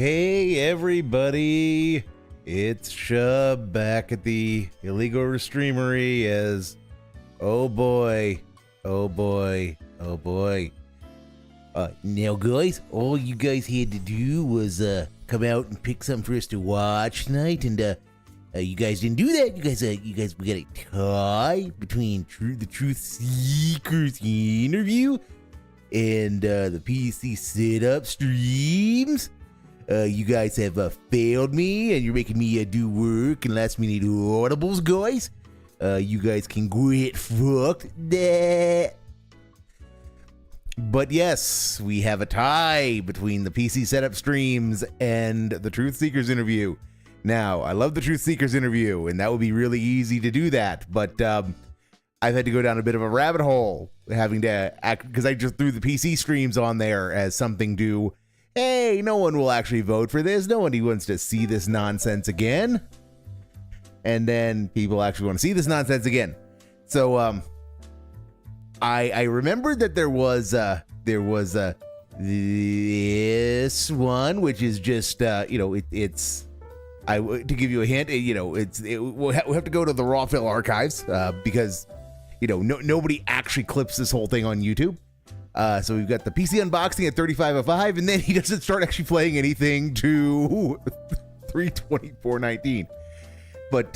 Hey everybody, it's Shub back at the illegal streamery as oh boy. Now guys, all you guys had to do was come out and pick something for us to watch tonight, and you guys didn't do that. You guys we got a tie between the Truth Seekers interview and the PC setup streams. You guys have failed me, and you're making me do work and last minute audibles, guys. You guys can get fucked. But yes, we have a tie between the PC setup streams and the Truth Seekers interview. Now, I love the Truth Seekers interview, and that would be really easy to do that, but I've had to go down a bit of a rabbit hole having to act, because I just threw the PC streams on there as something to, hey, no one will actually vote for this. No one wants to see this nonsense again. And then people actually want to see this nonsense again. So I remembered that there was this one, which is just it's to give you a hint, we'll have to go to the raw fill archives because nobody actually clips this whole thing on YouTube. So we've got the PC unboxing at 3505, and then he doesn't start actually playing anything to 32419. But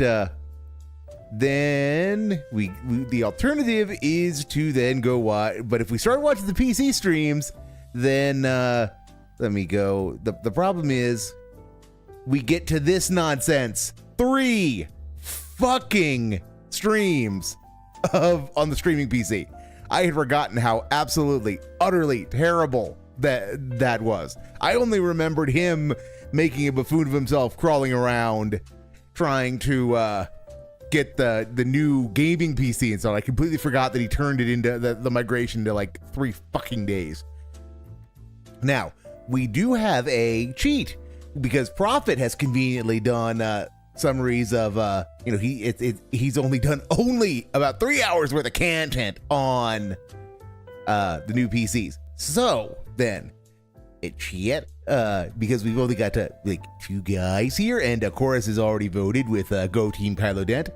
then we the alternative is to then go watch. But if we start watching the PC streams, then let me go. The problem is we get to this nonsense. 3 fucking streams on the streaming PC. I had forgotten how absolutely, utterly terrible that was. I only remembered him making a buffoon of himself, crawling around, trying to get the new gaming PC installed. I completely forgot that he turned it into the migration to like 3 fucking days. Now, we do have a cheat, because Prophet has conveniently done summaries of he's only done about 3 hours worth of content on the new PCs. So then it's yet because we've only got to like 2 guys here, and Chorus has already voted with Go Team Kylo Dent.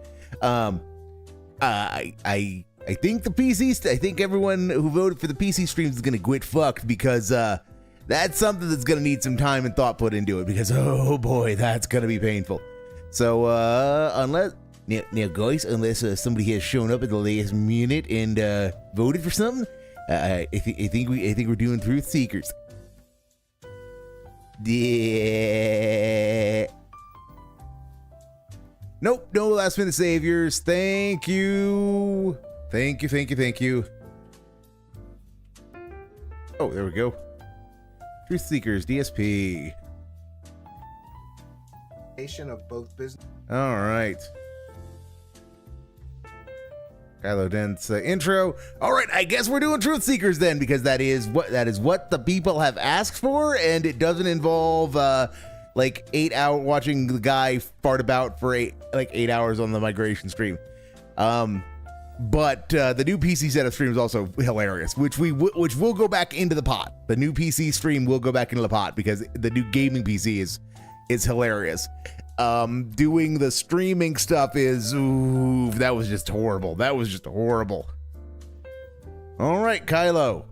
I think the PCs, I think everyone who voted for the PC streams is gonna get fucked, because that's something that's gonna need some time and thought put into it, because oh boy, that's gonna be painful. So unless somebody has shown up at the last minute and voted for something, I think we're doing Truth Seekers. Yeah. Nope, no last minute saviors. Thank you. Thank you. Oh, there we go. Truth Seekers, DSP. Of both business. All right. Kylo Dent's intro. All right, I guess we're doing Truth Seekers then, because that is what the people have asked for, and it doesn't involve like 8 hours watching the guy fart about for 8 hours on the migration stream. But the new PC setup stream is also hilarious, which will go back into the pot. The new PC stream will go back into the pot, because the new gaming PC is hilarious. Doing the streaming stuff is, that was just horrible. All right, Kylo,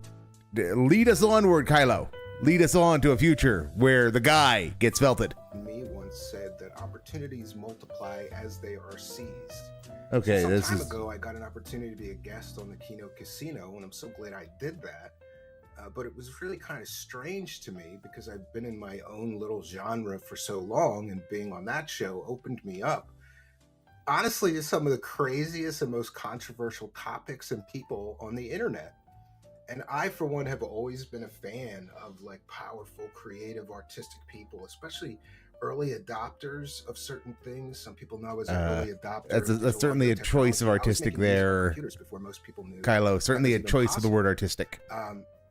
lead us onward. Kylo, lead us on to a future where the guy gets felted. Me once said that opportunities multiply as they are seized. Okay, so some time ago, I got an opportunity to be a guest on the Kino Casino, and I'm so glad I did that. But it was really kind of strange to me, because I've been in my own little genre for so long, and being on that show opened me up, honestly, to some of the craziest and most controversial topics and people on the internet. And I, for one, have always been a fan of like powerful, creative, artistic people, especially early adopters of certain things. Some people know as an early adopter. That's certainly a choice of artistic there, before most people knew. Kylo, certainly a choice of the word artistic.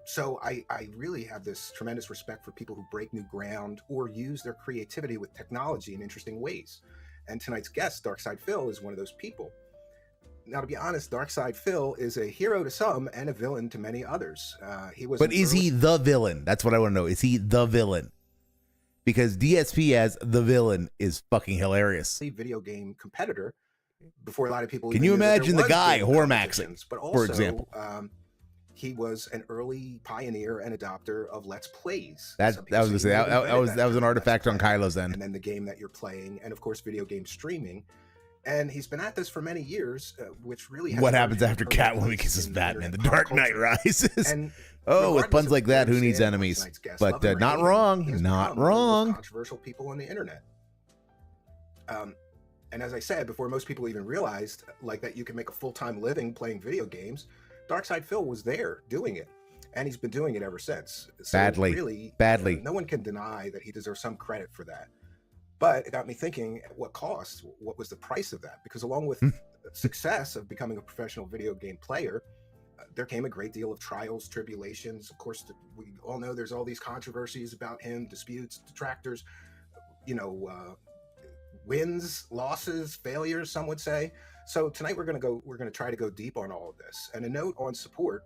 So I really have this tremendous respect for people who break new ground or use their creativity with technology in interesting ways. And tonight's guest, Darkside Phil, is one of those people. Now, to be honest, Darkside Phil is a hero to some and a villain to many others. He was. But is he the villain? That's what I want to know. Is he the villain? because DSP as the villain is fucking hilarious. Video game competitor before a lot of people. Can even you knew that there imagine the was guy game Hormaxing, competitions. But also, for example? He was an early pioneer and adopter of Let's Plays. That was an artifact on Kylo's end. And then the game that you're playing, and of course, video game streaming. And he's been at this for many years, which really has. What happens after Catwoman kisses Batman? The Dark Knight rises. And with puns like that, who needs enemies? But not wrong, not wrong. Controversial people on the internet. And as I said before, most people even realized like that you can make a full-time living playing video games. Darkside Phil was there doing it, and he's been doing it ever since. So badly. No one can deny that he deserves some credit for that. But it got me thinking, at what cost? What was the price of that? Because along with success of becoming a professional video game player, there came a great deal of trials, tribulations. Of course, we all know there's all these controversies about him, disputes, detractors, wins, losses, failures, some would say. So tonight we're going to try to go deep on all of this. And a note on support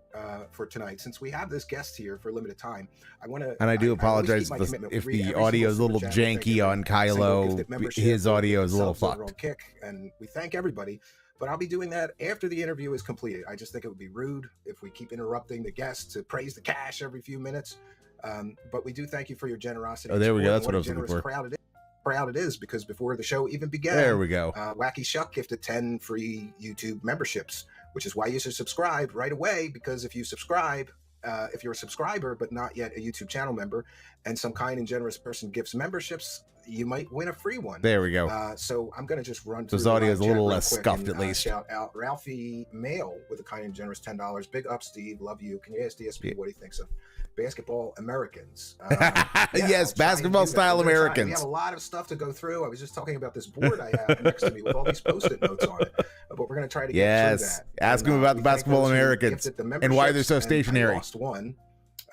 for tonight, since we have this guest here for a limited time, I do apologize if the audio is a little janky on Kylo. His audio is a little fucked. Kick, and we thank everybody, but I'll be doing that after the interview is completed. I just think it would be rude if we keep interrupting the guest to praise the cash every few minutes. But we do thank you for your generosity. Oh, there we go. That's what I was looking for. Proud it is, because before the show even began, there we go. Wacky Shuck gifted 10 free YouTube memberships, which is why you should subscribe right away, because if you subscribe, if you're a subscriber but not yet a YouTube channel member, and some kind and generous person gives memberships, you might win a free one. There we go. So I'm going to just run through his audio is a little less scuffed, at least. Shout out Ralphie Mail with a kind and generous $10. Big up, Steve. Love you. Can you ask DSP what he thinks of Basketball Americans? Yes, basketball style Americans. We have a lot of stuff to go through. I was just talking about this board I have next to me with all these post-it notes on it, but we're going to try to get through that. Ask him about the basketball Americans and why they're so stationary. I lost one.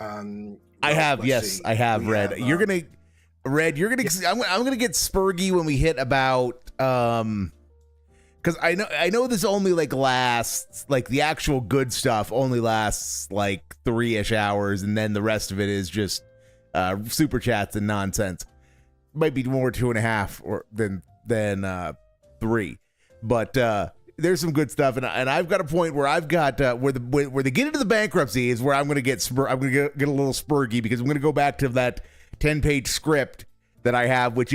I have, yes, I have, Red. I'm gonna get spurgy when we hit about because I know this only lasts the actual good stuff only lasts 3-ish hours, and then the rest of it is just super chats and nonsense. Might be more 2.5 or than 3, but there's some good stuff, and I've got a point where I've got where they get into the bankruptcy is where I'm gonna get get a little spurgy, because I'm gonna go back to that 10-page script that I have, which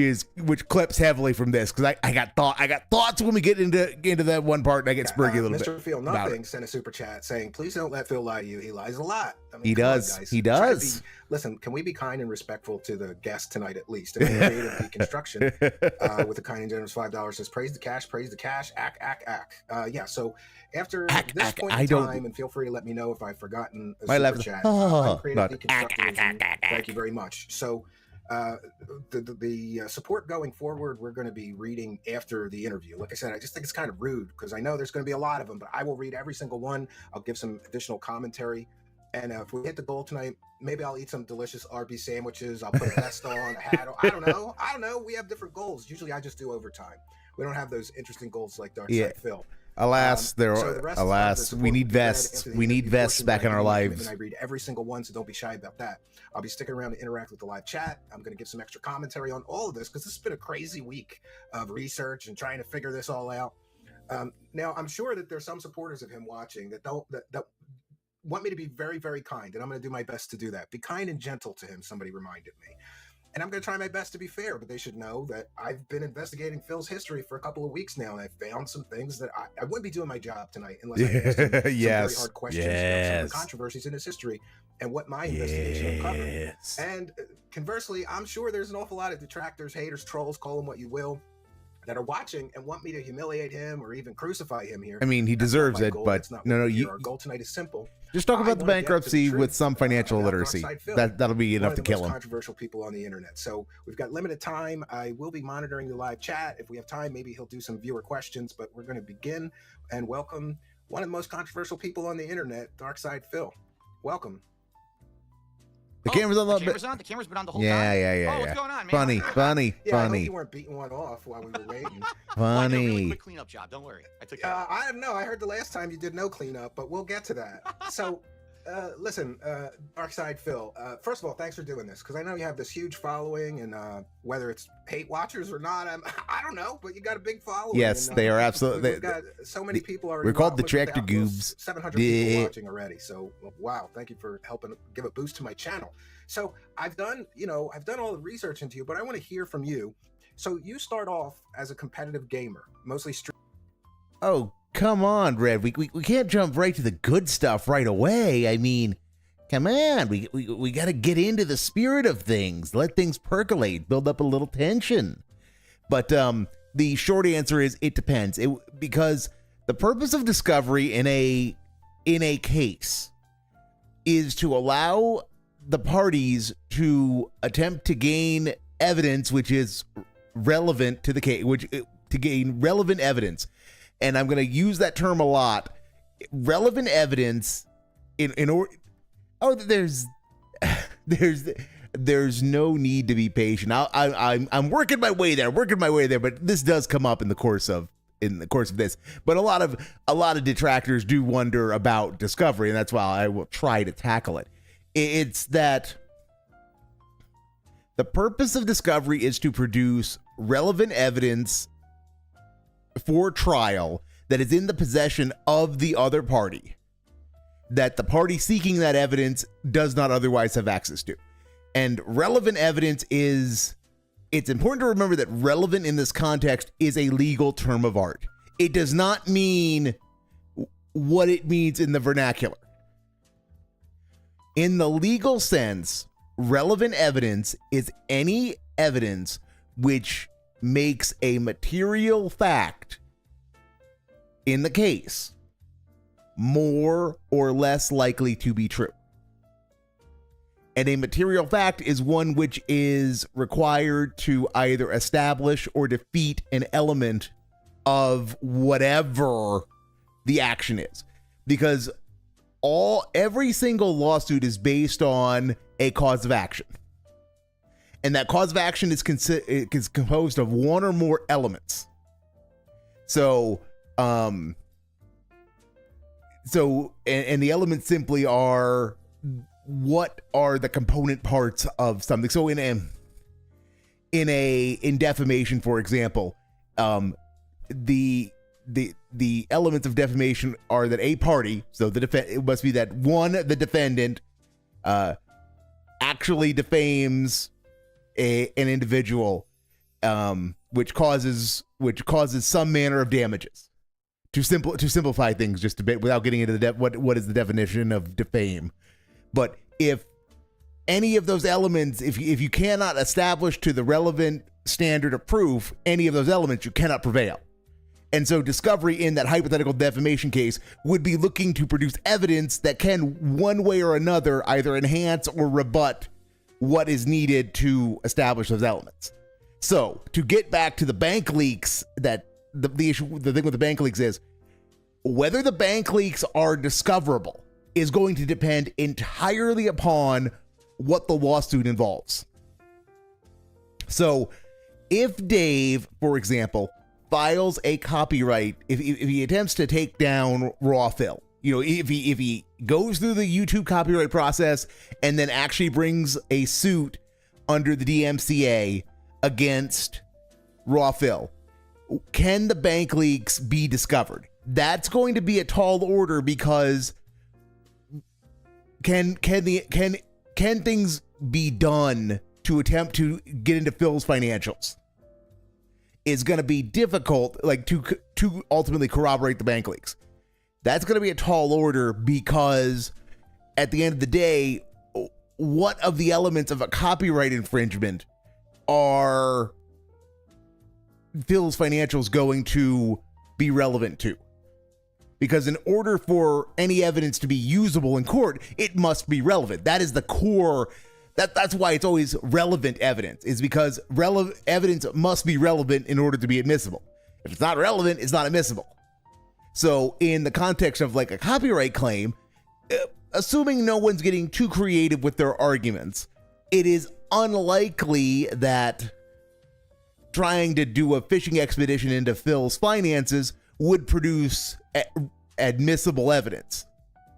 clips heavily from this, because I got thoughts when we get into that one part, and I get spurgy a little bit. Mr. Feel Nothing sent a super chat saying, "Please don't let Phil lie to you. He lies a lot." I mean, he does. He does. Listen, can we be kind and respectful to the guest tonight at least? And creative deconstruction with a kind and generous $5 says, "Praise the cash, ack." Yeah. So after this point in time, and feel free to let me know if I've forgotten a super chat. Creative deconstructionism. Thank you very much. So. The support going forward, we're going to be reading after the interview. Like I said, I just think it's kind of rude, because I know there's going to be a lot of them, but I will read every single one. I'll give some additional commentary, and if we hit the goal tonight, maybe I'll eat some delicious RB sandwiches. I'll put a vest on, a hat on. I don't know. We have different goals. Usually I just do overtime. We don't have those interesting goals like Darkside Phil. Alas, we need vests. We need vests back in our lives. And I read every single one, so don't be shy about that. I'll be sticking around to interact with the live chat. I'm going to give some extra commentary on all of this, because this has been a crazy week of research and trying to figure this all out. Now, I'm sure that there's some supporters of him watching that want me to be very, very kind, and I'm going to do my best to do that. Be kind and gentle to him, somebody reminded me. And I'm going to try my best to be fair, but they should know that I've been investigating Phil's history for a couple of weeks now, and I found some things that I wouldn't be doing my job tonight unless I asked him some very hard questions about some of the controversies in his history and what my investigation uncovered. And conversely, I'm sure there's an awful lot of detractors, haters, trolls, call them what you will, that are watching and want me to humiliate him or even crucify him here. I mean, he deserves it, but no, our goal tonight is simple. Just talk about the bankruptcy with some financial literacy. That'll be enough to kill him. Controversial people on the internet. So we've got limited time. I will be monitoring the live chat. If we have time, maybe he'll do some viewer questions, but we're going to begin and welcome one of the most controversial people on the internet, Darkside Phil. Welcome. The camera's on. The camera's been on the whole time. Yeah. What's going on, man? Funny. I hope you weren't beating one off while we were waiting. I did a really quick cleanup job. Don't worry. I took care of it. I don't know. I heard the last time you did no cleanup, but we'll get to that. So Listen, Dark Side Phil. First of all, thanks for doing this because I know you have this huge following, and whether it's hate watchers or not, I don't know, but you got a big following. Yes, and, they are absolutely. We've got so many people already. We're called the Tractor Goobs. 700 people watching already. So wow, thank you for helping give a boost to my channel. So I've done all the research into you, but I want to hear from you. So you start off as a competitive gamer, mostly stream. Oh, come on, Red. We can't jump right to the good stuff right away. I mean, come on. We got to get into the spirit of things, let things percolate, build up a little tension. But the short answer is it depends. Because the purpose of discovery in a case is to allow the parties to attempt to gain evidence which is relevant to the case, to gain relevant evidence. And I'm going to use that term a lot. Relevant evidence in order. Oh, there's no need to be patient. I'm working my way there. But this does come up in the course of this. But a lot of detractors do wonder about discovery, and that's why I will try to tackle it. It's that the purpose of discovery is to produce relevant evidence for trial that is in the possession of the other party, that the party seeking that evidence does not otherwise have access to. And relevant evidence it's important to remember that relevant in this context is a legal term of art. It does not mean what it means in the vernacular. In the legal sense, relevant evidence is any evidence which makes a material fact in the case more or less likely to be true. And a material fact is one which is required to either establish or defeat an element of whatever the action is. Because every single lawsuit is based on a cause of action. And that cause of action is composed of one or more elements. So, and the elements simply are what are the component parts of something. So in defamation, for example, the elements of defamation are that a party, so it must be that one, the defendant, actually defames an individual, which causes some manner of damages. To simplify things just a bit, without getting into what is the definition of defame. But if any of those elements, if you cannot establish to the relevant standard of proof any of those elements, you cannot prevail. And so discovery in that hypothetical defamation case would be looking to produce evidence that can, one way or another, either enhance or rebut what is needed to establish those elements. So to get back to the bank leaks, that the thing with the bank leaks is whether the bank leaks are discoverable is going to depend entirely upon what the lawsuit involves. So if Dave, for example, files a copyright, if he attempts to take down Raw Phil, if he goes through the YouTube copyright process and then actually brings a suit under the DMCA against Raw Phil, can the bank leaks be discovered? That's going to be a tall order, because can things be done to attempt to get into Phil's financials? Is going to be difficult, like to ultimately corroborate the bank leaks. That's going to be a tall order, because at the end of the day, what of the elements of a copyright infringement are Phil's financials going to be relevant to? Because in order for any evidence to be usable in court, it must be relevant. That is the core. That's why it's always relevant evidence, is because evidence must be relevant in order to be admissible. If it's not relevant, it's not admissible. So in the context of like a copyright claim, assuming no one's getting too creative with their arguments, it is unlikely that trying to do a fishing expedition into Phil's finances would produce admissible evidence.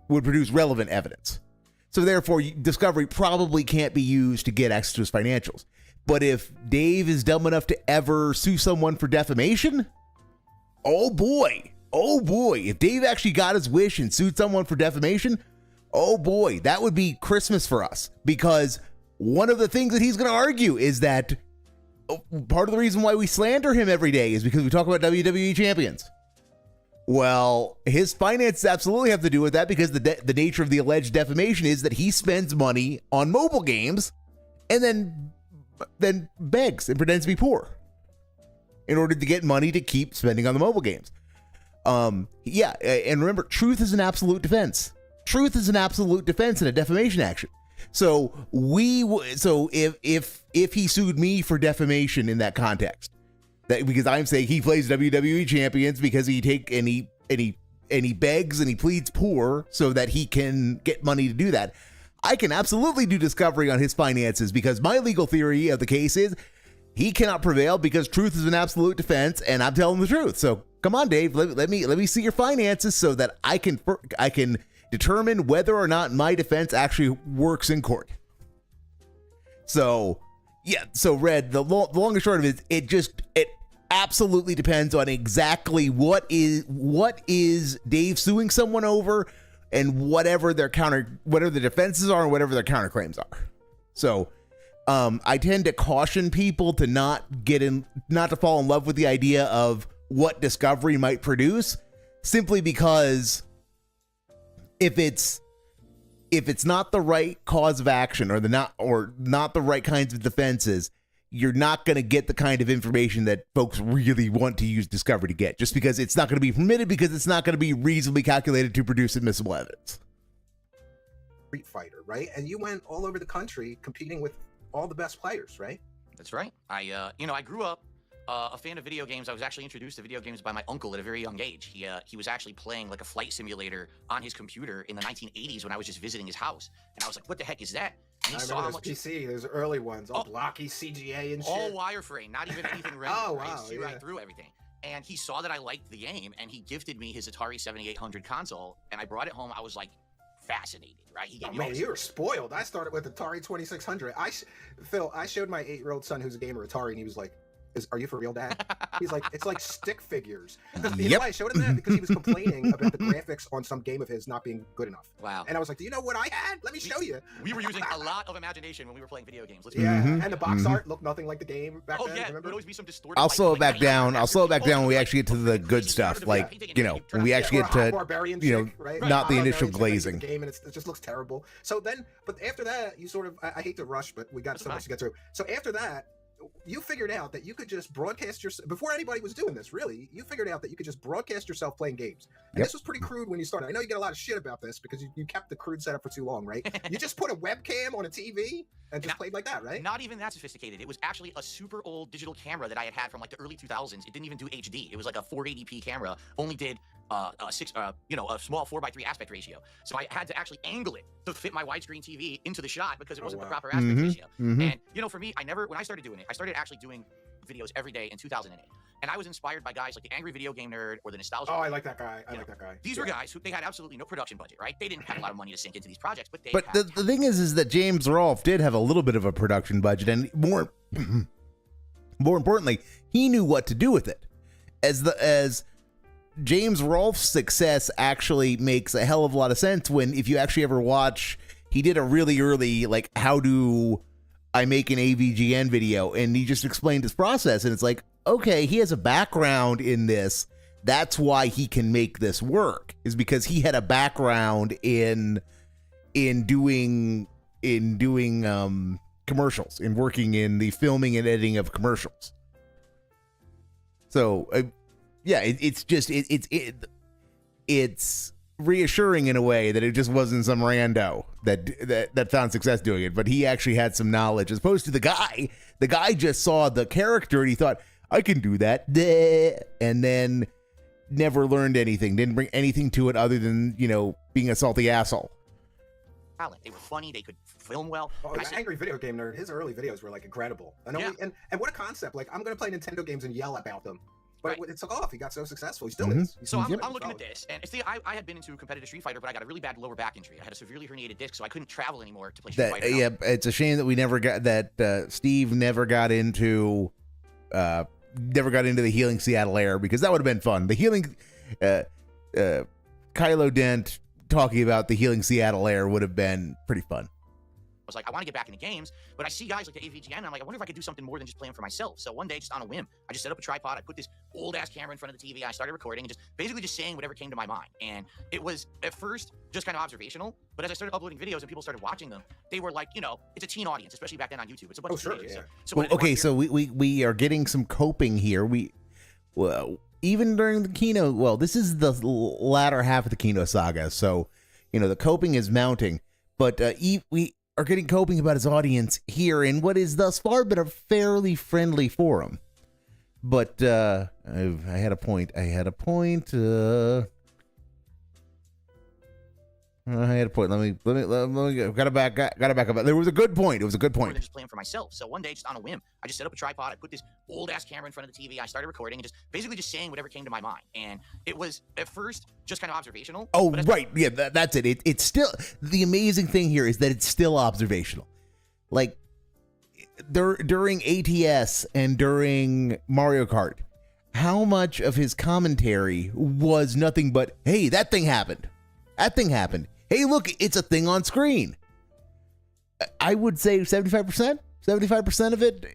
would produce relevant evidence. So therefore, discovery probably can't be used to get access to his financials. But if Dave is dumb enough to ever sue someone for defamation, oh boy, if Dave actually got his wish and sued someone for defamation, oh boy, that would be Christmas for us. Because one of the things that he's going to argue is that part of the reason why we slander him every day is because we talk about WWE champions. Well, his finances absolutely have to do with that, because the nature of the alleged defamation is that he spends money on mobile games and then begs and pretends to be poor in order to get money to keep spending on the mobile games. Yeah, and remember, truth is an absolute defense. Truth is an absolute defense in a defamation action. So if he sued me for defamation in that context, that because I'm saying he plays WWE champions because he begs and he pleads poor so that he can get money to do that, I can absolutely do discovery on his finances, because my legal theory of the case is he cannot prevail because truth is an absolute defense, and I'm telling the truth. So come on, Dave, let me see your finances so that I can determine whether or not my defense actually works in court. So yeah, so Red, the long and short of it is it absolutely depends on exactly what is Dave suing someone over, and whatever the defenses are and whatever their counterclaims are. So I tend to caution people to not to fall in love with the idea of what discovery might produce, simply because if it's not the right cause of action or not the right kinds of defenses, you're not going to get the kind of information that folks really want to use discovery to get, just because it's not going to be permitted, because it's not going to be reasonably calculated to produce admissible evidence. Street Fighter, right? And you went all over the country competing with all the best players, right? That's right. I grew up a fan of video games. I was actually introduced to video games by my uncle at a very young age. He was actually playing like a flight simulator on his computer in the 1980s when I was just visiting his house, and I was like, "What the heck is that?" And I remember those PC, those early ones, all blocky CGA and shit. All wireframe, not even anything rendered. Oh wow, see right through everything. And he saw that I liked the game, and he gifted me his Atari 7800 console, and I brought it home. I was like fascinated, right? He gave me you were spoiled. I started with Atari 2600. Phil, I showed my 8-year-old son who's a gamer Atari, and he was like, are you for real, Dad? He's like, it's like stick figures. You know why I showed him that? Because he was complaining about the graphics on some game of his not being good enough. Wow. And I was like, do you know what I had? Let me show you. We were using a lot of imagination when we were playing video games. And the box art looked nothing like the game back then. Yeah, remember? There'd always be some distorted. I'll slow it back down. I'll slow it back down when we actually get to the good stuff, like, when we actually get to, right? not the initial glazing. glazing. Game, and it just looks terrible. So then, but after that, you sort of, I hate to rush, but we got so much to get through. So after that, you figured out that you could just broadcast yourself before anybody was doing this. Really, you figured out that you could just broadcast yourself playing games. And this was pretty crude when you started. I know you get a lot of shit about this because you kept the crude setup for too long, right? You just put a webcam on a TV and just played like that, right? Not even that sophisticated. It was actually a super old digital camera that I had from like the early 2000s. It didn't even do HD. It was like a 480p camera. Only did a small 4:3 aspect ratio. So I had to actually angle it to fit my widescreen TV into the shot because it wasn't the proper aspect ratio. And for me, when I started doing it, I started actually doing videos every day in 2008. And I was inspired by guys like the Angry Video Game Nerd or the Nostalgia. Oh, I like that guy. I like that guy. These were guys who they had absolutely no production budget, right? They didn't have a lot of money to sink into these projects, but the thing is that James Rolfe did have a little bit of a production budget, and more importantly, he knew what to do with it. As James Rolfe's success actually makes a hell of a lot of sense if you actually ever watch. He did a really early, like, how do I make an AVGN video, and he just explained his process, and it's like, okay, he has a background in this. That's why he can make this work, is because he had a background in doing commercials, in working in the filming and editing of commercials. So it's reassuring in a way that it just wasn't some rando that found success doing it, but he actually had some knowledge, as opposed to the guy just saw the character and he thought, I can do that, and then never learned anything, didn't bring anything to it other than, being a salty asshole. They were funny, they could film well. Oh, Angry Video Game Nerd, his early videos were like incredible. And what a concept. Like, I'm gonna play Nintendo games and yell about them. But it took off. He got so successful. He still Mhm. is. He's So still I'm looking solid. at this, and see, I had been into competitive Street Fighter, but I got a really bad lower back injury. I had a severely herniated disc, so I couldn't travel anymore to play Street Fighter. Yeah, it's a shame that we never got that. Steve never got into the Healing Seattle Air, because that would have been fun. The Healing Kylo Dent talking about the Healing Seattle Air would have been pretty fun. I was like, I want to get back into games, but I see guys like the AVGN, and I'm like, I wonder if I could do something more than just playing for myself. So one day, just on a whim, I just set up a tripod, I put this old-ass camera in front of the TV, I started recording, and just basically just saying whatever came to my mind. And it was, at first, just kind of observational, but as I started uploading videos and people started watching them, they were like, it's a teen audience, especially back then on YouTube. It's a bunch of teenagers. Yeah. So Well, okay, so we are getting some coping here. Even during the Kino, this is the latter half of the Kino Saga, so the coping is mounting, but we are getting coping about his audience here in what is thus far been a fairly friendly forum. But I had a point. Let me got to back up. There was a good point. It was a good more point. than just playing for myself. So one day, just on a whim, I just set up a tripod, I put this old-ass camera in front of the TV, I started recording, and just basically just saying whatever came to my mind. And it was, at first, just kind of observational. Oh, right. Yeah, that's it. It's still, the amazing thing here is that it's still observational. Like, during ATS and during Mario Kart, how much of his commentary was nothing but, hey, that thing happened. That thing happened. Hey, look, it's a thing on screen. I would say 75%. 75% of it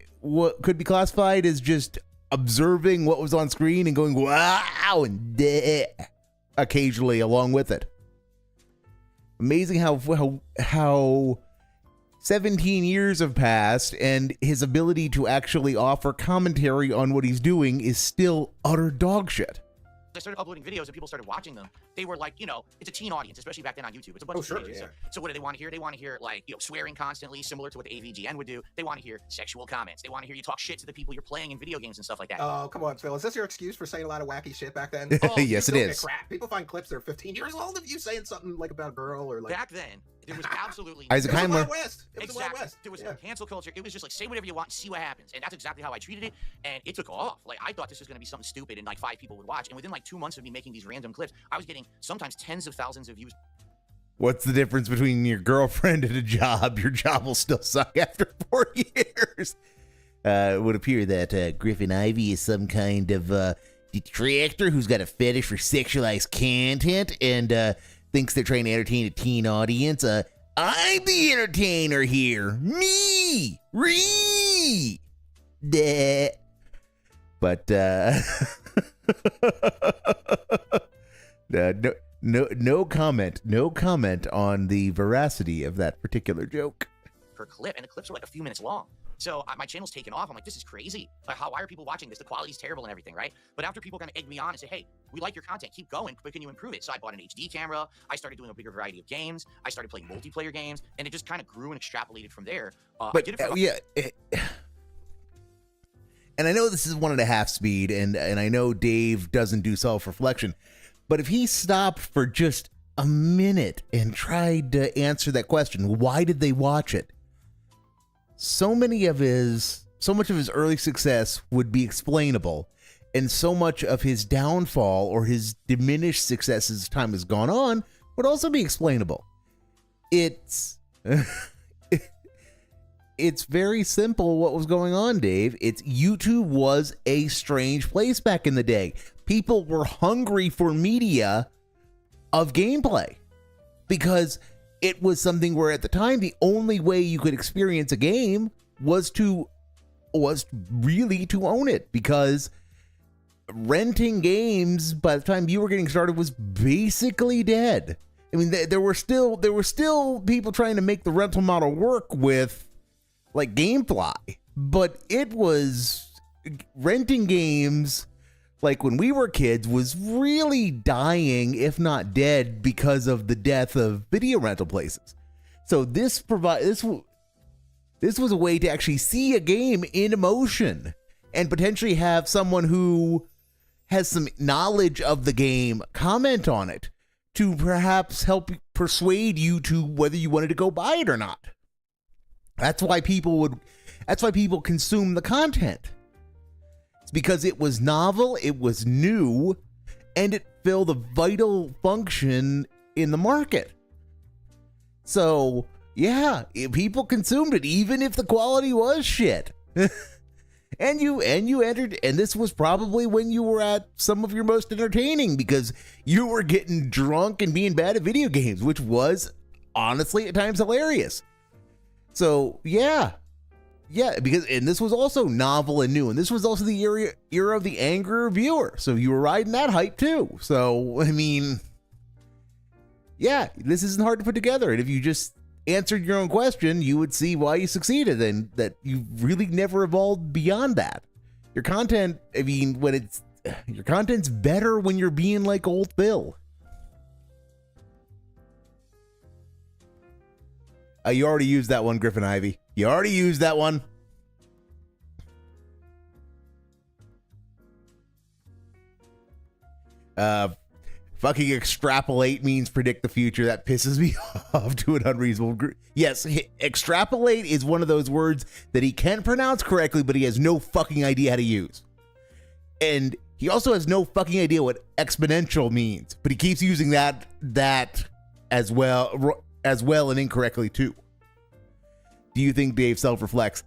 could be classified as just observing what was on screen and going, wow, and bleh, occasionally along with it. Amazing how 17 years have passed and his ability to actually offer commentary on what he's doing is still utter dog shit. I started uploading videos and people started watching them. They were like, it's a teen audience, especially back then on YouTube. It's a bunch of teenagers. Yeah. So what do they want to hear? They want to hear, like, swearing constantly, similar to what the AVGN would do. They want to hear sexual comments. They want to hear you talk shit to the people you're playing in video games and stuff like that. Oh, come on, Phil. Is this your excuse for saying a lot of wacky shit back then? Yes, it is. Crap. People find clips that are 15 years old of you saying something like about a girl or like. Back then, there was absolutely Isaac It was the Heimler. Wild West. It was the Wild exactly. West. There was Yeah. cancel culture. It was just like, say whatever you want and see what happens. And that's exactly how I treated it. And it took off. Like, I thought this was going to be something stupid and like 5 people would watch. And within like 2 months of me making these random clips, I was getting sometimes tens of thousands of views. What's the difference between your girlfriend and a job? Your job will still suck after 4 years. It would appear that Griffin Ivy is some kind of detractor who's got a fetish for sexualized content and thinks they're trying to entertain a teen audience. I'm the entertainer here. Me! Ree! Duh. But, no comment on the veracity of that particular joke. Per clip, and the clips were like a few minutes long. So my channel's taken off. I'm like, this is crazy. Like, why are people watching this? The quality's terrible and everything, right? But after people kind of egg me on and say, hey, we like your content, keep going, but can you improve it? So I bought an HD camera. I started doing a bigger variety of games. I started playing multiplayer games, and it just kind of grew and extrapolated from there. I did it for and I know this is 1.5 speed, and I know Dave doesn't do self-reflection, but if he stopped for just a minute and tried to answer that question, why did they watch it? So much of his early success would be explainable, and so much of his downfall or his diminished success as time has gone on would also be explainable. It's it's very simple what was going on, Dave. YouTube was a strange place back in the day. People were hungry for media of gameplay because it was something where at the time the only way you could experience a game was really to own it, because renting games by the time you were getting started was basically dead. I mean, there were still people trying to make the rental model work with like GameFly, but it was renting games like when we were kids was really dying, if not dead, because of the death of video rental places. So this was a way to actually see a game in motion and potentially have someone who has some knowledge of the game comment on it to perhaps help persuade you to whether you wanted to go buy it or not. That's why people consume the content. It's because it was novel, it was new, and it filled a vital function in the market. So, yeah, people consumed it, even if the quality was shit. And you entered, and this was probably when you were at some of your most entertaining, because you were getting drunk and being bad at video games, which was honestly at times hilarious. So yeah, because, and this was also novel and new, and this was also the era of the angry reviewer, so you were riding that hype too. So I mean, yeah, this isn't hard to put together, and if you just answered your own question, you would see why you succeeded, and that you really never evolved beyond that. Your content, I mean, your content's better when you're being like old Phil. You already used that one, Griffin Ivy. You already used that one. Fucking extrapolate means predict the future. That pisses me off to an unreasonable. Yes, extrapolate is one of those words that he can pronounce correctly, but he has no fucking idea how to use. And he also has no fucking idea what exponential means, but he keeps using that as well and incorrectly too. Do you think Dave self-reflects?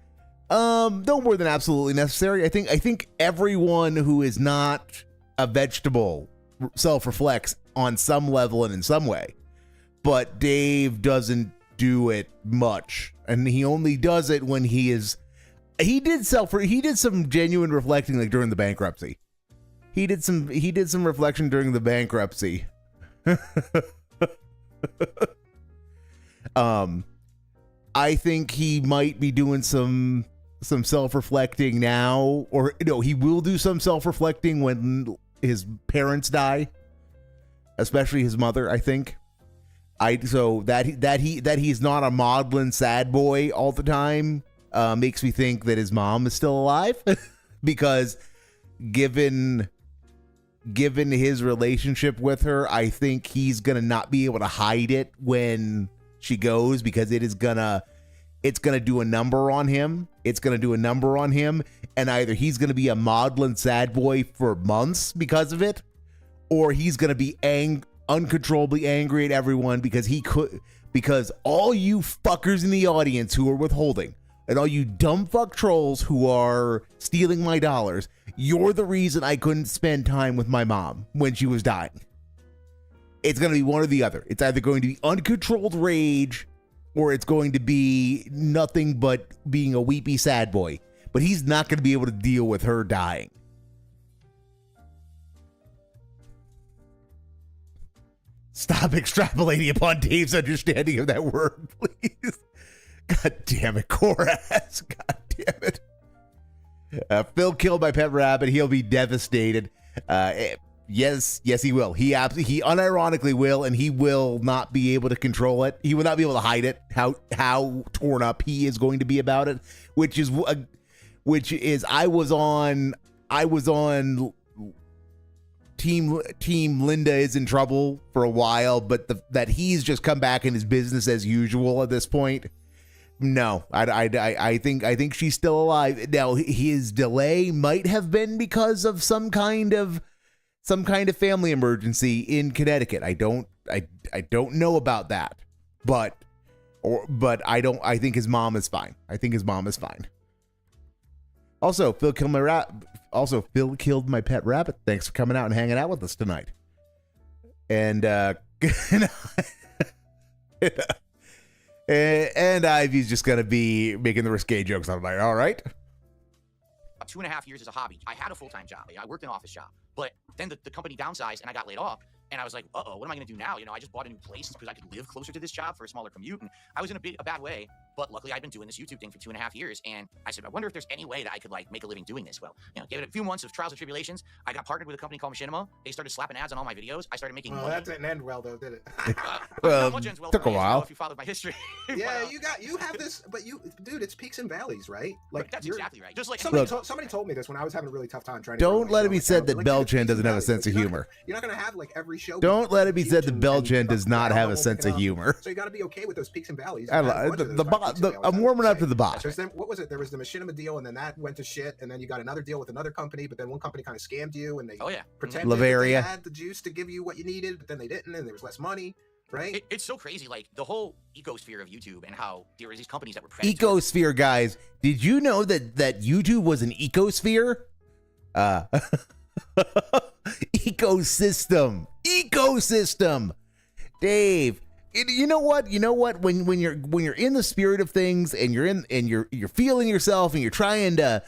No more than absolutely necessary. I think everyone who is not a vegetable self-reflects on some level and in some way, but Dave doesn't do it much, and he only does it when he did some genuine reflecting, like during the bankruptcy. He did some reflection during the bankruptcy. I think he might be doing some self-reflecting now, or no, he will do some self-reflecting when his parents die, especially his mother. I think so that he's not a maudlin sad boy all the time makes me think that his mom is still alive, because given his relationship with her, I think he's gonna not be able to hide it when she goes, because it's gonna do a number on him. It's gonna do a number on him, and either he's gonna be a maudlin sad boy for months because of it, or he's gonna be uncontrollably angry at everyone because all you fuckers in the audience who are withholding, and all you dumb fuck trolls who are stealing my dollars, you're the reason I couldn't spend time with my mom when she was dying. It's going to be one or the other. It's either going to be uncontrolled rage, or it's going to be nothing but being a weepy sad boy. But he's not going to be able to deal with her dying. Stop extrapolating upon Dave's understanding of that word, please. God damn it, Koraz. God damn it. Phil killed my pet rabbit. He'll be devastated. Yes, he will. He unironically will, and he will not be able to control it. He will not be able to hide it. How torn up he is going to be about it, which is I was on team Linda is in trouble for a while, but that he's just come back in his business as usual at this point. No, I think she's still alive. Now, his delay might have been because of some kind of family emergency in Connecticut. I don't know about that, but I think his mom is fine. Also, Phil killed my pet rabbit. Thanks for coming out and hanging out with us tonight. And and Ivy's just gonna be making the risque jokes on my. All right. 2.5 years as a hobby. I had a full-time job. I worked in an office job, but then the company downsized and I got laid off. And I was like, what am I going to do now? I just bought a new place because I could live closer to this job for a smaller commute. And I was in a bad way. But luckily, I've been doing this YouTube thing for 2.5 years. And I said, I wonder if there's any way that I could make a living doing this. Well, gave it a few months of trials and tribulations. I got partnered with a company called Machinima. They started slapping ads on all my videos. I started making money. That didn't end well, though, did it? Well, took a while. If you followed my history. Yeah, you have this, but dude, it's peaks and valleys, right? That's exactly right. Just like somebody told me this when I was having a really tough time trying to. Don't let it be said that Belchan doesn't have a sense of humor. You're not going to have every show. Don't let it be said that Belchan does not have a sense of humor. So you got to be okay with those peaks and valleys. The I'm warming up to the box. What was it? There was the machinima deal, and then that went to shit, and then you got another deal with another company, but then one company kind of scammed you, and they pretended that they had the juice to give you what you needed, but then they didn't, and there was less money. Right? It's so crazy, like the whole ecosphere of YouTube and how there were these companies that were predatory. Ecosphere, guys. Did you know that YouTube was an ecosphere? Ecosystem. Dave, you know what? When you're in the spirit of things and you're feeling yourself and you're trying to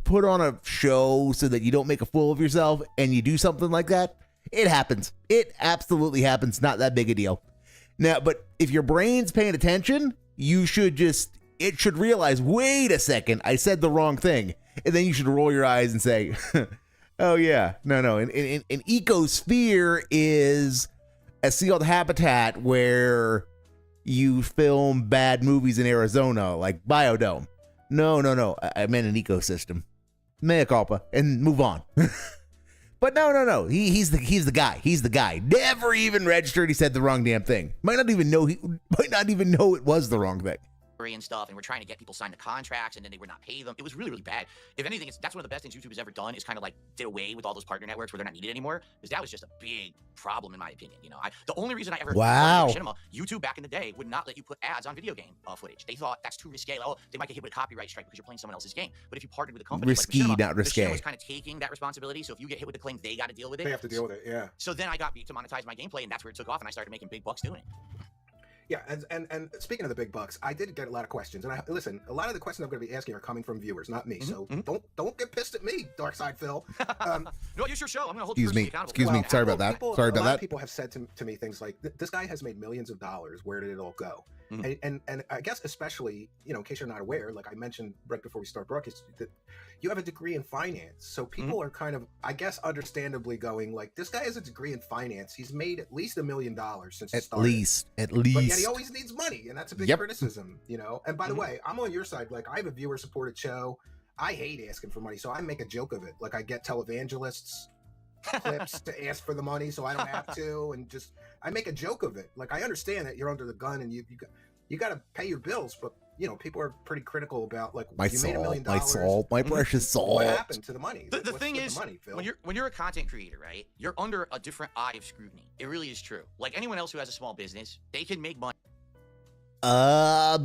put on a show so that you don't make a fool of yourself and you do something like that, it happens. It absolutely happens. Not that big a deal. Now, but if your brain's paying attention, it should realize, wait a second, I said the wrong thing. And then you should roll your eyes and say, oh yeah, no. An ecosphere is a sealed habitat where you film bad movies in Arizona, like Biodome. No. I meant an ecosystem. Mea culpa, and move on. But no. He's the guy. He's the guy. Never even registered. He said the wrong damn thing. Might not even know it was the wrong thing. And stuff, and we're trying to get people signed to contracts, and then they would not pay them. It was really, really bad. If anything, that's one of the best things YouTube has ever done, is kind of like did away with all those partner networks where they're not needed anymore, because that was just a big problem in my opinion. The only reason I ever cinema, YouTube back in the day would not let you put ads on video game footage. They thought that's too risque. Oh, they might get hit with a copyright strike because you're playing someone else's game. But if you partnered with a company risky, like Machinima, not risque, Machinima was kind of taking that responsibility. So if you get hit with a claim, they got to deal with it. They have to deal with it. Yeah. So then I got to monetize my gameplay, and that's where it took off, and I started making big bucks doing it. Yeah, and speaking of the big bucks, I did get a lot of questions, and listen, a lot of the questions I'm going to be asking are coming from viewers, not me. So don't get pissed at me, Dark Side Phil. No, it's your show. I'm going to hold you accountable. Excuse me. Sorry about that. A lot of people have said to me things like, "This guy has made millions of dollars. Where did it all go?" And I guess especially, in case you're not aware, like I mentioned right before we start broadcast, that you have a degree in finance. So people are kind of, I guess, understandably going like, this guy has a degree in finance. He's made at least $1 million since he started. At least. But yet he always needs money, and that's a big criticism, And by the way, I'm on your side. Like, I have a viewer-supported show. I hate asking for money, so I make a joke of it. Like, I get televangelists clips to ask for the money so I don't have to, and just I make a joke of it. Like, I understand that you're under the gun and you got to pay your bills, but people are pretty critical about like my you made $1 million. My salt, my precious salt. What happened to the money? The thing is, money, when you're a content creator, right? You're under a different eye of scrutiny. It really is true. Like anyone else who has a small business, they can make money.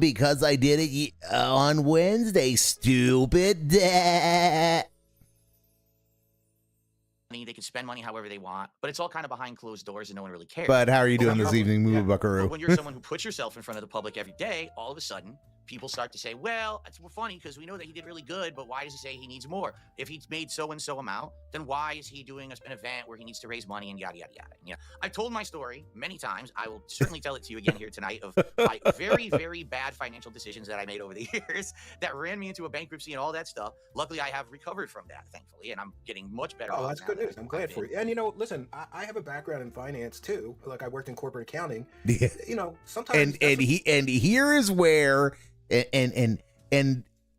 Because I did it on Wednesday, stupid. They can spend money however they want, but it's all kind of behind closed doors and no one really cares. But how are you doing this evening, Moo Buckaroo? But when you're someone who puts yourself in front of the public every day, all of a sudden, people start to say, well, it's funny because we know that he did really good, but why does he say he needs more? If he's made so-and-so amount, then why is he doing an event where he needs to raise money and yada, yada, yada? I've told my story many times. I will certainly tell it to you again here tonight of my very, very bad financial decisions that I made over the years that ran me into a bankruptcy and all that stuff. Luckily, I have recovered from that, thankfully, and I'm getting much better. Oh, that's good news. I'm glad for you. And, listen, I have a background in finance, too. Like, I worked in corporate accounting. Yeah. Sometimes... And here is where... And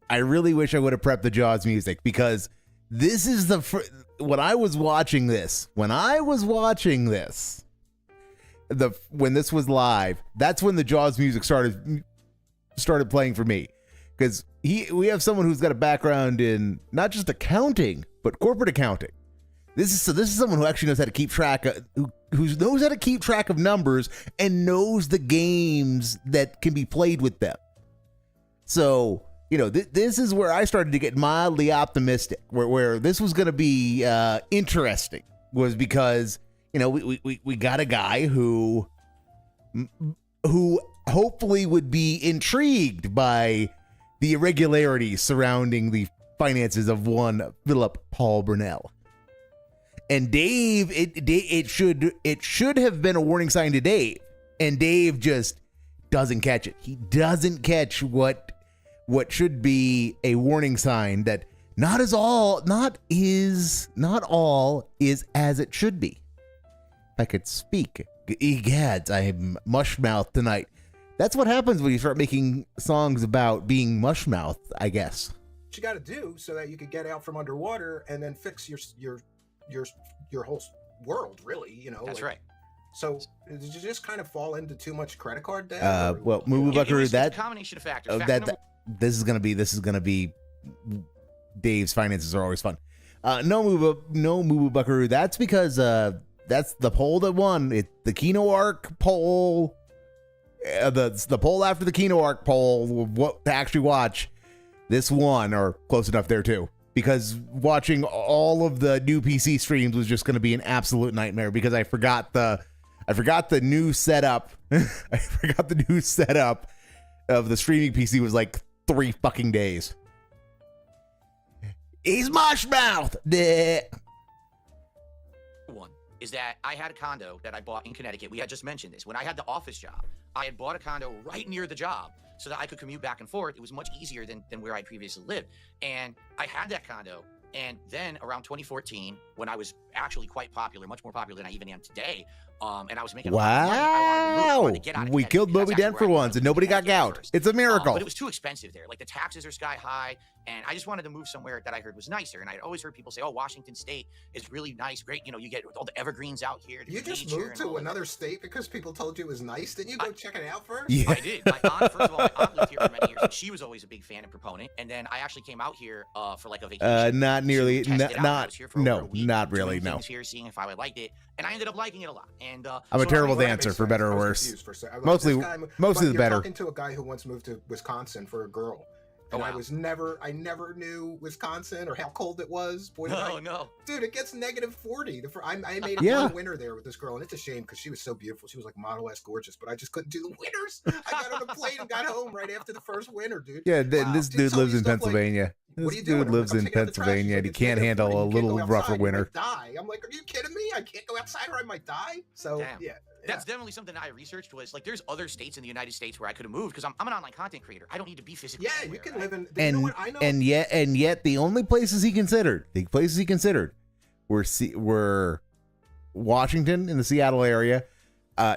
I really wish I would have prepped the Jaws music, because this is when I was watching this, when this was live, that's when the Jaws music started playing for me, because we have someone who's got a background in not just accounting but corporate accounting. This is someone who actually knows how to keep track of, who knows how to keep track of numbers and knows the games that can be played with them. So, this is where I started to get mildly optimistic, where this was going to be interesting, was because, we got a guy who hopefully would be intrigued by the irregularities surrounding the finances of one Philip Paul Burnell. And Dave, it should have been a warning sign to Dave, and Dave just doesn't catch it. He doesn't catch what should be a warning sign, that not all is as it should be. If I could speak, egads, I'm mush-mouthed tonight. That's what happens when you start making songs about being mush-mouthed, I guess. What you got to do so that you could get out from underwater and then fix your whole world, really. That's right. So did you just kind of fall into too much credit card debt? Well, Moo Moo It Buckaroo, was a that combination of factors. this is gonna be Dave's finances are always fun. No Moo Moo Buckaroo. That's because that's the poll that won. The Kino Arc poll. The poll after the Kino Arc poll, what to actually watch. This won, or close enough there too. Because watching all of the new PC streams was just going to be an absolute nightmare. Because I forgot the new setup. I forgot the new setup of the streaming PC was like 3 fucking days. He's Moshmouth. One is that I had a condo that I bought in Connecticut. We had just mentioned this. When I had the office job, I had bought a condo right near the job so that I could commute back and forth. It was much easier than where I previously lived. And I had that condo. And then around 2014, when I was actually quite popular, much more popular than I even am today, and I was making a lot of money, I wanted to get out of we Connecticut killed because Moby that's Dent actually for where I once, was and in nobody got Connecticut gout. first. It's a miracle. But it was too expensive there. Like the taxes are sky high, and I just wanted to move somewhere that I heard was nicer. And I'd always heard people say, "Oh, Washington State is really nice, great. You know, you get all the evergreens out here." You just moved to another state because people told you it was nice. Didn't you go check it out first? Yeah. I did. My aunt, first of all, my aunt lived here for many years, and she was always a big fan and proponent. And then I actually came out here for like a vacation. Not nearly. to test it out. I was here for over a No, week, not really. doing No. things here, seeing if I would like it, and I ended up liking it a lot. And I'm a so terrible Well, that dancer, makes for sense. better I or was worse. confused for a second. Mostly But the you're better. talking to a guy who once moved to Wisconsin for a girl. And Oh, I wow. I never knew Wisconsin or how cold it was. Boy, did No. dude, it gets -40. I made Yeah. one winter there with this girl, and it's a shame because she was so beautiful. She was like Model-esque gorgeous, but I just couldn't do the winters. I got on a plane and got home right after the first winter, dude. Yeah, Wow. this Dude dude told lives me in stuff like, Pennsylvania. What are This you doing? dude I'm lives like, in I'm taking out the trash. She's Pennsylvania, like, and he "It's can't handle -40. a You can't little go rougher outside. You winter. might die." I'm like, are you kidding me? I can't go outside or I might die. So Damn. yeah. That's definitely something that I researched. Was like, there's other states in the United States where I could have moved because I'm an online content creator. I don't need to be physically. Yeah, anywhere, you can right? live in. You know what? I know. And yet the only places he considered, were Washington in the Seattle area,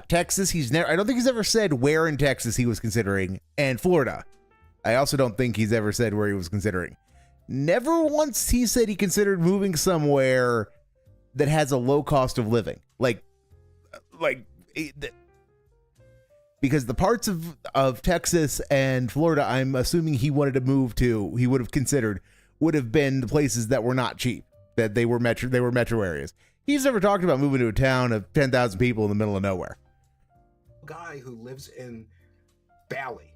Texas. I don't think he's ever said where in Texas he was considering, and Florida. I also don't think he's ever said where he was considering. Never once he said he considered moving somewhere that has a low cost of living, because the parts of Texas and Florida, I'm assuming he wanted to move to, he would have considered, would have been the places that were not cheap, that they were metro areas. He's never talked about moving to a town of 10,000 people in the middle of nowhere. Guy who lives in Bali,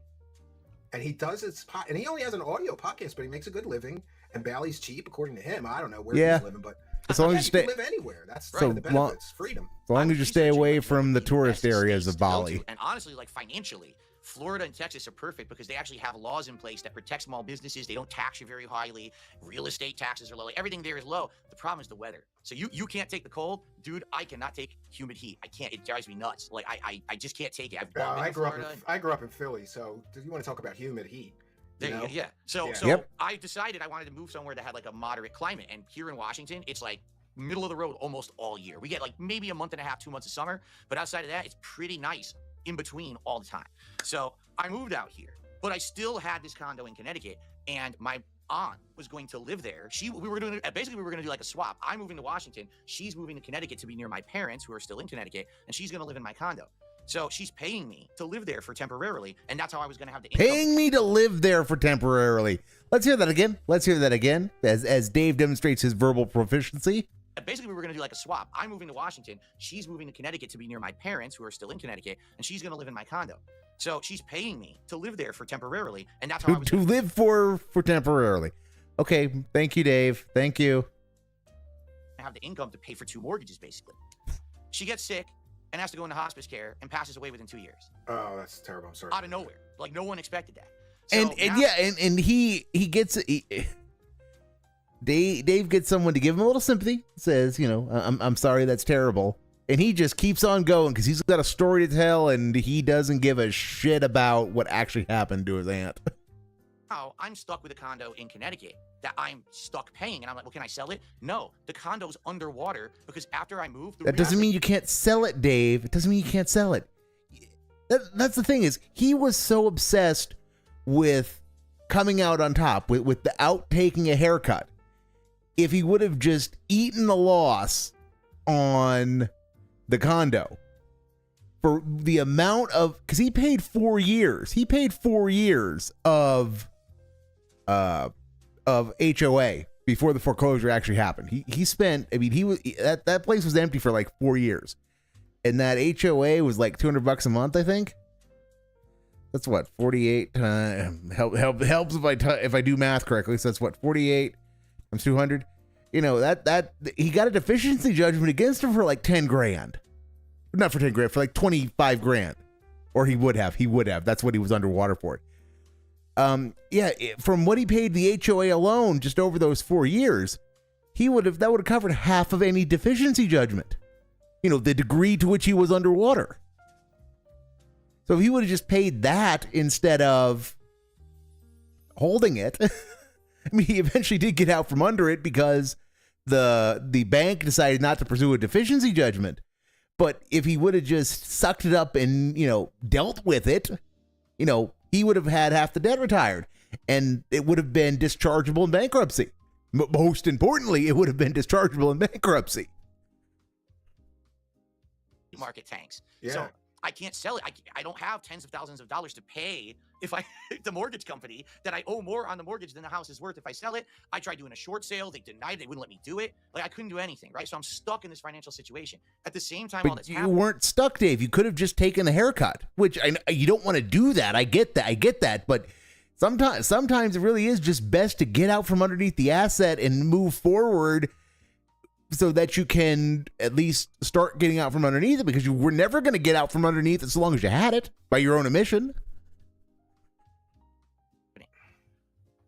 and he does and he only has an audio podcast, but he makes a good living. And Bali's cheap, according to him. I don't know where Yeah. he's living, but As long yeah, as you you can stay, live anywhere. That's So the long- benefits, freedom. as long I'm as you stay researching, away like, from the what would be tourist best areas states of to go Bali. to. And honestly, like financially, Florida and Texas are perfect because they actually have laws in place that protect small businesses. They don't tax you very highly. Real estate taxes are low. Like, everything there is low. The problem is the weather. So you can't take the cold, dude. I cannot take humid heat. I can't. It drives me nuts. Like I just can't take it. I grew up in Philly, so do you want to talk about humid heat? There you go. Yeah. So Yep. I decided I wanted to move somewhere that had like a moderate climate. And here in Washington, it's like middle of the road almost all year. We get like maybe a month and a half, 2 months of summer, but outside of that, it's pretty nice in between all the time. So I moved out here, but I still had this condo in Connecticut, and my aunt was going to live there. We were going to do like a swap. I'm moving to Washington. She's moving to Connecticut to be near my parents, who are still in Connecticut, and she's going to live in my condo. So she's paying me to live there for temporarily, and that's how I was going to have the income. Paying me to live there for temporarily. Let's hear that again. As Dave demonstrates his verbal proficiency. Basically, we were going to do like a swap. I'm moving to Washington. She's moving to Connecticut to be near my parents, who are still in Connecticut, and she's going to live in my condo. So she's paying me to live there for temporarily, and that's how I was To live for temporarily. Okay, thank you, Dave. Thank you. to have the income to pay for 2 mortgages, basically. She gets sick and has to go into hospice care and passes away within 2 years. Oh, that's terrible. I'm sorry. Out of nowhere. Like, no one expected that. So And he gets Dave gets someone to give him a little sympathy. Says, I'm sorry, that's terrible. And he just keeps on going because he's got a story to tell, and he doesn't give a shit about what actually happened to his aunt. now I'm stuck with a condo in Connecticut that I'm stuck paying. And I'm like, well, can I sell it? No, the condo's underwater because after I moved... That doesn't mean you can't sell it, Dave. It doesn't mean you can't sell it. That's the thing, is he was so obsessed with coming out on top, without taking a haircut. If he would have just eaten the loss on the condo for the amount of, because he paid 4 years. He paid 4 years of HOA before the foreclosure actually happened. He spent, I mean, that place was empty for like 4 years, and that HOA was like $200 a month, I think. That's what, 48 times, helps if I do math correctly. So that's what, 48 times 200. You know, that he got a deficiency judgment against him for like 10 grand. Not for 10 grand, for like 25 grand. Or he would have. That's what he was underwater for. From what he paid the HOA alone just over those 4 years, that would have covered half of any deficiency judgment. You know, the degree to which he was underwater. So if he would have just paid that instead of holding it, I mean, he eventually did get out from under it because the bank decided not to pursue a deficiency judgment. But if he would have just sucked it up and, you know, dealt with it, you know, he would have had half the debt retired, and it would have been dischargeable in bankruptcy. Most importantly, it would have been dischargeable in bankruptcy. Market tanks. Yeah. So I can't sell it. I don't have tens of thousands of dollars to pay if the mortgage company that I owe more on the mortgage than the house is worth if I sell it. I tried doing a short sale. They denied it. They wouldn't let me do it. Like, I couldn't do anything, right? So I'm stuck in this financial situation. At the same time, all But that's you happening. weren't stuck, Dave. You could have just taken the haircut, which you don't want to do that. I get that. But sometimes it really is just best to get out from underneath the asset and move forward so that you can at least start getting out from underneath it, because you were never going to get out from underneath it so long as you had it by your own admission.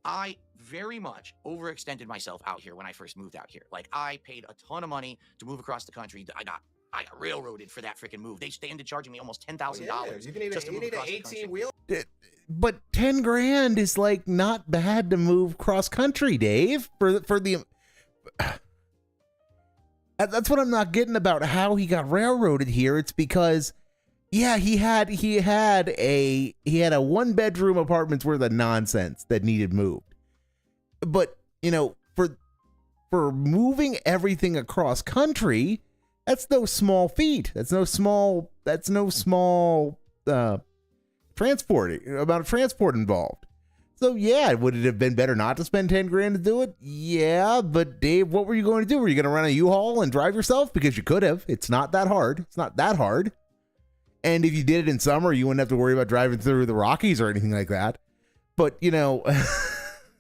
I very much overextended myself out here when I first moved out here. Like, I paid a ton of money to move across the country. I got railroaded for that freaking move. They ended charging me almost $10,000 You need just to move an across the 18 country. wheel. But 10 grand is like not bad to move cross country, Dave. For the that's what I'm not getting about how he got railroaded here. It's because, yeah, he had a 1-bedroom apartment's worth of nonsense that needed moved. But, you know, for moving everything across country, that's no small feat. That's no small amount of transport involved. So yeah, would it have been better not to spend 10 grand to do it? Yeah, but Dave, what were you going to do? Were you going to run a U-Haul and drive yourself? Because you could have. It's not that hard. And if you did it in summer, you wouldn't have to worry about driving through the Rockies or anything like that. But, you know,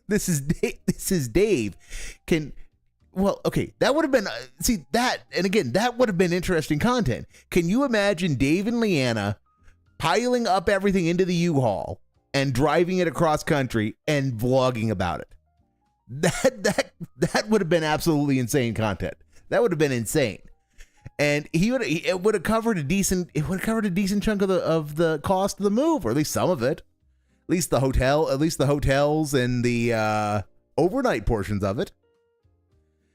this is Dave. That would have been, that would have been interesting content. Can you imagine Dave and Leanna piling up everything into the U-Haul and driving it across country and vlogging about it? That would have been absolutely insane content. That would have been insane. And it would have covered a decent chunk of the cost of the move, or at least some of it. At least the hotels and the overnight portions of it.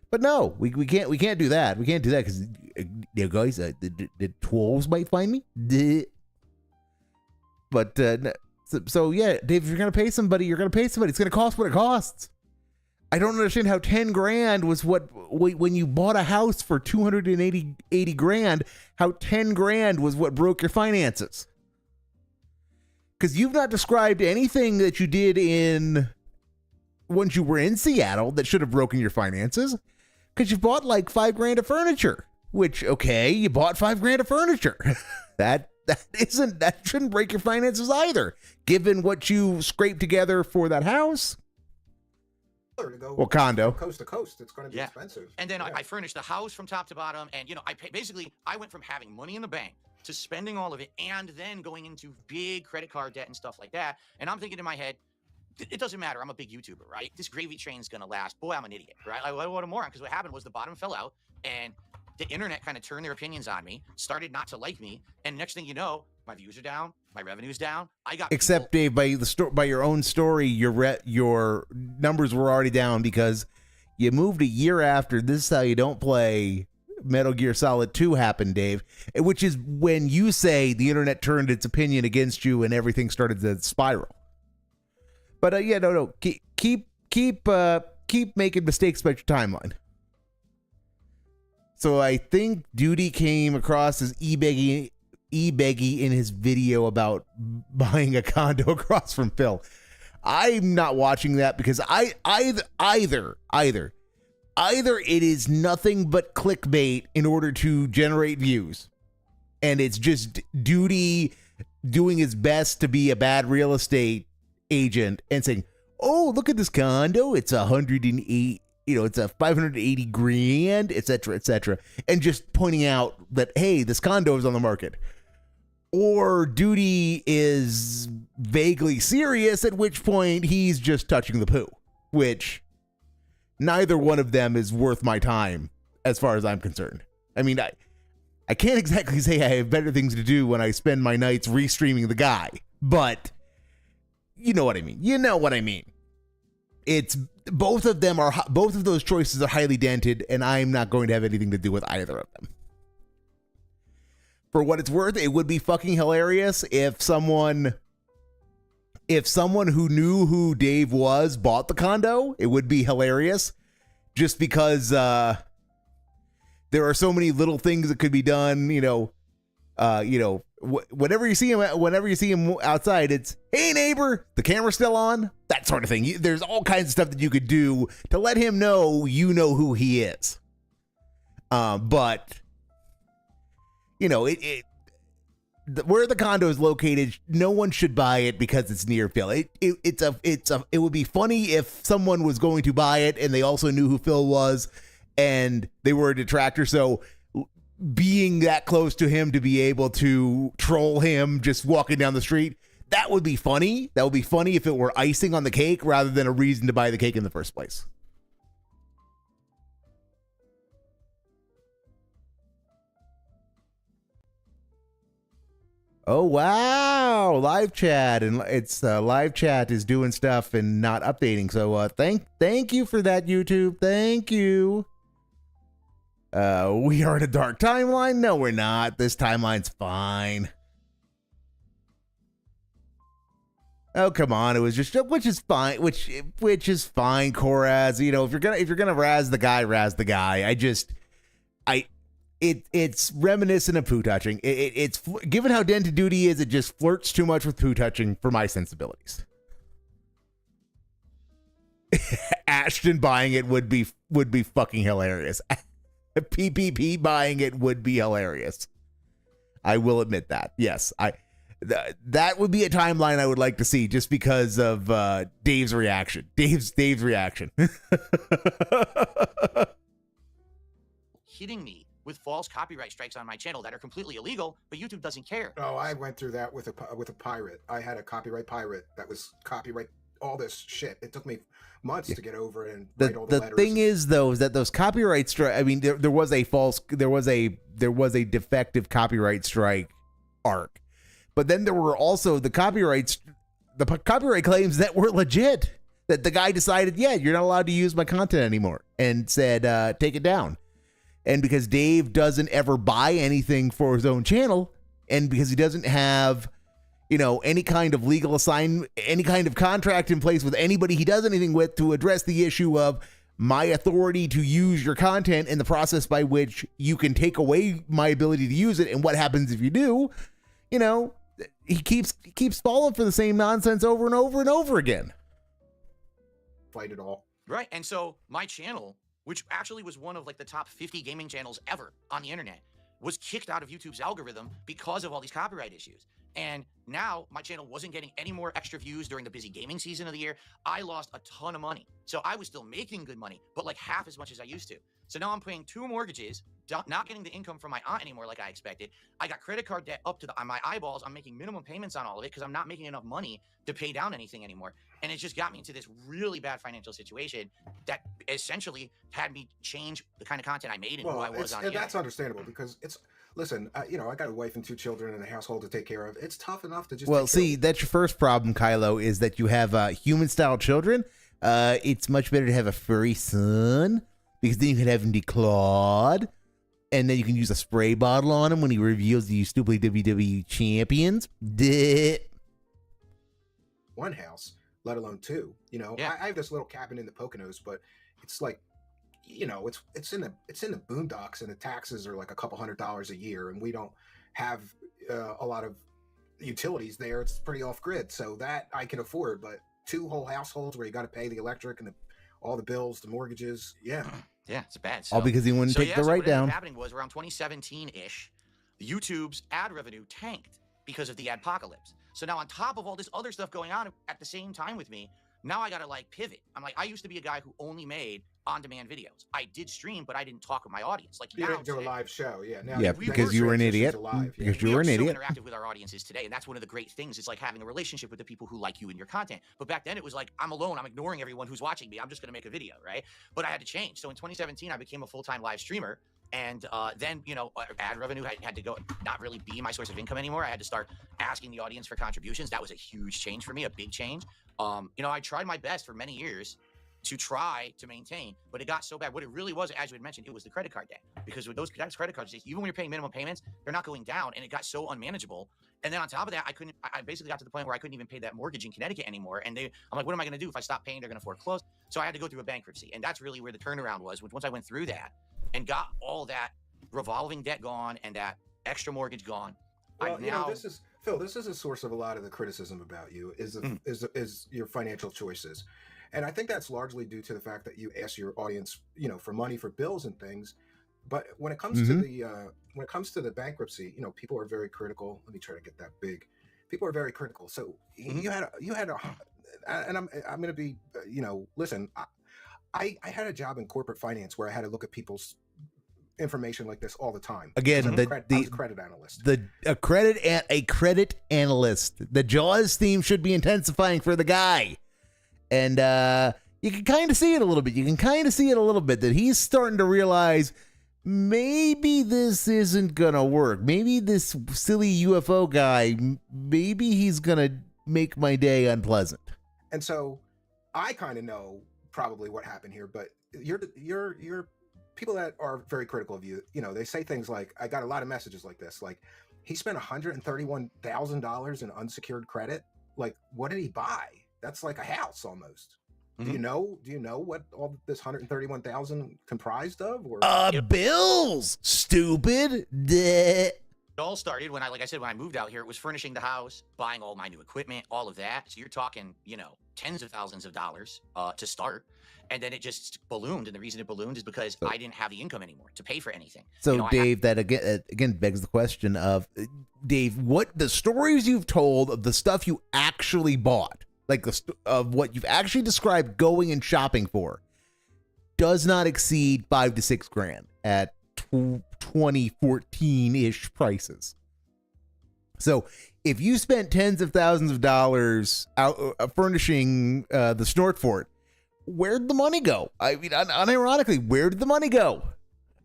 But no, we can't do that. We can't do that because, you guys, the trolls might find me. But so yeah, Dave, if you're gonna pay somebody, you're gonna pay somebody. It's gonna cost what it costs. I don't understand how 10 grand was when you bought a house for 280 grand, how 10 grand was what broke your finances. Because you've not described anything that you did once you were in Seattle that should have broken your finances. Because you bought like 5 grand of furniture, which, okay, you bought 5 grand of furniture. That shouldn't break your finances either, given what you scraped together for that house. To go Well, condo. coast to coast, it's going to be expensive. And then I furnished the house from top to bottom, and I went from having money in the bank to spending all of it, and then going into big credit card debt and stuff like that. And I'm thinking in my head, it doesn't matter. I'm a big YouTuber, right? This gravy train's gonna last. Boy, I'm an idiot, right? What a moron. Because what happened was the bottom fell out, and the internet kind of turned their opinions on me, started not to like me, and next thing you know, my views are down, my revenue's down. Except Dave, by your own story, your numbers were already down because you moved a year after This Is How You Don't Play Metal Gear Solid 2 happened, Dave, which is when you say the internet turned its opinion against you and everything started to spiral. But keep making mistakes about your timeline. So I think Duty came across as E-Beggy in his video about buying a condo across from Phil. I'm not watching that because either it is nothing but clickbait in order to generate views, and it's just Duty doing his best to be a bad real estate agent and saying, "Oh, look at this condo. It's 108, it's a 580 grand, etc., and just pointing out that, hey, this condo is on the market." Or Duty is vaguely serious, at which point he's just touching the poo, which neither one of them is worth my time as far as I'm concerned. I mean, I can't exactly say I have better things to do when I spend my nights restreaming the guy, but you know what I mean. You know what I mean. It's both of those choices are highly dented, and I'm not going to have anything to do with either of them. For what it's worth, it would be fucking hilarious if someone who knew who Dave was bought the condo. It would be hilarious, just because there are so many little things that could be done. Whenever you see him outside, it's, "Hey neighbor, the camera's still on," that sort of thing. There's all kinds of stuff that you could do to let him know you know who he is. But where the condo is located, no one should buy it because it's near Phil. It would be funny if someone was going to buy it and they also knew who Phil was and they were a detractor. So being that close to him to be able to troll him just walking down the street, that would be funny. That would be funny if it were icing on the cake rather than a reason to buy the cake in the first place. Oh wow, live chat, and it's live chat is doing stuff and not updating. So thank you for that, YouTube. Thank you. We are in a dark timeline. No, we're not. This timeline's fine. Oh come on, it was just, which is fine. Which is fine, Koraz. If you're gonna razz the guy, razz the guy. It's reminiscent of poo touching. It's given how dented Duty is, it just flirts too much with poo touching for my sensibilities. Ashton buying it would be fucking hilarious. PPP buying it would be hilarious. I will admit that. Yes, that would be a timeline I would like to see, just because of Dave's reaction. Dave's reaction. Hitting me with false copyright strikes on my channel that are completely illegal, but YouTube doesn't care. Oh, I went through that with a pirate. I had a copyright pirate that was copyright all this shit. It took me months to get over and write all the letters. The thing is, though, is that those copyright strike. I mean, there was a defective copyright strike arc, but then there were also the copyright claims that were legit. That the guy decided, yeah, you're not allowed to use my content anymore, and said, take it down. And because Dave doesn't ever buy anything for his own channel, and because he doesn't have, any kind of legal any kind of contract in place with anybody he does anything with to address the issue of my authority to use your content and the process by which you can take away my ability to use it and what happens if you do, he keeps falling for the same nonsense over and over and over again. Fight it all. Right. And so my channel, which actually was one of the top 50 gaming channels ever on the internet, was kicked out of YouTube's algorithm because of all these copyright issues. And now my channel wasn't getting any more extra views during the busy gaming season of the year. I lost a ton of money. So I was still making good money, but half as much as I used to. So now I'm paying 2 mortgages, not getting the income from my aunt anymore like I expected. I got credit card debt up to my eyeballs. I'm making minimum payments on all of it because I'm not making enough money to pay down anything anymore. And it just got me into this really bad financial situation that essentially had me change the kind of content I made and who I was on the internet. That's understandable because listen, I got a wife and 2 children and a household to take care of. It's tough enough to just. Well, see, that's your first problem, Kylo, is that you have human-style children. It's much better to have a furry son, because then you can have him declawed, and then you can use a spray bottle on him when he reveals the stupid WWE champions. One house, let alone 2. Yeah. I have this little cabin in the Poconos, but it's it's in the boondocks, and the taxes are a couple $100s a year, and we don't have a lot of utilities there. It's pretty off grid, so that I can afford. But 2 whole households where you got to pay the electric and all the bills, the mortgages, yeah, it's bad. All because he wouldn't take the write down. What happening was around 2017-ish, YouTube's ad revenue tanked because of the adpocalypse. So now on top of all this other stuff going on at the same time with me, now I got to like pivot. I'm like, I used to be a guy who only made on-demand videos. I did stream, but I didn't talk with my audience. Like you didn't do a live show, yeah. Now, because you were an idiot. Because you were an idiot. So interactive with our audiences today, and that's one of the great things. It's like having a relationship with the people who like you and your content. But back then, it was like I'm alone. I'm ignoring everyone who's watching me. I'm just going to make a video, right? But I had to change. So in 2017, I became a full-time live streamer. And then, you know, ad revenue had to go, not really be my source of income anymore. I had to start asking the audience for contributions. That was a huge change for me, a big change. You know, I tried my best for many years to try to maintain, but it got so bad. What it really was, as you had mentioned, it was the credit card debt. Because with those credit cards, even when you're paying minimum payments, they're not going down, and it got so unmanageable. And then on top of that, I basically got to the point where I couldn't even pay that mortgage in Connecticut anymore. And I'm like, what am I going to do? If I stop paying, they're going to foreclose. So I had to go through a bankruptcy. And that's really where the turnaround was. Once I went through that and got all that revolving debt gone and that extra mortgage gone. Well, you know, this is Phil. This is a source of a lot of the criticism about you is your financial choices, and I think that's largely due to the fact that you ask your audience, you know, for money for bills and things. But when it comes to the bankruptcy, you know, people are very critical. Let me try to get that big. People are very critical. So you had a, and I'm going to be, you know, listen. I had a job in corporate finance where I had to look at people's information like this all the time. Again, I was a credit analyst. A credit analyst. The Jaws theme should be intensifying for the guy, and you can kind of see it a little bit. That he's starting to realize maybe this isn't gonna work. Maybe this silly UFO guy. Maybe he's gonna make my day unpleasant. And so, I kind of know probably what happened here, but you're people that are very critical of you, you know, they say things like, I got a lot of messages like this, like, he spent $131,000 in unsecured credit. Like, what did he buy? That's like a house almost. Do you know what all this 131,000 comprised of? Or bills, stupid. It all started when when I moved out here, it was furnishing the house, buying all my new equipment, all of that. So you're talking, you know, tens of thousands of dollars to start. And then it just ballooned. And the reason it ballooned is because I didn't have the income anymore to pay for anything. So, you know, Dave, that again begs the question of, Dave, what the stories you've told of the stuff you actually bought, like of what you've actually described going and shopping for, does not exceed $5,000 to $6,000 at 2014-ish prices. So if you spent tens of thousands of dollars out furnishing the Snort Fort, where'd the money go? I mean, unironically, where did the money go?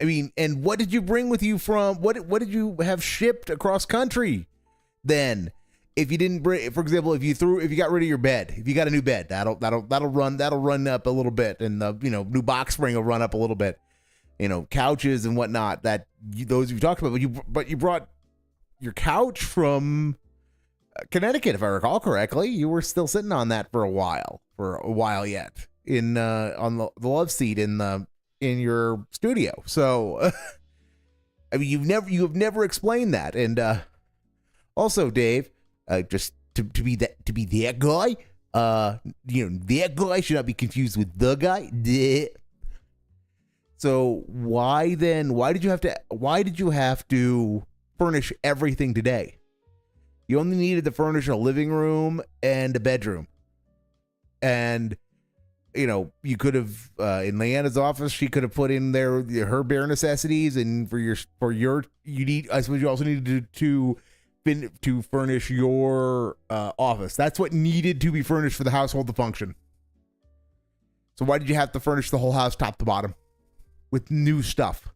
I mean, and what did you bring with you from, what did you have shipped across country then? If you didn't bring, for example, if you got rid of your bed, if you got a new bed, that'll run up a little bit, and the, you know, new box spring will run up a little bit, you know, couches and whatnot, those you've talked about, but you brought your couch from Connecticut, if I recall correctly. You were still sitting on that for a while yet. On the love seat in your studio. So I mean, you have never explained that. And also, Dave, just to be that guy, you know, that guy should not be confused with the guy. So why did you have to furnish everything today? You only needed to furnish a living room and a bedroom. And, you know, you could have, in Leanna's office, she could have put in there her bare necessities, and I suppose you also needed to furnish your office. That's what needed to be furnished for the household to function. So why did you have to furnish the whole house top to bottom with new stuff?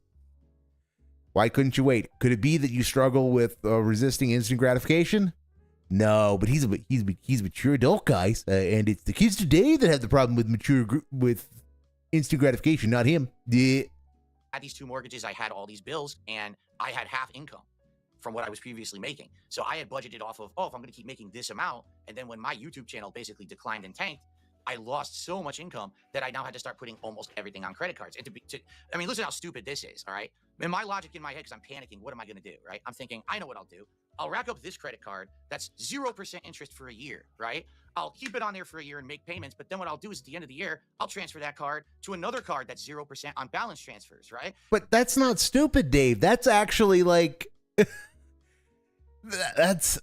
Why couldn't you wait? Could it be that you struggle with resisting instant gratification? No, but he's a mature adult, guys, and it's the kids today that have the problem with instant gratification, not him. Yeah. I had these 2 mortgages, I had all these bills, and I had half income from what I was previously making. So I had budgeted off of, if I'm going to keep making this amount, and then when my YouTube channel basically declined and tanked, I lost so much income that I now had to start putting almost everything on credit cards. And I mean, listen how stupid this is, all right? And my logic in my head, because I'm panicking, what am I going to do, right? I'm thinking, I know what I'll do. I'll rack up this credit card that's 0% interest for a year, right? I'll keep it on there for a year and make payments, but then what I'll do is at the end of the year, I'll transfer that card to another card that's 0% on balance transfers, right? But that's not stupid, Dave. That's actually like that's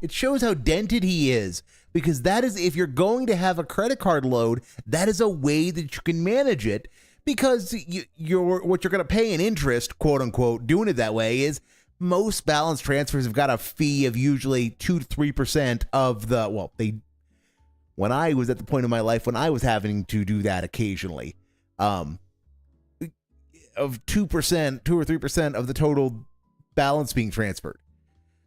it shows how dented he is, because that is, if you're going to have a credit card load, that is a way that you can manage it, because you're what you're going to pay in interest, quote unquote, doing it that way is most balance transfers have got a fee of usually 2 to 3% of the, well, when I was at the point of my life when I was having to do that occasionally, of 2%, 2 or 3% of the total balance being transferred.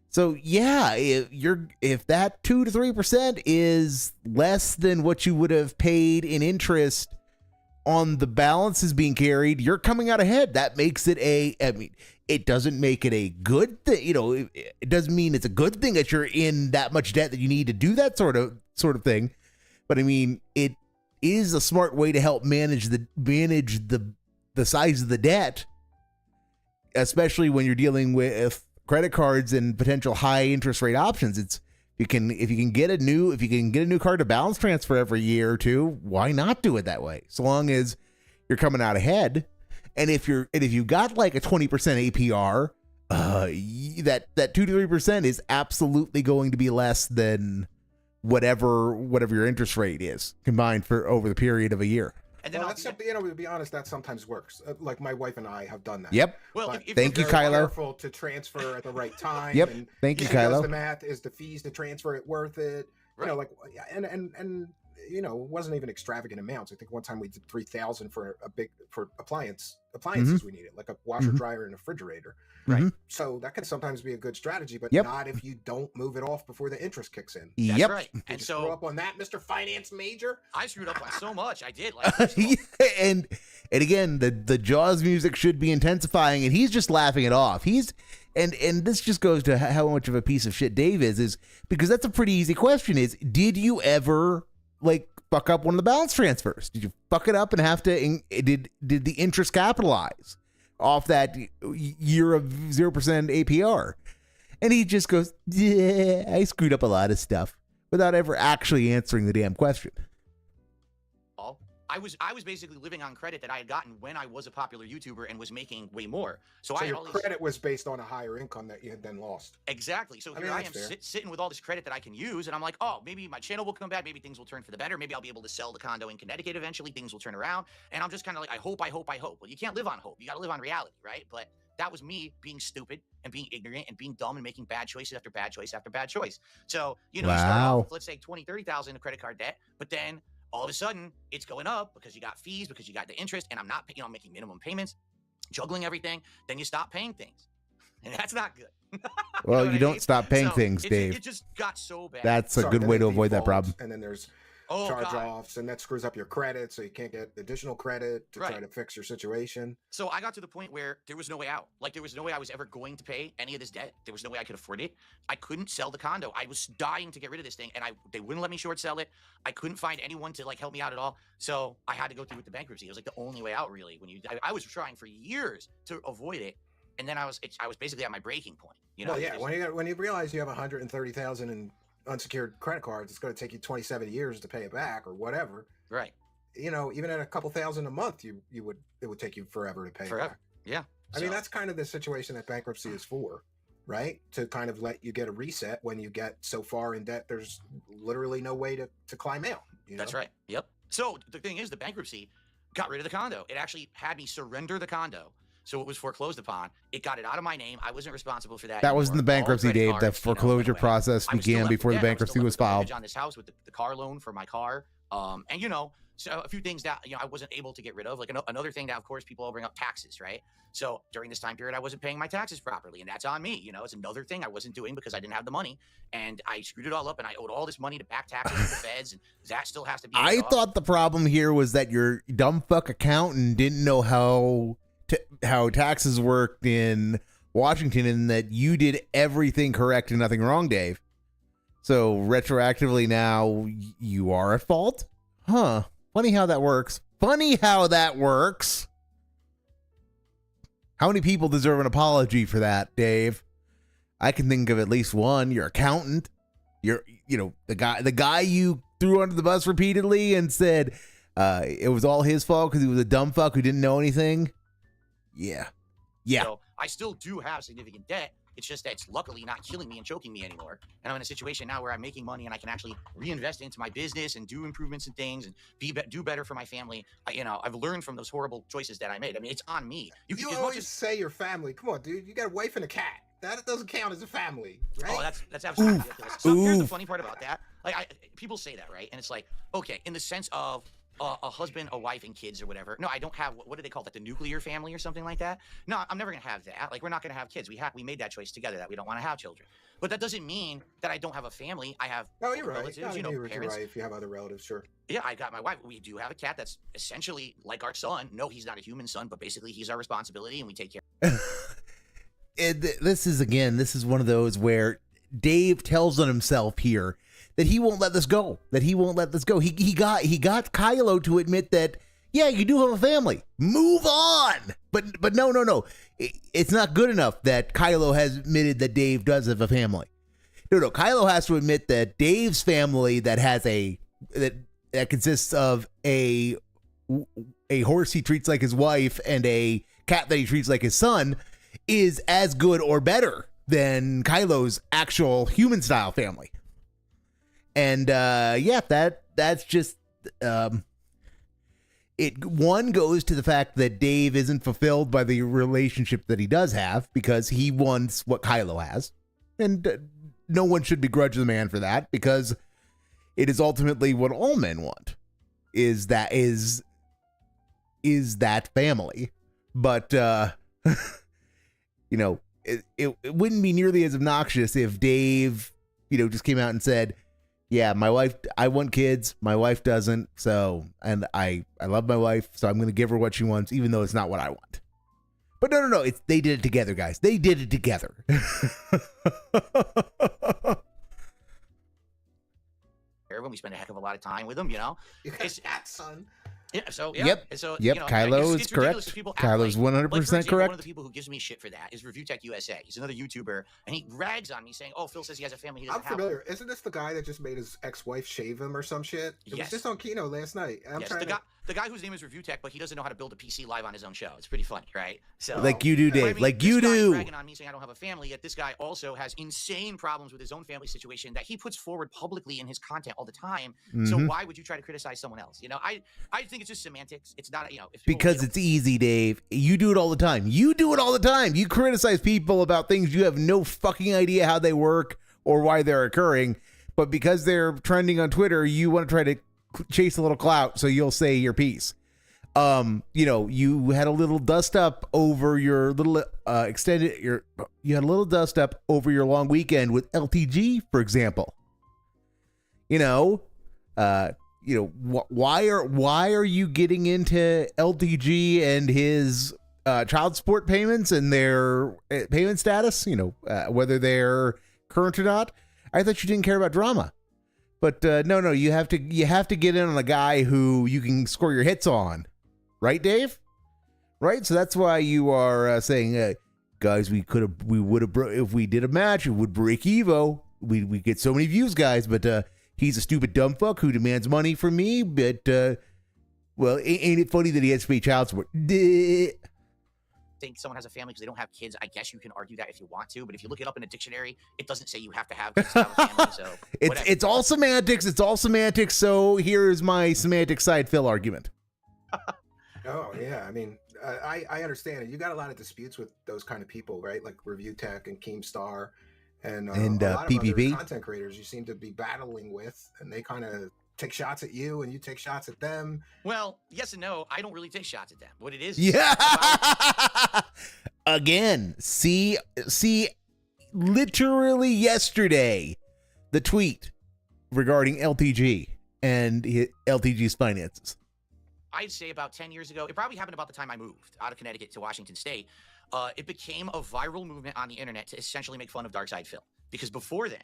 So yeah, if that 2 to 3% is less than what you would have paid in interest on the balances being carried, you're coming out ahead. That makes it it doesn't make it a good thing. It doesn't mean it's a good thing that you're in that much debt that you need to do that sort of thing. But I mean, it is a smart way to help manage the size of the debt, especially when you're dealing with credit cards and potential high interest rate options. If you can get a new card to balance transfer every year or two, why not do it that way? So long as you're coming out ahead. And if you got like a 20% APR, that 2 to 3% is absolutely going to be less than whatever your interest rate is combined for over the period of a year. And then that's something, to be honest, that sometimes works. Like my wife and I have done that. Yep. Well, thank you, Kylo. Careful to transfer at the right time. Yep. And Thank you, she does Kylo. the math. Is the fees to transfer it worth it? Right. And it wasn't even extravagant amounts. I think one time we did $3,000 for appliances we needed, like a washer, dryer, and a refrigerator. Right. So that can sometimes be a good strategy, but Yep. not if you don't move it off before the interest kicks in. That's Yep. right. Did And you screw so up on that, Mr. Finance Major? I screwed up on so much. I did. Like, first of all, and again, the Jaws music should be intensifying, and he's just laughing it off. And this just goes to how much of a piece of shit Dave is because that's a pretty easy question. Did you ever fuck up one of the balance transfers? Did you fuck it up and have to? Did the interest capitalize off that year of 0% APR? And he just goes, "Yeah, I screwed up a lot of stuff," without ever actually answering the damn question. I was basically living on credit that I had gotten when I was a popular YouTuber and was making way more. So I had your all these credit was based on a higher income that you had then lost. Exactly. So here I am sitting with all this credit that I can use, and I'm like, oh, maybe my channel will come back. Maybe things will turn for the better. Maybe I'll be able to sell the condo in Connecticut eventually. Things will turn around. And I'm just kind of like, I hope. Well, you can't live on hope. You got to live on reality, right? But that was me being stupid and being ignorant and being dumb and making bad choices after bad choice after bad choice. So, you start off with, let's say, 20, 30,000 in credit card debt, but then all of a sudden it's going up because you got fees, because you got the interest, and I'm not, I'm making minimum payments, juggling everything. Then you stop paying things, and that's not good. Well, you don't stop paying things, Dave. It just got so bad. That's a good way to avoid that problem. And then there's charge-offs, and that screws up your credit, so you can't get additional credit to try to fix your situation. So I got to the point where there was no way out. Like, there was no way I was ever going to pay any of this debt. There was no way I could afford it. I couldn't sell the condo. I was dying to get rid of this thing, and they wouldn't let me short sell it. I couldn't find anyone to help me out at all. So I had to go through with the bankruptcy. It was the only way out, really. I was trying for years to avoid it, and then I was basically at my breaking point. Well, yeah. When you realize you have 130,000 in unsecured credit cards, it's going to take you 27 years to pay it back or whatever. Right. Even at a couple thousand a month, it would take you forever to pay it back. Yeah. I mean, that's kind of the situation that bankruptcy is for, right? To kind of let you get a reset when you get so far in debt, there's literally no way to climb out. That's right. Yep. So the thing is, the bankruptcy got rid of the condo. It actually had me surrender the condo. So it was foreclosed upon. It got it out of my name. I wasn't responsible for that. That was in the bankruptcy, Dave. The foreclosure process began before the bankruptcy was filed. On this house with the car loan for my car, and so a few things that I wasn't able to get rid of. Like another thing that, of course, people all bring up taxes, right? So during this time period, I wasn't paying my taxes properly, and that's on me. It's another thing I wasn't doing because I didn't have the money, and I screwed it all up, and I owed all this money to back taxes to the feds, and that still has to be. I thought the problem here was that your dumb fuck accountant didn't know how taxes worked in Washington, and that you did everything correct and nothing wrong, Dave. So retroactively now you are at fault? Huh. Funny how that works. How many people deserve an apology for that, Dave? I can think of at least one. Your accountant. The guy you threw under the bus repeatedly and said it was all his fault because he was a dumb fuck who didn't know anything. Yeah. So I still do have significant debt. It's just that it's luckily not killing me and choking me anymore. And I'm in a situation now where I'm making money and I can actually reinvest into my business and do improvements and things and do better for my family. I've learned from those horrible choices that I made. I mean, it's on me. You always say your family. Come on, dude. You got a wife and a cat. That doesn't count as a family, right? Oh, that's absolutely ridiculous. So here's the funny part about that. People say that, right? And it's like, okay, in the sense of a husband, a wife, and kids or whatever. No, I don't have, what do they call that? The nuclear family or something like that? No, I'm never going to have that. Like, we're not going to have kids. We made that choice together that we don't want to have children. But that doesn't mean that I don't have a family. I have you're relatives, right. parents. You're right. If you have other relatives, sure. Yeah, I got my wife. We do have a cat that's essentially like our son. No, he's not a human son, but basically he's our responsibility and we take care. This is one of those where Dave tells on himself here that he won't let this go. He got Kylo to admit that, yeah, you do have a family. Move on. But no. It's not good enough that Kylo has admitted that Dave does have a family. No. Kylo has to admit that Dave's family that has that consists of a horse he treats like his wife and a cat that he treats like his son is as good or better than Kylo's actual human style family. And that's just it. One goes to the fact that Dave isn't fulfilled by the relationship that he does have because he wants what Kylo has, and no one should begrudge the man for that because it is ultimately what all men want. Is that family? But it wouldn't be nearly as obnoxious if Dave, just came out and said, yeah, my wife, I want kids. My wife doesn't. So, and I love my wife. So I'm going to give her what she wants, even though it's not what I want. But no. They did it together, guys. They did it together. When we spend a heck of a lot of time with them, It's that, son. Yeah. So Yep. And so Kylo is correct. Kylo's 100% correct. One of the people who gives me shit for that is Review Tech USA. He's another YouTuber, and he rags on me saying, "Oh, Phil says he has a family. He doesn't have familiar. Isn't this the guy that just made his ex-wife shave him or some shit? It was just on Kino last night. The guy whose name is Review Tech, but he doesn't know how to build a PC live on his own show. It's pretty funny, right? So like you do, Dave. Like you do. Ragging on me saying I don't have a family, yet this guy also has insane problems with his own family situation that he puts forward publicly in his content all the time. Mm-hmm. So why would you try to criticize someone else? I think it's just semantics. It's not, because it's easy, Dave. You do it all the time. You criticize people about things you have no fucking idea how they work or why they're occurring, but because they're trending on Twitter, you want to try to chase a little clout, so you'll say your piece. You had a little dust up over your little you had a little dust up over your long weekend with LTG, for example. Why are you getting into LTG and his child support payments and their payment status? Whether they're current or not. I thought you didn't care about drama. But no, you have to get in on a guy who you can score your hits on, right, Dave? Right, so that's why you are saying, guys, we would have if we did a match, it would break Evo. We get so many views, guys, but he's a stupid dumb fuck who demands money from me. But well, ain't it funny that he has to pay child support? Think someone has a family because they don't have kids. I guess you can argue that if you want to, but if you look it up in a dictionary, it doesn't say you have to have kids to have a family. So it's all semantics. It's all semantics. So here's my semantic side Phil argument. Oh yeah, I mean, I understand it. You got a lot of disputes with those kind of people, right? Like Review Tech and Keemstar and a lot of PPP other content creators you seem to be battling with, and they kind of take shots at you and you take shots at them. Well, yes and no. I don't really take shots at them. What it is again, see literally yesterday the tweet regarding LTG and LTG's finances. I'd say about 10 years ago, it probably happened about the time I moved out of Connecticut to Washington State. It became a viral movement on the internet to essentially make fun of Darkside Phil, because before then,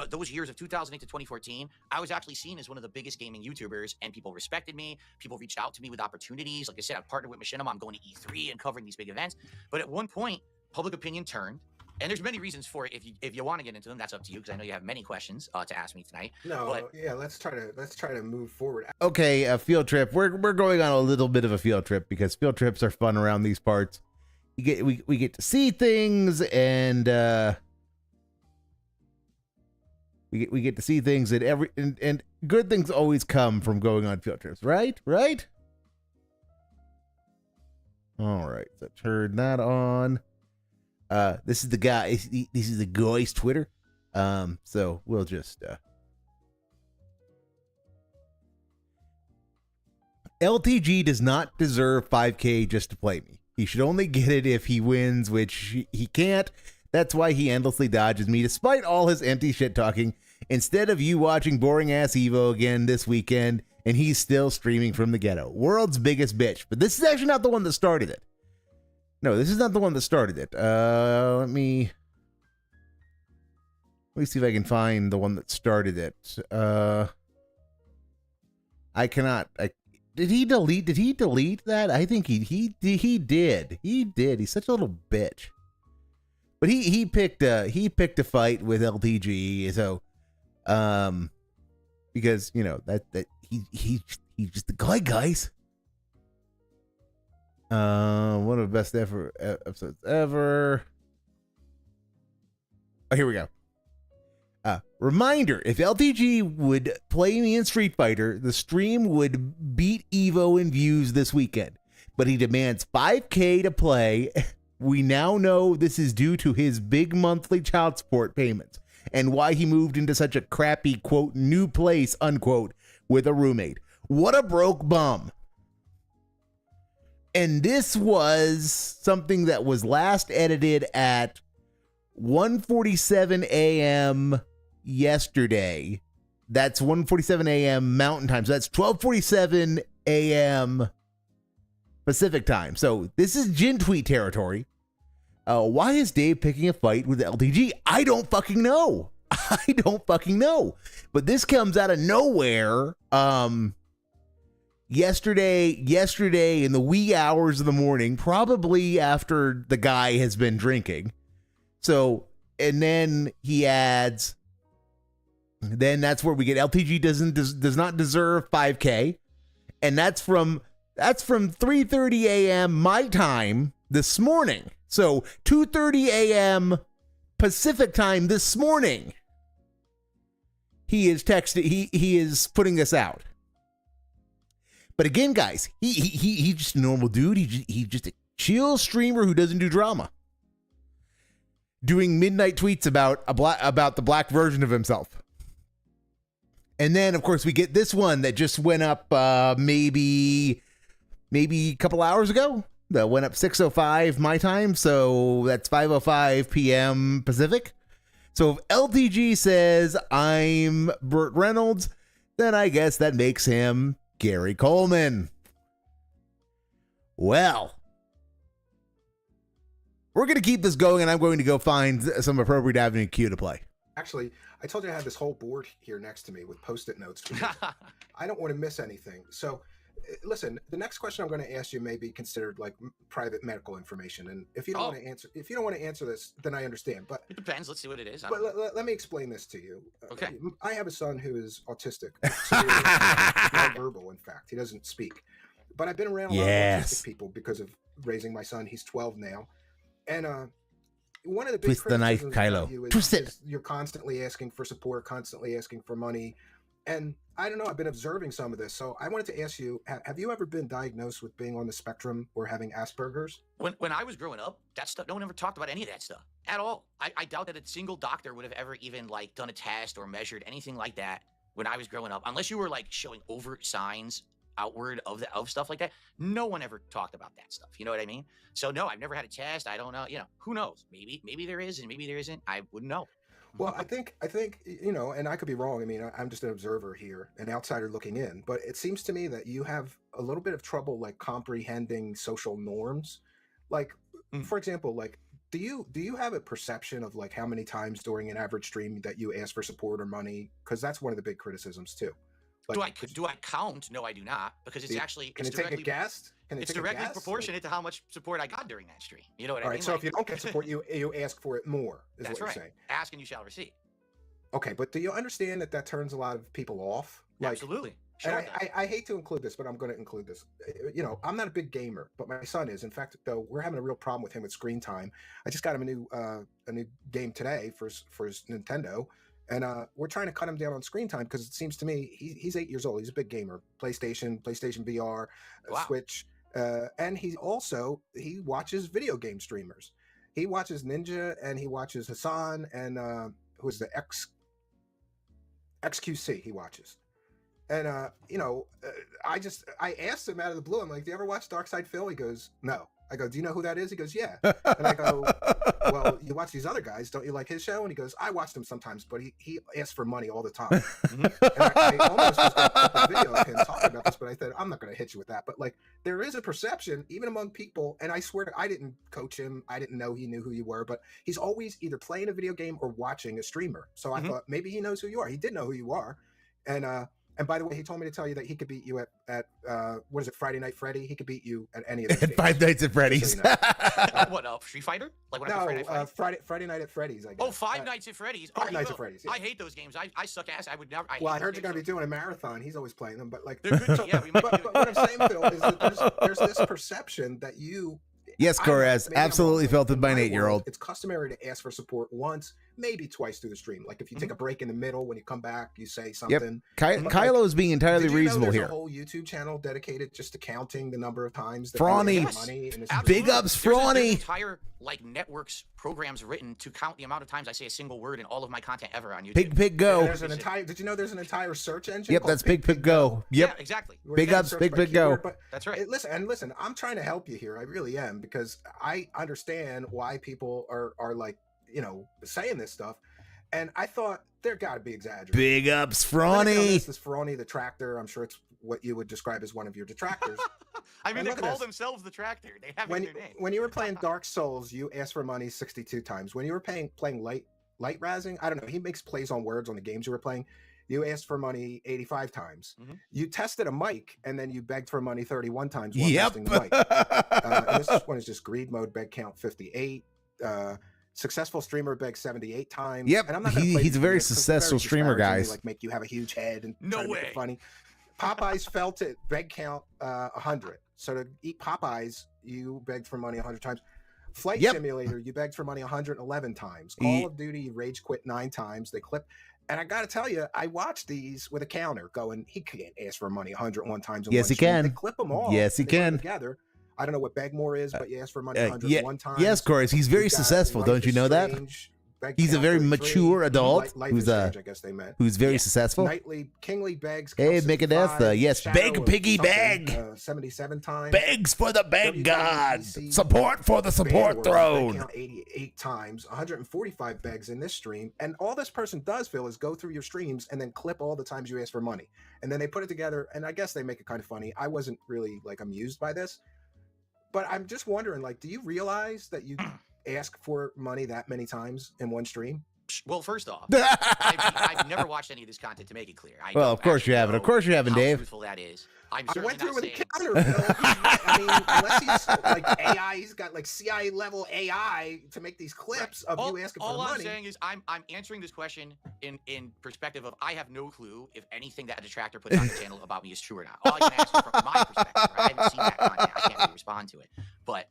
those years of 2008 to 2014, I was actually seen as one of the biggest gaming YouTubers, and people respected me. People reached out to me with opportunities. Like I said, I partnered with Machinima. I'm going to E3 and covering these big events. But at one point, public opinion turned, And there's many reasons for it. If you want to get into them, that's up to you, because I know you have many questions to ask me tonight. No, But yeah, let's try to move forward. Okay, a field trip. We're going on a little bit of a field trip because field trips are fun around these parts. We get to see things, and we get to see things, and good things always come from going on field trips, right? Right? All right, so turn that on. This is the guy. This is the guy's Twitter. So we'll just LTG does not deserve 5K just to play me. He should only get it if he wins, which he can't. That's why he endlessly dodges me, despite all his empty shit talking. Instead of you watching boring ass Evo again this weekend, and he's still streaming from the ghetto. World's biggest bitch. But this is actually not the one that started it. No, this is not the one that started it. Let me see if I can find the one that started it. I cannot. Did he delete that? I think he did. He did. He's such a little bitch. But he picked a fight with LTG, so because you know that he's just the guy, guys. One of the best episodes ever. Oh, here we go. Reminder, if LTG would play me in Street Fighter, the stream would beat Evo in views this weekend. But he demands 5K to play. We now know this is due to his big monthly child support payments and why he moved into such a crappy, quote, new place, unquote, with a roommate. What a broke bum. And this was something that was last edited at 1:47 a.m. yesterday. That's 1:47 a.m. Mountain Time. So that's 12:47 a.m. Pacific Time. So this is Jin tweet territory. Why is Dave picking a fight with LTG? I don't fucking know. I don't fucking know. But this comes out of nowhere. Yesterday in the wee hours of the morning, probably after the guy has been drinking. So, and then he adds, then that's where we get LTG does not deserve 5K. And that's from 3:30 a.m. my time this morning. So 2:30 a.m. Pacific time this morning. He is he is putting this out. But again, guys, he's just a normal dude. He's just a chill streamer who doesn't do drama. Doing midnight tweets about the black version of himself. And then, of course, we get this one that just went up maybe a couple hours ago. That went up 6:05 my time, so that's 5:05 p.m. Pacific. So if LTG says I'm Burt Reynolds, then I guess that makes him Gary Coleman. Well, we're going to keep this going, and I'm going to go find some appropriate Avenue Q to play. Actually, I told you I had this whole board here next to me with Post-it notes. I don't want to miss anything. So, listen, the next question I'm going to ask you may be considered like private medical information, and if you don't want to answer this, then I understand. But it depends. Let's see what it is. But let me explain this to you. Okay. I have a son who is autistic, nonverbal. In fact, he doesn't speak. But I've been around a lot of autistic people because of raising my son. He's 12 now, and one of the big twist the knife, Kylo. Is you're constantly asking for support, constantly asking for money. And I don't know, I've been observing some of this. So I wanted to ask you, have you ever been diagnosed with being on the spectrum or having Asperger's? When I was growing up, that stuff, no one ever talked about any of that stuff at all. I doubt that a single doctor would have ever even like done a test or measured anything like that when I was growing up. Unless you were like showing overt signs outward of stuff like that. No one ever talked about that stuff. You know what I mean? So no, I've never had a test. I don't know. You know, who knows? Maybe there is and maybe there isn't. I wouldn't know. Well, I think, you know, and I could be wrong. I mean, I'm just an observer here, an outsider looking in, but it seems to me that you have a little bit of trouble, like comprehending social norms. Like, for example, like, do you have a perception of like how many times during an average stream that you ask for support or money? Because that's one of the big criticisms too. Like, do I count? No, I do not, because it's actually can it's it take a directly guest? Can it it's take a directly guest? proportionate to how much support I got during that stream. You know what I All mean? right. So if you don't get support, you ask for it more. Is That's what right. you're saying. Ask and you shall receive. Okay, but do you understand that turns a lot of people off? Like, Absolutely. Sure. And I hate to include this, but I'm going to include this. You know, I'm not a big gamer, but my son is. In fact, though, we're having a real problem with him with screen time. I just got him a new game today for his Nintendo, and we're trying to cut him down on screen time because it seems to me he's 8 years old. He's a big gamer. PlayStation VR, Wow. Switch, and he watches video game streamers. He watches Ninja and he watches Hassan and who's the XQC he watches. And I asked him out of the blue, I'm like, do you ever watch Dark Side Phil? He goes, no. I go, do you know who that is? He goes, yeah. And I go, well, you watch these other guys, don't you like his show? And he goes, I watch them sometimes, but he asks for money all the time. And I almost was going to put the video of him talking about this, but I said, I'm not going to hit you with that. But like, there is a perception, even among people, and I swear I didn't coach him. I didn't know he knew who you were, but he's always either playing a video game or watching a streamer. So I thought maybe he knows who you are. He did know who you are. And by the way, he told me to tell you that he could beat you at what is it, Friday Night Freddy? He could beat you at any of those games. Five Nights at Freddy's. So what, Street Fighter? Like what no, Friday Night at Freddy's, I guess. Oh, Five Nights at Freddy's. Five Nights at Freddy's, yeah. I hate those games. I suck ass. I would never. Well, I heard you're going to be doing a marathon. He's always playing them, but like... They're good. Yeah, we might but what I'm saying, Phil, is that there's this perception that you... Yes, Corez, absolutely felt it by an 8-year-old. It's customary to ask for support once, maybe twice through the stream. Like if you take a break in the middle, when you come back, you say something. Yep. Kylo is being entirely reasonable here. There's a whole YouTube channel dedicated just to counting the number of times that Frawny. money. Big ups, Frawny. There's entire networks programs written to count the amount of times I say a single word in all of my content ever on YouTube. Pig Go. Did you know there's an entire search engine? Yep, that's Pig Go. Yep, yeah, exactly. Big ups, Pig Go. That's right. Listen, I'm trying to help you here. I really am, because I understand why people are like, saying this stuff. And I thought there got to be exaggerated. Big ups, Frawny. This Frawny the tractor. I'm sure it's what you would describe as one of your detractors. I mean, they call themselves the tractor. They have it in their name. When you were playing Dark Souls, you asked for money 62 times. When you were playing light razzing, I don't know. He makes plays on words on the games you were playing. You asked for money 85 times. You tested a mic, and then you begged for money 31 times while testing the mic. And this one is just greed mode, beg count 58. Successful streamer beg 78 times. Yep, and I'm not he's a very successful streamer, guys. Like make you have a huge head and no way. Funny. Popeyes felt it. Beg count 100. So to eat Popeyes, you begged for money 100 times. Flight Simulator, you begged for money 111 times. Call of Duty, you rage quit 9 times. They clip. And I got to tell you, I watched these with a counter going, he can't ask for money 101 times. Yes, he can. They clip them all. Yes, he can. Together. I don't know what Begmore is, but you ask for money 101 times. Yes, Corey, he's very successful. Don't you know that? He's a very mature adult who's I guess they meant. Who's very successful. Nightly Kingly begs. Hey, Megadeth, yes, beg piggy beg. 77 times. Begs for the beg god. Support for the support throne. Count 88 times. 145 begs in this stream, and all this person does, Phil, is go through your streams and then clip all the times you ask for money, and then they put it together. And I guess they make it kind of funny. I wasn't really like amused by this, but I'm just wondering, like, do you realize that you ask for money that many times in one stream? Well, first off, I've never watched any of this content, to make it clear. Well, of course you haven't. Of course you haven't, Dave. How truthful that is. I went through with a counter, Phil. I mean, unless he's like AI, he's got like CIA level AI to make these clips of you asking for money. All I'm saying is I'm answering this question in perspective of I have no clue if anything that a detractor puts on the channel about me is true or not. All I can answer from my perspective, right? I haven't seen that content. I can't really respond to it. But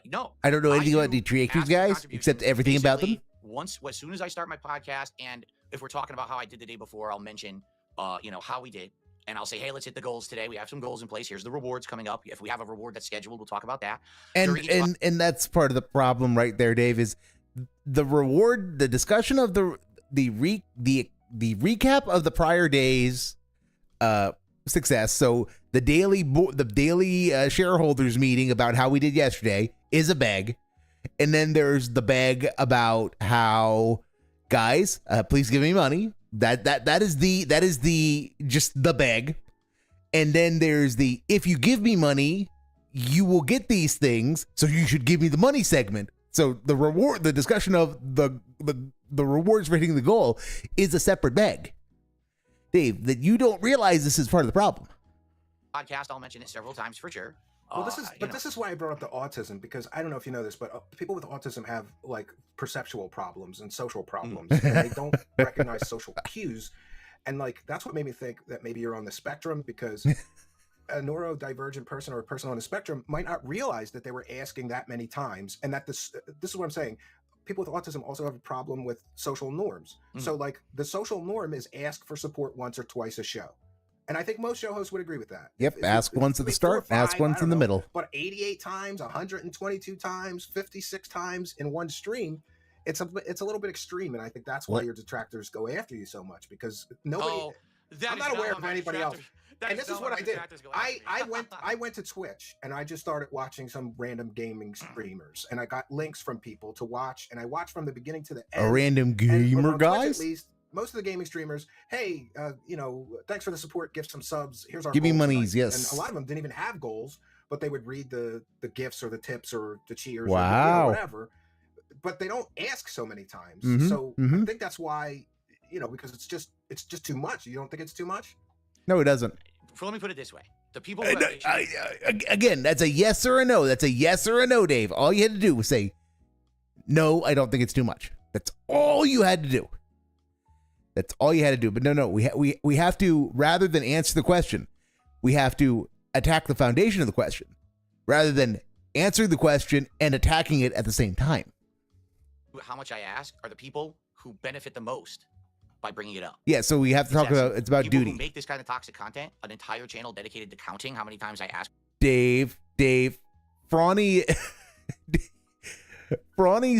no. I don't know anything about detractors, guys, except everything about them. As soon as I start my podcast, and if we're talking about how I did the day before, I'll mention how we did. And I'll say, hey, let's hit the goals today. We have some goals in place. Here's the rewards coming up. If we have a reward that's scheduled, we'll talk about that. And that's part of the problem right there, Dave, is the reward, the discussion of the recap of the prior day's success. So the daily shareholders meeting about how we did yesterday is a beg. And then there's the beg about how, guys, please give me money. That is the just the beg. And then there's the, if you give me money, you will get these things, so you should give me the money segment. So the reward, the discussion of the rewards for hitting the goal is a separate beg. Dave, that you don't realize this is part of the problem. Podcast, I'll mention it several times for sure. Well, this is why I brought up the autism, because I don't know if you know this, but people with autism have like perceptual problems and social problems, and they don't recognize social cues, and like that's what made me think that maybe you're on the spectrum, because a neurodivergent person or a person on the spectrum might not realize that they were asking that many times, and that this is what I'm saying. People with autism also have a problem with social norms. So like the social norm is ask for support once or twice a show. And I think most show hosts would agree with that. Yep, ask once at the start, ask once in the middle. But 88 times, 122 times, 56 times in one stream, it's a little bit extreme, and I think that's why your detractors go after you so much, because nobody. I'm not aware of anybody else. And this is what I did. I went to Twitch and I just started watching some random gaming streamers, and I got links from people to watch, and I watched from the beginning to the end. A random gamer, guys. At least, most of the gaming streamers, hey, thanks for the support, give some subs, here's our give me goals monies, tonight. yes. And a lot of them didn't even have goals, but they would read the gifts or the tips or the cheers wow. or whatever, but they don't ask so many times. So I think that's why, because it's just too much. You don't think it's too much? No, it doesn't. Let me put it this way: the people who again, that's a yes or a no. That's a yes or a no, Dave. All you had to do was say, no, I don't think it's too much. That's all you had to do. That's all you had to do. But no, we have to, rather than answer the question, we have to attack the foundation of the question, rather than answering the question and attacking it at the same time. How much I ask are the people who benefit the most by bringing it up. Yeah, so we have to talk about, it's about people duty. Who make this kind of toxic content, an entire channel dedicated to counting how many times I ask. Dave, Frawny's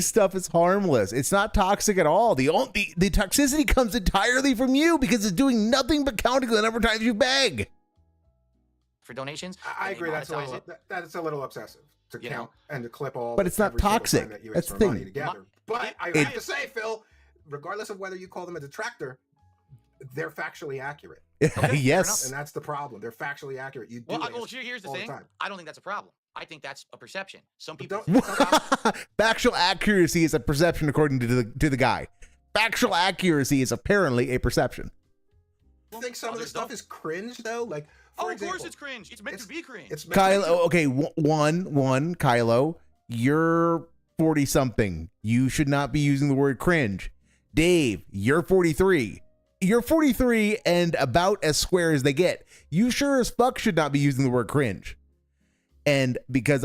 stuff is harmless. It's not toxic at all. The toxicity comes entirely from you, because it's doing nothing but counting the number of times you beg for donations. I agree. That's a little obsessive to count and to clip all. But it's not toxic. That's the thing. Together. But I have to say, Phil, regardless of whether you call them a detractor, they're factually accurate. Okay, yes. And that's the problem. They're factually accurate. You do here's the thing. I don't think that's a problem. I think that's a perception. Some people factual accuracy is a perception, according to the guy. Factual accuracy is apparently a perception. I think some of the stuff is cringe, though. Like, for example, of course it's cringe. It's meant to be cringe. Kylo, okay, Kylo, you're 40-something. You should not be using the word cringe. Dave, you're 43. You're 43 and about as square as they get. You sure as fuck should not be using the word cringe. And because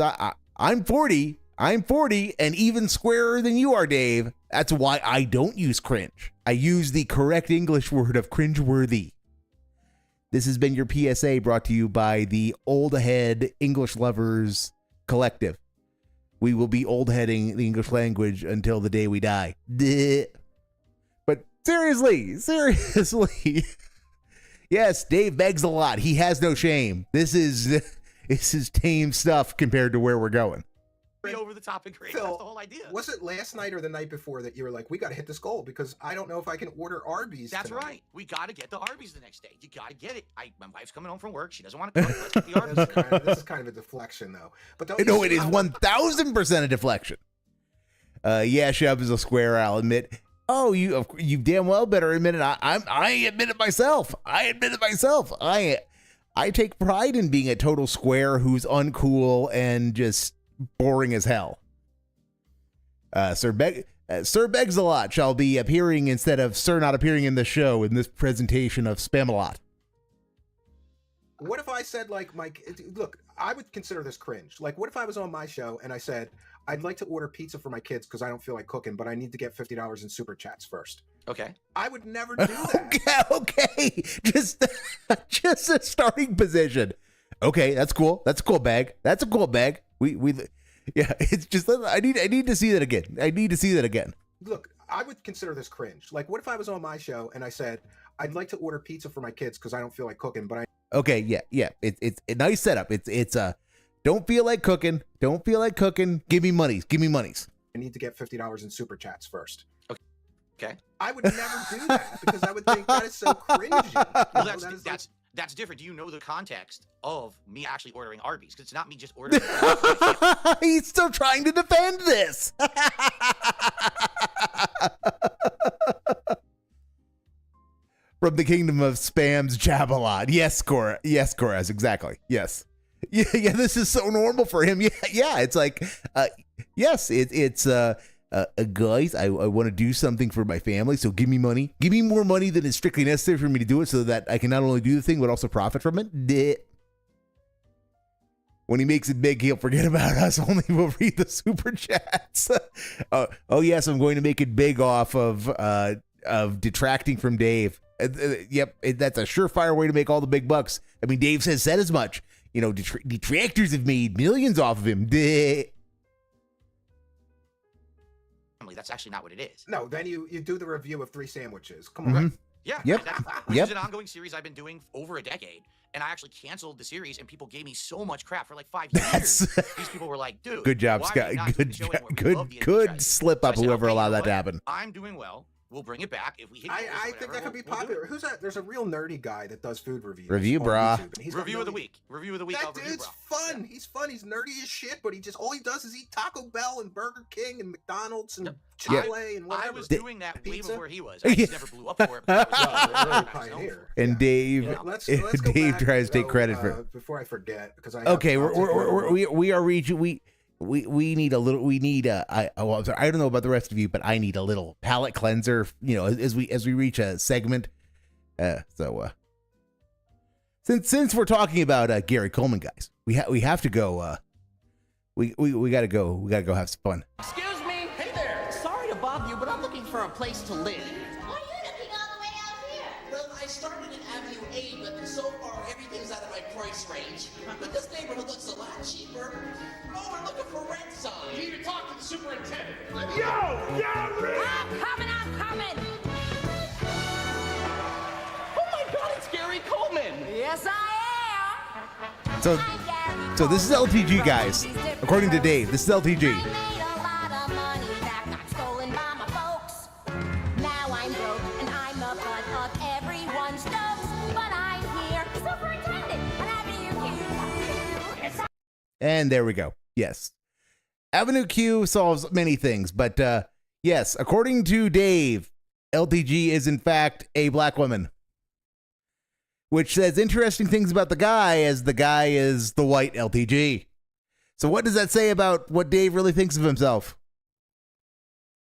I'm 40 and even squarer than you are, Dave, that's why I don't use cringe. I use the correct English word of cringeworthy. This has been your PSA, brought to you by the Old Head English Lovers Collective. We will be old-heading the English language until the day we die. But seriously. Yes, Dave begs a lot. He has no shame. This is tame stuff compared to where we're going. Over the top and great. Phil, that's the whole idea. Was it last night or the night before that you were like, we got to hit this goal, because I don't know if I can order Arby's That's tonight. right. We got to get the Arby's the next day. You got to get it. My wife's coming home from work. She doesn't want to cook. Let's get the Arby's. This is kind of a deflection, though. But don't no, it is 1,000% a deflection. Yeah, Shub is a square, I'll admit. Oh, you damn well better admit it. I admit it myself. I take pride in being a total square who's uncool and just boring as hell. Sir Begs a Lot shall be appearing instead of Sir not appearing in the show in this presentation of Spam-A-Lot. What if I said, like, Mike, look, I would consider this cringe. Like, what if I was on my show and I said, I'd like to order pizza for my kids because I don't feel like cooking, but I need to get $50 in super chats first. Okay. I would never do that. Okay. Just a starting position. Okay, that's cool. That's a cool bag. Yeah, it's just, I need to see that again. Look, I would consider this cringe. Like, what if I was on my show and I said, I'd like to order pizza for my kids because I don't feel like cooking, but I... Okay, yeah. It's a nice setup. It's don't feel like cooking. Give me monies. I need to get $50 in super chats first. Okay. I would never do that because I would think that is so cringy. Well, that's different. Do you know the context of me actually ordering Arby's? Because it's not me just ordering. He's still trying to defend this. from the kingdom of spams Jabalot. Yes, Cora. Yes, Coraz. Exactly. Yes. Yeah. This is so normal for him. Yeah. It's like, yes. It's guys. I want to do something for my family. So give me money. Give me more money than is strictly necessary for me to do it, so that I can not only do the thing but also profit from it. When he makes it big, he'll forget about us. Only we'll read the super chats. Oh yes, I'm going to make it big off of detracting from Dave. Yep, that's a surefire way to make all the big bucks. I mean, Dave has said as much. You know, detractors have made millions off of him. That's actually not what it is. No, then you do the review of 3 sandwiches. Come Mm-hmm. on. Yeah. Yep. Which is an ongoing series I've been doing over a decade. And I actually canceled the series, and people gave me so much crap for like 5 years. These people were like, dude, good job, why Scott. are you not doing the show anymore? We love the Good franchise. slip up, So I said, whoever okay, allowed you know that to what? happen. I'm doing well. We'll bring it back if we hit. I think that could be popular. Who's that? There's a real nerdy guy that does food reviews. Review, on brah. YouTube, and he's Review of the week. Review of the week. That of Review, dude's bro. fun. Yeah. He's fun. He's nerdy as shit, but all he does is eat Taco Bell and Burger King and McDonald's and Chick-fil-A and whatever. I was doing that way Pizza? before he was. I just never blew up for it. But I was Pioneer. And Yeah. Dave, Let's go Dave back, tries to take though, credit for. before I forget, because I Okay, we are reaching. We need a little. We need a. I'm sorry, I don't know about the rest of you, but I need a little palate cleanser. You know, as we reach a segment. Since we're talking about Gary Coleman, guys, we have to go. We gotta go. We gotta go have some fun. Excuse me. Hey there. Sorry to bother you, but I'm looking for a place to live. Why are you looking all the way out here? Well, I started at Avenue 8, but so far everything's out of my price range. But this neighborhood looks a lot cheaper. Oh, we're looking for rent signs. You need to talk to the superintendent. I'm coming! Oh my God, it's Gary Coleman. Yes, I am! So I'm Gary so this is Coleman. LTG, guys. According to Dave, this is I LTG. made a lot of money that got stolen by my folks. Now I'm broke and I'm the butt of everyone's jokes. But I'm here, superintendent, on Avenue Q. It's And there we go. Yes. Avenue Q solves many things, but yes, according to Dave, LTG is in fact a black woman. Which says interesting things about the guy, as the guy is the white LTG. So what does that say about what Dave really thinks of himself?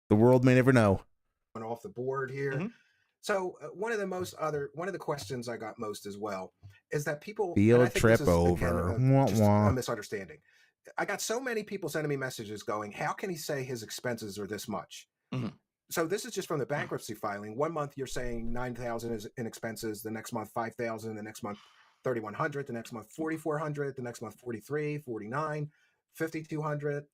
The world may never know. off the board here. Mhm. So one of the questions I got most as well is that people Field and I think trip this is, again, over. a- Wah, just wah. a misunderstanding. I got so many people sending me messages going, how can he say his expenses are this much? Mhm. So this is just from the bankruptcy filing. 1 month you're saying 9,000 is in expenses, the next month 5,000, the next month 3,100, the next month 4,400, the next month 43, 49, 5,200.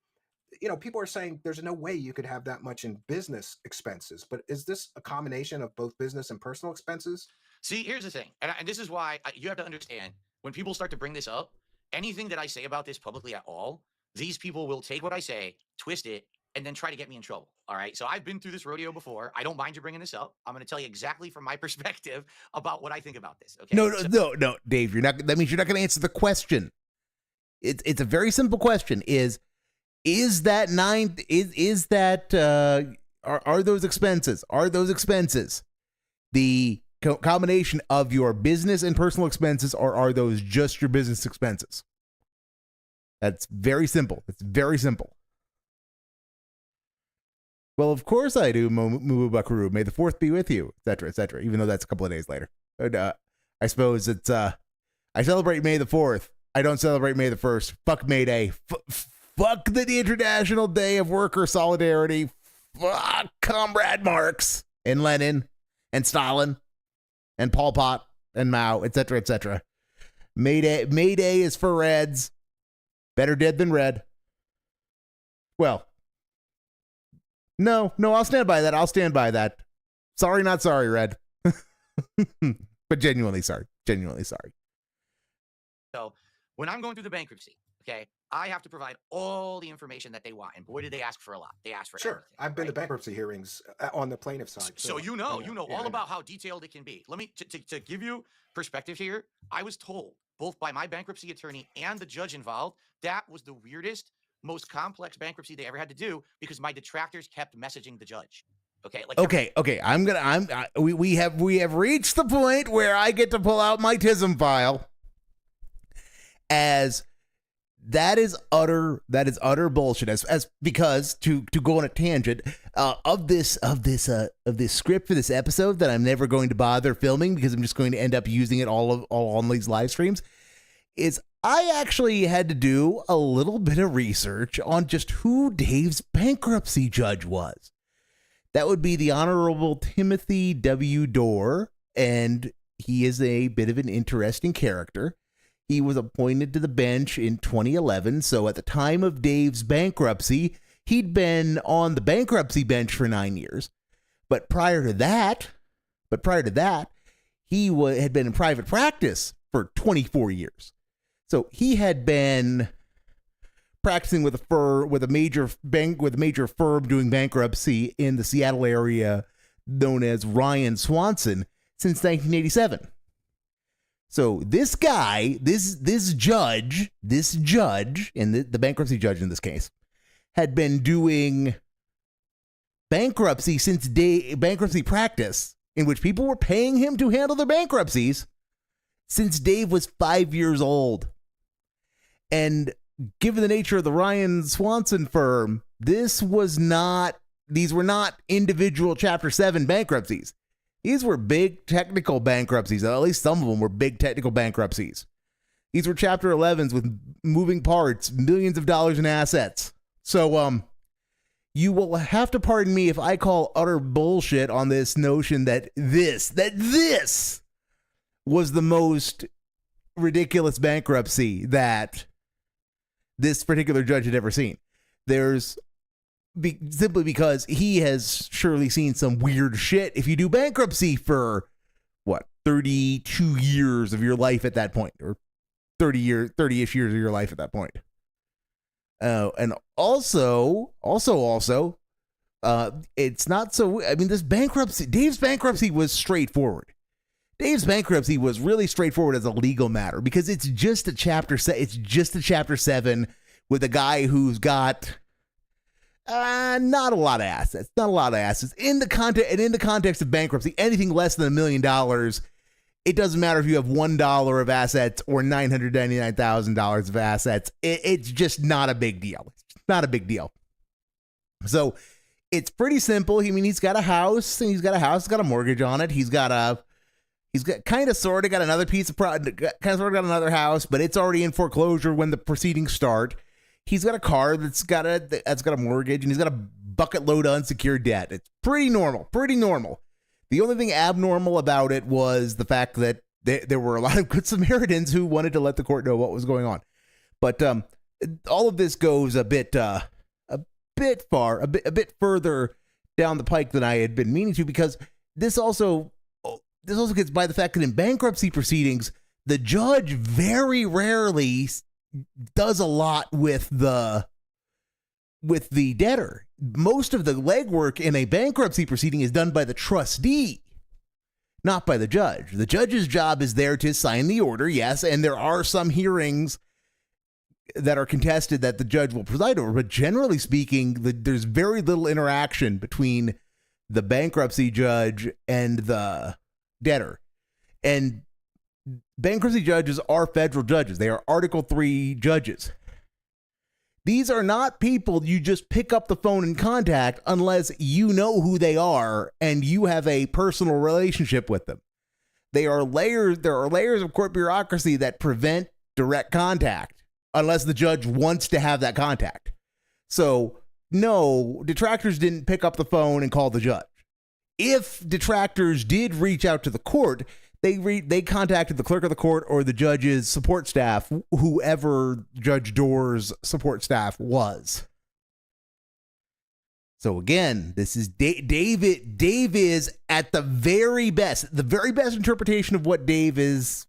You know, people are saying there's no way you could have that much in business expenses. But is this a combination of both business and personal expenses? See, here's the thing, and this is why you have to understand, when people start to bring this up, anything that I say about this publicly at all, these people will take what I say, twist it, and then try to get me in trouble. All right. So I've been through this rodeo before. I don't mind you bringing this up. I'm going to tell you exactly from my perspective about what I think about this. Okay. No, Dave, you're not. That means you're not going to answer the question. It's a very simple question. Are those expenses? Are those expenses the combination of your business and personal expenses, or are those just your business expenses? That's very simple. It's very simple. Well, of course I do, Mumu Buckaroo. May the 4th be with you, etc., etc., even though that's a couple of days later. But, I suppose it's, I celebrate May the 4th. I don't celebrate May the 1st. Fuck May Day. Fuck the International Day of Worker Solidarity. Fuck Comrade Marx and Lenin and Stalin and Pol Pot and Mao, etc., etc. May Day is for Reds. Better dead than red. Well, no, I'll stand by that. I'll stand by that. Sorry, not sorry, Red. But genuinely sorry. Genuinely sorry. So when I'm going through the bankruptcy, okay, I have to provide all the information that they want. And boy, did they ask for a lot. They asked for Sure. everything, I've been to right? bankruptcy hearings on the plaintiff side. So you I know Yeah, I all about how detailed it can be. Let me to give you perspective here. I was told both by my bankruptcy attorney and the judge involved that was the weirdest, most complex bankruptcy they ever had to do because my detractors kept messaging the judge. Okay. Like Okay. We have reached the point where I get to pull out my TISM file, as that is utter bullshit. As because to go on a tangent of this script for this episode that I'm never going to bother filming because I'm just going to end up using it all on these live streams, is I actually had to do a little bit of research on just who Dave's bankruptcy judge was. That would be the Honorable Timothy W. Dorr, and he is a bit of an interesting character. He was appointed to the bench in 2011, so at the time of Dave's bankruptcy, he'd been on the bankruptcy bench for 9 years. But prior to that, he had been in private practice for 24 years. So he had been practicing with a major firm doing bankruptcy in the Seattle area known as Ryan Swanson since 1987. So this guy, this judge, and the bankruptcy judge in this case, had been doing bankruptcy bankruptcy practice, in which people were paying him to handle their bankruptcies, since Dave was 5 years old. And given the nature of the Ryan Swanson firm, these were not individual Chapter 7 bankruptcies. These were big technical bankruptcies. At least some of them were big technical bankruptcies. These were Chapter 11s with moving parts, millions of dollars in assets. So, you will have to pardon me if I call utter bullshit on this notion that this was the most ridiculous bankruptcy that this particular judge had ever seen. Simply because he has surely seen some weird shit if you do bankruptcy for 32 years of your life at that point, or 30-ish years of your life at that point. And also, it's not so. I mean, Dave's bankruptcy was straightforward. Dave's bankruptcy was really straightforward as a legal matter because it's just a chapter. It's just a Chapter 7 with a guy who's got not a lot of assets. In the context of bankruptcy, anything less than $1 million, it doesn't matter if you have $1 of assets or $999,000 of assets. It's just not a big deal. It's not a big deal. So it's pretty simple. I mean, he's got a house. He's got a mortgage on it. He's got another piece of got another house, but it's already in foreclosure when the proceedings start. He's got a car that's got a mortgage, and he's got a bucket load of unsecured debt. It's pretty normal. The only thing abnormal about it was the fact that there were a lot of good Samaritans who wanted to let the court know what was going on. But all of this goes a bit further down the pike than I had been meaning to, because this also gets by the fact that in bankruptcy proceedings, the judge very rarely does a lot with the debtor. Most of the legwork in a bankruptcy proceeding is done by the trustee, not by the judge. The judge's job is there to sign the order, yes, and there are some hearings that are contested that the judge will preside over, but generally speaking, there's very little interaction between the bankruptcy judge and the debtor. And bankruptcy judges are federal judges. They are Article 3 judges. These are not people you just pick up the phone and contact unless you know who they are and you have a personal relationship with them. There are layers of court bureaucracy that prevent direct contact unless the judge wants to have that contact. So, no, detractors didn't pick up the phone and call the judge. If detractors did reach out to the court, they contacted the clerk of the court or the judge's support staff, whoever Judge Dorr's support staff was. So again, this is Dave is at the very best interpretation of what Dave is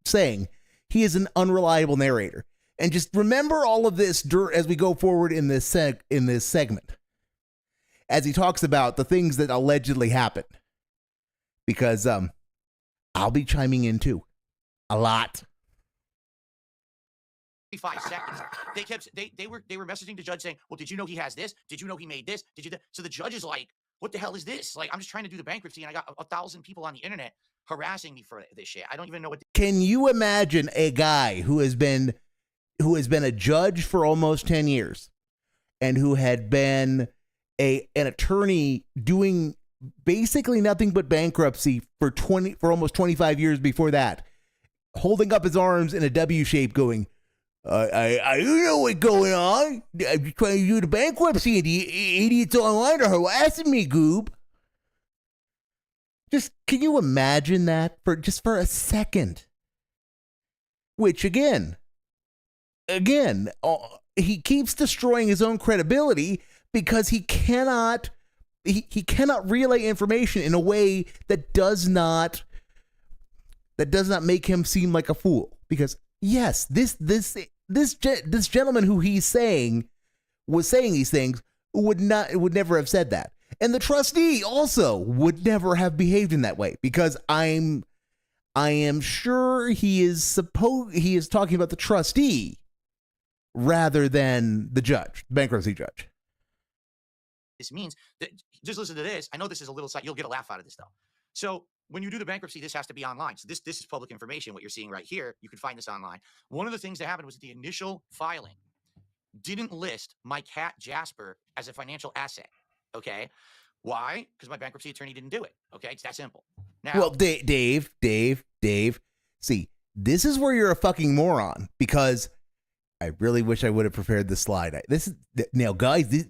saying. He is an unreliable narrator. And just remember all of this as we go forward in this segment, as he talks about the things that allegedly happened, because I'll be chiming in too, a lot. 5 seconds. They were messaging the judge saying, "Well, did you know he has this? Did you know he made this? Did you?" So the judge is like, what the hell is this? Like, I'm just trying to do the bankruptcy, and I got 1,000 people on the internet harassing me for this shit. I don't even know what. Can you imagine a guy who has been a judge for almost 10 years and who had been an attorney doing basically nothing but bankruptcy for almost 25 years before that, holding up his arms in a W shape going, I don't know what's going on. I'm trying to do the bankruptcy and the idiots online are harassing me, goob. Just, can you imagine that for a second? Which again, he keeps destroying his own credibility because he cannot relay information in a way that does not make him seem like a fool. Because yes, this gentleman who was saying these things would never have said that. And the trustee also would never have behaved in that way, because I am sure he is talking about the trustee rather than the judge, the bankruptcy judge. This means that, just listen to this. I know this is a little side. You'll get a laugh out of this though. So when you do the bankruptcy, this has to be online. So this is public information. What you're seeing right here, you can find this online. One of the things that happened was that the initial filing didn't list my cat Jasper as a financial asset. Okay. Why? Because my bankruptcy attorney didn't do it. Okay. It's that simple. Now, well, Dave, see, this is where you're a fucking moron, because I really wish I would have prepared this slide. Now, guys, this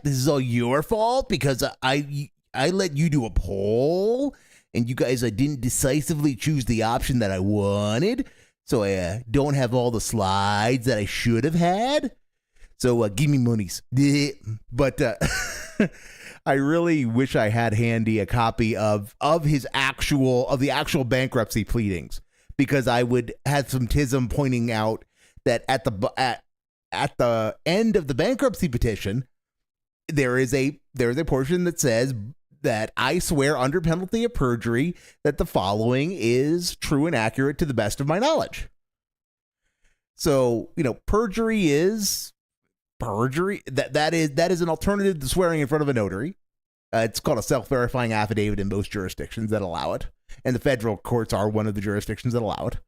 is all your fault, because I let you do a poll and you guys didn't decisively choose the option that I wanted. So I don't have all the slides that I should have had. So give me monies. But I really wish I had handy a copy of the actual bankruptcy pleadings, because I would have some tism pointing out that at the end of the bankruptcy petition, there is a portion that says that I swear under penalty of perjury that the following is true and accurate to the best of my knowledge. So, perjury is perjury. That is an alternative to swearing in front of a notary. It's called a self-verifying affidavit in most jurisdictions that allow it, and the federal courts are one of the jurisdictions that allow it.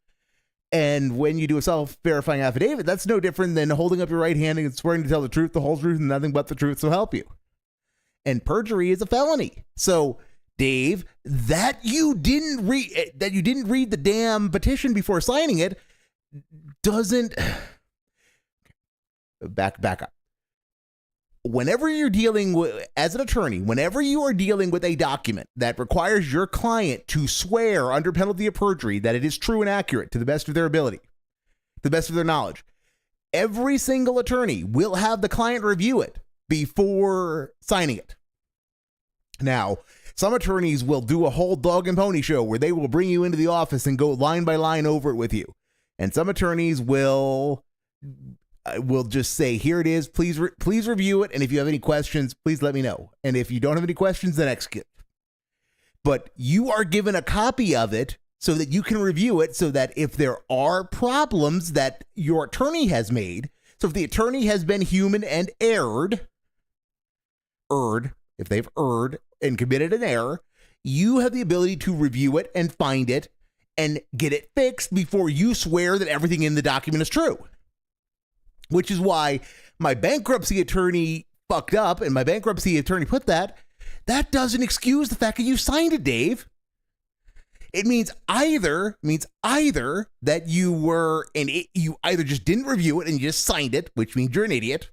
And when you do a self-verifying affidavit, that's no different than holding up your right hand and swearing to tell the truth, the whole truth, and nothing but the truth, so help you. And perjury is a felony. So, Dave, that you didn't read the damn petition before signing it doesn't back up. Whenever you're dealing with, as an attorney, whenever you are dealing with a document that requires your client to swear under penalty of perjury that it is true and accurate to the best of their ability, to the best of their knowledge, every single attorney will have the client review it before signing it. Now, some attorneys will do a whole dog and pony show where they will bring you into the office and go line by line over it with you. And some attorneys will just say, here it is, please review it, and if you have any questions, please let me know. And if you don't have any questions, then execute. But you are given a copy of it so that you can review it, so that if there are problems that your attorney has made, so if the attorney has been human and if they've erred and committed an error, you have the ability to review it and find it and get it fixed before you swear that everything in the document is true. Which is why my bankruptcy attorney fucked up, and my bankruptcy attorney put that doesn't excuse the fact that you signed it, Dave. It means either that you either just didn't review it and you just signed it, which means you're an idiot,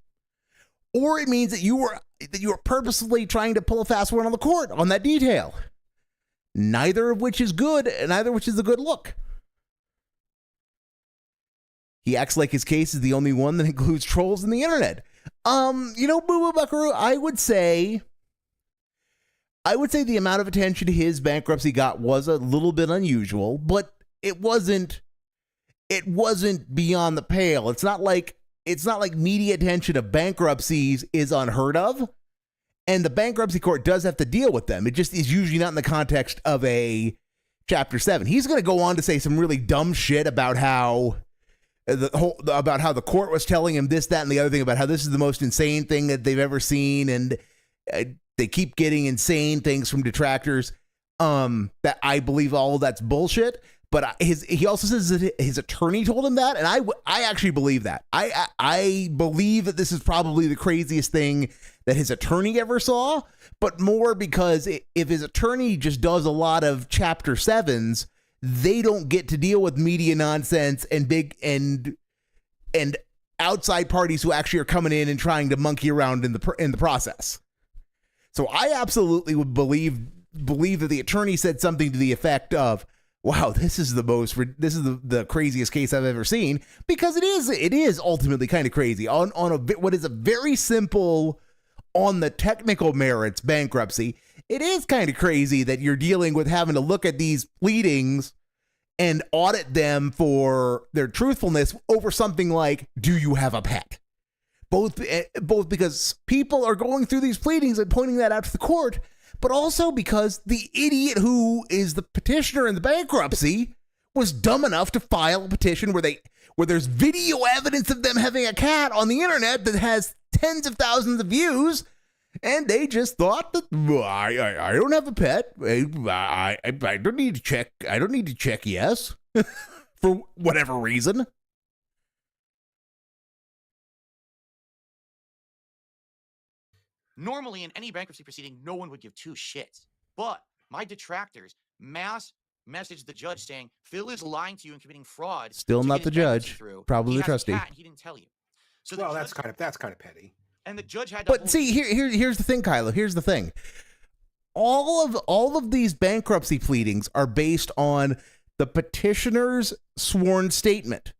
or it means that you were purposely trying to pull a fast one on the court on that detail. Neither of which is good, and neither of which is a good look. He acts like his case is the only one that includes trolls in the internet. Boo Boo Buckaroo, I would say the amount of attention his bankruptcy got was a little bit unusual, but it wasn't beyond the pale. It's not like media attention of bankruptcies is unheard of, and the bankruptcy court does have to deal with them. It just is usually not in the context of a Chapter 7. He's going to go on to say some really dumb shit about how the court was telling him this, that, and the other thing, about how this is the most insane thing that they've ever seen, and they keep getting insane things from detractors. That I believe all of that's bullshit. But he also says that his attorney told him that, and I actually believe that. I believe that this is probably the craziest thing that his attorney ever saw, but more because if his attorney just does a lot of Chapter 7s, they don't get to deal with media nonsense and big and outside parties who actually are coming in and trying to monkey around in the process. So I absolutely would believe that the attorney said something to the effect of, wow, this is the craziest case I've ever seen, because it is ultimately kind of crazy on what is a very simple, on the technical merits, bankruptcy. It is kind of crazy that you're dealing with having to look at these pleadings and audit them for their truthfulness over something like, do you have a pet? Both because people are going through these pleadings and pointing that out to the court, but also because the idiot who is the petitioner in the bankruptcy was dumb enough to file a petition where there's video evidence of them having a cat on the internet that has tens of thousands of views, and they just thought that, well, I don't have a pet. I don't need to check. I don't need to check yes for whatever reason. Normally, in any bankruptcy proceeding, no one would give two shits. But my detractors mass messaged the judge saying, Phil is lying to you and committing fraud. Still not the judge. Probably the trustee. And he didn't tell you. So well, that's kind of petty. And the judge had to. But see, here's the thing, Kylo. Here's the thing. All of these bankruptcy pleadings are based on the petitioner's sworn statement.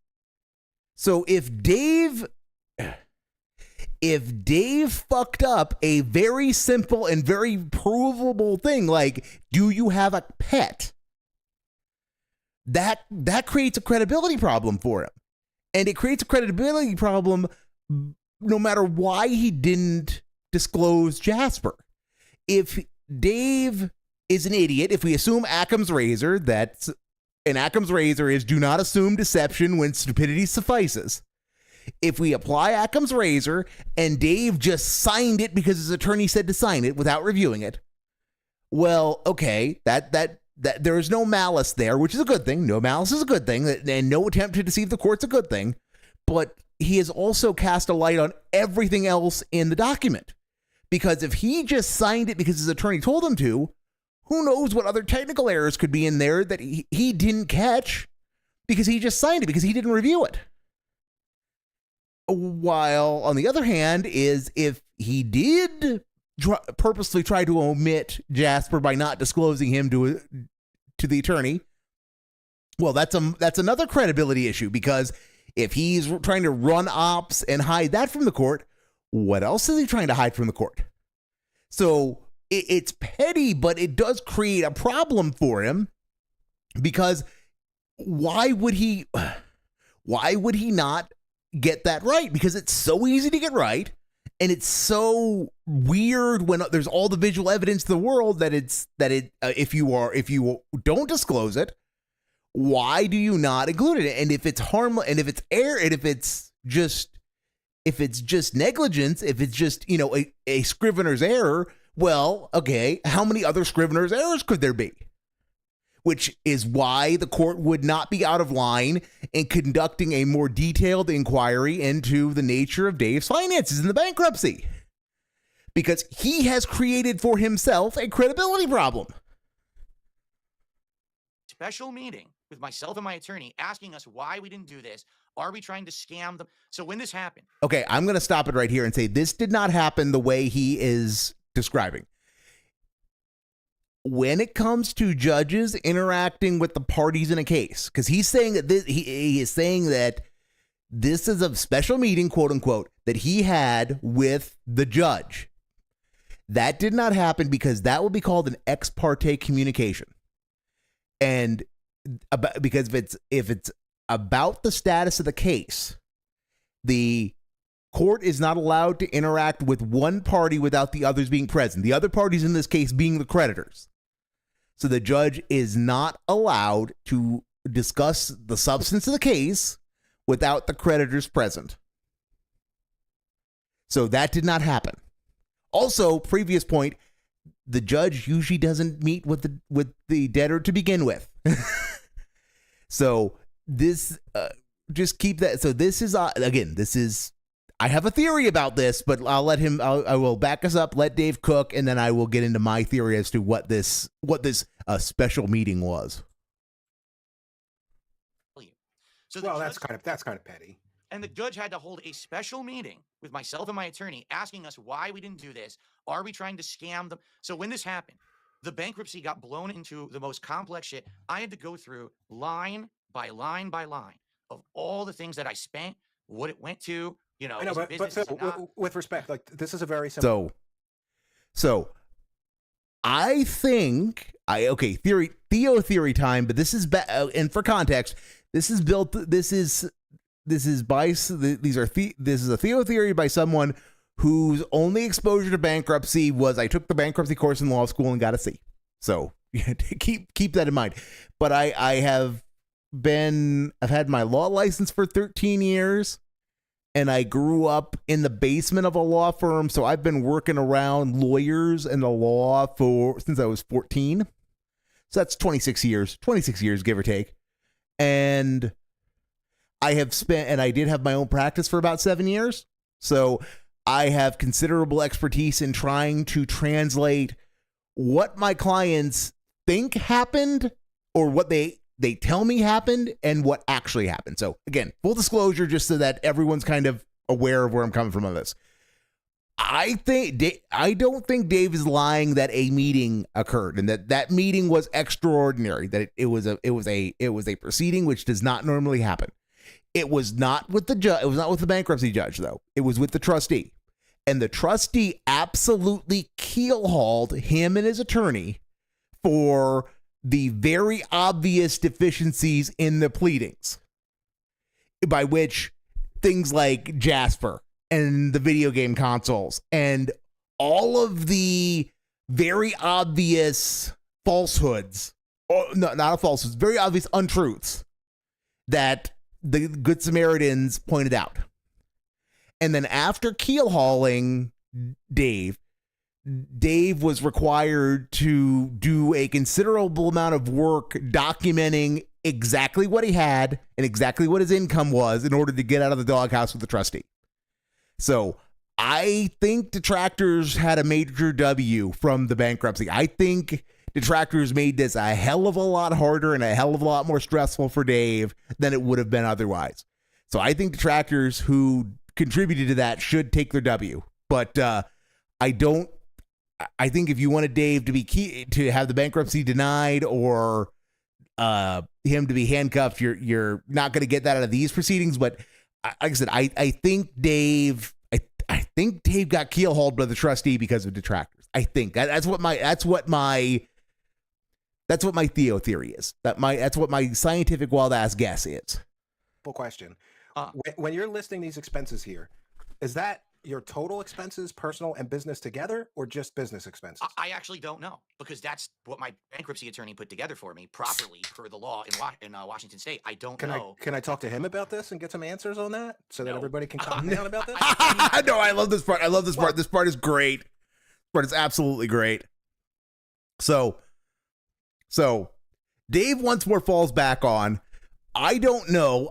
So if Dave fucked up a very simple and very provable thing like, do you have a pet? That creates a credibility problem for him. And it creates a credibility problem no matter why he didn't disclose Jasper. If Dave is an idiot, if we assume Occam's razor, and Occam's razor is do not assume deception when stupidity suffices. If we apply Occam's razor and Dave just signed it because his attorney said to sign it without reviewing it, well, okay, that there is no malice there, which is a good thing. No malice is a good thing, and no attempt to deceive the court's a good thing. But he has also cast a light on everything else in the document. Because if he just signed it because his attorney told him to, who knows what other technical errors could be in there that he didn't catch because he just signed it, because he didn't review it. While, on the other hand, is if he did purposely try to omit Jasper by not disclosing him to the attorney, well, that's another credibility issue, because if he's trying to run ops and hide that from the court, what else is he trying to hide from the court? So it's petty, but it does create a problem for him, because why would he not get that right? Because it's so easy to get right, and it's so weird when there's all the visual evidence in the world that if you don't disclose it, why do you not include it? And if it's harmless, and if it's error, and if it's just negligence, if it's just, a scrivener's error, well, okay, how many other scrivener's errors could there be? Which is why the court would not be out of line in conducting a more detailed inquiry into the nature of Dave's finances in the bankruptcy, because he has created for himself a credibility problem. Special meeting with myself and my attorney asking us why we didn't do this. Are we trying to scam them? So when this happened. Okay, I'm going to stop it right here and say this did not happen the way he is describing. When it comes to judges interacting with the parties in a case, because he's saying that he is saying that this is a special meeting, quote unquote, that he had with the judge. That did not happen because that would be called an ex parte communication. And because if it's about the status of the case, the court is not allowed to interact with one party without the others being present. The other parties in this case being the creditors. So the judge is not allowed to discuss the substance of the case without the creditors present. So that did not happen. Also, previous point, the judge usually doesn't meet with the debtor to begin with. So this, just keep that. So this is, again, this is, I have a theory about this, but I'll let him, I will back us up, let Dave cook, and then I will get into my theory as to what this special meeting was. So Well, that's kind of petty. And the judge had to hold a special meeting with myself and my attorney asking us why we didn't do this. Are we trying to scam them? So when this happened, the bankruptcy got blown into the most complex shit. I had to go through line by line by line of all the things that I spent, what it went to, you know. I know, but business, so, with respect, like, this is a very simple. So I think theory time, but this is and for context, this is a Theo theory by someone whose only exposure to bankruptcy was, I took the bankruptcy course in law school and got a C. So keep that in mind. But I've had my law license for 13 years, and I grew up in the basement of a law firm. So I've been working around lawyers and the law since I was 14. So that's 26 years, give or take. And I did have my own practice for about 7 years. So I have considerable expertise in trying to translate what my clients think happened, or what they tell me happened, and what actually happened. So again, full disclosure, just so that everyone's kind of aware of where I'm coming from on this. I don't think Dave is lying that a meeting occurred and that meeting was extraordinary, that it was a proceeding which does not normally happen. It was not with the judge. It was not with the bankruptcy judge, though. It was with the trustee. And the trustee absolutely keelhauled him and his attorney for the very obvious deficiencies in the pleadings, by which things like Jasper and the video game consoles and all of the very obvious falsehoods, or not falsehoods, very obvious untruths that the Good Samaritans pointed out. And then after keelhauling Dave was required to do a considerable amount of work documenting exactly what he had and exactly what his income was in order to get out of the doghouse with the trustee. So I think detractors had a major W from the bankruptcy. I think detractors made this a hell of a lot harder and a hell of a lot more stressful for Dave than it would have been otherwise. So I think detractors who contributed to that should take their W. But I think if you wanted Dave to have the bankruptcy denied, or him to be handcuffed, you're not going to get that out of these proceedings. But like I said, I think Dave got keelhauled by the trustee because of detractors. I think that's what my Theo theory is. That's what my scientific wild ass guess is. Simple question. When you're listing these expenses here, is that your total expenses, personal and business together, or just business expenses? I actually don't know, because that's what my bankruptcy attorney put together for me properly per the law in Washington State. I don't know. Can I talk to him about this and get some answers on that, so that everybody can calm down about this? No, I love this part. Part. This part is great. This part is absolutely great. So Dave once more falls back on, I don't know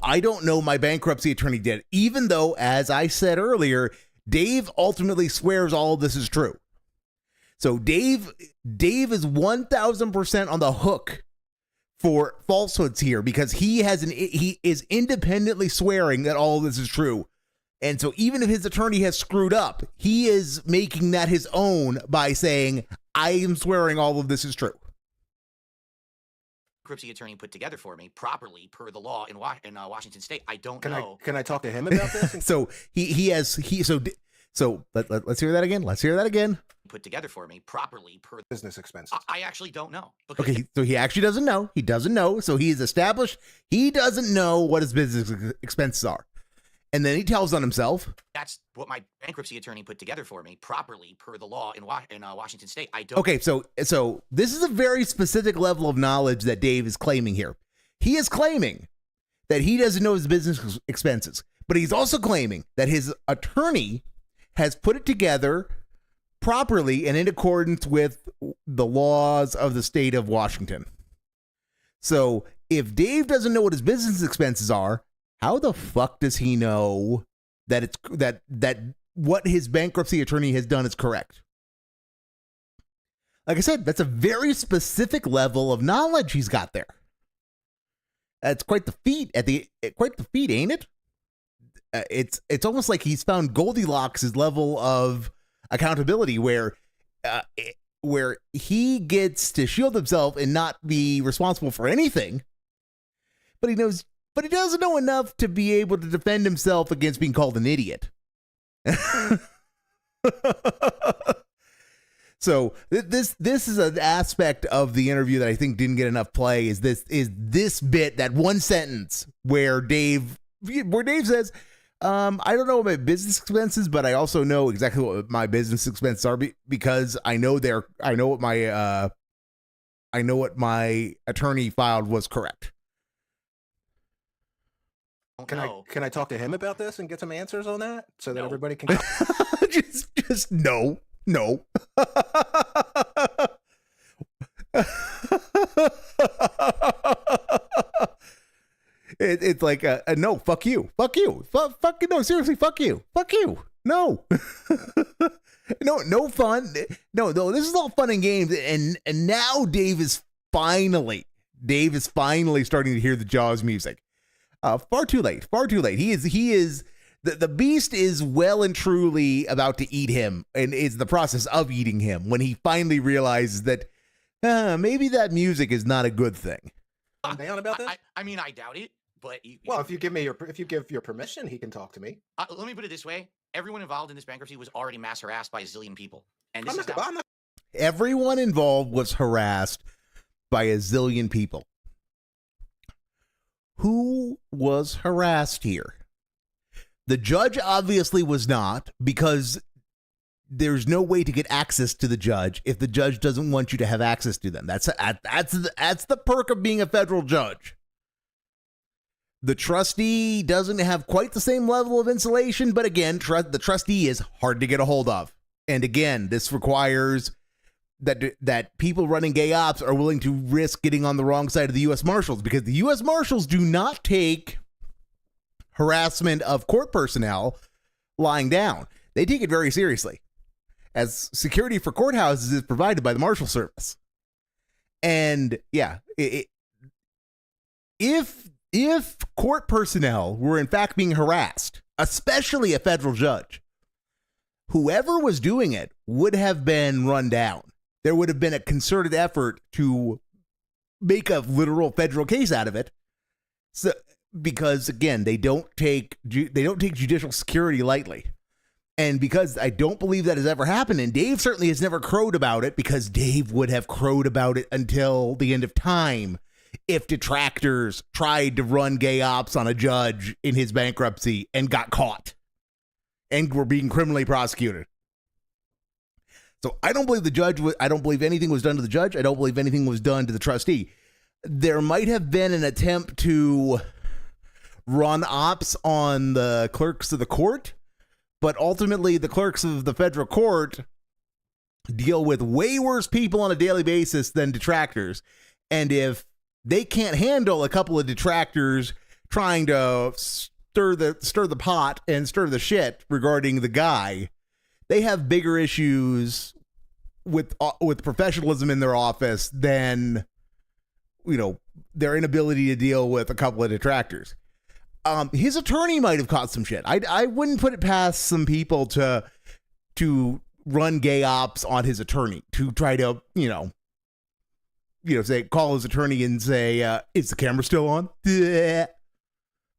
my bankruptcy attorney did, even though, as I said earlier, Dave ultimately swears all of this is true. So Dave is 1,000% on the hook for falsehoods here, because he is independently swearing that all of this is true. And so even if his attorney has screwed up, he is making that his own by saying, I am swearing all of this is true. Bankruptcy attorney put together for me properly per the law in Washington State. I don't know. Can I talk to him about this? So let's hear that again. Let's hear that again. Put together for me properly per business expenses. I actually don't know. Okay, so he actually doesn't know. He doesn't know. So he's established he doesn't know what his business expenses are. And then he tells on himself. That's what my bankruptcy attorney put together for me properly per the law in Washington State. I don't. Okay, so this is a very specific level of knowledge that Dave is claiming here. He is claiming that he doesn't know his business expenses, but he's also claiming that his attorney has put it together properly and in accordance with the laws of the state of Washington. So if Dave doesn't know what his business expenses are, how the fuck does he know that it's that what his bankruptcy attorney has done is correct? Like I said, that's a very specific level of knowledge he's got there. That's quite the feat ain't it? It's almost like he's found Goldilocks' level of accountability where he gets to shield himself and not be responsible for anything, but he doesn't know enough to be able to defend himself against being called an idiot. So this is an aspect of the interview that I think didn't get enough play. Is this bit, that one sentence where Dave says, I don't know what my business expenses, but I also know exactly what my business expenses are because I know what my attorney filed was correct. Can I talk to him about this and get some answers on that so that everybody can just no. It's like a no, fuck you, no, seriously, fuck you, no. No fun, no, this is all fun and games, and now Dave is finally starting to hear the Jaws music. Far too late. He is the beast is well and truly about to eat him, and is the process of eating him when he finally realizes that maybe that music is not a good thing. I'm down about this. I mean, I doubt it, but if you give your permission, he can talk to me. Let me put it this way: everyone involved in this bankruptcy was already mass harassed by a zillion people, and everyone involved was harassed by a zillion people. Who was harassed here? The judge obviously was not, because there's no way to get access to the judge if the judge doesn't want you to have access to them. That's the perk of being a federal judge. The trustee doesn't have quite the same level of insulation, but again, the trustee is hard to get a hold of. And again, this requires that people running gay ops are willing to risk getting on the wrong side of the U.S. Marshals, because the U.S. Marshals do not take harassment of court personnel lying down. They take it very seriously, as security for courthouses is provided by the Marshal Service. And yeah, if court personnel were in fact being harassed, especially a federal judge, whoever was doing it would have been run down. There would have been a concerted effort to make a literal federal case out of it. So, because again, they don't take judicial security lightly. And because I don't believe that has ever happened, and Dave certainly has never crowed about it, because Dave would have crowed about it until the end of time if detractors tried to run gay ops on a judge in his bankruptcy and got caught and were being criminally prosecuted. So I don't believe I don't believe anything was done to the judge. I don't believe anything was done to the trustee. There might have been an attempt to run ops on the clerks of the court, but ultimately the clerks of the federal court deal with way worse people on a daily basis than detractors. And if they can't handle a couple of detractors trying to stir the pot and stir the shit regarding the guy, they have bigger issues with professionalism in their office than, their inability to deal with a couple of detractors. His attorney might have caught some shit. I wouldn't put it past some people to run gay ops on his attorney, to try to, say, call his attorney and say, is the camera still on?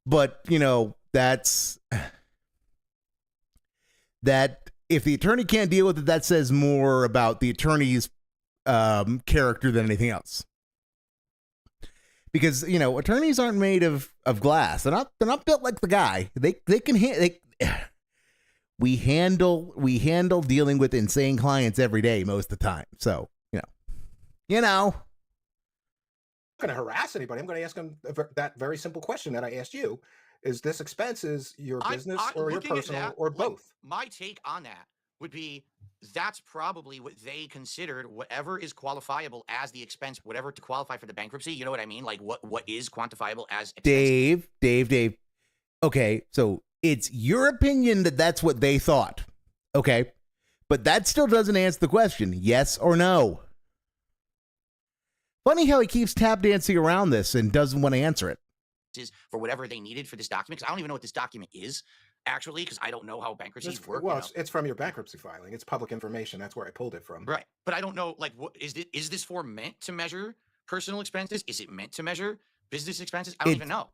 But, that's that. If the attorney can't deal with it, that says more about the attorney's character than anything else. Because, attorneys aren't made of glass. They're not built like the guy. We handle dealing with insane clients every day most of the time. So, I'm not going to harass anybody. I'm going to ask him that very simple question that I asked you. Is this expenses your business or your personal or both? My take on that would be, that's probably what they considered, whatever is qualifiable as the expense, whatever to qualify for the bankruptcy. You know what I mean? Like what is quantifiable as expense? Dave. Okay, so it's your opinion that that's what they thought. Okay, but that still doesn't answer the question, yes or no. Funny how he keeps tap dancing around this and doesn't want to answer it. Is for whatever they needed for this document, because I don't even know what this document is, actually, because I don't know how bankruptcies work. Well, it's from your bankruptcy filing. It's public information. That's where I pulled it from. Right. But I don't know, like, what is this form meant to measure personal expenses? Is it meant to measure business expenses? I don't even know.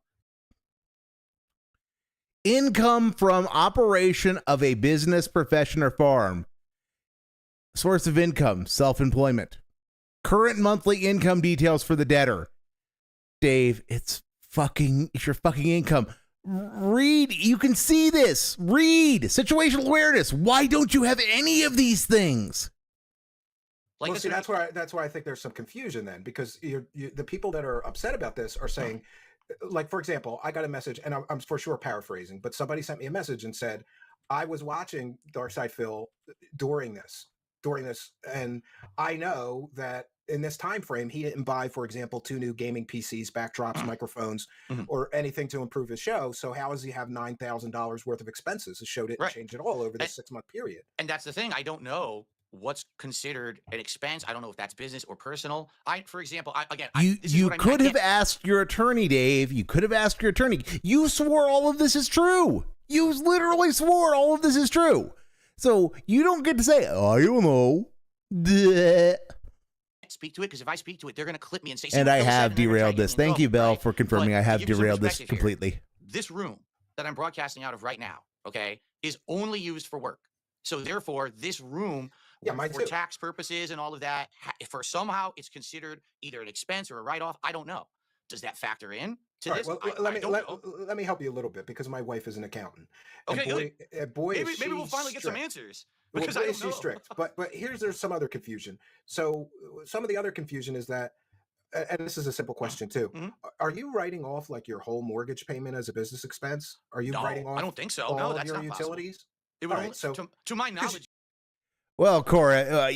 Income from operation of a business, profession, or farm. Source of income, self-employment. Current monthly income details for the debtor. Dave, it's your fucking income. Read, you can see this. Read situational awareness. Why don't you have any of these things? Like, well, see, that's why I think there's some confusion then, because the people that are upset about this are saying, like, for example, I got a message, and I'm for sure paraphrasing, but somebody sent me a message and said, I was watching Darkside Phil during this, and I know that in this time frame, he didn't buy, for example, 2 new gaming PCs, backdrops, microphones, or anything to improve his show. So how does he have $9,000 worth of expenses? His show didn't change at all over this 6-month period. And that's the thing. I don't know what's considered an expense. I don't know if that's business or personal. For example, you could have asked your attorney, Dave. You could have asked your attorney. You swore all of this is true. You literally swore all of this is true. So you don't get to say, I don't know. Bleh. Speak to it, because if I speak to it, they're going to clip me and say. And I have derailed this. Thank you, Bell, for confirming I have derailed this completely. Here, this room that I'm broadcasting out of right now, okay, is only used for work. So therefore, this room, for tax purposes and all of that, for somehow it's considered either an expense or a write-off. I don't know. Does that factor in to this? Well, let me help you a little bit, because my wife is an accountant. Okay, maybe we'll finally get some answers. Because well, she's strict, but there's some other confusion. So some of the other confusion is that, and this is a simple question too. Are you writing off like your whole mortgage payment as a business expense? Are you writing off? I don't think so. All that's of your not utilities. Possible. It would to my knowledge. Well, Cora,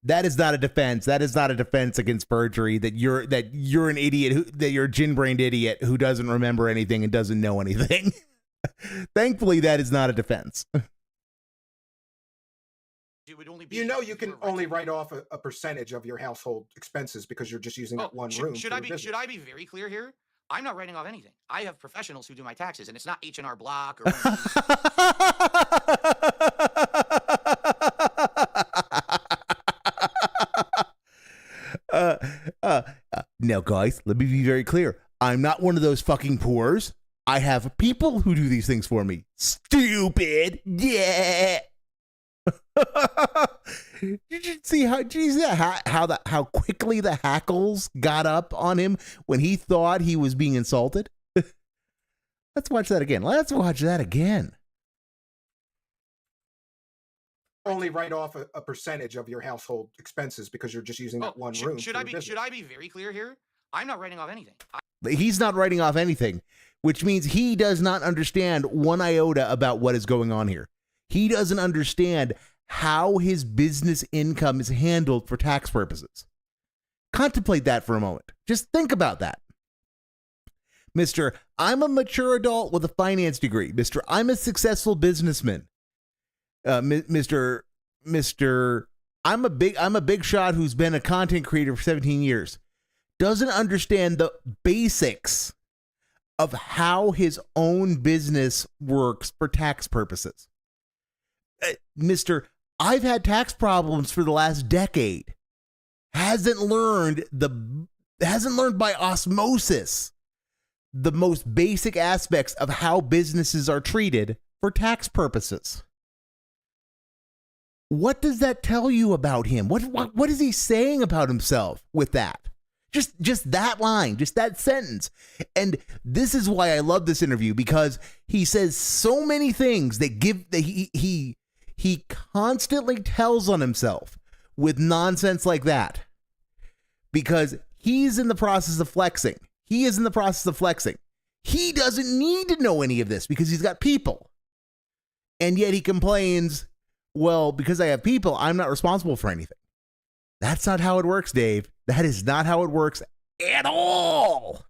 that is not a defense. That is not a defense against perjury. That you're an idiot. That you're a gin-brained idiot who doesn't remember anything and doesn't know anything. Thankfully, that is not a defense. It would only be, you can only write off a percentage of your household expenses because you're just using that one room. Should I be very clear here? I'm not writing off anything. I have professionals who do my taxes, and it's not H&R Block or. Now, guys, let me be very clear. I'm not one of those fucking poors. I have people who do these things for me. Stupid. Yeah. Did you see how quickly the hackles got up on him when he thought he was being insulted? Let's watch that again. Only write off a percentage of your household expenses because you're just using that one room. Should I be very clear here? I'm not writing off anything. He's not writing off anything, which means he does not understand one iota about what is going on here. He doesn't understand how his business income is handled for tax purposes. Contemplate that for a moment. Just think about that. Mr. I'm a mature adult with a finance degree. Mr. I'm a successful businessman. Mr. I'm a big shot who's been a content creator for 17 years. Doesn't understand the basics of how his own business works for tax purposes. Mr. I've had tax problems for the last decade. Hasn't learned by osmosis the most basic aspects of how businesses are treated for tax purposes. What does that tell you about him? What is he saying about himself with that? Just that line, just that sentence. And this is why I love this interview, because he says so many things that he constantly tells on himself with nonsense like that, because he's in the process of flexing. He doesn't need to know any of this because he's got people. And yet he complains, well, because I have people, I'm not responsible for anything. That's not how it works, Dave. That is not how it works at all.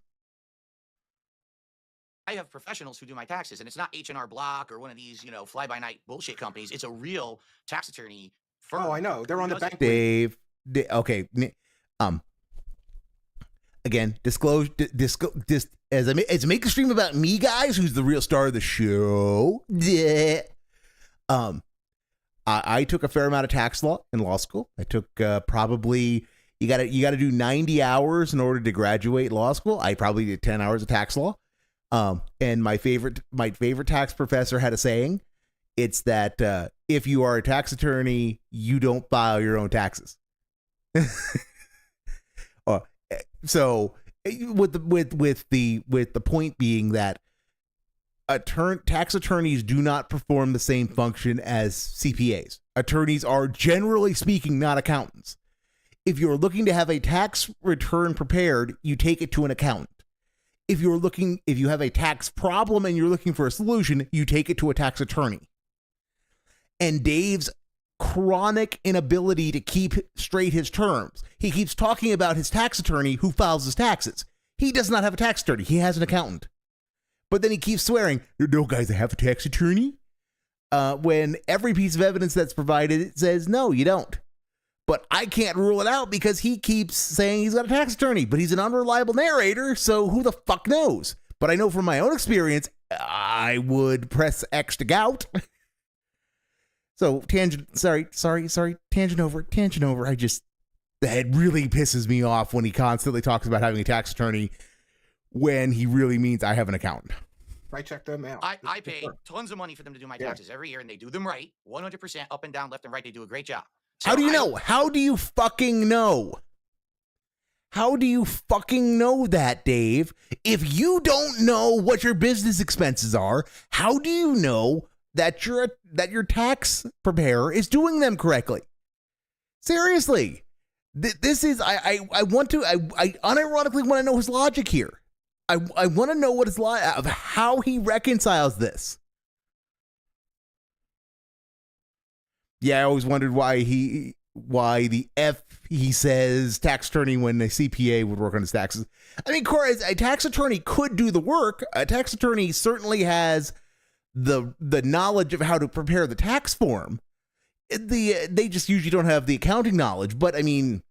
I have professionals who do my taxes, and it's not H&R Block or one of these, fly-by-night bullshit companies. It's a real tax attorney firm. Oh, I know. They're on the bank. Dave, okay. Again, disclose, as I make a stream about me, guys, who's the real star of the show. I took a fair amount of tax law in law school. I took probably you got to do 90 hours in order to graduate law school. I probably did 10 hours of tax law. And my favorite tax professor had a saying. It's that if you are a tax attorney, you don't file your own taxes. So with the point being that tax attorneys do not perform the same function as CPAs. Attorneys are, generally speaking, not accountants. If you're looking to have a tax return prepared, you take it to an accountant. If you have a tax problem and you're looking for a solution, you take it to a tax attorney. And Dave's chronic inability to keep straight his terms. He keeps talking about his tax attorney who files his taxes. He does not have a tax attorney. He has an accountant. But then he keeps swearing, no, guys, I have a tax attorney. When every piece of evidence that's provided says, no, you don't. But I can't rule it out because he keeps saying he's got a tax attorney, but he's an unreliable narrator, so who the fuck knows? But I know from my own experience, I would press X to gout. So tangent over. That really pisses me off when he constantly talks about having a tax attorney when he really means I have an accountant. I check them out. I pay tons of money for them to do my taxes every year, and they do them right, 100% up and down, left and right. They do a great job. So how do you know? How do you fucking know? How do you fucking know that, Dave? If you don't know what your business expenses are, how do you know that your tax preparer is doing them correctly? Seriously. This is I unironically want to know his logic here. I want to know what his of how he reconciles this. Yeah, I always wondered why the F he says tax attorney when a CPA would work on his taxes. I mean, Cora, a tax attorney could do the work. A tax attorney certainly has the knowledge of how to prepare the tax form. They just usually don't have the accounting knowledge. But I mean,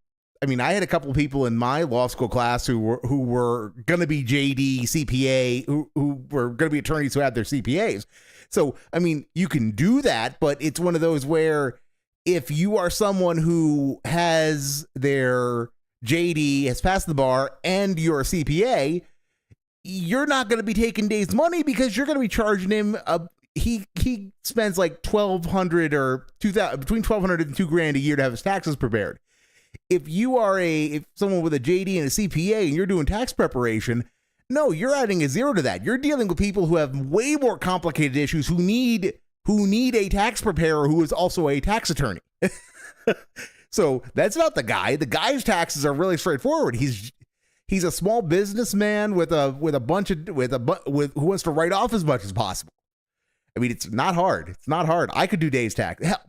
I had a couple of people in my law school class who were going to be JD CPA, who were going to be attorneys who had their CPAs. So, I mean, you can do that, but it's one of those where if you are someone who has their JD, has passed the bar, and you're a CPA, you're not going to be taking Dave's money because you're going to be charging him he spends like $1,200 or $2,000, between $1,200 and $2,000 a year to have his taxes prepared. If you are someone with a JD and a CPA and you're doing tax preparation, no, you're adding a zero to that. You're dealing with people who have way more complicated issues who need a tax preparer who is also a tax attorney. So that's not the guy. The guy's taxes are really straightforward. He's a small businessman with who wants to write off as much as possible. I mean, it's not hard. It's not hard. I could do Dave's tax. Hell,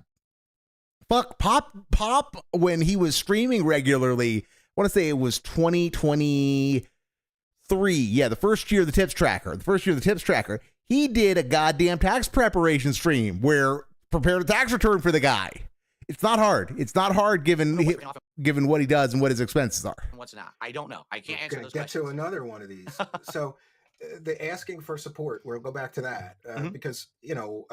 fuck, Pop when he was streaming regularly, I want to say it was 2023. Yeah, the first year of the tips tracker. He did a goddamn tax preparation stream where prepared a tax return for the guy. It's not hard. It's not hard given what he does and what his expenses are. What's not? I don't know. I can't answer those questions. Get to another one of these. So the asking for support, we'll go back to that because, one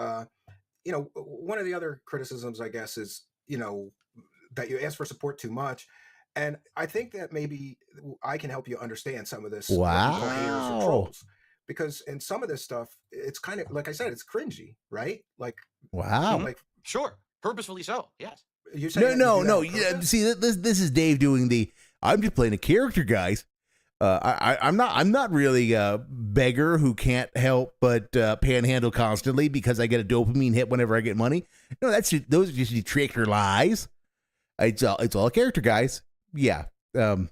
of the other criticisms, I guess, is, that you ask for support too much. And I think that maybe I can help you understand some of this. Wow. Because in some of this stuff, it's kind of, like I said, it's cringy, right? Like, wow. Like, sure. Purposefully so. Yes. No. Yeah, see, this is Dave doing I'm just playing a character, guys. I'm not really a beggar who can't help but panhandle constantly because I get a dopamine hit whenever I get money. No, those are just trickster lies. It's all a character, guys. Yeah. Well,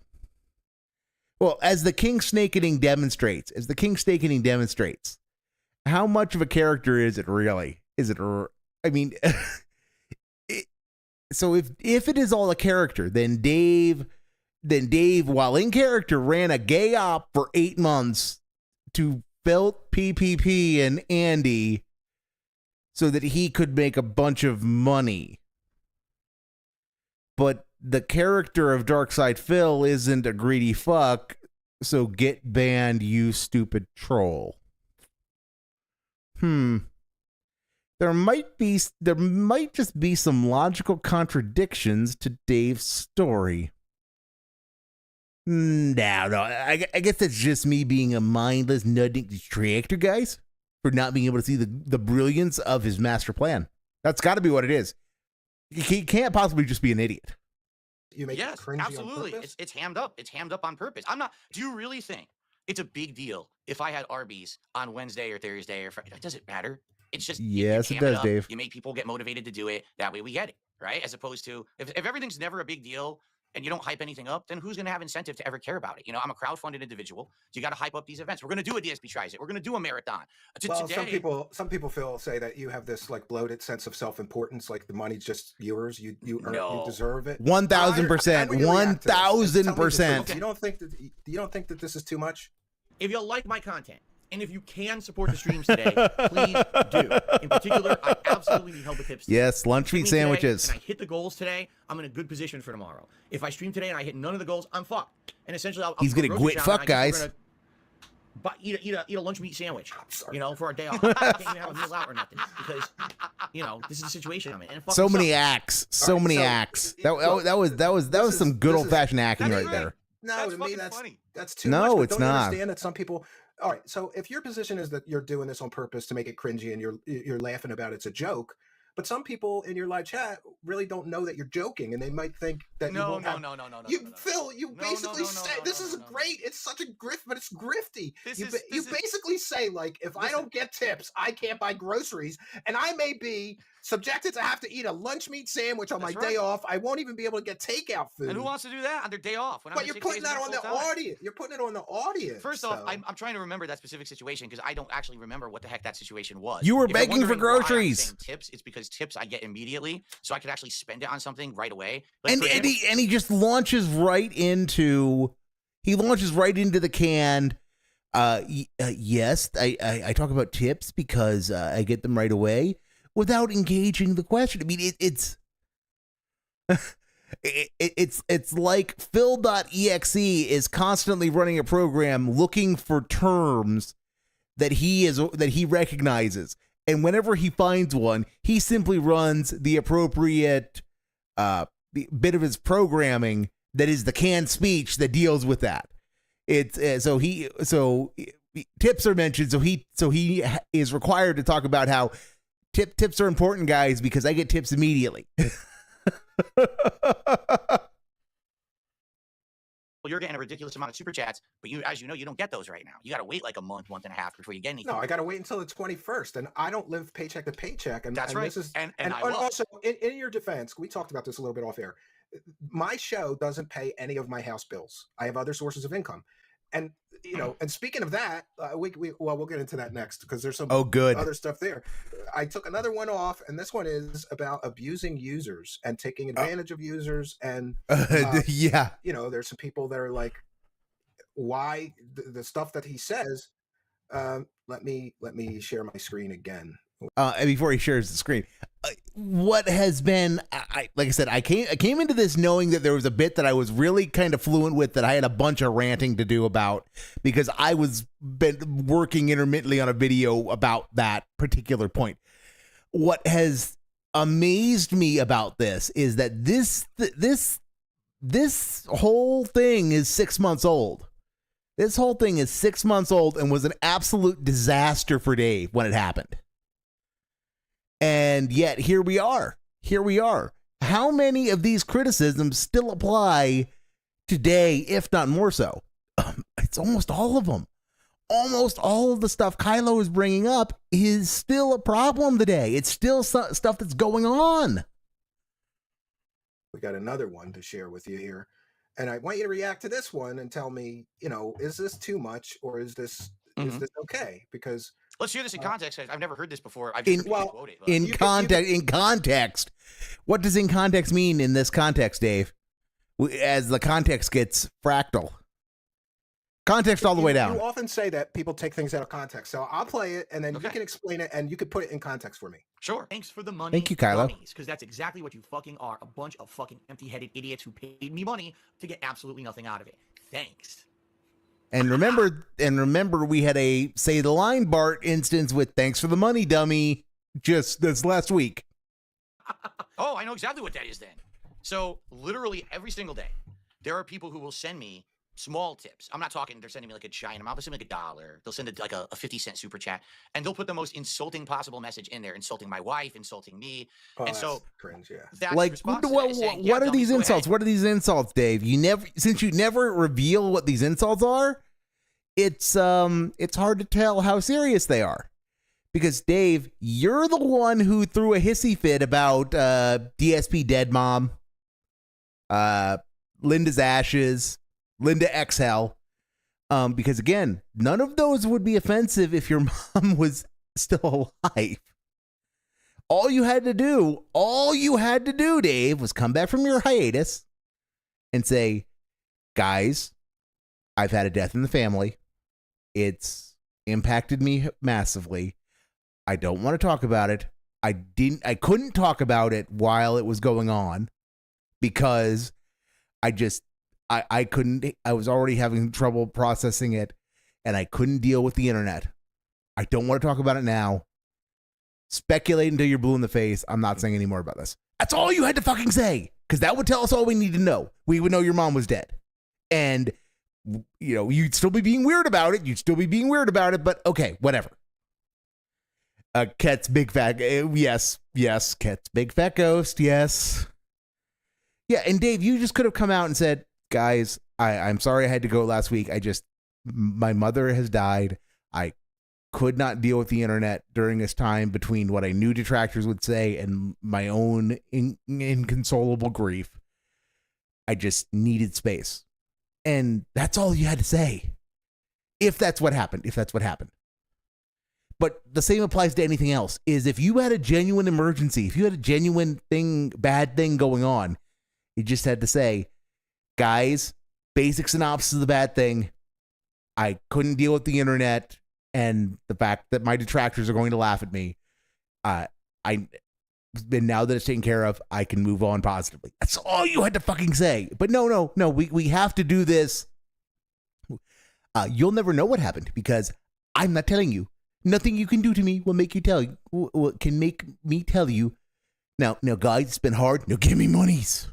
as the King Snake Eating demonstrates, how much of a character is it really? I mean, So if it is all a character, then Dave, while in character, ran a gay op for 8 months to belt PPP and Andy so that he could make a bunch of money. But the character of Darkside Phil isn't a greedy fuck, so get banned, you stupid troll. There might just be some logical contradictions to Dave's story. No, I guess that's just me being a mindless, nutting distractor, guys, for not being able to see the brilliance of his master plan. That's got to be what it is. He can't possibly just be an idiot. You make yes, it cringy absolutely. on purpose? It's hammed up. It's hammed up on purpose. I'm not. Do you really think it's a big deal if I had Arby's on Wednesday or Thursday or Friday? Does it matter? It's just yes, you it does, up, Dave. You make people get motivated to do it. That way we get it, right? As opposed to if everything's never a big deal and you don't hype anything up, then who's going to have incentive to ever care about it? You know, I'm a crowdfunded individual. So you got to hype up these events. We're going to do a DSP Tries It. We're going to do a marathon. Well, Today, some people say that you have this like bloated sense of self-importance, like the money's just yours. You earn, you deserve it. 1,000%. 1,000%. You don't think that this is too much? If you like my content, and if you can support the streams today, please do. In particular, I absolutely need help with tips. Yes, lunch meat sandwiches. And I hit the goals today, I'm in a good position for tomorrow. If I stream today and I hit none of the goals, I'm fucked. And essentially, he's gonna quit. Fuck, guys. Eat a lunch meat sandwich, you know, for our day off. I can't even have a meal out or nothing because, you know, this is the situation I'm in. And so many acts. So many acts. That was some good old fashioned acting right there. No, to me that's too much. No, it's not. Understand that some people. All right, so if your position is that you're doing this on purpose to make it cringy and you're laughing about it's a joke, but some people in your live chat really don't know that you're joking, and they might think that no. Phil, you basically say this is great. It's such a grift, but it's grifty. You basically say like, if I don't get tips, I can't buy groceries, and I may be subjected to have to eat a lunch meat sandwich on my day off. I won't even be able to get takeout food. And who wants to do that on their day off? But you're putting that on the audience. You're putting it on the audience. First off, I'm trying to remember that specific situation because I don't actually remember what the heck that situation was. You were begging for groceries. Tips. It's because tips I get immediately, so I could actually spend it on something right away. And he just launches right into the canned. Yes, I talk about tips because I get them right away without engaging the question. I mean, it's like Phil.exe is constantly running a program looking for terms that he recognizes, and whenever he finds one, he simply runs the appropriate bit of his programming that is the canned speech that deals with that. It's so tips are mentioned, so he is required to talk about how tips are important, guys, because I get tips immediately. Well, you're getting a ridiculous amount of super chats, but as you know, you don't get those right now. You got to wait like a month and a half before you get anything. No, I got to wait until the 21st, and I don't live paycheck to paycheck. And that's right. This is, and also, in your defense, we talked about this a little bit off air. My show doesn't pay any of my house bills. I have other sources of income. And, you know, and speaking of that, we'll get into that next because there's some other stuff there. I took another one off, and this one is about abusing users and taking advantage of users. And yeah, you know, there's some people that are like, why the stuff that he says. Let me share my screen again. And before he shares the screen, what has been, like I said, I came into this knowing that there was a bit that I was really kind of fluent with, that I had a bunch of ranting to do about, because I was been working intermittently on a video about that particular point. What has amazed me about this is that this whole thing is 6 months old. This whole thing is 6 months old and was an absolute disaster for Dave when it happened. And yet here we are. How many of these criticisms still apply today, if not more so? It's almost all of them. Almost all of the stuff Kylo is bringing up is still a problem today. It's still stuff that's going on. We got another one to share with you here. And I want you to react to this one and tell me, you know, is this too much or is this okay? Because let's hear this in context. I've never heard this before. In context, What does in context mean in this context, Dave? As the context gets fractal. Context all the way down. You often say that people take things out of context. So I'll play it, and then Okay. you can explain it, and you can put it in context for me. Sure. Thanks for the money. Thank you, Kylo. Because that's exactly what you fucking are. A bunch of fucking empty-headed idiots who paid me money to get absolutely nothing out of it. Thanks. And remember, we had a say the line Bart instance with "Thanks for the money, dummy." Just this last week. Oh, I know exactly what that is then. So literally every single day, there are people who will send me small tips. I'm not talking, they're sending me like a giant amount. They'll send me like $1. They'll send it like a 50-cent super chat, and they'll put the most insulting possible message in there, insulting my wife, insulting me. Oh, and so that's cringe, yeah. that's Like, response to that is saying, what are dummy, these go insults? ahead. What are these insults, Dave? Since you never reveal what these insults are, it's hard to tell how serious they are. Because Dave, you're the one who threw a hissy fit about DSP Dead Mom, Linda's Ashes, Linda Exhale. Because again, none of those would be offensive if your mom was still alive. All you had to do, Dave, was come back from your hiatus and say, guys, I've had a death in the family. It's impacted me massively. I don't want to talk about it. I couldn't talk about it while it was going on because I couldn't, I was already having trouble processing it and I couldn't deal with the internet. I don't want to talk about it now. Speculate until you're blue in the face. I'm not saying any more about this. That's all you had to fucking say, because that would tell us all we need to know. We would know your mom was dead. And, you know, you'd still be being weird about it. But okay, whatever. Ket's big fat, yes, Ket's big fat ghost, yes. Yeah, and Dave, you just could have come out and said, guys, I'm sorry I had to go last week. My mother has died. I could not deal with the internet during this time between what I knew detractors would say and my own inconsolable grief. I just needed space. And that's all you had to say. If that's what happened. But the same applies to anything else, is if you had a genuine emergency, if you had a genuine bad thing going on, you just had to say, guys, basic synopsis of the bad thing. I couldn't deal with the internet and the fact that my detractors are going to laugh at me. And now that it's taken care of, I can move on positively. That's all you had to fucking say. But no, we have to do this. You'll never know what happened because I'm not telling you. Nothing you can do to me will make me tell you. Now, guys, it's been hard. Now give me monies.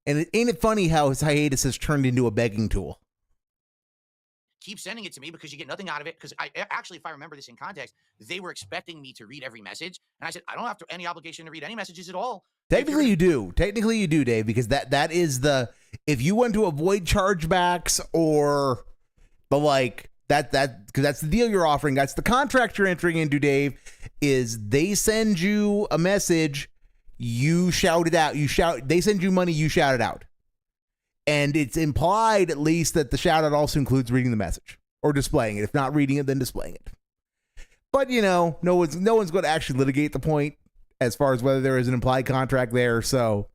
And ain't it funny how his hiatus has turned into a begging tool? Keep sending it to me because you get nothing out of it. Because if I remember this in context, they were expecting me to read every message. And I said, I don't have any obligation to read any messages at all. Technically you do, Dave, because that is if you want to avoid chargebacks or the like, because that's the deal you're offering. That's the contract you're entering into, Dave, is they send you a message, you shout it out. They send you money, you shout it out. And it's implied, at least, that the shout out also includes reading the message or displaying it. If not reading it, then displaying it. But, no one's going to actually litigate the point as far as whether there is an implied contract there. So,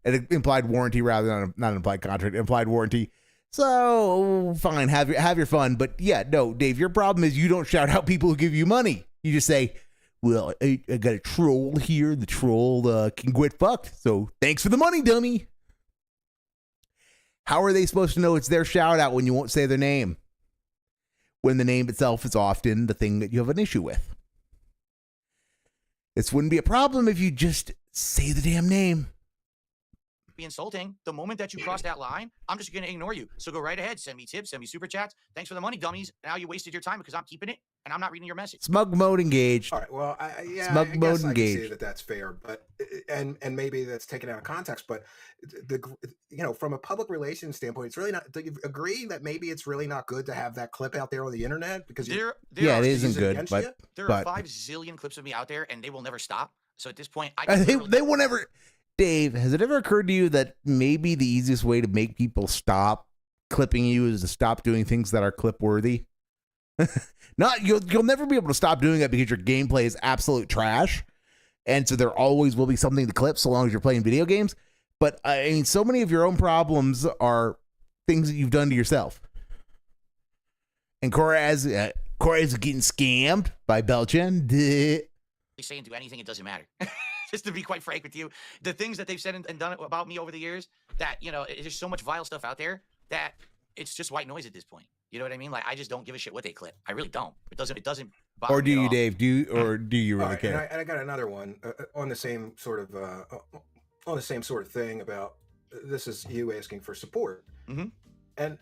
an implied warranty rather than not an implied contract, implied warranty. So, fine, have your fun. But yeah, no, Dave, your problem is you don't shout out people who give you money. You just say, well, I got a troll here. The troll can get fucked. So, thanks for the money, dummy. How are they supposed to know it's their shout out when you won't say their name? When the name itself is often the thing that you have an issue with. This wouldn't be a problem if you just say the damn name. Be insulting. The moment that you cross that line, I'm just going to ignore you. So go right ahead. Send me tips. Send me super chats. Thanks for the money, dummies. Now you wasted your time because I'm keeping it and I'm not reading your message. Smug mode engaged. All right. Well, Smug I mode guess I engaged. can see that that's fair, but and maybe that's taken out of context. But from a public relations standpoint, it's really not. Do you agree that maybe it's really not good to have that clip out there on the internet because it isn't good. But there are 5 zillion clips of me out there, and they will never stop. So at this point, they will never. Dave, has it ever occurred to you that maybe the easiest way to make people stop clipping you is to stop doing things that are clip worthy? You'll never be able to stop doing that because your gameplay is absolute trash. and so there always will be something to clip so long as you're playing video games. But I mean, so many of your own problems are things that you've done to yourself. And Koraz is getting scammed by Belchan. Saying do anything, it doesn't matter. Just to be quite frank with you, the things that they've said and done about me over the years, that, you know, there's so much vile stuff out there that it's just white noise at this point. You know what I mean? Like, I just don't give a shit what they clip. I really don't. It doesn't bother Or do me at you, all. Dave? Do you really All right, care? and I got another one on the same sort of thing about this is you asking for support. Mhm. And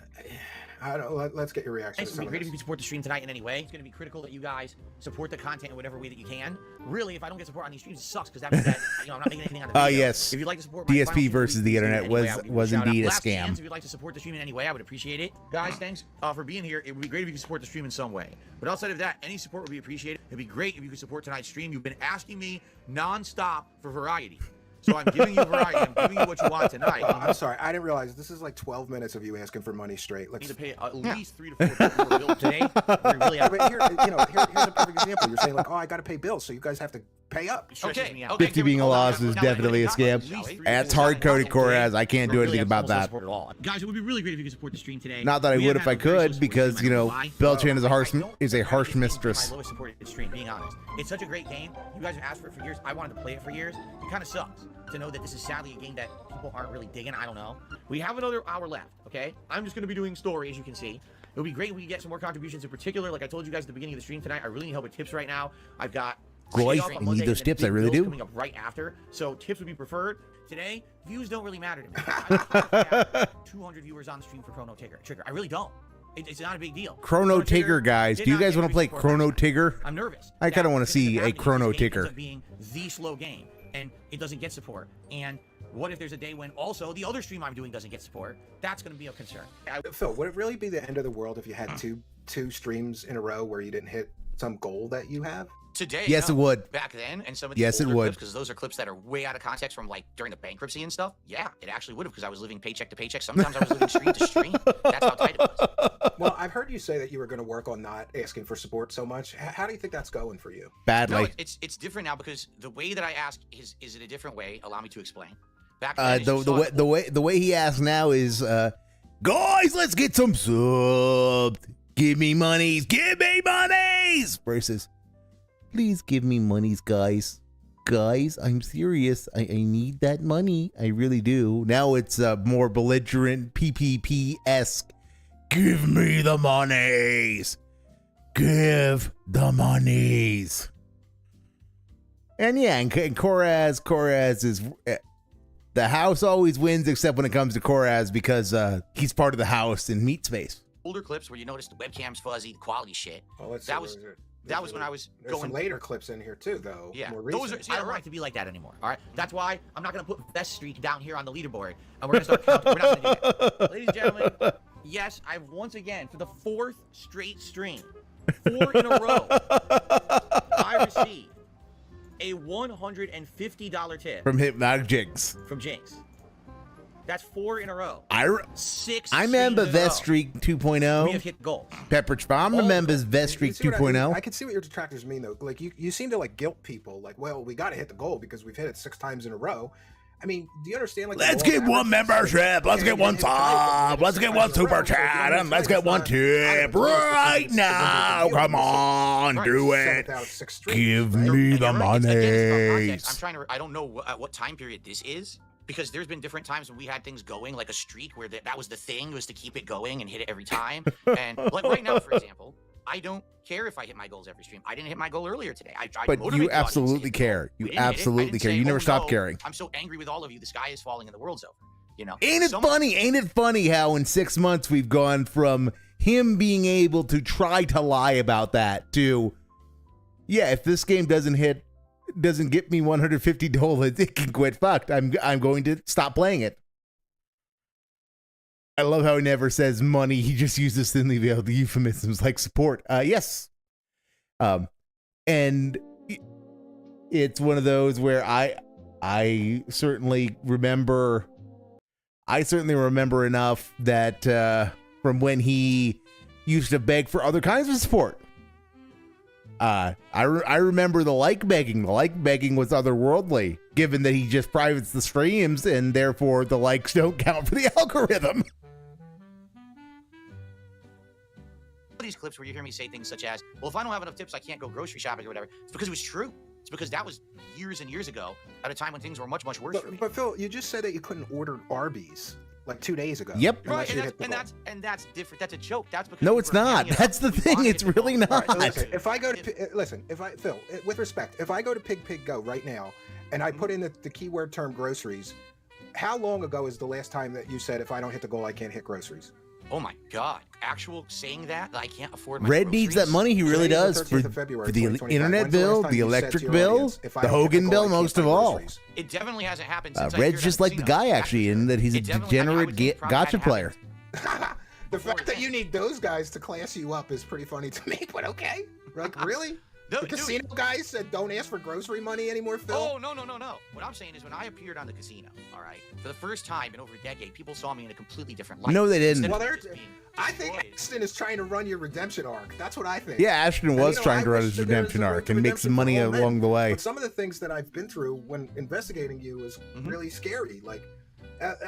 I don't. Let's get your reaction. It's to going some to be of great if you this. can support the stream tonight in any way. It's going to be critical that you guys support the content in whatever way that you can. Really, if I don't get support on these streams, it sucks because that means that, you know, I'm not making anything on the video. Yes. If you'd like to support my DSP final stream versus this the week, internet in any way, I would give you a was shout out. indeed a Last scam. chance, if you'd like to support the stream in any way, I would appreciate it. Guys, thanks for being here. It would be great if you could support the stream in some way. But outside of that, any support would be appreciated. It'd be great if you could support tonight's stream. You've been asking me non-stop for variety. So I'm giving you variety. I'm giving you what you want tonight. I'm sorry, I didn't realize this is like 12 minutes of you asking for money straight. You Let's. need to pay at least 3 to 4 people bill today. We're really Yeah, but here, here's a perfect example. You're saying like, oh, I got to pay bills, so you guys have to pay up. stresses me out. 50 here we being a go. loss Now, is now, definitely a now, scam. now, now, That's hard-coded, Koraz. I can't do Really, anything I'm about almost no that. support at all. Guys, it would be really great if you could support the stream today. Not that I We would have if I had a very could, slow support because, stream, you I know, don't lie. Belchan is a I harsh don't is a think harsh this game is mistress. my lowest supported stream, being honest. It's such a great game. You guys have asked for it for years. I wanted to play it for years. It kind of sucks to know that this is sadly a game that people aren't really digging. I don't know. We have another hour left, okay? I'm just going to be doing story, as you can see. It would be great if we could get some more contributions in particular. Like I told you guys at the beginning of the stream tonight, I really need help with tips right now. I've got Boy, payoff on I need Monday those and then tips, I big really bills do. coming up right after. So tips would be preferred. Today, views don't really matter to me. I don't have 200 viewers on the stream for Chrono Trigger. I really don't. It's not a big deal. Chrono Trigger, guys. did Do you not guys get want to play support Chrono last time. Trigger? I'm nervous. I kinda that wanna if see this a happens, this Chrono game Trigger. ends up being the slow game, and it doesn't get support. And what if there's a day when also the other stream I'm doing doesn't get support? That's going to be a concern. Phil, would it really be the end of the world if you had two streams in a row where you didn't hit some goal that you have? Today, Yes, no. it would. Back then, and some of the Yes, it older would. clips, because those are clips that are way out of context from like during the bankruptcy and stuff. Yeah, it actually would have, because I was living paycheck to paycheck. Sometimes I was living stream to stream. That's how tight it was. Well, I've heard you say that you were going to work on not asking for support so much. How do you think that's going for you? Badly. No, it's different now, because the way that I ask is it a different way? Allow me to explain. Back then, as you saw, The way he asks now is, guys, let's get some subs. Give me monies. Versus, please give me monies, guys. Guys, I'm serious. I need that money. I really do. Now it's more belligerent, PPP-esque. Give me the monies. Give the monies. And yeah, and Koraz is... the house always wins except when it comes to Koraz because he's part of the house in meat space. older clips where you notice the webcam's fuzzy, the quality shit. Well, let's That see, was- there's that was when I was there's some going- later clips in here too, though. Yeah, more those recent. are- see, I don't right. want it to be like that anymore. All right, that's why I'm not gonna put best streak down here on the leaderboard, and we're gonna start counting. We're not gonna do that, ladies and gentlemen. Yes, I've once again for the 4th straight stream, 4 in a row, I received a $150 tip From Hypnotic Jigs. from Jinx. That's 4 in a row. I 6. remember streams in a row. Vest Streak We have 2.0. hit goals. Pepper Spam remembers Vest Streak You see what 2.0. I can see what your detractors mean though. Like you seem to like guilt people. Like, well, we got to hit the goal because we've hit it 6 times in a row. I mean, do you understand? Like, the Let's law get of one averages? membership. Let's Yeah, get one it's like, sub. Let's get one super chat. And let's get one tip right now. Come on, do it. Give me And the you're right, it's about money. context. I'm trying to. I don't know at what time period this is, because there's been different times when we had things going, like a streak where that was the thing, was to keep it going and hit it every time. And like right now, for example, I don't care if I hit my goals every stream. I didn't hit my goal earlier today. I But motivated you the audience to absolutely hit the goal. care. We You didn't hit it. I absolutely didn't care. say, You never "Oh, stop no, caring. I'm so angry with all of you. The sky is falling and the world's over. You know? Ain't it Someone- funny? Ain't it funny how in 6 months we've gone from him being able to try to lie about that to, yeah, if this game doesn't get me $150, it can quit fucked. I'm going to stop playing it. I love how he never says money. He just uses thinly veiled euphemisms like support. Yes. And it's one of those where I certainly remember enough that from when he used to beg for other kinds of support. I remember the like begging. The like begging was otherworldly, given that he just privates the streams and therefore the likes don't count for the algorithm. These clips where you hear me say things such as, well, if I don't have enough tips, I can't go grocery shopping or whatever. It's because it was true. It's because that was years and years ago at a time when things were much, much worse for me. But Phil, you just said that you couldn't order Arby's like 2 days ago. Yep. Right, and that's different. That's a joke. That's because No, it's not. That's the thing. It's really not. All right, listen, if I go to Phil, with respect, if I go to Pig Go right now and I put in the keyword term groceries, how long ago is the last time that you said if I don't hit the goal, I can't hit groceries? Oh my God! Actual saying that I can't afford my Red groceries? needs that money. He really does for the internet bill, the electric bill, the Hogan bill, most of all. It definitely hasn't happened since Red's just like the guy actually, in that he's a degenerate gotcha player. The fact that you need those guys to class you up is pretty funny to me, but okay. Like, really? The casino guys said don't ask for grocery money anymore, Phil? Oh, no. What I'm saying is when I appeared on the casino, all right, for the first time in over a decade, people saw me in a completely different light. No, they didn't. Well, I think Ashton is trying to run your redemption arc. That's what I think. Yeah, Ashton was trying to run his redemption arc and make some money along the way. But some of the things that I've been through when investigating you is really scary. Like,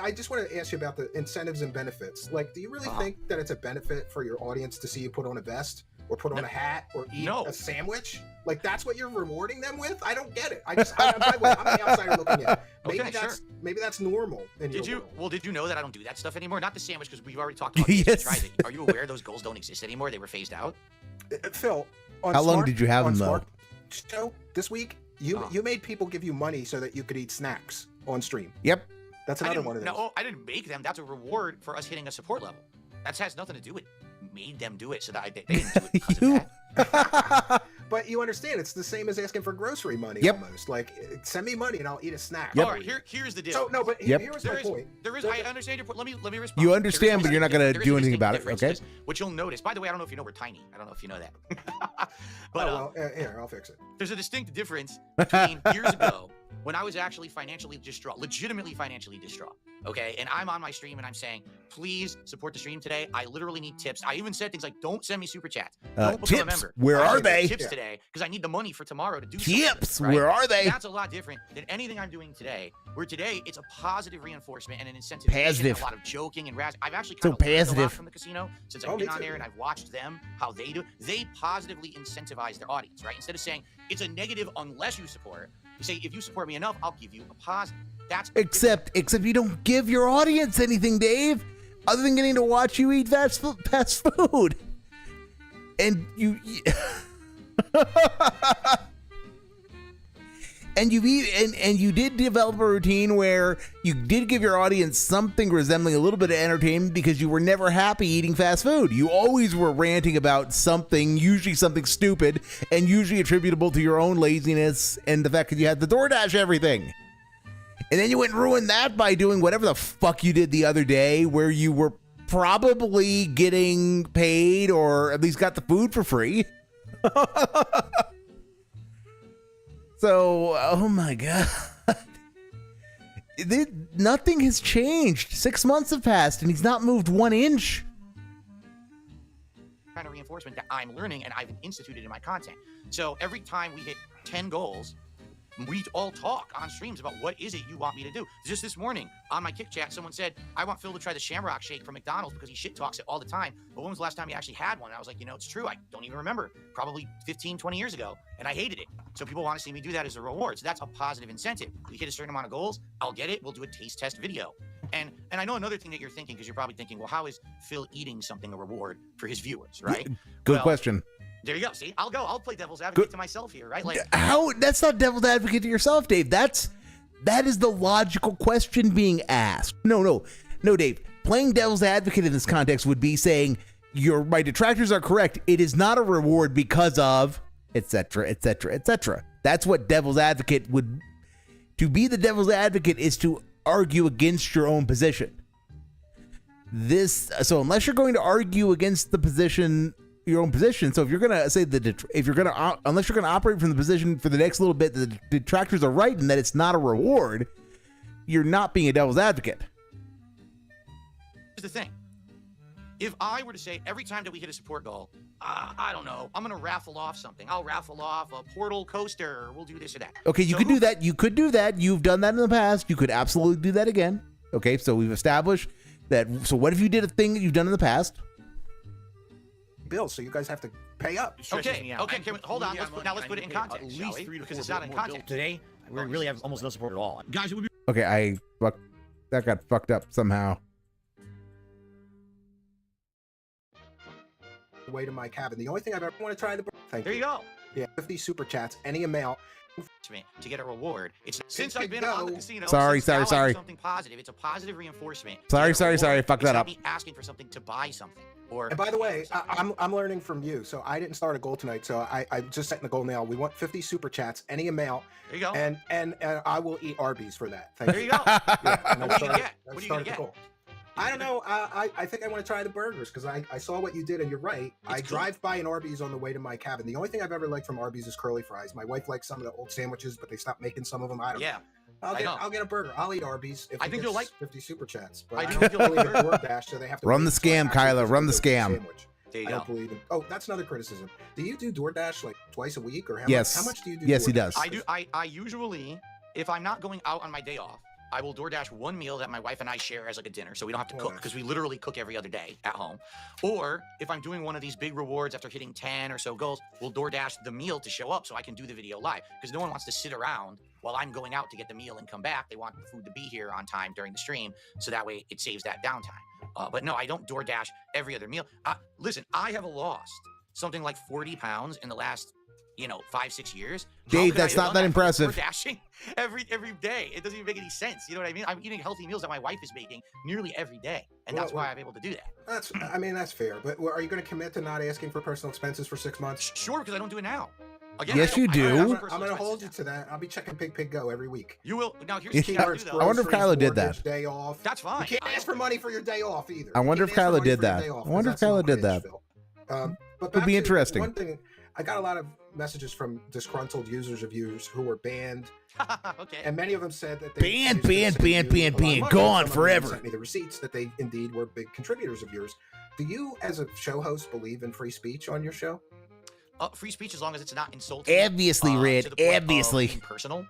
I just want to ask you about the incentives and benefits. Like, do you really think that it's a benefit for your audience to see you put on a vest or put on a hat or eat a sandwich? Like, that's what you're rewarding them with? I don't get it. By the way, I'm the outsider looking in. Maybe that's normal. Did you know that I don't do that stuff anymore? Not the sandwich, because we've already talked about this. Are you aware those goals don't exist anymore? They were phased out. Phil, how long did you have them though? Show this week, you made people give you money so that you could eat snacks on stream. Yep. That's another one of those. No, I didn't make them. That's a reward for us hitting a support level. That has nothing to do with made them do it, so that they didn't do it because of that. But you understand, it's the same as asking for grocery money almost. Like, send me money and I'll eat a snack. All right, here's the deal. So, no, but here's my point. I understand your point. Let me respond. You understand, but you're not going to do anything about it, okay? What you'll notice, by the way, I don't know if you know we're tiny. I don't know if you know that. But here, I'll fix it. There's a distinct difference between years ago when I was actually financially distraught, legitimately financially distraught, okay? And I'm on my stream and I'm saying, please support the stream today. I literally need tips. I even said things like, don't send me super chats. Don't become a member. Where are they? Tips today, because I need the money for tomorrow to do something. Tips, where are they? That's a lot different than anything I'm doing today, where today it's a positive reinforcement and an incentive. Positive. A lot of joking and razz. I've actually kind of learned a lot from the casino since I've been on there and I've watched them, how they do. They positively incentivize their audience, right? Instead of saying it's a negative unless you support, you say, if you support me enough, I'll give you a positive. That's except you don't give your audience anything, Dave, other than getting to watch you eat fast food. And you and you did develop a routine where you did give your audience something resembling a little bit of entertainment because you were never happy eating fast food. You always were ranting about something, usually something stupid, and usually attributable to your own laziness and the fact that you had the DoorDash everything. And then you went and ruined that by doing whatever the fuck you did the other day, where you were probably getting paid or at least got the food for free. So, oh my God. Nothing has changed. 6 months have passed and he's not moved 1 inch. kind of reinforcement that I'm learning and I've instituted in my content. So every time we hit 10 goals, we all talk on streams about what is it you want me to do. Just this morning on my Kick Chat, someone said, I want Phil to try the Shamrock Shake from McDonald's because he shit talks it all the time. But when was the last time he actually had one? And I was like, you know, it's true. I don't even remember. Probably 15, 20 years ago. And I hated it. So people want to see me do that as a reward. So that's a positive incentive. We hit a certain amount of goals. I'll get it. We'll do a taste test video. And I know another thing that you're thinking, because you're probably thinking, well, how is Phil eating something a reward for his viewers, right? Good question. There you go. See, I'll play devil's advocate to myself here, right? Like, how? That's not devil's advocate to yourself, Dave. That is the logical question being asked. No, Dave. Playing devil's advocate in this context would be saying my detractors are correct. It is not a reward because of etc., etc., etc. That's what devil's advocate would. To be the devil's advocate is to argue against your own position. So unless you're going to argue against the position. Your own position. So if you're gonna say unless you're gonna operate from the position for the next little bit, the detractors are right and that it's not a reward, you're not being a devil's advocate. Here's the thing: if I were to say every time that we hit a support goal, I don't know, I'm gonna raffle off something. I'll raffle off a portal coaster. We'll do this or that. Okay, you could do that. You could do that. You've done that in the past. You could absolutely do that again. Okay, so we've established that. So what if you did a thing that you've done in the past? Bill, so you guys have to pay up. Okay, hold on. Let's put it in context, shall we? Because it's not in context. Today, we really have almost no support at all. Guys, it would be Okay, that got fucked up somehow. Way to my cabin. The only thing I've ever want to try the. Thank There you go. Yeah, 50 super chats, any amount. To get a reward. It's since I've been on the casino. Sorry. Something positive. It's a positive reinforcement. Sorry. Fuck that up. Me asking for something to buy something. Or And by the way, I'm learning from you. So I didn't start a goal tonight. So I just setting the goal now. We want 50 super chats, any amount. There you go. And I will eat Arby's for that. Thank There you. you go. Yeah, and What are you gonna get? What are you gonna the get? goal. I don't know. I think I want to try the burgers because I saw what you did and you're right. I drive by an Arby's on the way to my cabin. The only thing I've ever liked from Arby's is curly fries. My wife likes some of the old sandwiches, but they stopped making some of them. I don't know. Yeah. I'll get a burger. I'll eat Arby's if I think you'll like 50 super chats. But I I think don't you'll like believe in burger. DoorDash, so they have to Run wait the until I scam, actually Kyla, just run the go to scam. sandwich. There you I go. don't believe in. Oh, that's another criticism. Do you do DoorDash like twice a week or how Yes. much do you do? Yes, he DoorDash? does. I do. I usually, if I'm not going out on my day off, I will DoorDash one meal that my wife and I share as like a dinner, so we don't have to cook because we literally cook every other day at home. Or if I'm doing one of these big rewards after hitting 10 or so goals, we'll DoorDash the meal to show up so I can do the video live because no one wants to sit around while I'm going out to get the meal and come back. They want the food to be here on time during the stream, so that way it saves that downtime. But no, I don't DoorDash every other meal. Listen, I have lost something like 40 pounds in the last 5-6 years. Dave, that's not that impressive. DoorDashing every day. It doesn't even make any sense. You know what I mean? I'm eating healthy meals that my wife is making nearly every day, and that's why I'm able to do that. That's fair. But are you going to commit to not asking for personal expenses for 6 months? Sure, because I don't do it now. Again, Yes, you do. I'm going to hold you to that. I'll be checking Pig Go every week. You will. Now, here's the thing I do, Keywords, though. I wonder if groceries, Kyla did that. mortgage, Day off. That's fine. You can't ask for money for your day off either. I wonder You if can't ask Kyla for money did for your that. day off, I wonder 'cause if Kyla that's did not that. Phil. But Would be back to interesting. One thing, I got a lot of messages from disgruntled users of yours who were banned, Okay. and many of them said that Banned, they banned, sent you banned, a lot of money. gone Some of them forever. Sent me the receipts that they indeed were big contributors of yours. Do you, as a show host, believe in free speech on your show? Free speach as long as it's not insulting. Obviously, Red. To the point of Obviously. being personal,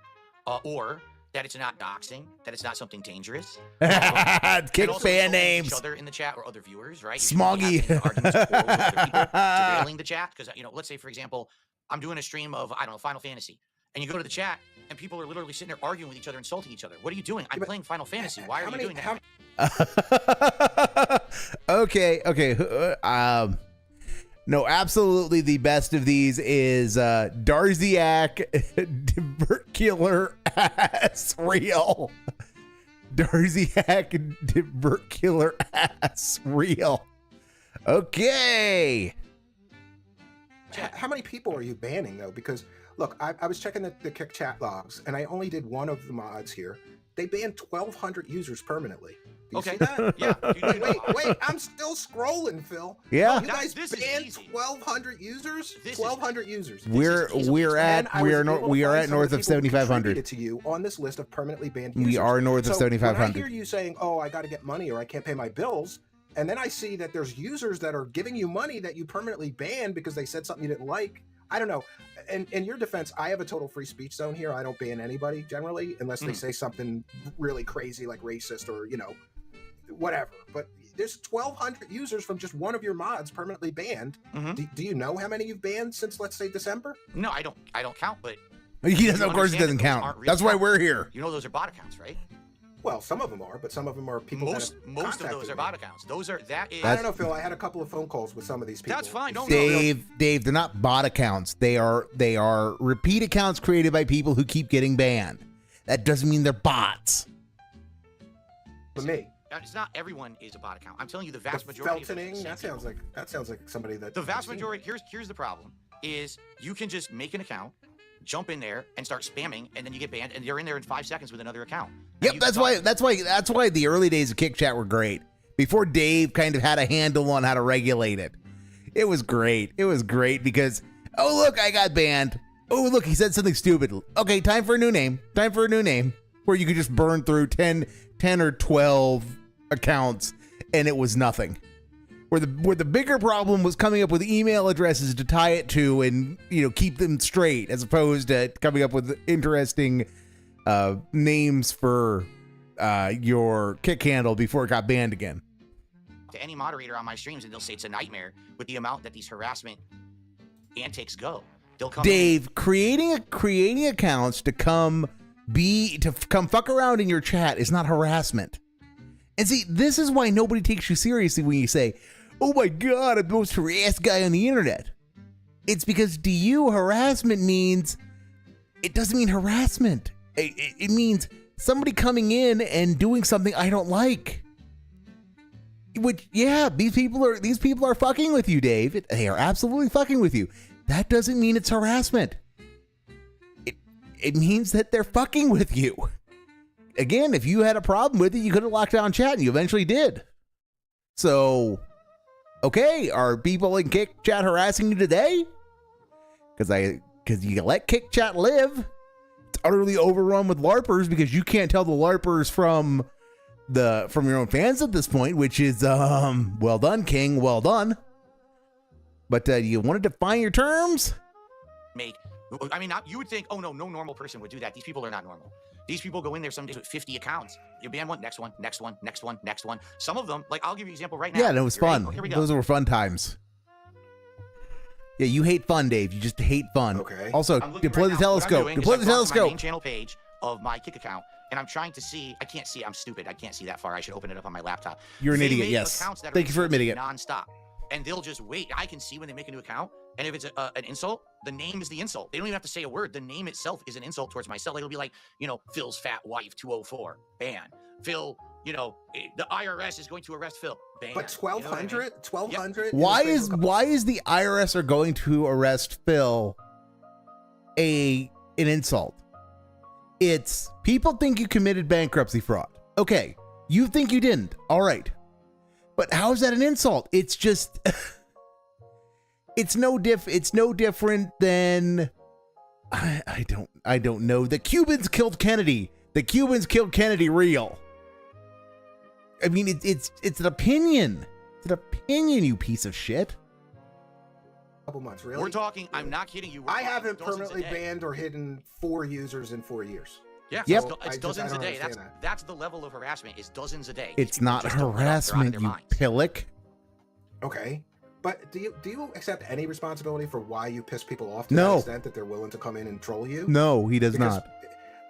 or that it's not doxing, that it's not something dangerous. Kick And also fan insulting names. Each other in the chat or other viewers, right? Smoggy. Arguments or quarrels with other people, derailing the chat. Because let's say, for example, I'm doing a stream of Final Fantasy, and you go to the chat, and people are literally sitting there arguing with each other, insulting each other. What are you doing? I'm playing Final Fantasy. Why are you doing that? Okay. No, absolutely the best of these is Darziak Divertkiller Ass Real. Darziak Divertkiller Ass Real. Okay. How many people are you banning though? Because look, I was checking the kick chat logs, and I only did one of the mods here. They banned 1,200 users permanently. Do you see that? Yeah. Wait, I'm still scrolling, Phil. Yeah. You guys This is banned easy. 1,200 users? This is- 1,200 users. We're And I was able to north find some of of the people who 7,500. contributed to you on this list of permanently banned users. We are north of So when I 7,500. hear you saying, "Oh, I got to get money or I can't pay my bills," and then I see that there's users that are giving you money that you permanently banned because they said something you didn't like. I don't know. In your defense, I have a total free speech zone here. I don't ban anybody generally unless they say something really crazy like racist or whatever. But there's 1,200 users from just one of your mods permanently banned. Mhm. Do you know how many you've banned since, let's say, December? No, I don't count, but He doesn't, You of course, he understand doesn't that those count. aren't real That's why accounts. we're here. those are bot accounts, right? Well, some of them are, but some of them are people. Most that have of those contacted are me. bot accounts. That is. I don't know, Phil. I had a couple of phone calls with some of these people. That's fine. No, Dave, they're not bot accounts. They are repeat accounts created by people who keep getting banned. That doesn't mean they're bots. For me, It's not everyone is a bot account. I'm telling you, the vast majority. Of Feltoning, them that sounds like somebody that the vast I've seen. majority. Here's the problem: is you can just make an account, jump in there, and start spamming, and then you get banned, and you're in there in 5 seconds with another account. And Yep, you that's why the early days of Kick Chat were great. Before Dave kind of had a handle on how to regulate it. It was great. It was great because, oh look, I got banned. Oh look, he said something stupid. Okay, time for a new name. Time for a new name. Where you could just burn through 10 or 12 accounts and it was nothing. where the bigger problem was coming up with email addresses to tie it to and keep them straight, as opposed to coming up with interesting names for your kick handle before it got banned again. To any moderator on my streams, and they'll say it's a nightmare with the amount that these harassment antics go. They'll come Dave, creating accounts to come fuck around in your chat is not harassment. And see, this is why nobody takes you seriously when you say, "Oh my God, I'm the most harassed guy on the internet." It's because to you, harassment means, it doesn't mean harassment. It means somebody coming in and doing something I don't like. Which, yeah, these people are fucking with you, Dave. They are absolutely fucking with you. That doesn't mean it's harassment. It means that they're fucking with you. Again, if you had a problem with it, you could have locked down chat, and you eventually did. So, okay, are people in Kick Chat harassing you today? Because you let Kick Chat live. It's utterly overrun with LARPers because you can't tell the LARPers from your own fans at this point, which is well done, King, well done. But you want to define your terms? You would think, oh no normal person would do that. These people are not normal. These people go in there some days with 50 accounts. You ban one, next one. Some of them, like, I'll give you an example right now. Yeah, it was fun. Oh, here we go. Those were fun times. Yeah, you hate fun, Dave. You just hate fun. Okay. Also, deploy the telescope. Deploy the telescope. My main channel page of my Kick account, and I'm trying to see. I can't see. I'm stupid. I can't see that far. I should open it up on my laptop. You're an They idiot. make Yes. accounts that Thank are you for admitting it. nonstop, and they'll just wait. I can see when they make a new account, and if it's an insult, the name is the insult. They don't even have to say a word. The name itself is an insult towards myself. It'll be like, Phil's fat wife 204 ban. Phil, the IRS is going to arrest Phil. Ban. But 1,200? 1,200? Why is the IRS are going to arrest Phil an insult? It's people think you committed bankruptcy fraud. Okay, you think you didn't. All right. But how is that an insult? It's just it's no different than I don't know. The Cubans killed Kennedy. The Cubans killed Kennedy real. I mean, it's an opinion. It's an opinion, you piece of shit. Couple months, really? We're talking, I'm not kidding you. I haven't permanently banned or hidden 4 users in 4 years. Yeah, yep. It's dozens a day. That's the level of harassment, is dozens a day. It's not harassment, you pillock. Okay. But do you accept any responsibility for why you piss people off to No. the extent that they're willing to come in and troll you? No, he does not.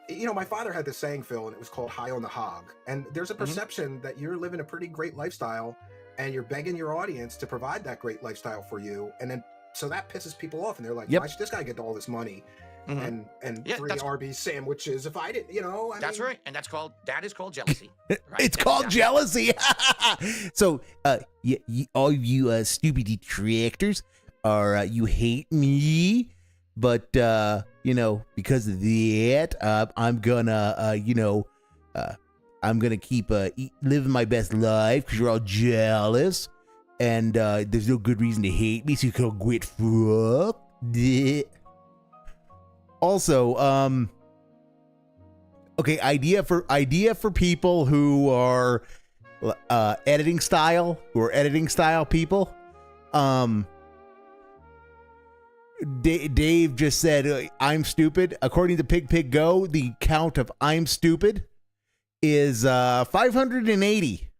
My father had this saying, Phil, and it was called high on the hog. And there's a perception that you're living a pretty great lifestyle and you're begging your audience to provide that great lifestyle for you. And then, so that pisses people off. And they're like, why should this guy get all this money and 3 Arby's sandwiches if I didn't, That's right. And that is called jealousy. Right? It's called jealousy. So, all you stupid detractors you hate me. But, because of that, I'm gonna keep living my best life because you're all jealous. And there's no good reason to hate me, so you can quit fuck. Also, okay, idea for people who are editing style people. Dave just said, I'm stupid. According to Pig Go, the count of I'm stupid is 580.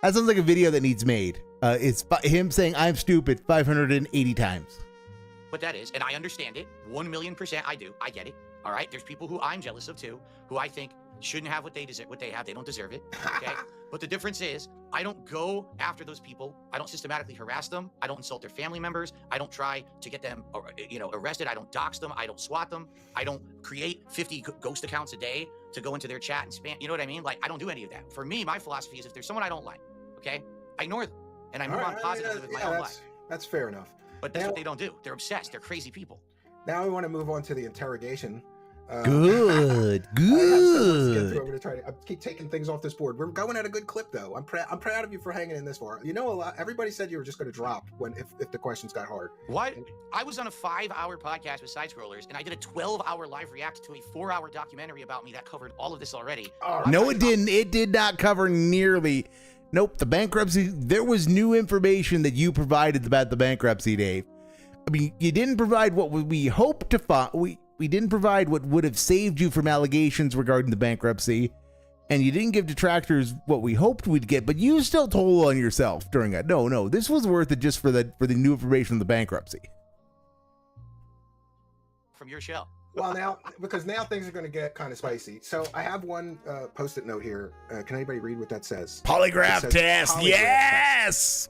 That sounds like a video that needs made. It's him saying I'm stupid 580 times. But that is, and I understand it. 1,000,000% I do. I get it. All right. There's people who I'm jealous of too, who I think shouldn't have what they deserve, what they have. They don't deserve it. Okay. But the difference is, I don't go after those people. I don't systematically harass them. I don't insult their family members. I don't try to get them, arrested. I don't dox them. I don't swat them. I don't create 50 ghost accounts a day to go into their chat and spam. You know what I mean? Like, I don't do any of that. For me, my philosophy is if there's someone I don't like, okay, I ignore them and I move on positively with my own life. That's fair enough. But that's what they don't do. They're obsessed. They're crazy people. Now we want to move on to the interrogation. Good. I'm going to try to keep taking things off this board. We're going at a good clip, though. I'm proud of you for hanging in this far. A lot. Everybody said you were just going to drop if the questions got hard. What? I was on a 5-hour podcast with Side Scrollers, and I did a 12-hour live react to a 4-hour documentary about me that covered all of this already. No, it didn't. It did not cover nearly Nope, the bankruptcy, there was new information that you provided about the bankruptcy, Dave. I mean, you didn't provide what we hoped to find. We didn't provide what would have saved you from allegations regarding the bankruptcy, and you didn't give detractors what we hoped we'd get, but you still told on yourself during it. No, this was worth it just for the new information of the bankruptcy. From your show. Well, now, because now things are going to get kind of spicy. So I have one post-it note here. Can anybody read what that says? Polygraph It says test, polygraph yes!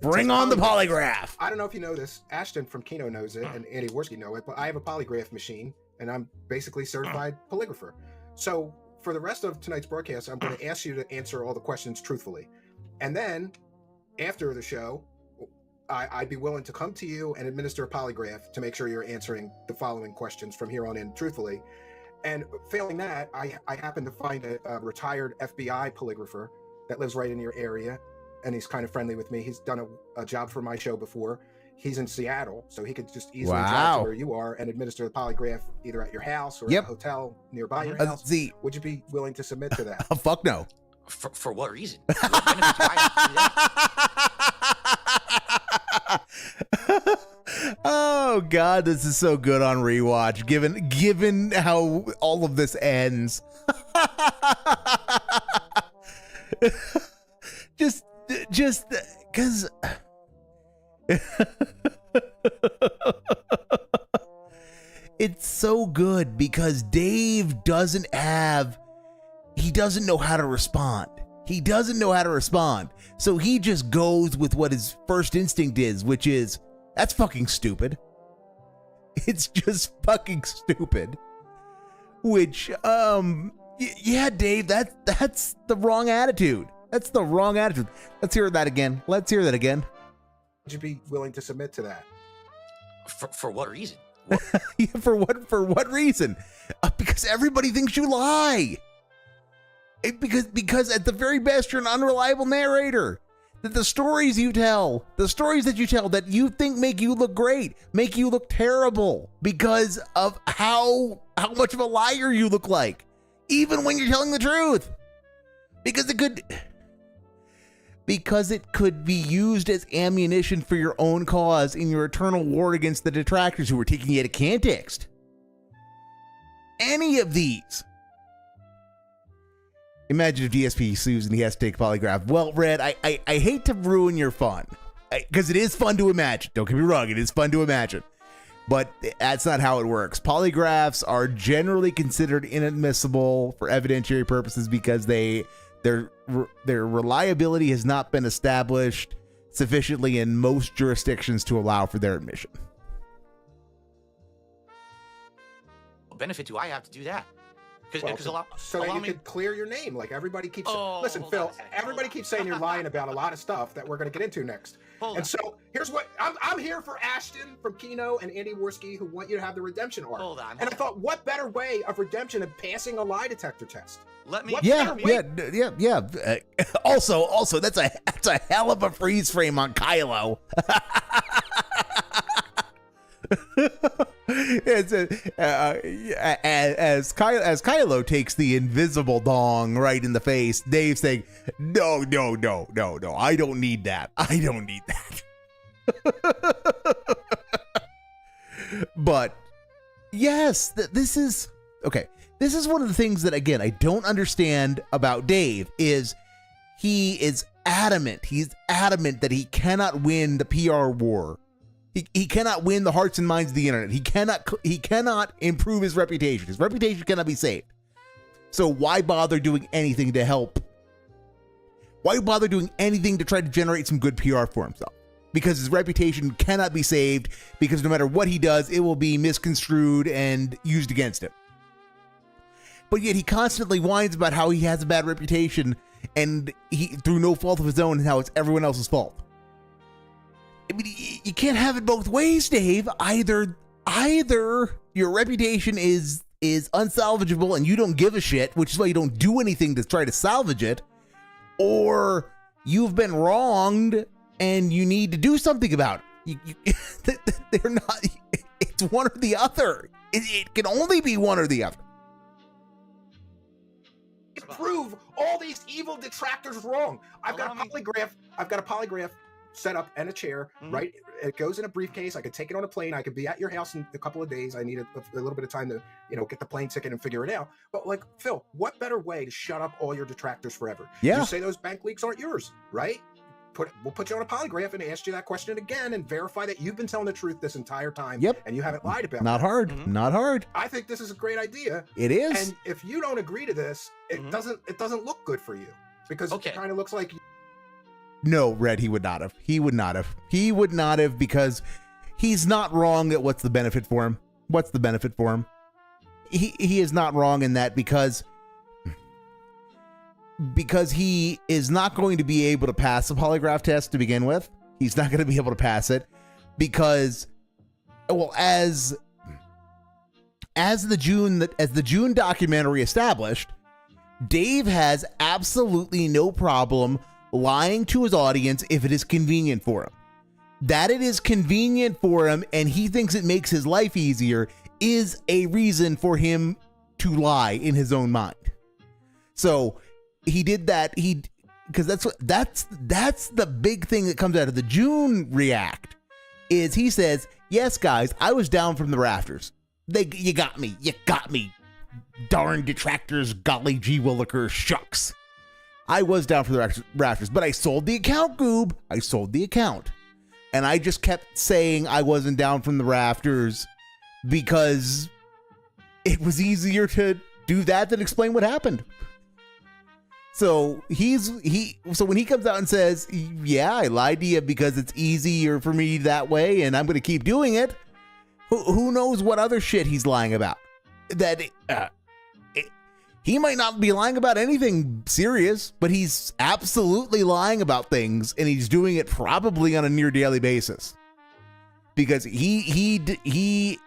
Bring on the polygraph. I don't know if you know this. Ashton from Kino knows it, and Andy Worski know it, but I have a polygraph machine, and I'm basically certified polygrapher. So for the rest of tonight's broadcast, I'm going to ask you to answer all the questions truthfully. And then after the show, I'd be willing to come to you and administer a polygraph to make sure you're answering the following questions from here on in truthfully. And failing that, I happen to find a retired FBI polygrapher that lives right in your area, and he's kind of friendly with me. He's done a job for my show before. He's in Seattle, so he could just easily drive to where you are and administer the polygraph either at your house or at a hotel nearby your house. Would you be willing to submit to that? Fuck no. For what reason? What benefits do I have to do that? Oh God, this is so good on rewatch. Given how all of this ends, just because it's so good because Dave doesn't know how to respond. He doesn't know how to respond. So he just goes with what his first instinct is, which is, that's fucking stupid. It's just fucking stupid. Which, yeah, Dave, that's the wrong attitude. That's the wrong attitude. Let's hear that again. Would you be willing to submit to that? For what reason? Yeah, for what reason? Because everybody thinks you lie. Because at the very best, you're an unreliable narrator. That the stories that you tell that you think make you look great, make you look terrible because of how much of a liar you look like, even when you're telling the truth. Because it could be used as ammunition for your own cause in your eternal war against the detractors who are taking you to context. Any of these. Imagine if DSP sues and he has to take a polygraph. Well, Red, I hate to ruin your fun, because it is fun to imagine. Don't get me wrong, it is fun to imagine. But that's not how it works. Polygraphs are generally considered inadmissible for evidentiary purposes because their reliability has not been established sufficiently in most jurisdictions to allow for their admission. What benefit do I have to do that? Because so that you could clear your name, like everybody keeps. Listen, Phil. Everybody keeps saying you're lying about a lot of stuff that we're going to get into next. So here's what I'm here for: Ashton from Kino and Andy Worski, who want you to have the redemption arc. And I thought, what better way of redemption than passing a lie detector test? Yeah. Also, that's a hell of a freeze frame on Kylo. As Kylo takes the invisible dong right in the face, Dave's saying, no, I don't need that. But yes, this is okay. This is one of the things that, again, I don't understand about Dave is he is adamant. He's adamant that he cannot win the PR war. He cannot win the hearts and minds of the internet. He cannot improve his reputation. His reputation cannot be saved. So why bother doing anything to help? Why bother doing anything to try to generate some good PR for himself? Because his reputation cannot be saved, because no matter what he does, it will be misconstrued and used against him. But yet he constantly whines about how he has a bad reputation and he, through no fault of his own, and how it's everyone else's fault. I mean, you can't have it both ways, Dave. Either your reputation is unsalvageable and you don't give a shit, which is why you don't do anything to try to salvage it, or you've been wronged and you need to do something about it. They're not. It's one or the other. It can only be one or the other. prove all these evil detractors wrong. I've got a Allow me- polygraph. I've got a polygraph set up and a chair, Mhm. right? It goes in a briefcase. I could take it on a plane. I could be at your house in a couple of days. I need a little bit of time to, get the plane ticket and figure it out. But like, Phil, what better way to shut up all your detractors forever? Yeah. You say those bank leaks aren't yours, right? We'll put you on a polygraph and ask you that question again and verify that you've been telling the truth this entire time. Yep. And you haven't lied about Not it. hard. Mhm. Not hard. I think this is a great idea. It is. And if you don't agree to this, it Mhm. doesn't look good for you, because Okay. it kind of looks like No, Red, he would not have. He would not have. He would not have, because he's not wrong at what's the benefit for him. What's the benefit for him? He is not wrong in that, because he is not going to be able to pass the polygraph test to begin with. He's not going to be able to pass it because, well, as the June documentary established, Dave has absolutely no problem lying to his audience if it is convenient for him. That it is convenient for him and he thinks it makes his life easier is a reason for him to lie in his own mind. So he did that. Because that's the big thing that comes out of the June react is he says, yes, guys, I was down from the rafters. You got me. Darn detractors, golly gee willikers, shucks. I was down for the rafters, but I sold the account, Goob. I sold the account. And I just kept saying I wasn't down from the rafters because it was easier to do that than explain what happened. So so when he comes out and says, yeah, I lied to you because it's easier for me that way and I'm going to keep doing it, who knows what other shit he's lying about? He might not be lying about anything serious, but he's absolutely lying about things, and he's doing it probably on a near daily basis. Because he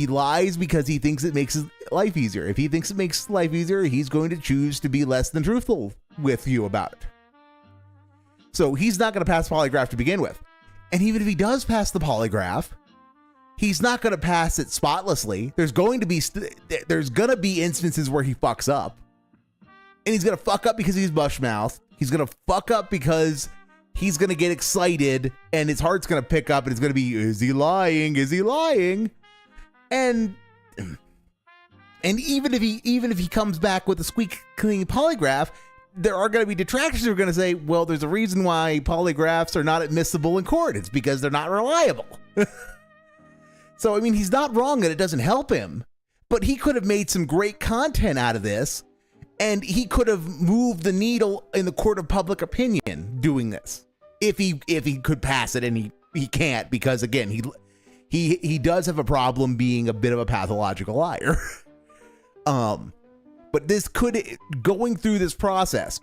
lies because he thinks it makes his life easier. If he thinks it makes life easier, he's going to choose to be less than truthful with you about it. So he's not going to pass the polygraph to begin with. And even if he does pass the polygraph, he's not going to pass it spotlessly. There's going to be instances where he fucks up. And he's going to fuck up because he's bush-mouthed. He's going to fuck up because he's going to get excited and his heart's going to pick up and it's going to be, is he lying? Is he lying? And even if he comes back with a squeak clean polygraph, there are going to be detractors who are going to say, well, there's a reason why polygraphs are not admissible in court. It's because they're not reliable. So, I mean, he's not wrong that it doesn't help him, but he could have made some great content out of this, and he could have moved the needle in the court of public opinion doing this. If he could pass it, and he can't, because again, he does have a problem being a bit of a pathological liar. But this going through this process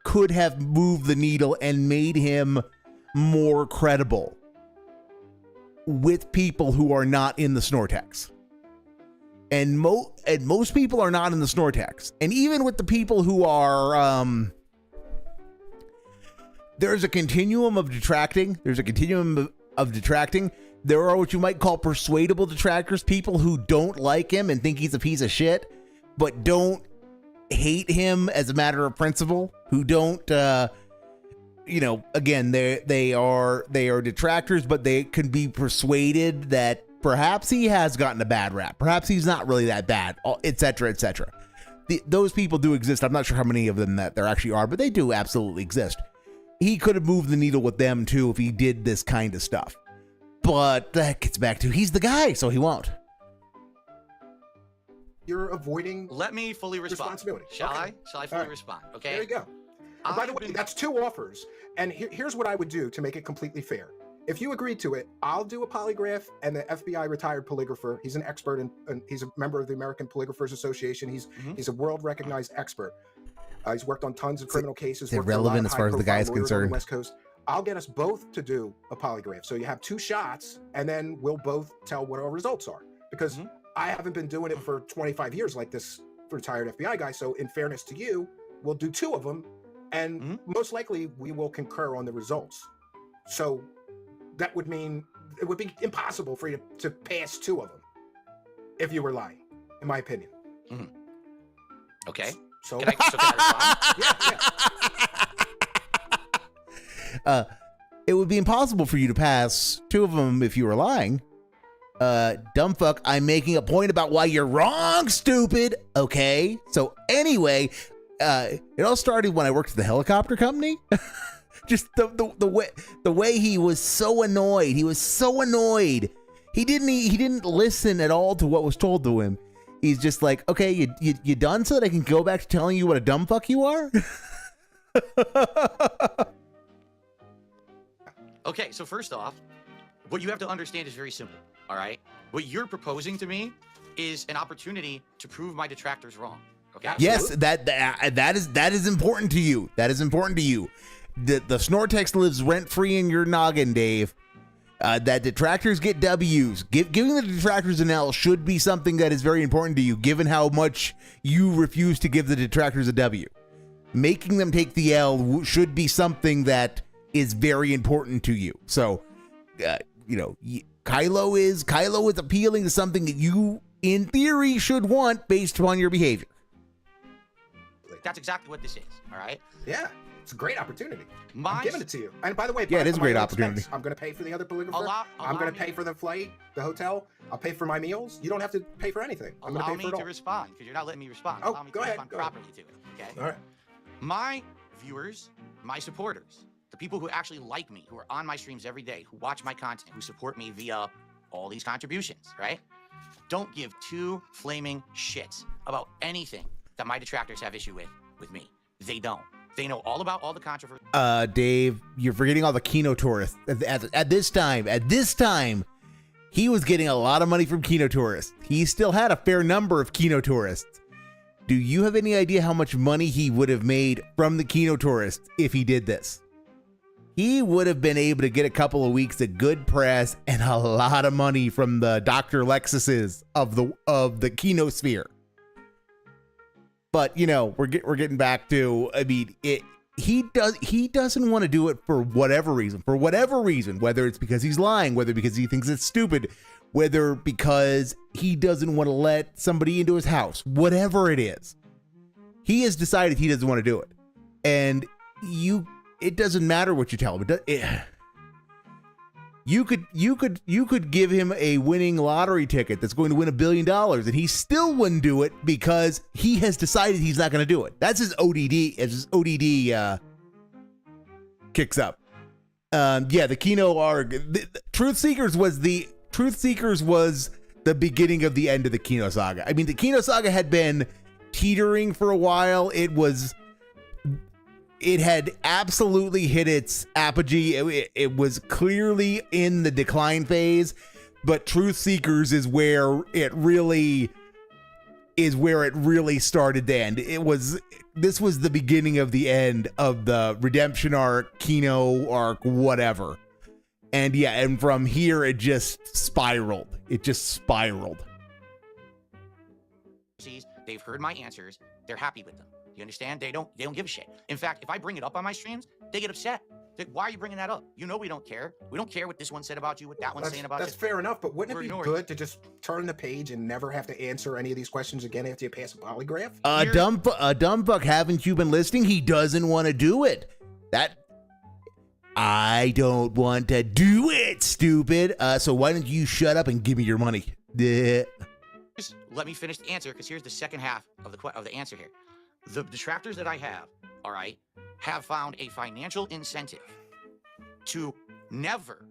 could have moved the needle and made him more credible with people who are not in the Snortex. And most people are not in the Snortex. And even with the people who are, there's a continuum of detracting. There are what you might call persuadable detractors, people who don't like him and think he's a piece of shit, but don't hate him as a matter of principle, who don't, again, they are detractors, but they can be persuaded that perhaps he has gotten a bad rap. Perhaps he's not really that bad, etc., etc. Those people do exist. I'm not sure how many of them that there actually are, but they do absolutely exist. He could have moved the needle with them too if he did this kind of stuff. But that gets back to he's the guy, so he won't. you're avoiding Let me fully respond. responsibility. Shall Okay. I? Shall I fully All right. respond? Okay. There you go. And by the way, that's 2 offers. And here's what I would do to make it completely fair. If you agreed to it, I'll do a polygraph, and the FBI retired polygrapher, he's an expert and he's a member of the American Polygraphers Association. He's a world recognized expert. He's worked on tons of criminal cases. Is it worked for a lot relevant of as far as the guy is high-profile lawyers on the concerned? West Coast. I'll get us both to do a polygraph. So you have 2 shots, and then we'll both tell what our results are. Because I haven't been doing it for 25 years like this retired FBI guy. So in fairness to you, we'll do 2 of them, and most likely we will concur on the results. So that would mean it would be impossible for you to pass 2 of them if you were lying, in my opinion. Okay. So, Can I respond? It would be impossible for you to pass 2 of them if you were lying. Dumb fuck, I'm making a point about why you're wrong, stupid. Okay. So anyway, it all started when I worked at the helicopter company. Just the way he was so annoyed. He was so annoyed. He didn't listen at all to what was told to him. He's just like, okay, you done so that I can go back to telling you what a dumb fuck you are? Okay, so first off, what you have to understand is very simple, all right? What you're proposing to me is an opportunity to prove my detractors wrong, okay? Yes, that is important to you. That is important to you. The Snortex lives rent-free in your noggin, Dave. That detractors get W's. Giving the detractors an L should be something that is very important to you, given how much you refuse to give the detractors a W. Making them take the L should be something that is very important to you. So, Kylo is appealing to something that you, in theory, should want based upon your behavior. That's exactly what this is, all right? Yeah, it's a great opportunity. I'm giving it to you. And by the way, yeah, it is a great opportunity. I'm going to pay for the other polygrapher. I'm Allow going me to pay for the flight, the hotel. I'll pay for my meals. You don't have to pay for anything. I'm going to Allow pay me for it to all. respond, because you're not letting me respond. Oh, Allow me go to ahead, respond go ahead. properly to it, okay? All right. My viewers, my supporters, the people who actually like me, who are on my streams every day, who watch my content, who support me via all these contributions, right? Don't give 2 flaming shits about anything that my detractors have issue with me. They don't. They know all about all the controversy. Dave, you're forgetting all the Kino tourists. At this time, he was getting a lot of money from Kino tourists. He still had a fair number of Kino tourists. Do you have any idea how much money he would have made from the Kino tourists if he did this? He would have been able to get a couple of weeks of good press and a lot of money from the Dr. Lexuses of the Kino sphere. But we're getting back to, I mean, he doesn't want to do it for whatever reason, whether it's because he's lying, whether because he thinks it's stupid, whether because he doesn't want to let somebody into his house, whatever it is. He has decided he doesn't want to do it. And it doesn't matter what you tell him. You could give him a winning lottery ticket that's going to win $1 billion, and he still wouldn't do it because he has decided he's not going to do it. That's his ODD. As his ODD kicks up. The Kino are Truth Seekers was the beginning of the end of the Kino Saga. I mean, the Kino Saga had been teetering for a while. It had absolutely hit its apogee. It was clearly in the decline phase, but Truth Seekers is where it really started to end. This was the beginning of the end of the Redemption arc, Kino arc, whatever. And from here it just spiraled. They've heard my answers. They're happy with them. You understand? They don't give a shit. In fact, if I bring it up on my streams, they get upset. Why are you bringing that up? We don't care. We don't care what this one said about you, what that one's saying about you. That's fair enough, but wouldn't it be ignoring good to just turn the page and never have to answer any of these questions again after you pass a polygraph? Dumb fuck, haven't you been listening? He doesn't want to do it. I don't want to do it, stupid. So why don't you shut up and give me your money? Just let me finish the answer, because here's the second half of the answer here. The detractors that I have, all right, have found a financial incentive to never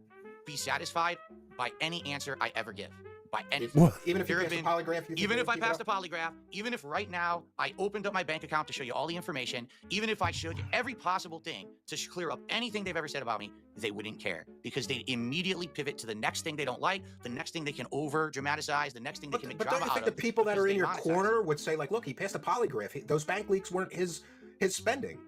be satisfied by any answer I ever give. By anything. Even if you pass a polygraph? Even if I passed a polygraph, even if right now I opened up my bank account to show you all the information, even if I showed you every possible thing to clear up anything they've ever said about me, they wouldn't care, because they'd immediately pivot to the next thing they don't like, the next thing they can over dramatize, the next thing they can make drama out of. But don't you think the people that are in your corner would say, like, look, he passed a polygraph. Those bank leaks weren't his spending.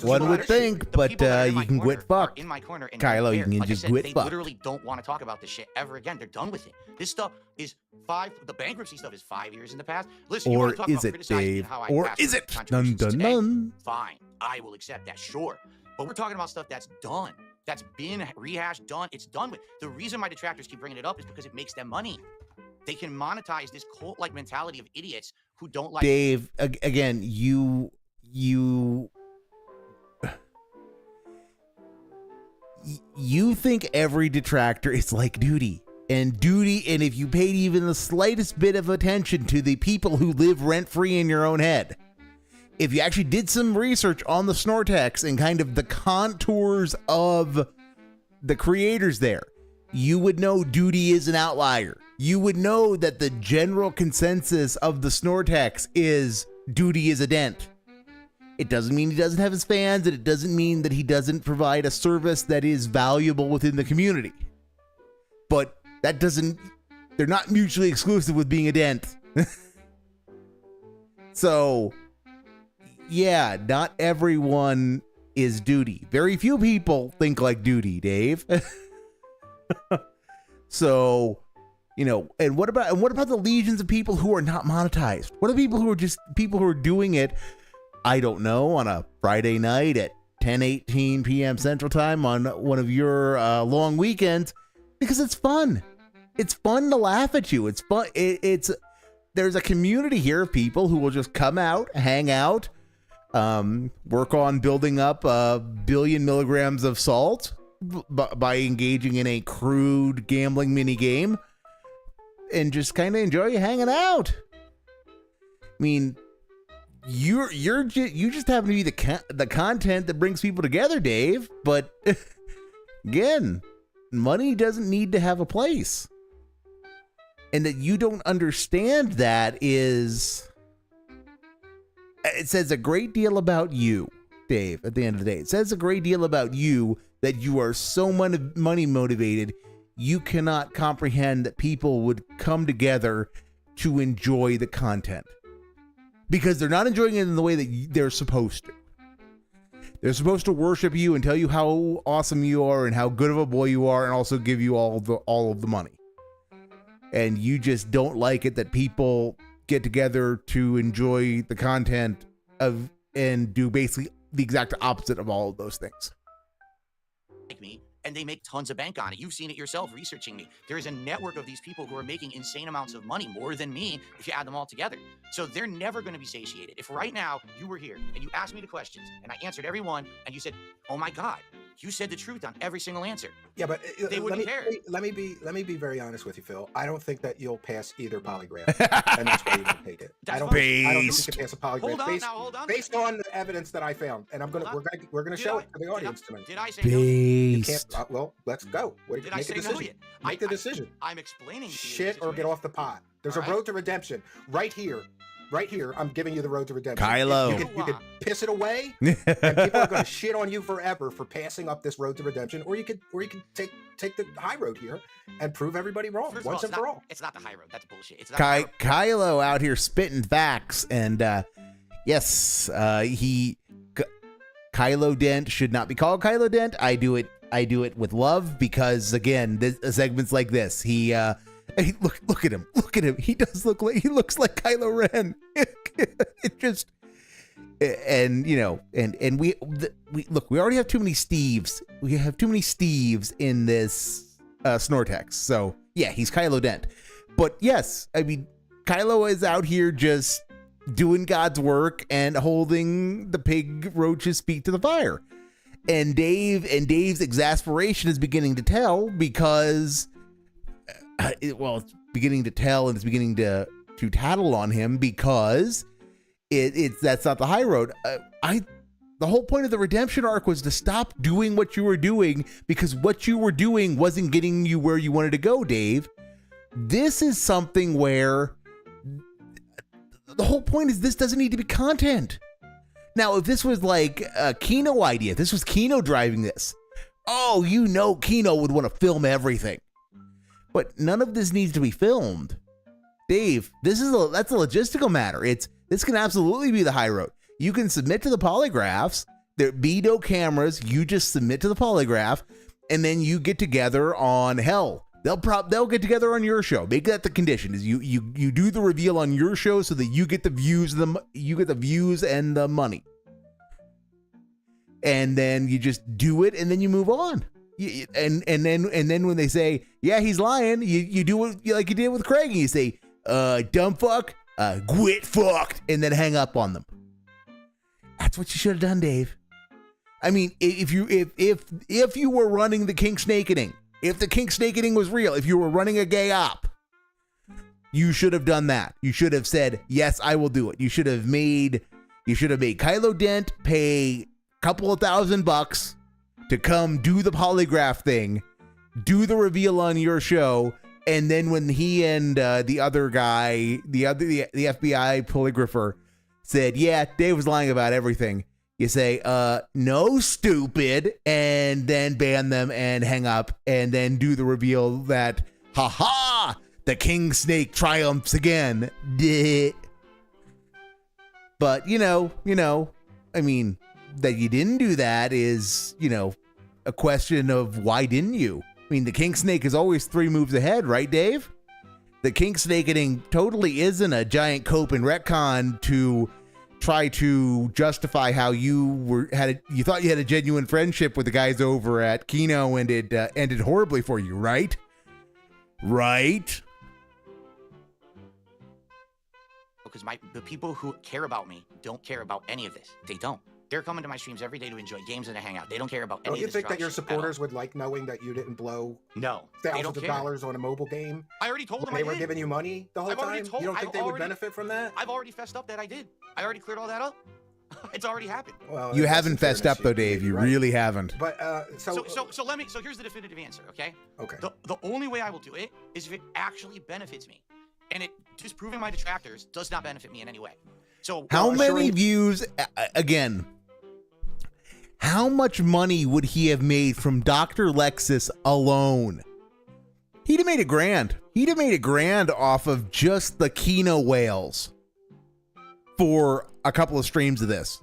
One would think, but you can quit fuck. In my corner, and Kylo, you can like just I said, quit they fuck. literally don't want to talk about this shit ever again. They're done with it. This stuff is the bankruptcy stuff is 5 years in the past. Listen, you Or want to talk is about it, criticizing Dave? and how I Or passed is it? contributions Dun, dun, today? dun. Fine, I will accept that, sure. But we're talking about stuff that's done. That's been rehashed, done. It's done with. The reason my detractors keep bringing it up is because it makes them money. They can monetize this cult-like mentality of idiots who don't like. Dave, again, you think every detractor is like Duty. And if you paid even the slightest bit of attention to the people who live rent-free in your own head, if you actually did some research on the Snortex and kind of the contours of the creators there, you would know Duty is an outlier. You would know that the general consensus of the Snortex is Duty is a dent. It doesn't mean he doesn't have his fans, and it doesn't mean that he doesn't provide a service that is valuable within the community. But that doesn't, they're not mutually exclusive with being a dent. So, yeah, not everyone is Duty. Very few people think like Duty, Dave. So, you know, and what about the legions of people who are not monetized? What are people who are just people who are doing it, I don't know, on a Friday night at 10:18 p.m. Central Time on one of your long weekends because it's fun. It's fun to laugh at you. It's fun. There's a community here of people who will just come out, hang out, work on building up 1 billion milligrams of salt by engaging in a crude gambling mini game, and just kind of enjoy hanging out. I mean, you just happen to be the content that brings people together, Dave. But again, money doesn't need to have a place. And that you don't understand that it says a great deal about you, Dave, at the end of the day. It says a great deal about you that you are so money motivated, you cannot comprehend that people would come together to enjoy the content. Because they're not enjoying it in the way that they're supposed to. They're supposed to worship you and tell you how awesome you are and how good of a boy you are, and also give you all of the money. And you just don't like it that people get together to enjoy the content and do basically the exact opposite of all of those things. Like me, and they make tons of bank on it. You've seen it yourself researching me. There is a network of these people who are making insane amounts of money, more than me, if you add them all together. So they're never going to be satiated. If right now you were here and you asked me the questions and I answered every one and you said, oh my God, you said the truth on every single answer. Yeah, but they wouldn't care. Let me be very honest with you, Phil. I don't think that you'll pass either polygraph, and that's why you won't take it. I don't think you can pass a polygraph hold on. based on the evidence that I found, and we're gonna show it to the audience tonight. Did I say no? You can't. Well, let's go. Did I say no yet? Make the decision. I'm explaining. Shit or get off the pot. There's a road to redemption right here. Right here, I'm giving you the road to redemption. Kylo. You could piss it away, and people are going to shit on you forever for passing up this road to redemption, or you could take the high road here and prove everybody wrong once and for all. It's not the high road. That's bullshit. It's not Kylo out here spitting facts, and yes, Kylo Dent should not be called Kylo Dent. I do it with love because again, segments like this, Hey, look at him. Look at him. He looks like Kylo Ren. It just, and you know, and we already have too many Steves. We have too many Steves in this Snortex. So yeah, he's Kylo Dent. But yes, I mean, Kylo is out here just doing God's work and holding the pig roach's feet to the fire. And Dave's exasperation is beginning to tell because. It's beginning to tell, and it's beginning to tattle on him because that's not the high road. The whole point of the redemption arc was to stop doing what you were doing because what you were doing wasn't getting you where you wanted to go, Dave. This is something where the whole point is this doesn't need to be content. Now, if this was like a Kino idea, if this was Kino driving this, Kino would want to film everything. But none of this needs to be filmed. Dave, that's a logistical matter. This can absolutely be the high road. You can submit to the polygraphs. There be no cameras. You just submit to the polygraph, and then you get together on hell. They'll get together on your show. Make that the condition. Is you do the reveal on your show so that you get the views. You get the views and the money, and then you just do it, and then you move on. And then when they say, yeah, he's lying, you do what like you did with Craig, and you say, dumb fuck, quit fucked, and then hang up on them. That's what you should have done, Dave. I mean, if you were running the kink snakening, if the kink snakening was real, if you were running a gay op, you should have done that. You should have said, yes, I will do it. You should have made Kylo Dent pay a couple of $1,000 to come do the polygraph thing, do the reveal on your show, and then when he and the other guy, the FBI polygrapher said, yeah, Dave was lying about everything, you say, no, stupid, and then ban them and hang up, and then do the reveal that, ha-ha, the king snake triumphs again. But, I mean, that you didn't do that is, a question of why didn't you? I mean, the king snake is always 3 moves ahead, right, Dave? The king snakening totally isn't a giant cope and retcon to try to justify how you thought you had a genuine friendship with the guys over at Kino and it ended horribly for you, right? Right? Because the people who care about me don't care about any of this. They don't. They're coming to my streams every day to enjoy games and to hang out. They don't care about any of this. Don't you think that trash your shit at supporters would like knowing that you didn't blow No, they thousands don't of care. dollars on a mobile game? I already told them They I were did. giving you money the whole I've already time? told- You don't think I've they would already- benefit from that? I've already fessed up that I did. I already cleared all that up. It's already happened. Well, You that's haven't in fessed fairness, up though, Dave. You right. really haven't. But So here's the definitive answer, okay? Okay. The only way I will do it is if it actually benefits me. And it just proving my detractors does not benefit me in any way. So How many assuring- views, again, how much money would he have made from Dr. Lexus alone? He'd have made $1,000. He'd have made $1,000 off of just the Kino whales for a couple of streams of this.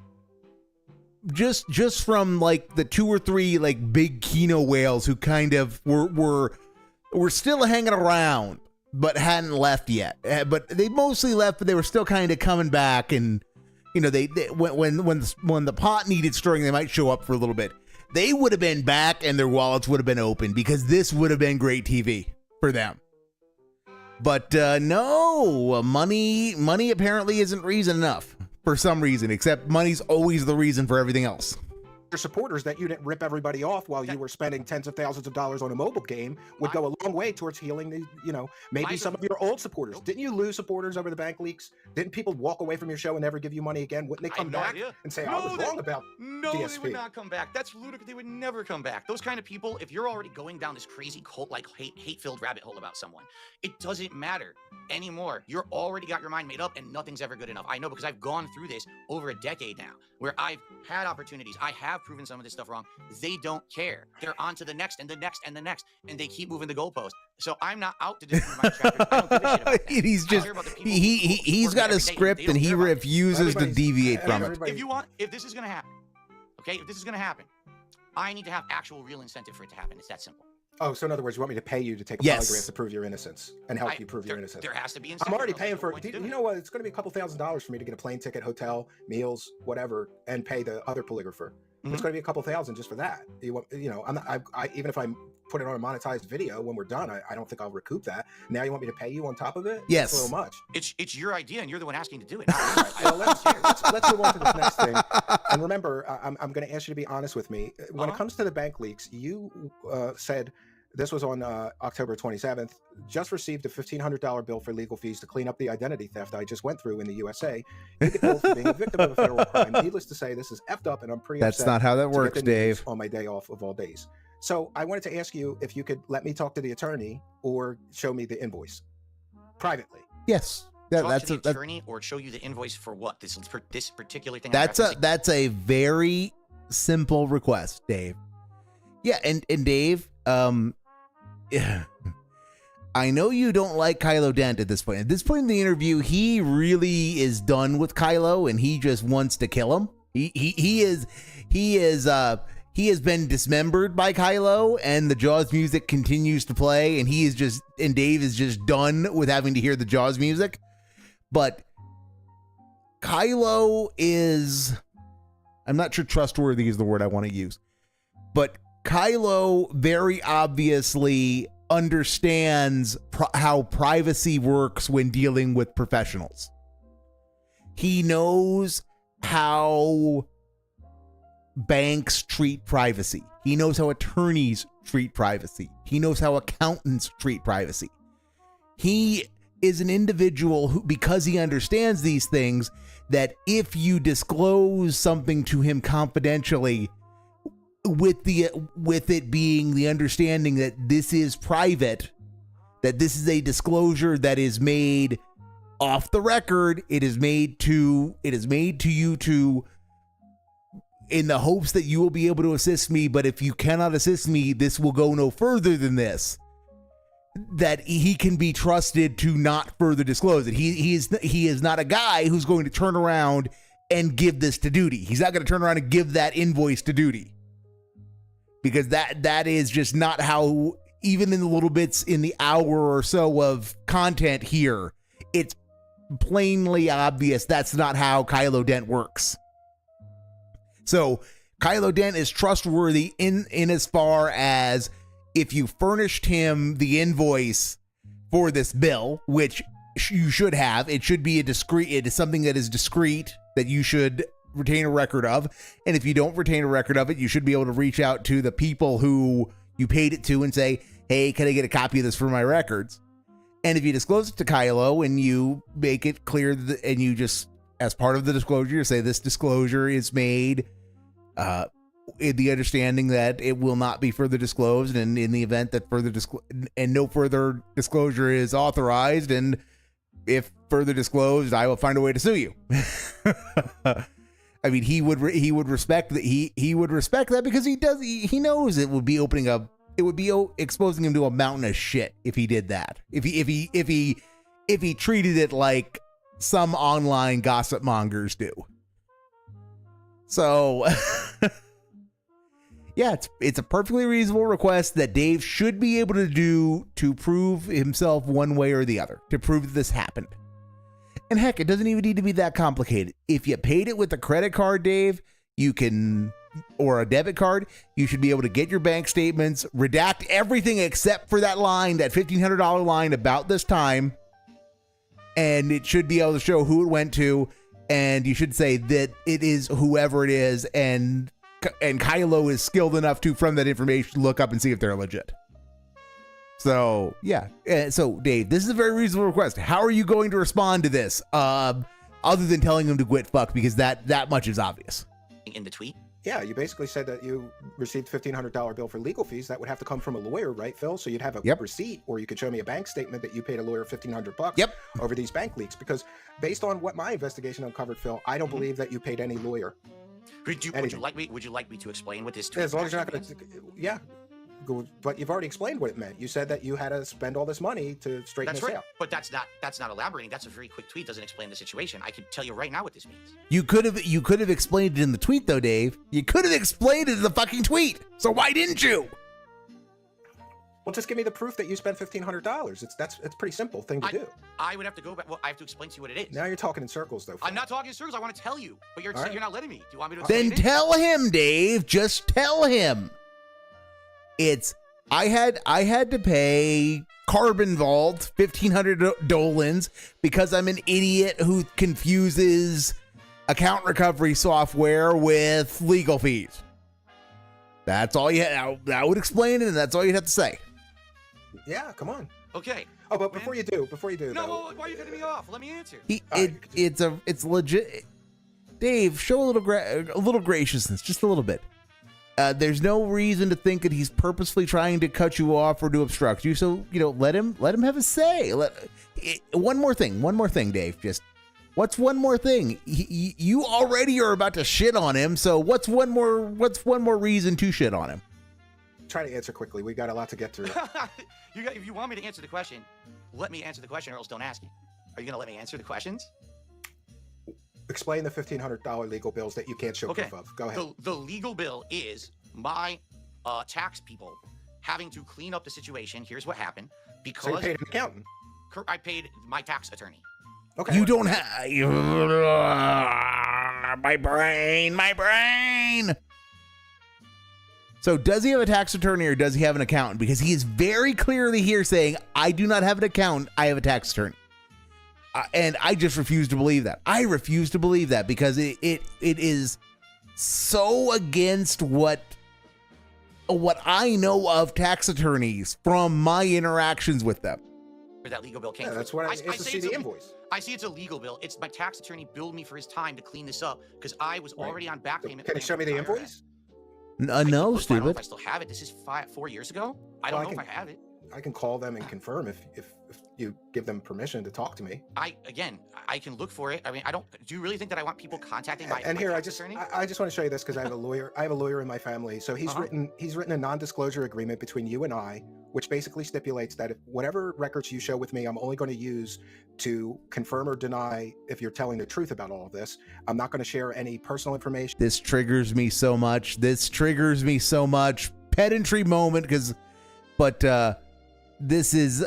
Just from like the 2 or 3 like big Kino whales who kind of were still hanging around but hadn't left yet. But they mostly left, but they were still kind of coming back. And they when the pot needed stirring, they might show up for a little bit. They would have been back, and their wallets would have been open because this would have been great TV for them. But no, money apparently isn't reason enough for some reason. Except money's always the reason for everything else. Your supporters that you didn't rip everybody off while you were spending tens of thousands of dollars on a mobile game would go a long way towards healing the, maybe some of your old supporters. Didn't you lose supporters over the bank leaks? Didn't people walk away from your show and never give you money again? Wouldn't they come back and say, I was wrong about No, DSP? they would not come back. That's ludicrous. They would never come back. Those kind of people, if you're already going down this crazy cult-like hate-filled rabbit hole about someone, it doesn't matter anymore. You're already got your mind made up and nothing's ever good enough. I know because I've gone through this over a decade now where I've had opportunities. I have proven some of this stuff wrong. They don't care. They're on to the next and the next and the next, and they keep moving the goalpost. So I'm not out to disprove my detractors. I don't give a shit about that. He's I just care about the people he's who got work a every day. script They and don't he care about it. refuses to deviate from it. If this is gonna happen, okay, if this is gonna happen, I need to have actual real incentive for it to happen. It's that simple. Oh, so in other words, you want me to pay you to take a Yes. polygraph to prove your innocence and help you prove your innocence? There has to be I'm incentive. already else paying there's no for point it. in You doing know what? It's going to be a couple $1,000s for me to get a plane ticket, hotel, meals, whatever, and pay the other polygrapher. It's going to be a couple $1,000 just for that. I'm not, I even if I put it on a monetized video when we're done, I don't think I'll recoup that. Now you want me to pay you on top of it? Yes. That's a little much. It's your idea, and you're the one asking to do it. Well, let's move on to this next thing. And remember, I'm going to ask you to be honest with me. When it comes to the bank leaks, you said this was on October 27th, just received a $1,500 bill for legal fees to clean up the identity theft I just went through in the USA. You get billed for being a victim of a federal crime. Needless to say, this is effed up, and I'm pretty That's upset not how that to get works, the news Dave. on my day off of all days. So I wanted to ask you if you could let me talk to the attorney or show me the invoice privately. Yes. Talk to the attorney or show you the invoice for what? This particular thing. That's a very simple request, Dave. Yeah, and Dave, yeah. I know you don't like Kylo Dent at this point. At this point in the interview, he really is done with Kylo, and he just wants to kill him. He has been dismembered by Kylo, and the Jaws music continues to play, and Dave is just done with having to hear the Jaws music. But Kylo is, I'm not sure trustworthy is the word I want to use, but Kylo very obviously understands how privacy works when dealing with professionals. He knows how banks treat privacy. He knows how attorneys treat privacy. He knows how accountants treat privacy. He is an individual who, because he understands these things, that if you disclose something to him confidentially, with it being the understanding that this is private, that this is a disclosure that is made off the record, it is made to you to, in the hopes that you will be able to assist me, but if you cannot assist me, this will go no further than this, that he can be trusted to not further disclose it. He is not a guy who's going to turn around and give this to Duty. He's not going to turn around and give that invoice to Duty, because that is just not how, even in the little bits in the hour or so of content here, it's plainly obvious that's not how Kylo Dent works. So Kylo Dent is trustworthy in as far as, if you furnished him the invoice for this bill, which you should have, it should be it is something that is discreet, that you should retain a record of. And if you don't retain a record of it, you should be able to reach out to the people who you paid it to and say, hey, can I get a copy of this for my records? And if you disclose it to Kylo and you make it clear and you just, as part of the disclosure, you say this disclosure is made in the understanding that it will not be further disclosed, and in the event that no further disclosure is authorized, and if further disclosed, I will find a way to sue you. I mean, he would respect that. He would respect that, because he knows it would be exposing him to a mountain of shit if he did that. If he treated it like some online gossip mongers do. So yeah, it's a perfectly reasonable request that Dave should be able to do to prove himself one way or the other, to prove that this happened. And heck, it doesn't even need to be that complicated. If you paid it with a credit card, Dave, or a debit card, you should be able to get your bank statements, redact everything except for that line, that $1,500 line about this time, and it should be able to show who it went to, and you should say that it is whoever it is, and Kylo is skilled enough to, from that information, look up and see if they're legit. So yeah, so Dave, this is a very reasonable request. How are you going to respond to this, other than telling him to quit fuck, because that much is obvious. In the tweet? Yeah, you basically said that you received $1,500 bill for legal fees. That would have to come from a lawyer, right, Phil? So you'd have a receipt, or you could show me a bank statement that you paid a lawyer $1,500 over these bank leaks. Because based on what my investigation uncovered, Phil, I don't believe that you paid any lawyer. Would you like me to explain what this tweet as long as you're not going to, but you've already explained what it meant. You said that you had to spend all this money to straighten this out. But that's not elaborating. That's a very quick tweet. Doesn't explain the situation. I could tell you right now what this means. You could have explained it in the tweet, though, Dave. You could have explained it in the fucking tweet. So why didn't you? Well, just give me the proof that you spent $1,500. It's a pretty simple thing to do. I would have to go back. Well, I have to explain to you what it is. Now you're talking in circles, though. Phil. I'm not talking in circles. I want to tell you, but you're not letting me. Do you want me to? Then tell him, Dave. Just tell him. I had to pay Carbon Vault 1,500 dolans because I'm an idiot who confuses account recovery software with legal fees. That's all you had. That would explain it, and that's all you'd have to say. Yeah, come on. Okay. Oh, but before you do, no, why are you cutting me off? Let me answer. It's legit. Dave, show a little graciousness, just a little bit. There's no reason to think that he's purposefully trying to cut you off or to obstruct you. So, let him have a say. One more thing, Dave. Just what's one more thing? You already are about to shit on him. So what's one more reason to shit on him? Try to answer quickly. We got a lot to get through. If you want me to answer the question, let me answer the question, or else don't ask me. Are you going to let me answer the questions? Explain the $1,500 legal bills that you can't show proof of. Go ahead. The legal bill is my tax people having to clean up the situation. Here's what happened. Because so you paid an accountant. I paid my tax attorney. Okay. You don't have my brain. So does he have a tax attorney or does he have an accountant? Because he is very clearly here saying, I do not have an accountant, I have a tax attorney. And I just refuse to believe that. I refuse to believe that because it is so against what I know of tax attorneys from my interactions with them. Where that legal bill came Yeah, from. that's what I say see it's the a- invoice. I see it's a legal bill. It's my tax attorney billed me for his time to clean this up because I was already on back payment. Can you show me the invoice? No, I don't know if stupid. I still have it. This is 4 years ago. I Well, don't I know can- if I have it. I can call them and confirm if you give them permission to talk to me. I can look for it. I mean, I don't. Do you really think that I want people contacting my? And my here, tax attorney? I just want to show you this because I have a lawyer. I have a lawyer in my family, so he's written a non-disclosure agreement between you and I, which basically stipulates that if whatever records you show with me, I'm only going to use to confirm or deny if you're telling the truth about all of this. I'm not going to share any personal information. This triggers me so much. Pedantry moment, but this is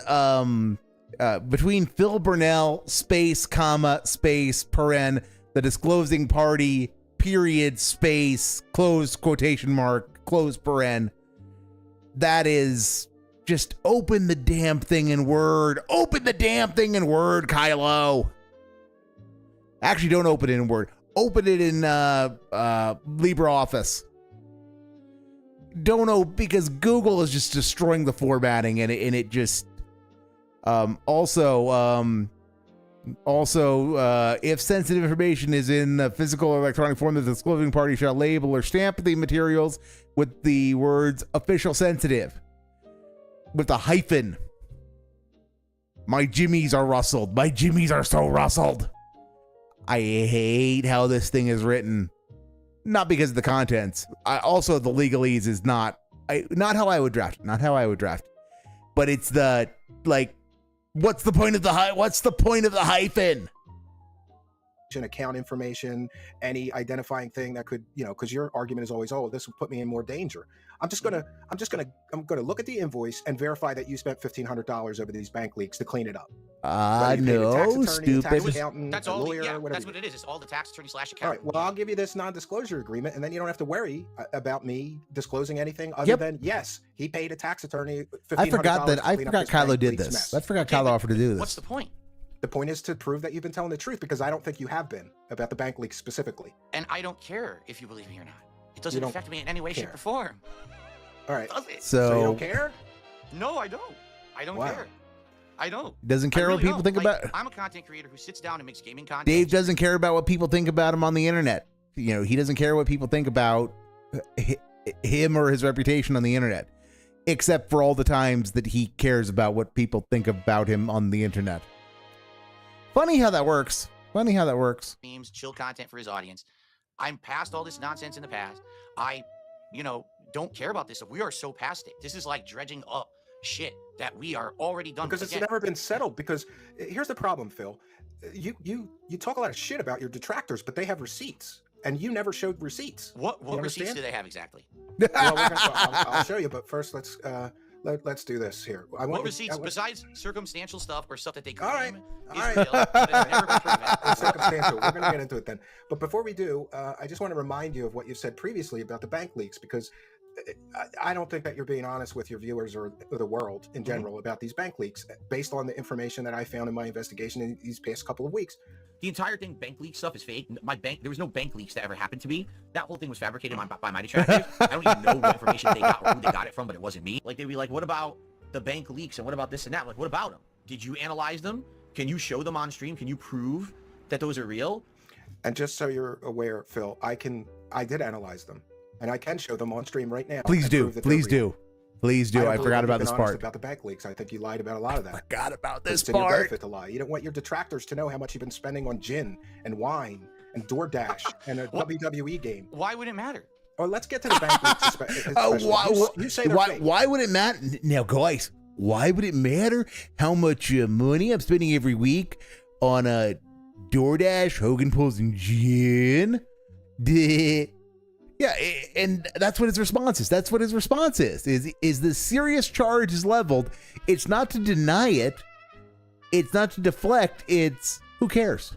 between Phil Burnell, space, comma, space, paren, the disclosing party, period, space, close quotation mark, close paren. That is just open the damn thing in Word. Open the damn thing in Word, Kylo. Actually, don't open it in Word. Open it in LibreOffice. Don't know, because Google is just destroying the formatting, and it just also if sensitive information is in a physical or electronic form, the disclosing party shall label or stamp the materials with the words official sensitive with a hyphen. My jimmies are rustled. My jimmies are so rustled. I hate how this thing is written. Not because of the contents. Also, the legalese is not how I would draft. Not how I would draft. But it's the what's the point of the hyphen? Account information, any identifying thing that could, because your argument is always, this would put me in more danger. I'm gonna look at the invoice and verify that you spent $1,500 over these bank leaks to clean it up. No, stupid. That's all. That's what it is. It's all the tax attorney / accountant. All right. Well, I'll give you this non-disclosure agreement, and then you don't have to worry about me disclosing anything other than yes, he paid a tax attorney $1,500. I forgot Kylo did this. Mess. I forgot Kylo offered to do this. What's the point? The point is to prove that you've been telling the truth, because I don't think you have been about the bank leaks specifically. And I don't care if you believe me or not. It doesn't affect me in any way, shape, or form. All right. Does it? So you don't care? No, I don't. I don't care. I don't. Doesn't care what people think about. I'm a content creator who sits down and makes gaming content. Dave doesn't care about what people think about him on the internet. He doesn't care what people think about him or his reputation on the internet, except for all the times that he cares about what people think about him on the internet. Funny how that works. Memes, chill content for his audience. I'm past all this nonsense in the past. I, don't care about this stuff. We are so past it. This is like dredging up shit that we are already done because with. It's never been settled. Because here's the problem, Phil. You talk a lot of shit about your detractors, but they have receipts, and you never showed receipts. What receipts do they have exactly? Well, I'll show you, but first let's do this here. What receipts besides circumstantial stuff or stuff that they claim all right. is real, but it's never been proven? It's circumstantial. We're going to get into it then. But before we do, I just want to remind you of what you said previously about the bank leaks, because I don't think that you're being honest with your viewers or the world in general about these bank leaks, based on the information that I found in my investigation in these past couple of weeks. The entire thing, bank leak stuff, is fake. There was no bank leaks that ever happened to me. That whole thing was fabricated by my detractors. I don't even know what information they got or who they got it from, but it wasn't me. Like, they'd be like, what about the bank leaks and what about this and that? Like, what about them? Did you analyze them? Can you show them on stream? Can you prove that those are real? And just so you're aware, Phil, I did analyze them, and I can show them on stream right now. Please do. I forgot about this part. About the bank leaks, I think you lied about a lot of that. I forgot about this it's in your part. benefit to lie. You don't want your detractors to know how much you've been spending on gin and wine and DoorDash and a WWE game. Why would it matter? Or let's get to the bank leaks. You say they're fake. Why would it matter? Now, guys, why would it matter how much money I'm spending every week on a DoorDash, Hogan Pulls, and gin? Yeah, and that's what his response is. That's what his response is the serious charge is leveled. It's not to deny it. It's not to deflect. It's who cares?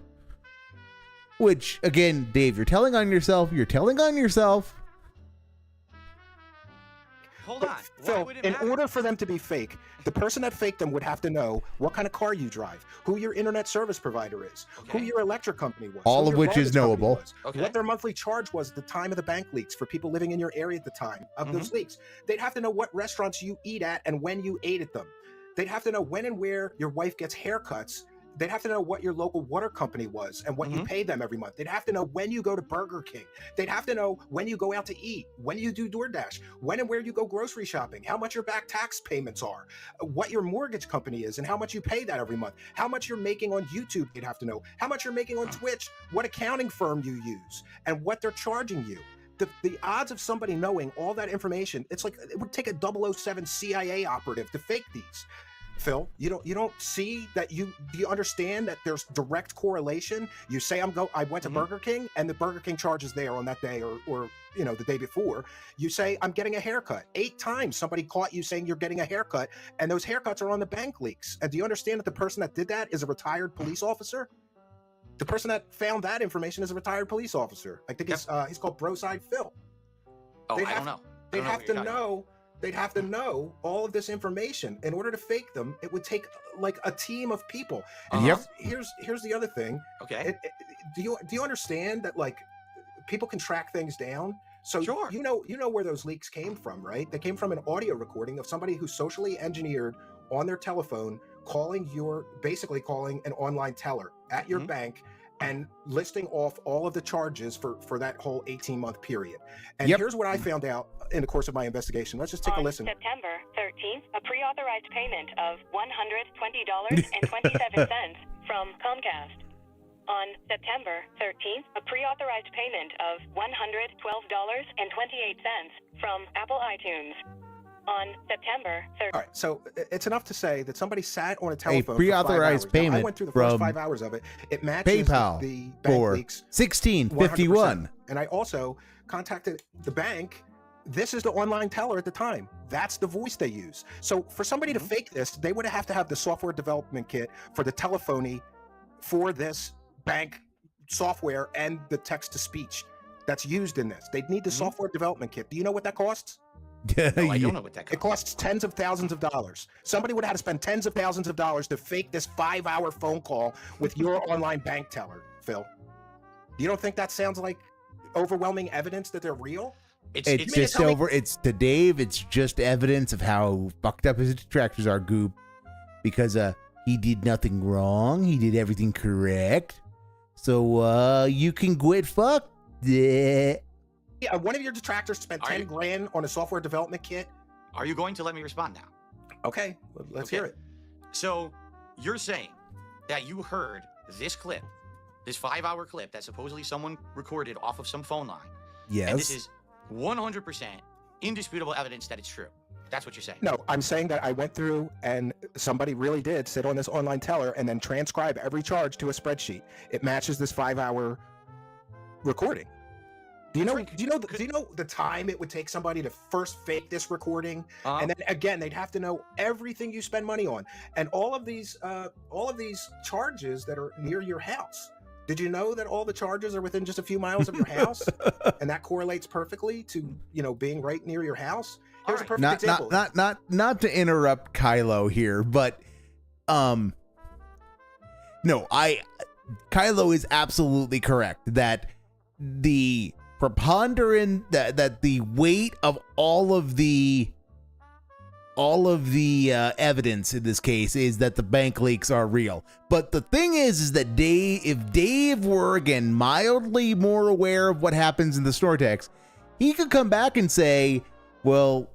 Which, again, Dave, you're telling on yourself. hold on. Why Phil, would it in matter? order for them to be fake, the person that faked them would have to know what kind of car you drive, who your internet service provider is, who Okay. your electric company was, All who of your which is garbage company knowable. was, Okay. what their monthly charge was at the time of the bank leaks for people living in your area at the time of those Mm-hmm. leaks. They'd have to know what restaurants you eat at and when you ate at them. They'd have to know when and where your wife gets haircuts. They'd have to know what your local water company was and what you Mhm. pay them every month. They'd have to know when you go to Burger King. They'd have to know when you go out to eat, when you do DoorDash, when and where you go grocery shopping, how much your back tax payments are, what your mortgage company is and how much you pay that every month, how much you're making on YouTube. They'd have to know how much you're making on Twitch, what accounting firm you use, and what they're charging you. The odds of somebody knowing all that information, it's like it would take a 007 CIA operative to fake these. Phil, you don't see that. Do you understand that there's direct correlation? You say I went to Mhm. Burger King and the Burger King charge is there on that day or the day before. You say I'm getting a haircut. 8 times somebody caught you saying you're getting a haircut, and those haircuts are on the bank leaks. And do you understand that the person that did that is a retired police officer? The person that found that information is a retired police officer. I think he's called Broside Phil. Oh, They'd I have- don't know. They'd I don't know have what to you're talking know. They'd have to know all of this information in order to fake them. It would take like a team of people. And Yep. Here's the other thing. Okay. Do you understand that like people can track things down? So Sure. you know where those leaks came from, right? They came from an audio recording of somebody who socially engineered on their telephone basically calling an online teller at your Mhm. bank and listing off all of the charges for that whole 18-month period. And Yep. here's what I found out in the course of my investigation. Let's just take a On listen. September 13th, a pre-authorized payment of $120.27 from Comcast. On September 13th, a pre-authorized payment of $112.28 from Apple iTunes. On September 13th. All right, so it's enough to say that somebody sat on a telephone pre-authorized for 5 hours. Now, I payment went through the first from 5 hours of it. It matches PayPal the bank for leaks 1651. 100%. And I also contacted the bank. This is the online teller at the time. That's the voice they use. So for somebody to fake this, they would have to have the software development kit for the telephony for this bank software and the text-to-speech that's used in this. They'd need the software development kit. Do you know what that costs? No, I don't know what that It costs. costs tens of thousands of dollars. Somebody would have had to spend tens of thousands of dollars to fake this 5-hour phone call with your online bank teller, Phil. You don't think that sounds like overwhelming evidence that they're real? It's mean to just tell me- over. It's to Dave. It's just evidence of how fucked up his detractors are, Goop, because he did nothing wrong. He did everything correct. So you can quit. Fuck that. Yeah, one of your detractors spent Are 10 you- grand on a software development kit. Are you going to let me respond now? Okay, let's Okay. hear it. So you're saying that you heard this clip, this 5-hour clip that supposedly someone recorded off of some phone line, and this Yes. is 100% indisputable evidence that it's true. That's what you're saying. No, I'm saying that I went through and somebody really did sit on this online teller and then transcribe every charge to a spreadsheet. It matches this 5-hour recording. Do you know the time it would take somebody to first fake this recording, and then again they'd have to know everything you spend money on, and all of these charges that are near your house. Did you know that all the charges are within just a few miles of your house, and that correlates perfectly to being right near your house? Here's a Alright. perfect example. Not to interrupt Kylo here, but no, Kylo is absolutely correct that the preponderant that the weight of all of the evidence in this case is that the bank leaks are real. But the thing is that if Dave were again mildly more aware of what happens in the Snortex, he could come back and say, well,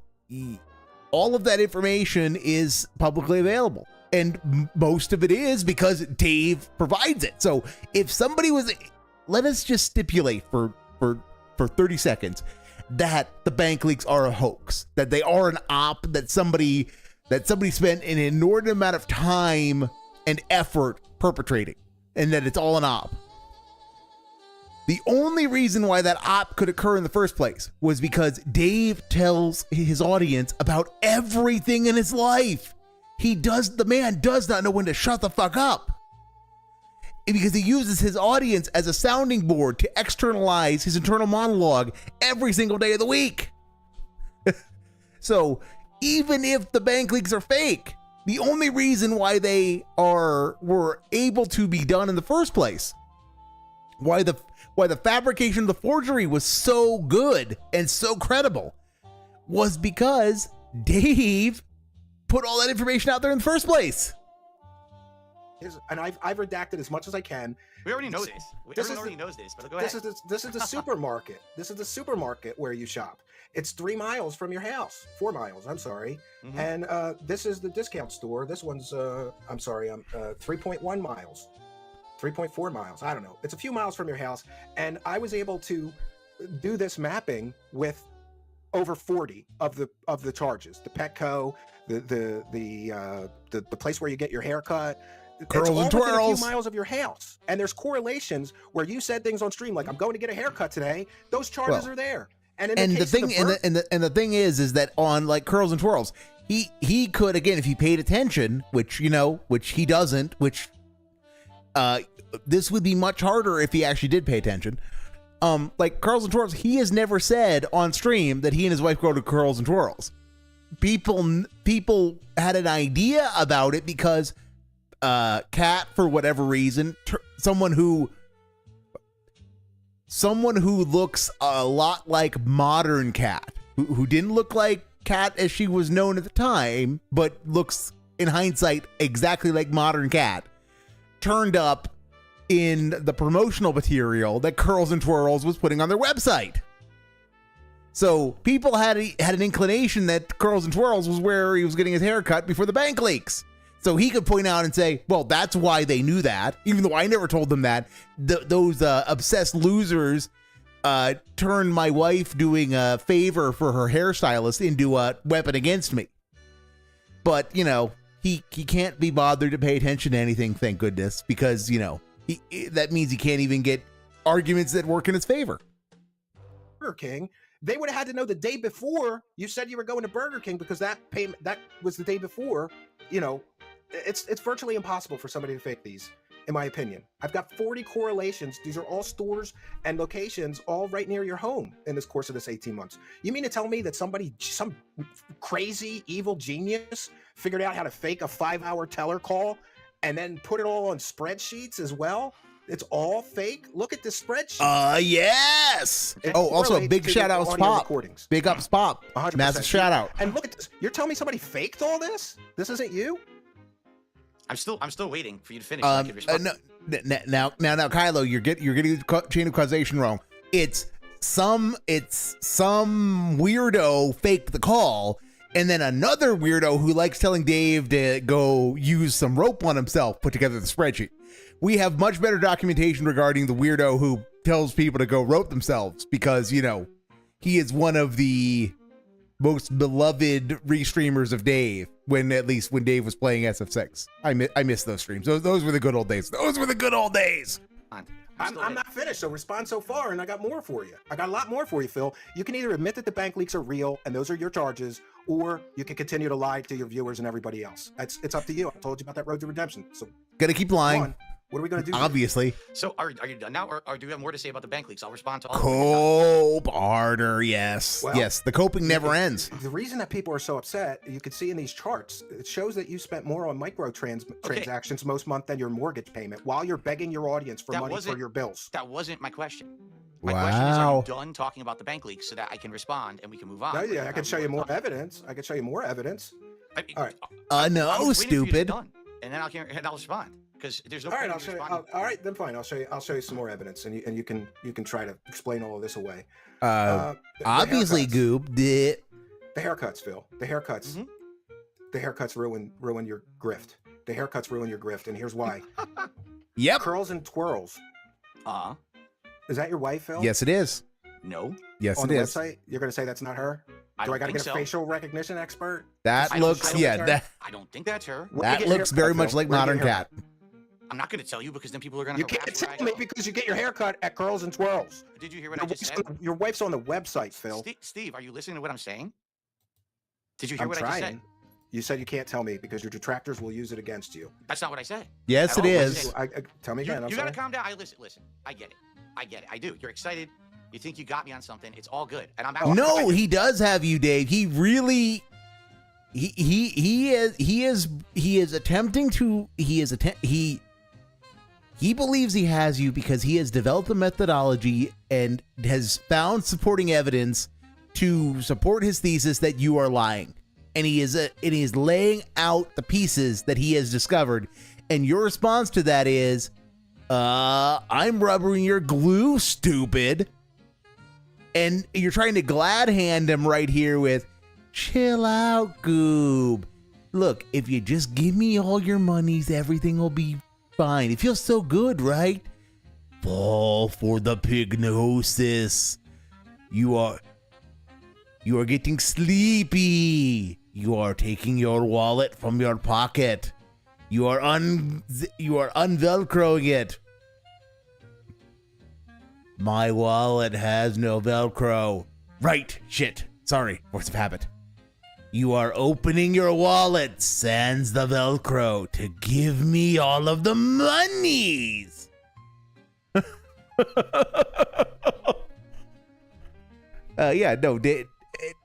all of that information is publicly available. And most of it is because Dave provides it. So if somebody was, let us just stipulate for 30 seconds that the bank leaks are a hoax, that they are an op, that somebody spent an inordinate amount of time and effort perpetrating, and that it's all an op. The only reason why that op could occur in the first place was because Dave tells his audience about everything in his life. The man does not know when to shut the fuck up. Because he uses his audience as a sounding board to externalize his internal monologue every single day of the week. So even if the bank leaks are fake, the only reason why they were able to be done in the first place, why the fabrication of the forgery was so good and so credible, was because Dave put all that information out there in the first place. And I've redacted as much as I can. We already know this. Everyone already knows this, but go ahead. This is the supermarket. This is the supermarket where you shop. It's 3 miles from your house. 4 miles, I'm sorry. Mhm. And this is the discount store. This one's, 3.1 miles. 3.4 miles. I don't know. It's a few miles from your house. And I was able to do this mapping with over 40 of the charges. The Petco, the place where you get your haircut. Curls and it's all within a twirls. few miles of your house, and there's correlations where you said things on stream like "I'm going to get a haircut today." Those charges are there, and in the thing is that on like Curls and Twirls, he could, again, if he paid attention, which he doesn't, which this would be much harder if he actually did pay attention. Like Curls and Twirls, he has never said on stream that he and his wife go to Curls and Twirls. People had an idea about it because Kat, for whatever reason, someone who looks a lot like modern Kat, who didn't look like Kat as she was known at the time, but looks in hindsight exactly like modern Kat, turned up in the promotional material that Curls and Twirls was putting on their website. So people had an inclination that Curls and Twirls was where he was getting his haircut before the bank leaks. So he could point out and say, well, that's why they knew that, even though I never told them that. Those obsessed losers turned my wife doing a favor for her hairstylist into a weapon against me. But, he can't be bothered to pay attention to anything, thank goodness, because, that means he can't even get arguments that work in his favor. Burger King, they would have had to know the day before you said you were going to Burger King, because that was the day before. It's virtually impossible for somebody to fake these, in my opinion. I've got 40 correlations. These are all stores and locations all right near your home in this course of this 18 months. You mean to tell me that some crazy evil genius figured out how to fake a 5-hour teller call and then put it all on spreadsheets as well? It's all fake? Look at this spreadsheet. Yes! It Also, correlates big to shout the out to audio Pop. recordings. Big ups, Pop. 100%. Massive shout out. And look at this. You're telling me somebody faked all this? This isn't you? I'm still waiting for you to finish. So I can respond. Now, Kylo, you're getting the chain of causation wrong. It's some weirdo faked the call, and then another weirdo who likes telling Dave to go use some rope on himself put together the spreadsheet. We have much better documentation regarding the weirdo who tells people to go rope themselves because, he is one of the most beloved restreamers of Dave, when Dave was playing SF6. I miss those streams. Those were the good old days. Those were the good old days. I'm not finished, so respond so far, and I got more for you. I got a lot more for you, Phil. You can either admit that the bank leaks are real, and those are your charges, or you can continue to lie to your viewers and everybody else. It's up to you. I told you about that road to redemption. So Gotta keep lying. come on. What are we going to do? Obviously. So are you done now, or do you have more to say about the bank leaks? I'll respond to all. Cope harder, yes. Well, yes, the coping never ends. The reason that people are so upset, you can see in these charts, it shows that you spent more on micro transactions most month than your mortgage payment, while you're begging your audience for money for your bills. That wasn't my question. My question is, are Wow. you done talking about the bank leaks so that I can respond and we can move on? No, yeah, I can show you more evidence. I can show you more evidence. I mean, All right. No, I was waiting for you to be stupid. done, and then I'll respond because there's no. All right, point I'll in show you. responding. All right, then fine. I'll show you some more evidence, and you can try to explain all of this away. The Obviously, haircuts. Goob. The haircuts, Phil. The haircuts. Mhm. The haircuts ruin your grift. The haircuts ruin your grift, and here's why. Yep. Curls and twirls. Is that your wife, Phil? Yes, it is. No. Yes, On it the is. website, you're gonna say that's not her? I Do I don't gotta think get a so. facial recognition expert? That I don't- looks, I don't yeah, think that, I don't think that's her. Where'd you that get your looks haircut, very Phil? much like Where'd you Modern get your Cat. I'm not going to tell you because then people are going to. You can't tell me because you get your haircut at Curls and Twirls. Did you hear what I just said? Your wife's on the website, Phil. Steve, are you listening to what I'm saying? Did you hear I'm what I just said? trying. You said you can't tell me because your detractors will use it against you. That's not what I said. Yes, At it all. is. Listen, Tell me again. I'm You got to sorry. calm down. Listen. I get it. I do. You're excited. You think you got me on something? It's all good. And I'm actually No, he does have you, Dave. He really, he is attempting to, he believes he has you because he has developed a methodology and has found supporting evidence to support his thesis that you are lying. And he is laying out the pieces that he has discovered. And your response to that is, I'm rubbering your glue, stupid. And you're trying to glad hand him right here with, chill out, Goob. Look, if you just give me all your monies, everything will be fine. It feels so good, right? Fall for the pignosis. You are getting sleepy. You are taking your wallet from your pocket. You are unvelcroing it. My wallet has no Velcro. Right, shit. Sorry, force of habit. You are opening your wallet, sans the Velcro, to give me all of the monies.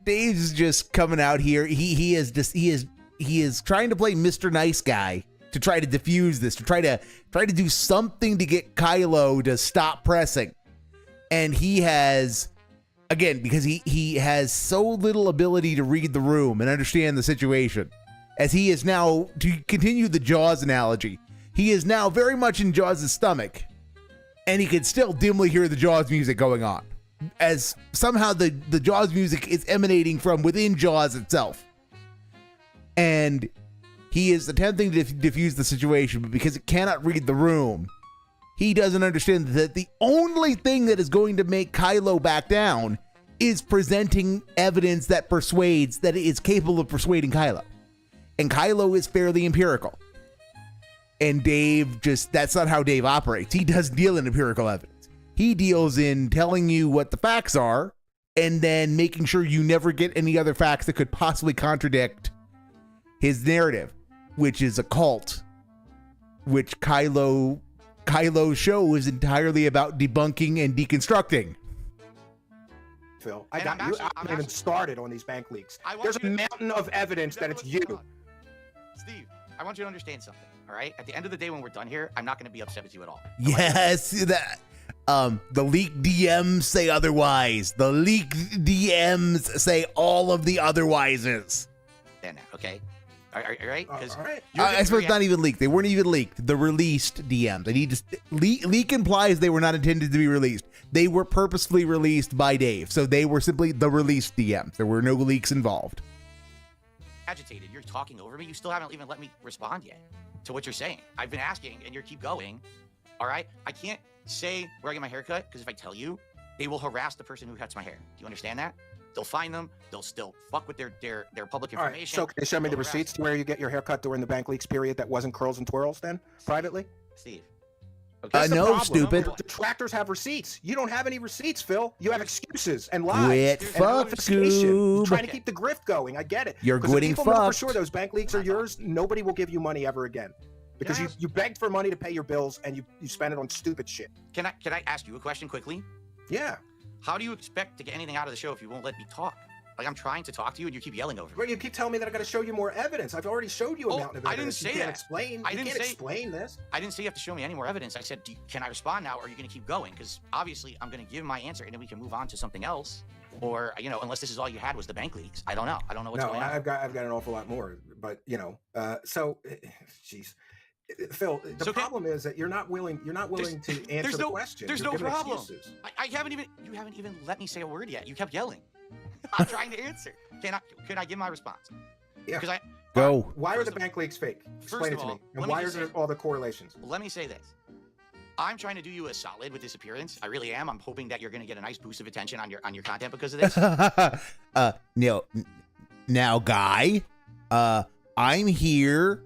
Dave's just coming out here. He is trying to play Mr. Nice Guy to try to diffuse this, to try to do something to get Kylo to stop pressing. And he has, again, because he has so little ability to read the room and understand the situation, as he is now, to continue the Jaws analogy, he is now very much in Jaws' stomach, and he can still dimly hear the Jaws music going on, as somehow the Jaws music is emanating from within Jaws itself. And he is attempting to diffuse the situation, but because it cannot read the room, he doesn't understand that the only thing that is going to make Kylo back down is presenting evidence that persuades, that it is capable of persuading Kylo. And Kylo is fairly empirical. And Dave that's not how Dave operates. He doesn't deal in empirical evidence. He deals in telling you what the facts are and then making sure you never get any other facts that could possibly contradict his narrative, which is a cult, which Kylo's show is entirely about debunking and deconstructing. Phil, I haven't even started on these bank leaks. There's a mountain of evidence that it's you. Steve, I want you to understand something, all right? At the end of the day, when we're done here, I'm not going to be upset with you at all. Yes, that the leaked DMs say otherwise. The leaked DMs say all of the otherwises. Then, okay? All right? Because I suppose not even leaked. They weren't even leaked. The released DMs. I need to leak implies they were not intended to be released. They were purposefully released by Dave, so they were simply the released DMs. There were no leaks involved. Agitated. You're talking over me. You still haven't even let me respond yet to what you're saying. I've been asking, and you keep going. All right? I can't say where I get my hair cut, because if I tell you, they will harass the person who cuts my hair. Do you understand that? They'll find them. They'll still fuck with their public information. All right, so can you show me the receipts to where you get your haircut during the bank leaks period that wasn't curls and twirls then, privately? Steve. Okay. No, stupid. Detractors have receipts. You don't have any receipts, Phil. You have excuses and lies. Quit fuck, You're trying to keep the grift going. I get it. You're quitting fuck. For sure those bank leaks are yours. Nobody will give you money ever again. Because you begged for money to pay your bills and you spend it on stupid shit. Can I ask you a question quickly? Yeah. How do you expect to get anything out of the show if you won't let me talk? Like, I'm trying to talk to you and you keep yelling over me. Well, you keep telling me that I got to show you more evidence. I've already showed you a mountain of evidence. I didn't say that. Explain. You can't explain this. I didn't say you have to show me any more evidence. I said, can I respond now, or are you going to keep going? Because obviously, I'm going to give my answer, and then we can move on to something else. Or, unless this is all you had was the bank leaks. I don't know. I don't know what's going on. I've got an awful lot more. But jeez. Phil, the problem is that you're not willing to answer the question. There's no problem. You haven't even let me say a word yet. You kept yelling. I'm trying to answer. Can I give my response? Yeah. Because Go. Why are the bank leaks fake? Explain it to me. And why are there all the correlations? Let me say this. I'm trying to do you a solid with this appearance. I really am. I'm hoping that you're going to get a nice boost of attention on your content because of this. Now, Guy, I'm here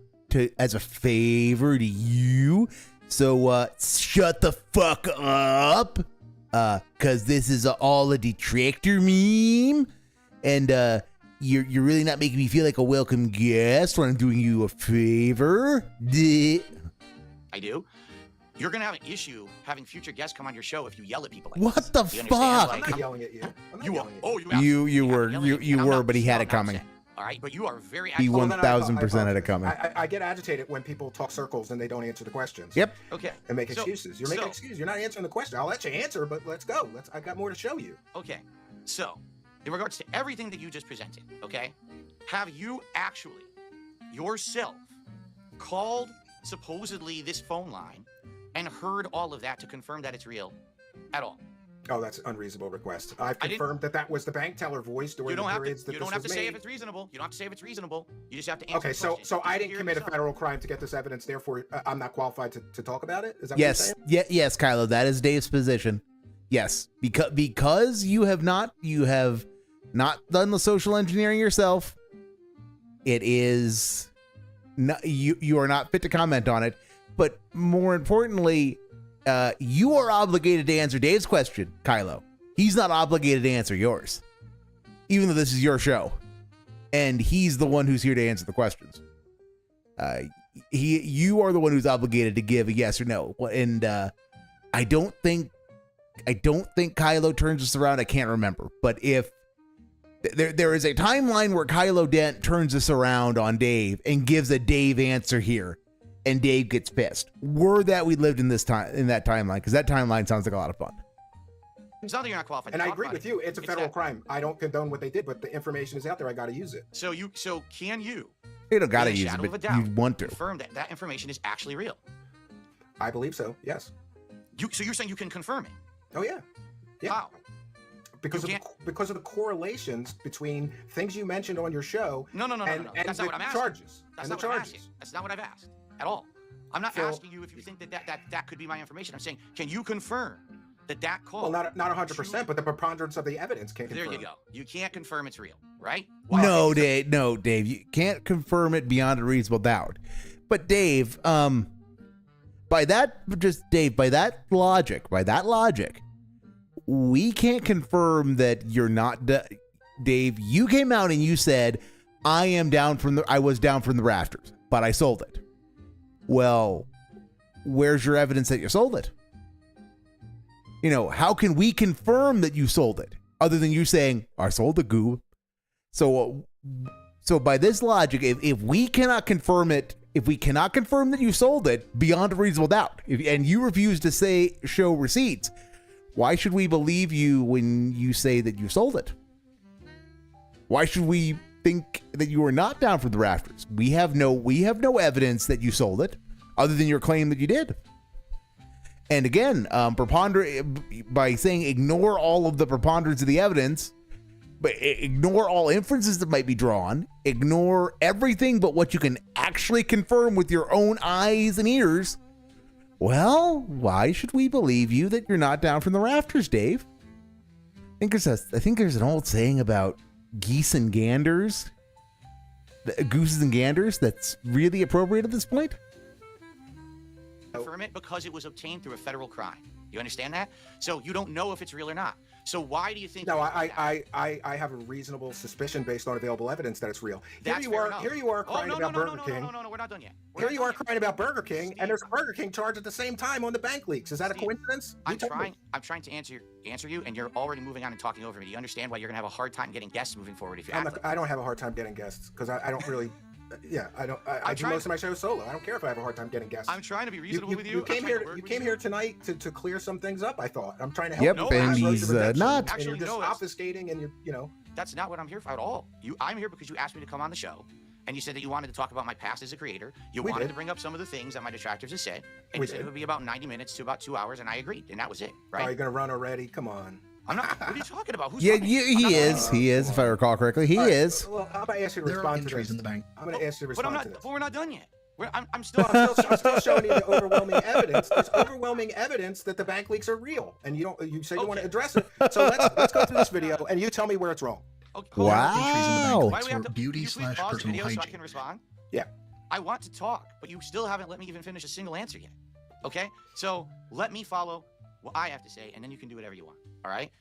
as a favor to you, so shut the fuck up, cause this is all a detractor meme, and you're really not making me feel like a welcome guest when I'm doing you a favor. I do. you're gonna have an issue having future guests come on your show if you yell at people like What this. the You understand? fuck? I'm not yelling at you. I'm not You are. yelling at Oh, You absolutely were yelling at me, you and I'm were, not- but he had I'm it not coming. upset, all right, but you are very. He agitated. 1000% had it coming. I get agitated when people talk circles and they don't answer the questions. Yep. Okay. And make So- excuses. You're making excuses. You're not answering the question. I'll let you answer, but let's go. I got more to show you. Okay. So, in regards to everything that you just presented, okay, have you actually yourself called supposedly this phone line and heard all of that to confirm that it's real at all? Oh, that's an unreasonable request. I've I didn't- confirmed that was the bank teller voice during You don't the have periods to. that You this don't have was to say made. if it's reasonable. You don't have to say if it's reasonable. You just have to answer. Okay, the so question. I You didn't hear commit a yourself. federal crime to get this evidence. Therefore, I'm not qualified to talk about it. Is that Yes, what you're saying? yes, Kylo. That is Dave's position. Yes, because you have not done the social engineering yourself. It is not, you are not fit to comment on it. But more importantly, you are obligated to answer Dave's question, Kylo. He's not obligated to answer yours, even though this is your show, and he's the one who's here to answer the questions. You are the one who's obligated to give a yes or no, and I don't think Kylo turns this around. I can't remember, but if there is a timeline where Kylo Dent turns this around on Dave and gives a Dave answer here, and Dave gets pissed. Were that we lived in that timeline, because that timeline sounds like a lot of fun. It's not that you're not qualified. And to I talk agree about with it. you. It's a federal that- crime. I don't condone what they did, but the information is out there. I got to use it. So can you? You don't gotta in the use it, shadow but of a doubt, you want to. confirm that information is actually real. I believe so. Yes. So you're saying you can confirm it? Oh yeah. Yeah. Wow. Because You of the correlations between things you mentioned on your show. No. And That's the not what I'm asking. charges. That's and not the what I'm charges. asking. That's not what I've asked at all. I'm not So- asking you if you think that could be my information. I'm saying, can you confirm that call? Well, not 100%, but the preponderance of the evidence can confirm. There you go. You can't confirm it's real, right? No, Dave. No, Dave. You can't confirm it beyond a reasonable doubt. But Dave, by that logic, we can't confirm that you're not Dave. You came out and you said, I was down from the rafters, but I sold it. Well, where's your evidence that you sold it? You know, how can we confirm that you sold it other than you saying, I sold the goo? So by this logic, if we cannot confirm it, if we cannot confirm that you sold it beyond a reasonable doubt, and you refuse to show receipts, why should we believe you when you say that you sold it? Why should we think that you are not down from the rafters? We have no evidence that you sold it other than your claim that you did. And again, by saying ignore all of the preponderance of the evidence, but ignore all inferences that might be drawn, ignore everything but what you can actually confirm with your own eyes and ears. Well, why should we believe you that you're not down from the rafters, Dave? I think there's an old saying about gooses and ganders that's really appropriate at this point. Confirm it because it was obtained through a federal crime. You understand that? So you don't know if it's real or not. So why do you think? No, I have a reasonable suspicion based on available evidence that it's real. That's Here fair enough. you are crying about Burger King. No, we're not done yet. Here you are crying about Burger King, and there's a Burger King charge at the same time on the bank leaks. Is that a coincidence? I'm trying to answer you, and you're already moving on and talking over me. Do you understand why you're gonna have a hard time getting guests moving forward if you act? I don't have a hard time getting guests because I don't really. Yeah, I do most of my shows solo. I don't care if I have a hard time getting guests. I'm trying to be reasonable with you. You came here tonight to clear some things up. I thought I'm trying to help. Yep, you. and he's not. And you're just obfuscating, and you're. That's not what I'm here for at all. I'm here because you asked me to come on the show, and you said that you wanted to talk about my past as a creator. You wanted to bring up some of the things that my detractors have said, and you said it would be about 90 minutes to about 2 hours, and I agreed, and that was it. Right? Are you gonna run already? Come on. I'm not. What are you talking about? Who's Yeah, running? he is. He is, if I recall correctly. He is. Well, I'm gonna ask you to respond to this. in the bank. I'm gonna ask you to But respond to this. But we're not done yet. I'm still. I'm still showing you the overwhelming evidence. There's overwhelming evidence that the bank leaks are real, and you say you want to address it. So let's go through this video, and you tell me where it's wrong. Okay, Wow. Why do we have to beauty can you please / pause the personal video so I hygiene. can respond? Yeah. I want to talk, but you still haven't let me even finish a single answer yet. Okay? So let me follow what I have to say, and then you can do whatever you want. All right?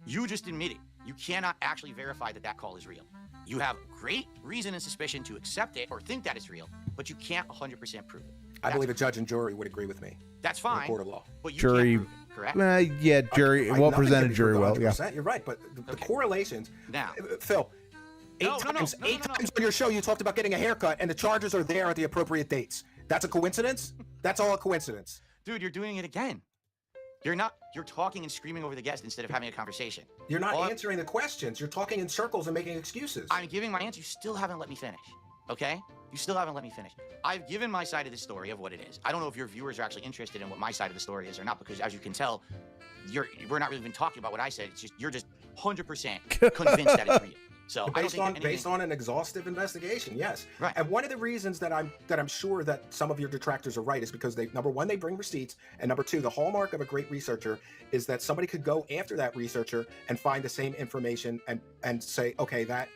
You just admitted you cannot actually verify that call is real. You have great reason and suspicion to accept it or think that it's real, but you can't 100% prove it. I believe a judge and jury would agree with me. That's in a fine. court of law. But you Jury- can't prove it, correct? Yeah, jury. I- Well nothing presented can jury. prove Well, yeah. 100%. You're right, but the Okay. correlations. Now, Phil, eight No, no, no, times no, no, no. on your show you talked about getting a haircut, and the charges are there at the appropriate dates. That's a coincidence? That's all a coincidence. dude, you're doing it again. You're talking and screaming over the guest instead of having a conversation. You're not All- answering the questions. You're talking in circles and making excuses. I'm giving my answer. You still haven't let me finish. Okay? You still haven't let me finish. I've given my side of the story of what it is. I don't know if your viewers are actually interested in what my side of the story is or not, because as you can tell, we're not really even talking about what I said. It's just you're just 100% convinced that it's real. So I don't based think on that anything, based on an exhaustive investigation, yes. Right. And one of the reasons that I'm sure that some of your detractors are right is because they, number one, they bring receipts, and number two, the hallmark of a great researcher is that somebody could go after that researcher and find the same information and say, okay, that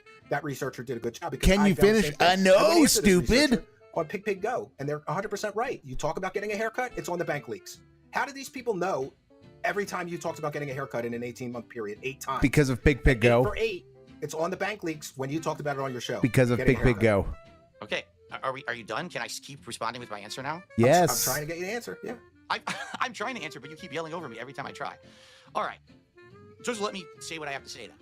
researcher did a good job. Because Can I've you done the finish? same thing. I know, I went to this stupid. researcher on Pig Go, and they're 100% right. You talk about getting a haircut, it's on the bank leaks. How do these people know every time you talked about getting a haircut in an 18-month period, 8 times? Because of Pig 8 Go. for 8. It's on the bank leaks when you talked about it on your show. Because of Getting a Pig haircut. Go. Okay. Are you done? Can I keep responding with my answer now? Yes. I'm trying to get you to answer. Yeah. I'm trying to answer, but you keep yelling over me every time I try. All right. Just let me say what I have to say then.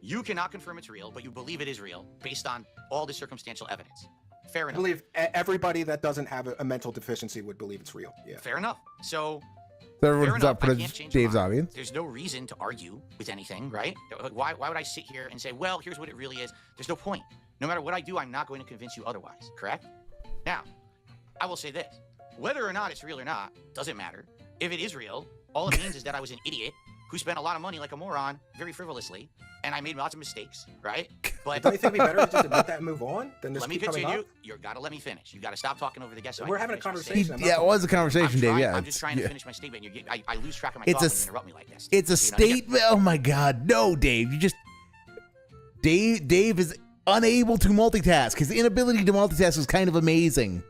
You cannot confirm it's real, but you believe it is real based on all the circumstantial evidence. Fair I enough. believe everybody that doesn't have a mental deficiency would believe it's real. Yeah. Fair enough. So So fair everyone's enough. up I for can't change my Dave's mind. audience. There's no reason to argue with anything, right? Why would I sit here and say, well, here's what it really is? There's no point. No matter what I do, I'm not going to convince you otherwise, correct? Now, I will say this. Whether or not it's real or not, doesn't matter. If it is real, all it means is that I was an idiot who spent a lot of money like a moron, very frivolously, and I made lots of mistakes, right? But Don't you think it'd be better to just admit that and move on than this let me keep coming continue. up? You gotta let me finish. You gotta stop talking over the guest. So I We're can having a finish my conversation. statement. I'm not Yeah, it was a conversation, I'm Dave. trying- Yeah. I'm just trying to yeah. finish my statement. I lose track of my It's thought a when you interrupt me like this. It's a You know, you get- statement. Oh my God. No, Dave. You just. Dave is unable to multitask. His inability to multitask is kind of amazing.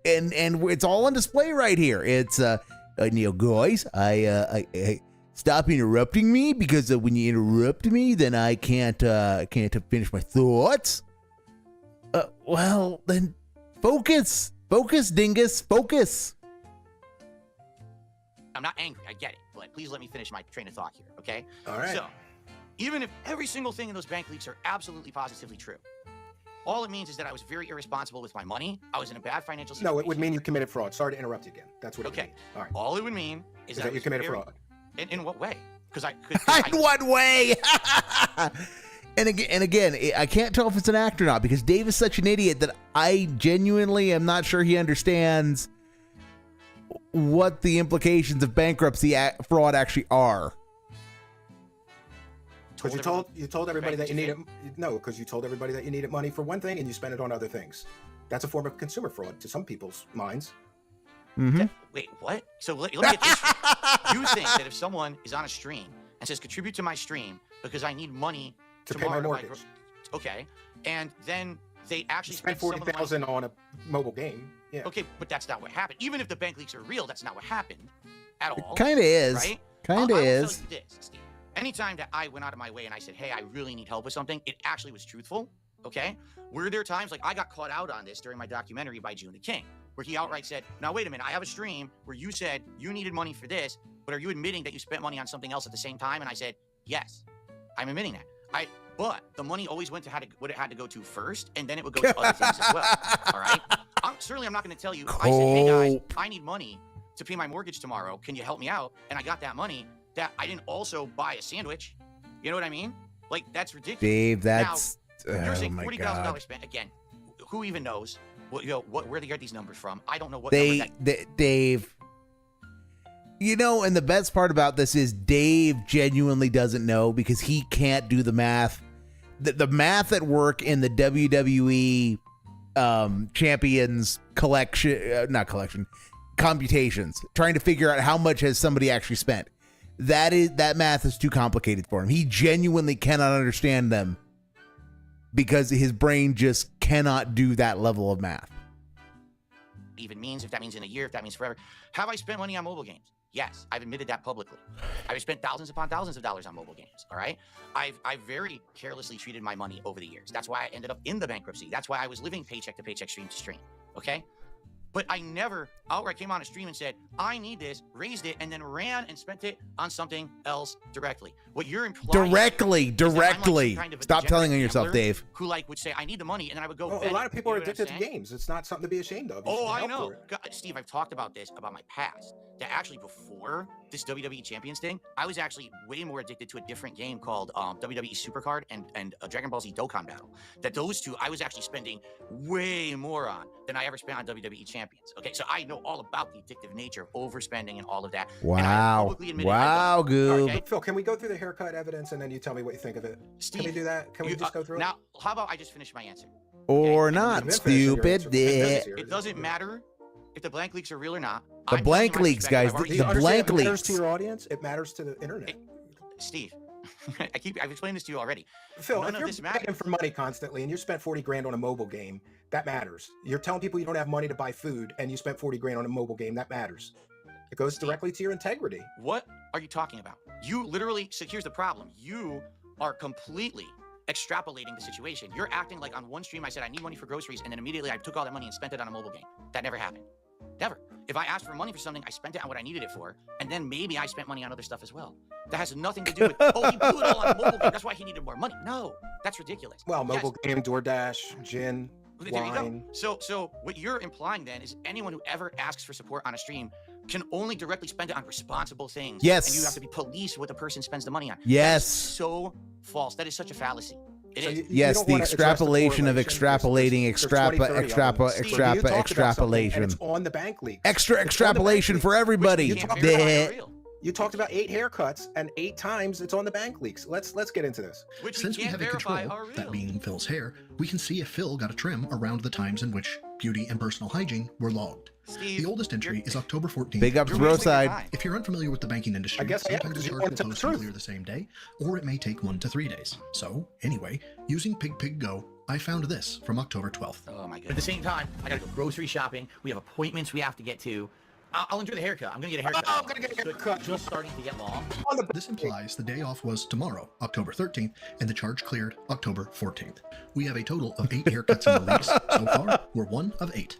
And it's all on display right here. It's, guys, I stop interrupting me because when you interrupt me, then I can't finish my thoughts. Well, then focus. Focus, dingus. Focus. I'm not angry. I get it. But please let me finish my train of thought here, okay? All right. So, even if every single thing in those bank leaks are absolutely positively true, all it means is that I was very irresponsible with my money. I was in a bad financial situation. No, it would mean you committed fraud. Sorry to interrupt you again. That's what it would Okay. mean. All right. All it would mean is That I you was committed very- fraud. In what way? Because In what way? And again, I can't tell if it's an act or not because Dave is such an idiot that I genuinely am not sure he understands what the implications of bankruptcy fraud actually are. Because you told everybody that you needed because you told everybody that you needed money for one thing and you spent it on other things. That's a form of consumer fraud to some people's minds. Mm-hmm. Wait, what? So let me get this straight. You think that if someone is on a stream and says, contribute to my stream because I need money To pay my tomorrow to mortgage. Okay. And then they actually Spent spend some of the money- $40,000 on a mobile game. Yeah. Okay, but that's not what happened. Even if the bank leaks are real, that's not what happened at all. Kind of is. Right? Kind I of will tell is. you this, Steve. Anytime that I went out of my way and I said, hey, I really need help with something, it actually was truthful. Okay? Were there times, like I got caught out on this during my documentary by June the King, where he outright said, now wait a minute, I have a stream where you said you needed money for this, but are you admitting that you spent money on something else at the same time? And I said, yes, I'm admitting that. But the money always went to what it had to go to first, and then it would go to other things as well. All right? I'm not going to tell you. I said, hey guys, I need money to pay my mortgage tomorrow. Can you help me out? And I got that money. That I didn't also buy a sandwich. You know what I mean? Like that's ridiculous. Dave, that's Now, you're saying oh my $40,000 God. spent again. Who even knows? Where they get these numbers from? I don't know what. Dave. And the best part about this is Dave genuinely doesn't know because he can't do the math. The math at work in the WWE champions computations, trying to figure out how much has somebody actually spent. That math is too complicated for him. He genuinely cannot understand them because his brain just cannot do that level of math. Even means, if that means in a year, if that means forever. Have I spent money on mobile games? Yes, I've admitted that publicly. I've spent thousands upon thousands of dollars on mobile games. All right, I've very carelessly treated my money over the years. That's why I ended up in the bankruptcy. That's why I was living paycheck to paycheck, stream to stream. Okay, But I never outright came on a stream and said, I need this, raised it, and then ran and spent it on something else directly. What you're implying Directly. is that I'm like some kind of a Stop telling on degenerate yourself, gambler Dave. who like would say, I need the money, and then I would go Well, bet a lot it. of people You are know what I'm addicted to saying? games. It's not something to be ashamed of. You Oh, should I help know. for it. God, Steve, I've talked about this, about my past. That actually before this WWE Champions thing, I was actually way more addicted to a different game called WWE Supercard and Dragon Ball Z Dokkan Battle. That those two I was actually spending way more on than I ever spent on WWE Champions. Okay, so I know all about the addictive nature of overspending and all of that. And I Wow. publicly admitted I've Wow, done it. Goob. Okay? Phil, can we go through the haircut evidence and then you tell me what you think of it? Steve, Can we do that? Can we you- just go through now, how about I just finish my answer? Or Okay. not, You've been finishing your stupid. answer. Yeah. It doesn't matter if the blank leaks are real or not. The I'm blank telling you my leaks, perspective. guys, I've already Do you the said it. understand blank it matters leaks. to your audience? It matters to the internet. Steve, I've explained this to you already. Phil, None if of you're this begging matters. for money constantly and you spent 40 grand on a mobile game, that matters. You're telling people you don't have money to buy food and you spent 40 grand on a mobile game, that matters. It goes directly to your integrity. What are you talking about? You literally, so here's the problem. You are completely extrapolating the situation. You're acting like on one stream I said I need money for groceries, and then immediately I took all that money and spent it on a mobile game. That never happened. Never. If I asked for money for something, I spent it on what I needed it for, and then maybe I spent money on other stuff as well. That has nothing to do with, oh, he blew it all on a mobile game, that's why he needed more money. No, that's ridiculous. Well, Yes, mobile game, DoorDash, gin, there you wine. go. So what you're implying then is anyone who ever asks for support on a stream can only directly spend it on responsible things. Yes. And you have to be police what the person spends the money on. Yes. That is so false. That is such a fallacy. It So is. you Yes, don't the wanna address the extrapolation of correlation. extrapolating, There's 20, 30 of them. extrapolation. So you talk about something Extrapolation. and it's on the bank leaks. Extra It's on the extrapolation bank for leaks. everybody. You You can't talk verify about- they're Bleh. real. You talked about 8 haircuts and 8 times it's on the bank leaks. Let's get into this. Which Since we we can't have a verify control, are real. that being Phil's hair, we can see if Phil got a trim around the times in which beauty and personal hygiene were logged. Steve, The oldest entry you're- is October 14th. Big ups, you're bro wasting your side. time. If you're unfamiliar with the banking industry, I guess I am, sometimes because a you charge want will to tell the post can truth. clear the same day, or it may take 1 to 3 days. So, anyway, using PigPigGo, I found this from October 12th. Oh my At the goodness. same time, I gotta go grocery shopping. We have appointments we have to get to. I'll enjoy the haircut. I'm gonna get a haircut. Oh, I'm gonna get a haircut. Just starting to get long. On the This implies the day off was tomorrow, October 13th, and the charge cleared October 14th. We have a total of 8 haircuts in the leaks. So far, we're 1 of 8.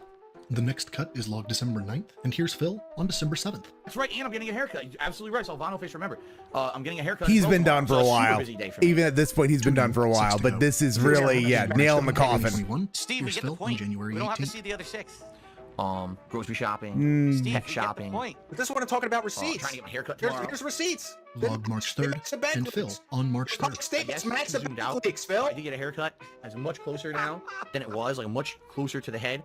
The next cut is logged December 9th, and here's Phil on December 7th. That's right, and I'm getting a haircut. You're absolutely right, Salvano Face, remember. I'm getting a haircut. He's as been well done tomorrow, for a so super while. busy day for me. Even at this point, he's been done for a while. 6 to But go. this is really, yeah, nail in the coffin. 2021. Steve, we Here's get Phil the point. on January We don't have to 18th. see the other 6. Grocery shopping, Steve, pet we shopping. get the point. But this is what I'm talking about, Oh, receipts. trying to get my haircut Here's, tomorrow. here's receipts. Logged March 3rd, It's a bank and Phil leaks. on March Public 3rd. statements I guess match the zoomed bank out. leaks, Phil. I did get a haircut. It's much closer now than it was, like much closer to the head.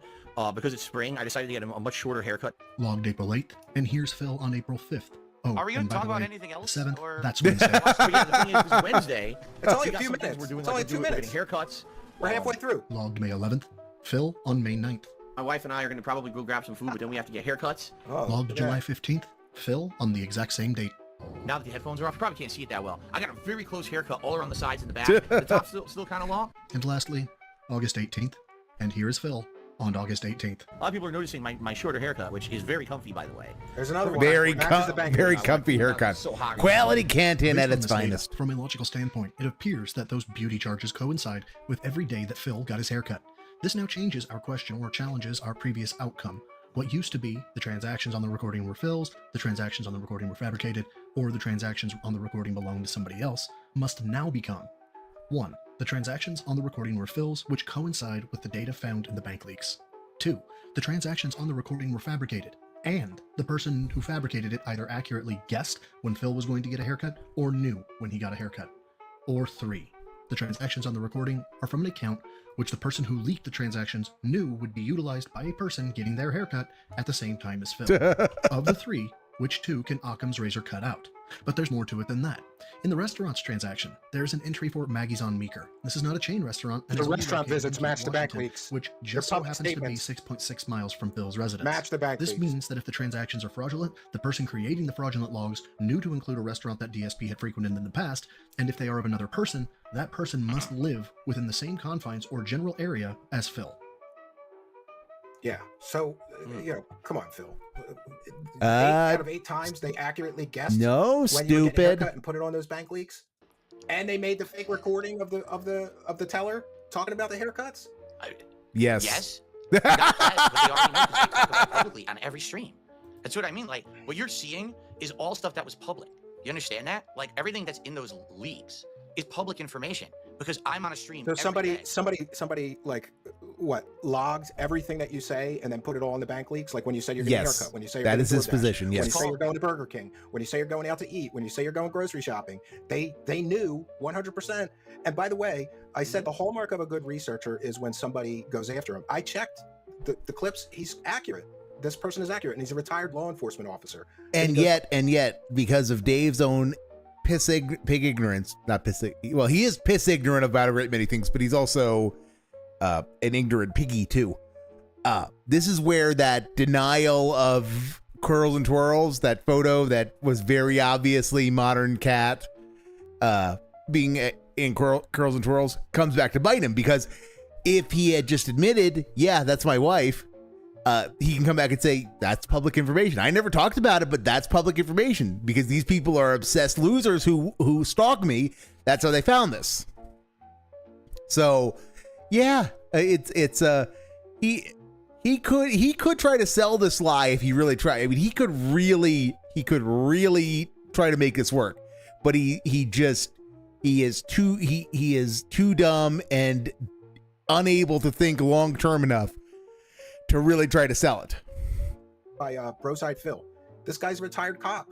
Because it's spring, I decided to get a much shorter haircut. Logged April 8th, and here's Phil on April 5th. Oh, Are we and gonna by talk the about way, anything else, the 7th, or- that's Wednesday. But yeah, the thing is, it's Wednesday. It's only we a got few some things minutes. We're doing It's like only we're 2 doing- we're minutes. getting haircuts. We're halfway through. Logged May 11th, Phil on May 9th. My wife and I are going to probably go grab some food, but then we have to get haircuts. Oh, Logged yeah. July 15th, Phil on the exact same date. Now that the headphones are off, you probably can't see it that well. I got a very close haircut all around the sides and the back. The top's still kind of long. And lastly, August 18th, and here is Phil on August 18th. A lot of people are noticing my shorter haircut, which is very comfy, by the way. There's another one. Very, Matches the bank very leaks. comfy haircut. So hot. Quality Canton Based at on its this data, finest. From a logical standpoint, it appears that those beauty charges coincide with every day that Phil got his haircut. This now changes our question or challenges our previous outcome. What used to be the transactions on the recording were Phil's, the transactions on the recording were fabricated, or the transactions on the recording belonged to somebody else, must now become 1. The transactions on the recording were Phil's, which coincide with the data found in the bank leaks. 2. The transactions on the recording were fabricated, and the person who fabricated it either accurately guessed when Phil was going to get a haircut or knew when he got a haircut. Or 3. The transactions on the recording are from an account which the person who leaked the transactions knew would be utilized by a person getting their haircut at the same time as Phil. Of the 3, which 2 can Occam's razor cut out? But there's more to it than that. In the restaurant's transaction, there's an entry for Maggie's on Meeker. This is not a chain restaurant. and The is only restaurant located visits in match the bank Washington, leaks. which They're just so public happens statements. to be 6.6 miles from Phil's residence. Match the bank This leaks. means that if the transactions are fraudulent, the person creating the fraudulent logs knew to include a restaurant that DSP had frequented in the past, and if they are of another person, that person must live within the same confines or general area as Phil. Yeah. So, you know, come on, Phil. 8 Uh, out of 8 times they accurately guessed No, when you were getting a stupid. haircut and put it on those bank leaks, and they made the fake recording of the teller talking about the haircuts. Yes. Yes. Not that, but they already know 'cause they talk about it publicly on every stream. That's what I mean. Like, what you're seeing is all stuff that was public. You understand that? Like, everything that's in those leaks is public information because I'm on a stream. So every day. somebody like what logs everything that you say and then put it all in the bank leaks. Like when you say you're getting a haircut, when you say you're that going is to his DoorDash, position. when you Yes, say you're going to Burger King, when you say you're going out to eat, when you say you're going grocery shopping, they knew 100%. And by the way, I said the hallmark of a good researcher is when somebody goes after him. I checked the clips. He's accurate. This person is accurate, and he's a retired law enforcement officer. and yet, because of Dave's own pig ignorance, not piss. Well, he is piss ignorant about a great many things, but he's also an ignorant piggy too. This is where that denial of curls and twirls, that photo that was very obviously modern cat, being in curls and twirls, comes back to bite him, because if he had just admitted, yeah, that's my wife, he can come back and say, that's public information. I never talked about it, but that's public information because these people are obsessed losers who stalk me. That's how they found this. So yeah, he could try to sell this lie if he really tried. I mean, he could really try to make this work, but he is too dumb and unable to think long term enough to really try to sell it. By Broside Phil. This guy's a retired cop.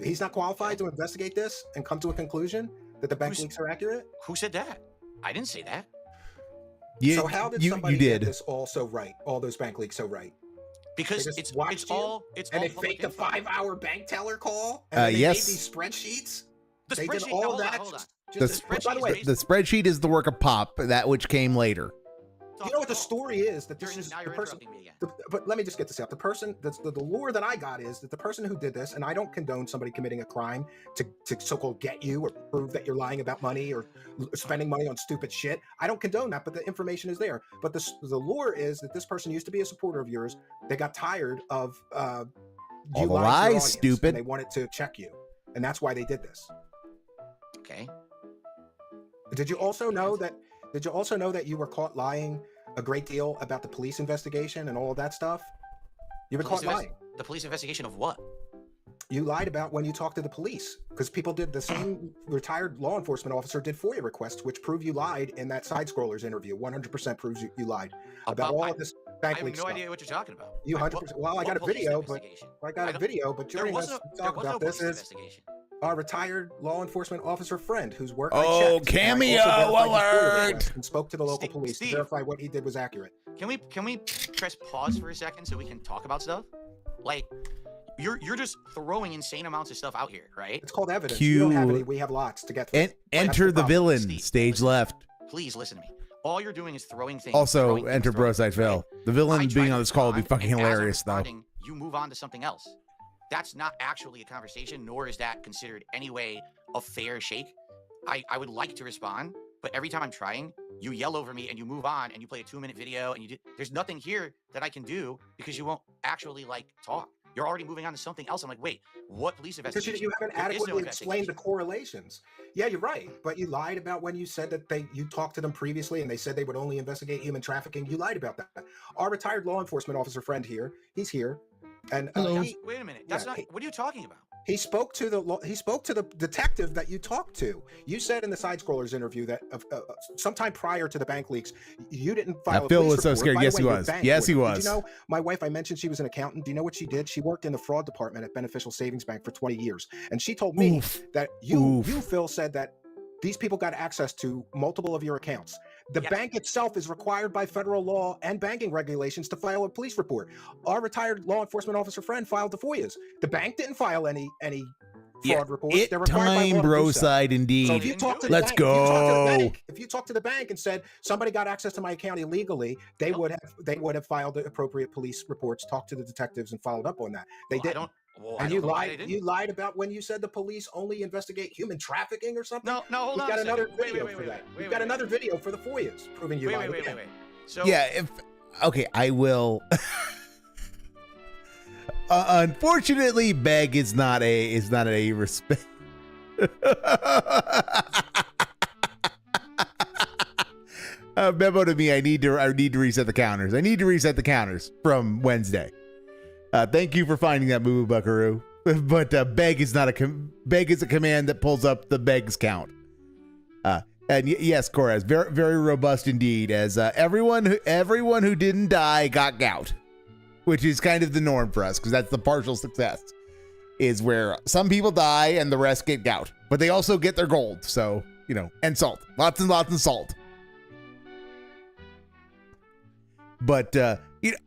He's not qualified to investigate this and come to a conclusion that the bank leaks are accurate? Who said that? I didn't say that. So how did somebody get this all so right? All those bank leaks so right? Because it's all and they faked a 5-hour bank teller call and they made these spreadsheets. They did all that. Hold on. By the way, The spreadsheet is the work of Pop, that which came later. You know what the story is? That this is the person. But let me just get this out. The person, the lore that I got is that the person who did this, and I don't condone somebody committing a crime to so-called get you or prove that you're lying about money or spending money on stupid shit. I don't condone that, but the information is there. But the lore is that this person used to be a supporter of yours. They got tired of all the lies, stupid. And they wanted to check you, and that's why they did this. Okay. Did you also know that? Did you also know that you were caught lying a great deal about the police investigation and all of that stuff? You were caught lying. The police investigation of what? You lied about when you talked to the police, because people did the same. Retired law enforcement officer did FOIA requests, which prove you lied in that Side Scrollers interview. 100% proves you lied about all of this bank leak stuff. I have no idea what you're talking about. You 100%. Well, I got a video, but joining us to talk about this is our retired law enforcement officer friend whose work I checked. Cameo alert! And spoke to the local police to verify what he did was accurate. Can we press pause for a second so we can talk about stuff? Like, you're just throwing insane amounts of stuff out here, right? It's called evidence. You don't have any. We have lots to get through. Enter the villain. Stage left. Please listen to me. All you're doing is throwing things. Also, enter Broside Phil. The villain being on this call would be fucking hilarious, though. You move on to something else. That's not actually a conversation, nor is that considered any way a fair shake. I would like to respond, but every time I'm trying, you yell over me and you move on and you play a 2-minute video and there's nothing here that I can do because you won't actually talk. You're already moving on to something else. I'm like, wait, what police investigation? Because you haven't adequately explained the correlations. Yeah, you're right. But you lied about when you said that you talked to them previously and they said they would only investigate human trafficking. You lied about that. Our retired law enforcement officer friend here, he's here. And wait a minute. That's not. What are you talking about? He spoke to the detective that you talked to. You said in the Side Scrollers interview that sometime prior to the bank leaks, you didn't file a Phil police was so report. scared. Yes, he was. Yes, he was. Did you know my wife? I mentioned she was an accountant. Do you know what she did? She worked in the fraud department at Beneficial Savings Bank for 20 years, and she told me that you Phil said that these people got access to multiple of your accounts. The bank itself is required by federal law and banking regulations to file a police report. Our retired law enforcement officer friend filed the FOIAs. The bank didn't file any fraud reports. They're required by law to do so. Broside, indeed. So if you talk to the Let's bank, go. If you talk to the bank and said somebody got access to my account illegally, they would have filed the appropriate police reports, talked to the detectives, and followed up on that. They didn't. And you lied. You lied about when you said the police only investigate human trafficking or something. No, hold on. We've got another video for that. We've got another video for the FOIAs proving you lied. Wait. So yeah, I will. Unfortunately, Beg is not a respect. Memo to me. I need to reset the counters. I need to reset the counters from Wednesday. Thank you for finding that, Moo Buckaroo. But beg is not beg is a command that pulls up the begs count. And yes, Koraz, very very robust indeed. As everyone who didn't die got gout, which is kind of the norm for us because that's the partial success. Is where some people die and the rest get gout, but they also get their gold. So and salt, lots and lots of salt. But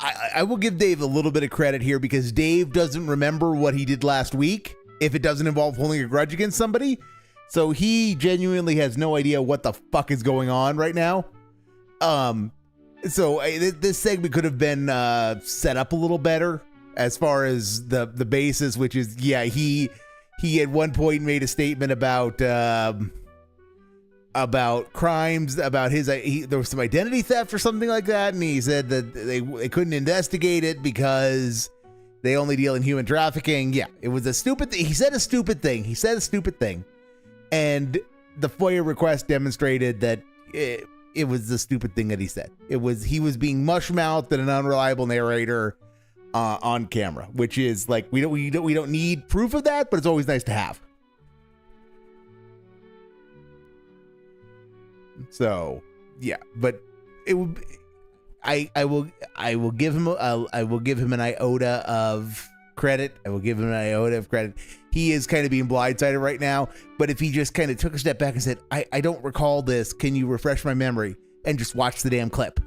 I will give Dave a little bit of credit here because Dave doesn't remember what he did last week if it doesn't involve holding a grudge against somebody. So he genuinely has no idea what the fuck is going on right now. So this segment could have been set up a little better as far as the basis, which is, he at one point made a statement about crimes, about there was some identity theft or something like that, and he said that they couldn't investigate it because they only deal in human trafficking. Yeah, it was a stupid thing. He said a stupid thing. And the FOIA request demonstrated that it was the stupid thing that he said. He was being mush-mouthed and an unreliable narrator on camera, which is like we don't need proof of that, but it's always nice to have. So yeah, but it would. I will give him an iota of credit. He is kind of being blindsided right now, but if he just kind of took a step back and said, I don't recall this, can you refresh my memory, and just watch the damn clip.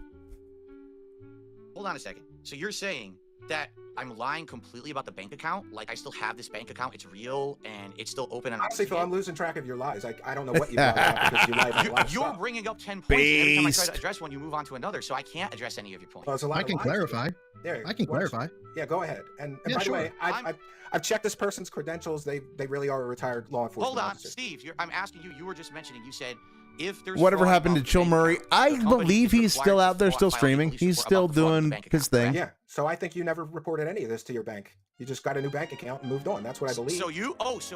Hold on a second. So you're saying that I'm lying completely about the bank account? Like I still have this bank account, it's real, and it's still open. And honestly, Phil, I'm losing track of your lies. I don't know what you lied about because you lied about a lot of You're stuff. bringing up 10 points, and every time I try to address one, you move on to another, so I can't address any of your points. Well, there's a lot I of can lies. clarify. There, I can clarify. Yeah, go ahead. And Yeah, by sure. the way, I've checked this person's credentials. They really are a retired law enforcement Hold on, officer. Steve. I'm asking you. You were just mentioning. You said if there's Whatever fraud happened to involved in Chill the Murray? bank account, I the company believe is he's still required out there, to still file a streaming. police He's report still about the fraud in the doing bank his account, thing. Yeah, so I think you never reported any of this to your bank. You just got a new bank account and moved on. That's what I believe. So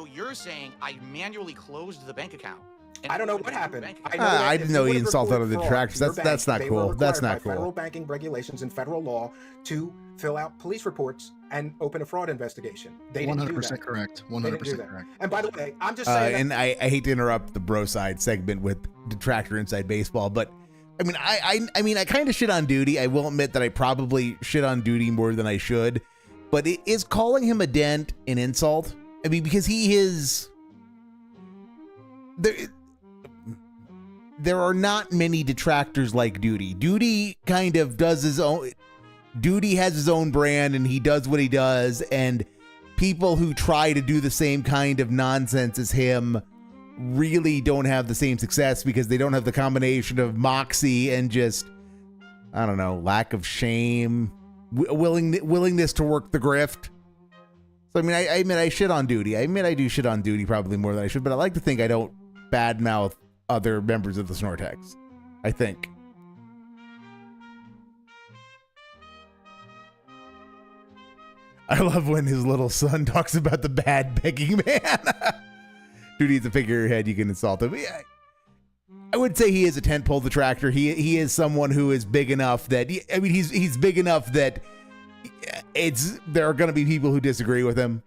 you're saying I manually closed the bank account? and I don't know opened what a new happened. bank I account? know that I if didn't you know he would've insulted reported other fraud detractors. to your That's not bank, they cool. were That's required not by Federal cool. banking regulations and federal law to fill out police reports and open a fraud investigation. They didn't do 100% that. correct. They didn't do 100% that. correct. And by the way, I'm just saying. And I hate to interrupt the bro side segment with Detractor Inside Baseball, but I mean, I kind of shit on Duty. I will admit that I probably shit on Duty more than I should, but it is calling him a dent an insult. I mean, because he is there are not many detractors like Duty. Duty kind of does his own. Duty has his own brand, and he does what he does. And people who try to do the same kind of nonsense as him really don't have the same success because they don't have the combination of moxie and just, I don't know, lack of shame, willingness to work the grift. So I mean, I admit I shit on Duty. I admit I do shit on Duty probably more than I should, but I like to think I don't badmouth other members of the Snortex. I think. I love when his little son talks about the bad begging man. Duty's a figurehead, you can insult him. Yeah, I would say he is a tentpole detractor. He is someone who is big enough that he's big enough that there are going to be people who disagree with him.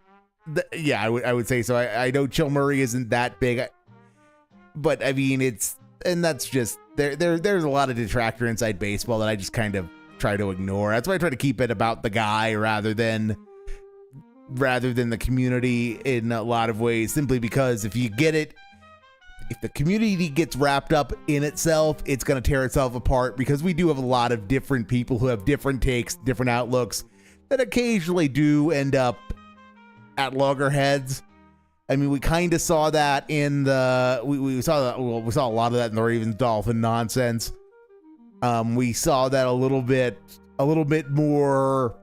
Yeah, I would say so. I know Chill Murray isn't that big, but I mean that's just there's a lot of detractor inside baseball that I just kind of try to ignore. That's why I try to keep it about the guy rather than the community in a lot of ways, simply because if the community gets wrapped up in itself, it's going to tear itself apart, because we do have a lot of different people who have different takes, different outlooks that occasionally do end up at loggerheads. I mean, we kind of saw that in we saw a lot of that in the Ravens Dolphin nonsense. We saw that a little bit more,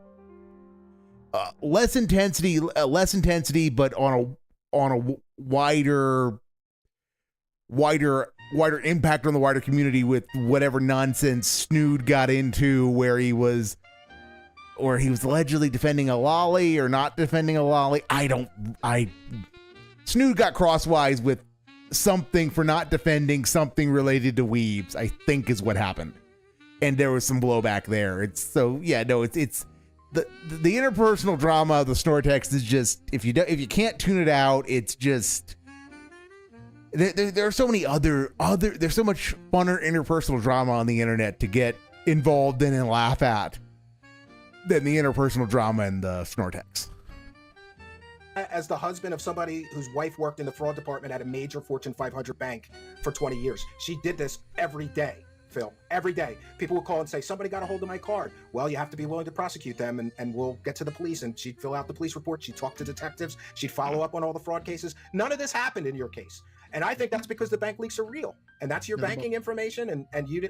less intensity, but on a wider impact on the wider community with whatever nonsense Snood got into, where he was allegedly defending a lolly or not defending a lolly. Snood got crosswise with something for not defending something related to weebs, I think is what happened. And there was some blowback there. It's the interpersonal drama of the Snortex is just, if you can't tune it out, it's just there are so many there's so much funner interpersonal drama on the internet to get involved in and laugh at than the interpersonal drama in the Snortex. As the husband of somebody whose wife worked in the fraud department at a major Fortune 500 bank for 20 years, she did this every day, Phil. Every day. People would call and say, somebody got a hold of my card. Well, you have to be willing to prosecute them, and we'll get to the police. And she'd fill out the police report. She'd talk to detectives. She'd follow up on all the fraud cases. None of this happened in your case. And I think that's because the bank leaks are real. And that's your banking information. And you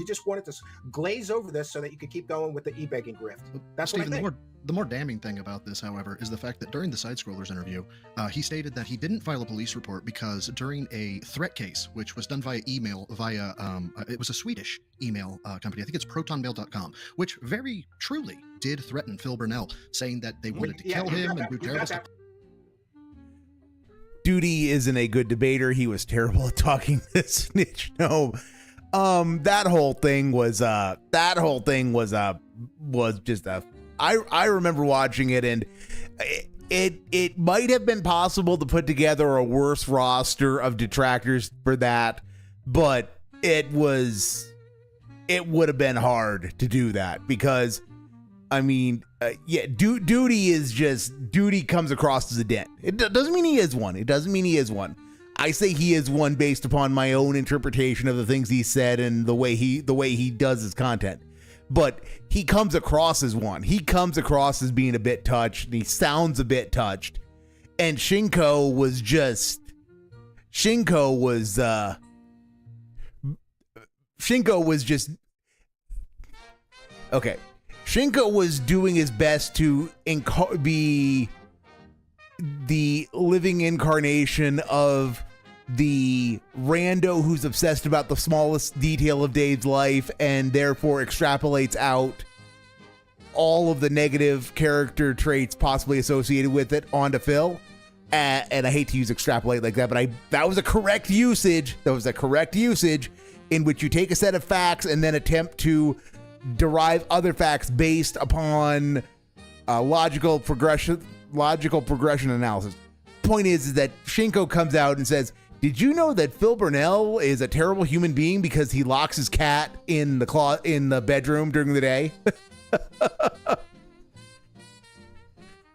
just wanted to glaze over this so that you could keep going with the e-begging grift. That's Steven, what I think. the more damning thing about this, however, is the fact that during the Side Scrollers interview, he stated that he didn't file a police report because during a threat case, which was done via email, it was a Swedish email company, I think it's protonmail.com, which very truly did threaten Phil Burnell, saying that they wanted to kill him and do terrible stuff. Duty isn't a good debater. He was terrible at talking to snitch. No, that whole thing was just a. I remember watching it, and it might have been possible to put together a worse roster of detractors for that, but it would have been hard to do that because, I mean, Duty comes across as a dent. It doesn't mean he is one. It doesn't mean he is one. I say he is one based upon my own interpretation of the things he said and the way he does his content. But he comes across as one. He comes across as being a bit touched, and he sounds a bit touched. And Shinko was just okay. Shinko was doing his best to be the living incarnation of the rando who's obsessed about the smallest detail of Dave's life and therefore extrapolates out all of the negative character traits possibly associated with it onto Phil. And I hate to use extrapolate like that, but that was a correct usage. That was a correct usage in which you take a set of facts and then attempt to derive other facts based upon logical progression analysis. Point is that Shinko comes out and says, "Did you know that Phil Burnell is a terrible human being because he locks his cat in the bedroom during the day?"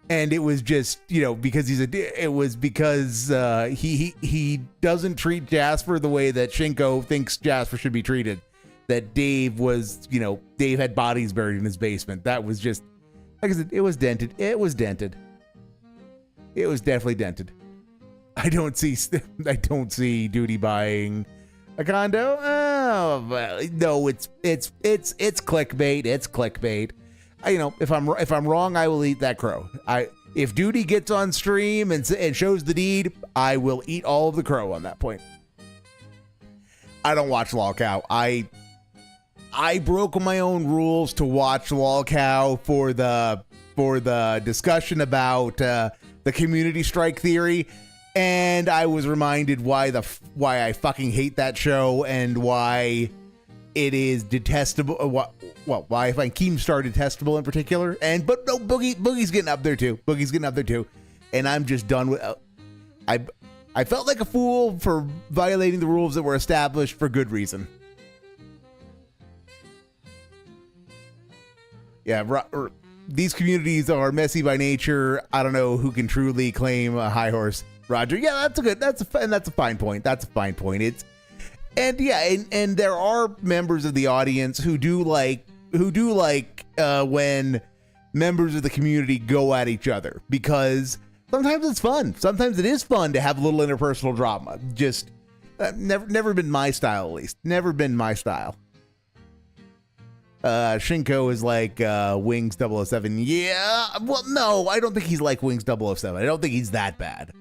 And it was just, because he doesn't treat Jasper the way that Shinko thinks Jasper should be treated. That Dave had bodies buried in his basement. That was just, like I said, it was dented. It was dented. It was definitely dented. I don't see Duty buying a condo. Oh, well, no, it's clickbait. It's clickbait. If I'm wrong, I will eat that crow. If Duty gets on stream and shows the deed, I will eat all of the crow on that point. I don't watch Lolcow. I broke my own rules to watch Lolcow for the discussion about the community strike theory, and I was reminded why I fucking hate that show and why it is detestable. Why I find Keemstar detestable in particular, but no, Boogie's getting up there too. And I'm just done with. I felt like a fool for violating the rules that were established for good reason. Yeah, these communities are messy by nature. I don't know who can truly claim a high horse. Roger, yeah, that's a fine point. That's a fine point. And there are members of the audience who do like when members of the community go at each other, because sometimes it's fun. Sometimes it is fun to have a little interpersonal drama. Just never been my style, at least. Never been my style. Shinko is like Wings 007. Yeah, well, no, I don't think he's like Wings 007. I don't think he's that bad.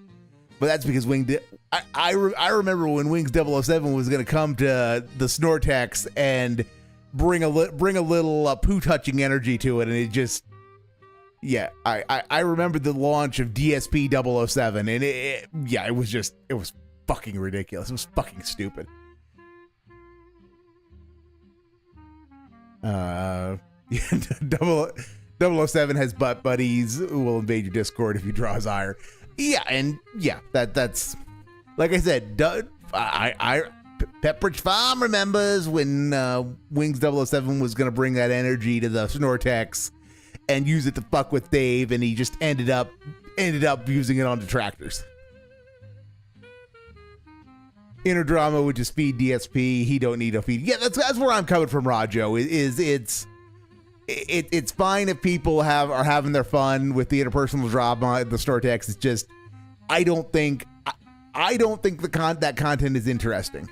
But that's because I remember when Wings 007 was going to come to the Snortex and bring a little poo touching energy to it, and it just, yeah, I remember the launch of DSP 007, and it was fucking ridiculous. It was fucking stupid. Double 007 has butt buddies who will invade your Discord if you draw his ire. Yeah, and yeah, that's like I said. Pepperidge Farm remembers when Wings 007 was gonna bring that energy to the Snortex and use it to fuck with Dave, and he just ended up using it on detractors. Inner drama would just feed DSP. He don't need a feed. Yeah, that's where I'm coming from, Rajo. It's fine if people are having their fun with the interpersonal drama, the Snortex. It's just I don't think that content is interesting.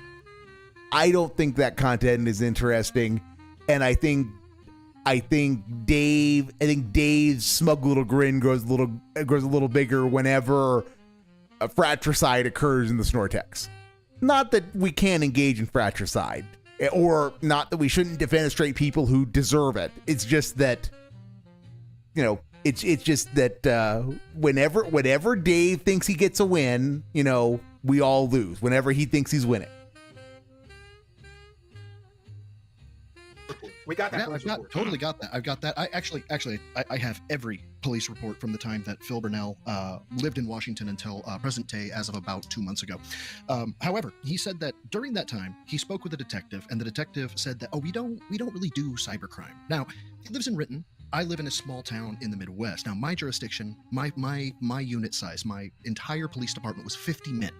I don't think that content is interesting, and I think Dave's smug little grin grows a little bigger whenever a fratricide occurs in the Snortex. Not that we can't engage in fratricide, or not that we shouldn't defenestrate people who deserve it. It's just that, it's just that whenever Dave thinks he gets a win, we all lose. Whenever he thinks he's winning. We got that. Totally got that. I've got that. I have every police report from the time that Phil Burnell lived in Washington until present day, as of about 2 months ago. However, he said that during that time he spoke with a detective, and the detective said that, we don't really do cybercrime. Now, he lives in Renton. I live in a small town in the Midwest. Now, my jurisdiction, my unit size, my entire police department was 50 men.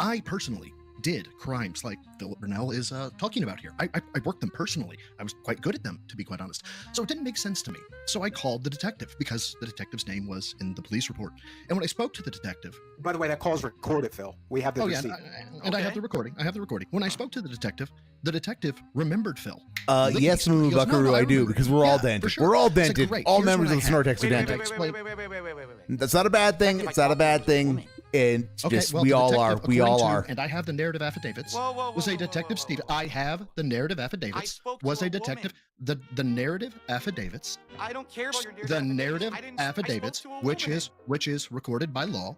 I personally did crimes like Philip Burnell is talking about here. I worked them personally. I was quite good at them, to be quite honest. So it didn't make sense to me. So I called the detective because the detective's name was in the police report. And when I spoke to the detective... By the way, that call's recorded, Phil. We have the receipt. I have the recording. When I spoke to the detective remembered Phil. Yes, Moo Buckaroo, I do, because we're all dented. Sure. We're all dented. Great. All Here's members of the Snortex are dented. Wait. That's not a bad thing. It's not a bad thing. And we all are. We all are. And I have the narrative affidavits. Was a detective Steve. I have the narrative affidavits. Was a detective. The narrative affidavits. I don't care about your the narrative affidavits, which is recorded by law.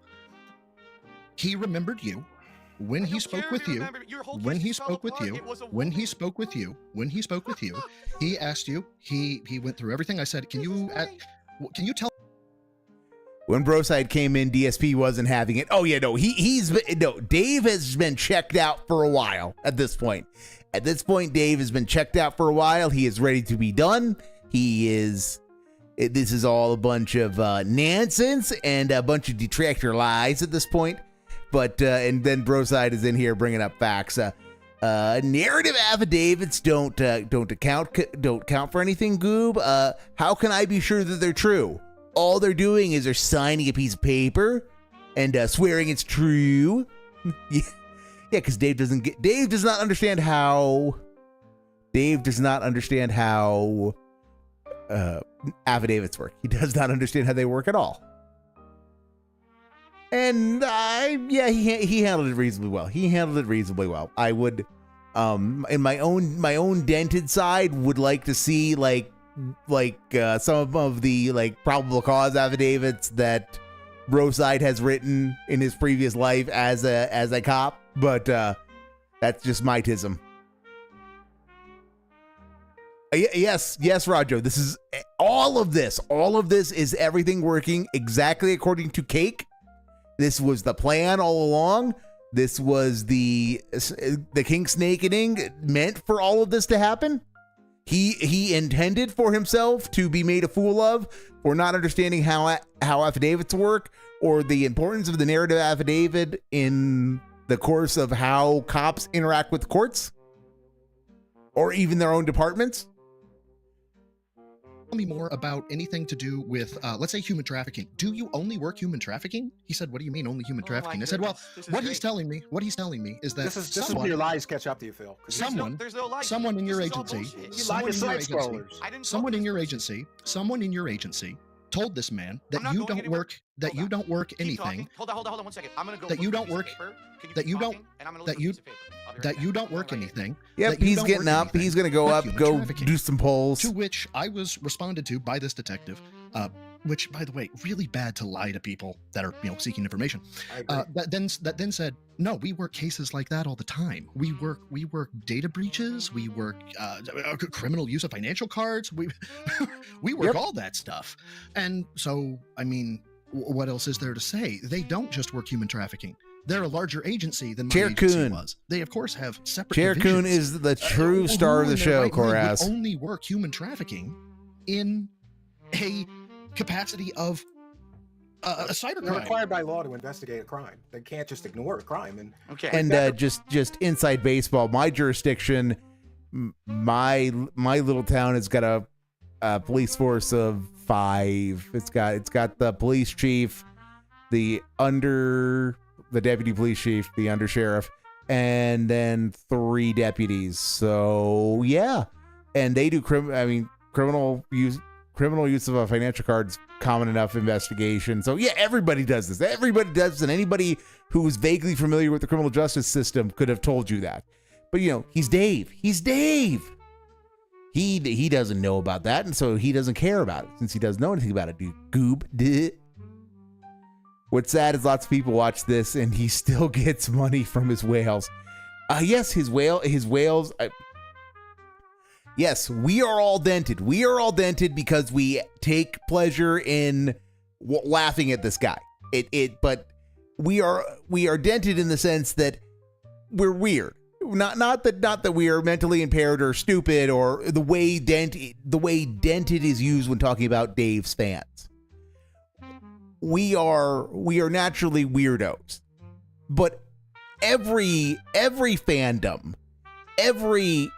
He remembered you. When he spoke with you, he asked you, he went through everything. I said, can you tell? When Broside came in, DSP wasn't having it. Oh yeah, no, Dave has been checked out for a while at this point. At this point, Dave has been checked out for a while. He is ready to be done. This is all a bunch of nonsense and a bunch of detractor lies at this point. But and then Broside is in here bringing up facts. Narrative affidavits don't count for anything, Goob. How can I be sure that they're true? All they're doing is they're signing a piece of paper and swearing it's true. Yeah, because Dave does not understand how affidavits work. He does not understand how they work at all. And he handled it reasonably well. I would, in my own dented side, would like to see some of the probable cause affidavits that Broside has written in his previous life as a cop, but that's just my tism. Yes, Rajo. This is all of this. All of this is everything working exactly according to Cake. This was the plan all along. This was the King Snakening meant for all of this to happen. He intended for himself to be made a fool of for not understanding how affidavits work or the importance of the narrative affidavit in the course of how cops interact with courts or even their own departments. Tell me more about anything to do with, let's say, human trafficking. Do you only work human trafficking? He said, "What do you mean only human trafficking?" I said, "Well, what he's telling me is that this is where your lies catch up to you, Phil. Someone in your agency told this man that you don't work anything. Hold on 1 second. I'm gonna go. That you don't work. That you don't. That you don't work anything. Yep, he's getting up. He's gonna go up, go do some polls. To which I was responded to by this detective. which, by the way, really bad to lie to people that are, seeking information. I agree. That then said, no, we work cases like that all the time. We work data breaches. We work criminal use of financial cards. We work all that stuff. And so, I mean, what else is there to say? They don't just work human trafficking. They're a larger agency than my agency was. They, of course, have separate Chair Coon is the true star of the show, Koraz. Would only work human trafficking in a capacity of a cybercrime. They're required by law to investigate a crime. They can't just ignore a crime. And Okay. And just inside baseball, my jurisdiction, my little town has got a police force of 5. It's got the police chief, the deputy police chief, the under sheriff, and then 3 deputies. So yeah, and they do criminal use of a financial card's common enough investigation. So yeah, everybody does this. Everybody does, and anybody who's vaguely familiar with the criminal justice system could have told you that. But he's Dave. He's Dave. He doesn't know about that, and so he doesn't care about it since he doesn't know anything about it. Dude, goob. What's sad is lots of people watch this, and he still gets money from his whales. Yes, his whales. Yes, we are all dented. We are all dented because we take pleasure in laughing at this guy. But we are dented in the sense that we're weird. Not that we are mentally impaired or stupid, or the way dented is used when talking about Dave's fans. We are naturally weirdos, but every fandom, every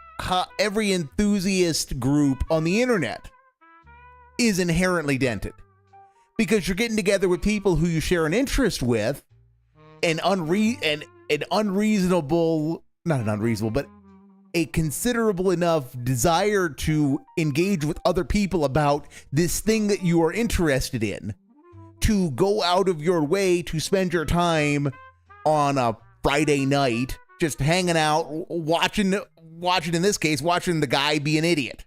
enthusiast group on the internet is inherently dented, because you're getting together with people who you share an interest with, and a considerable enough desire to engage with other people about this thing that you are interested in, to go out of your way to spend your time on a Friday night just hanging out, watching, in this case, watching the guy be an idiot,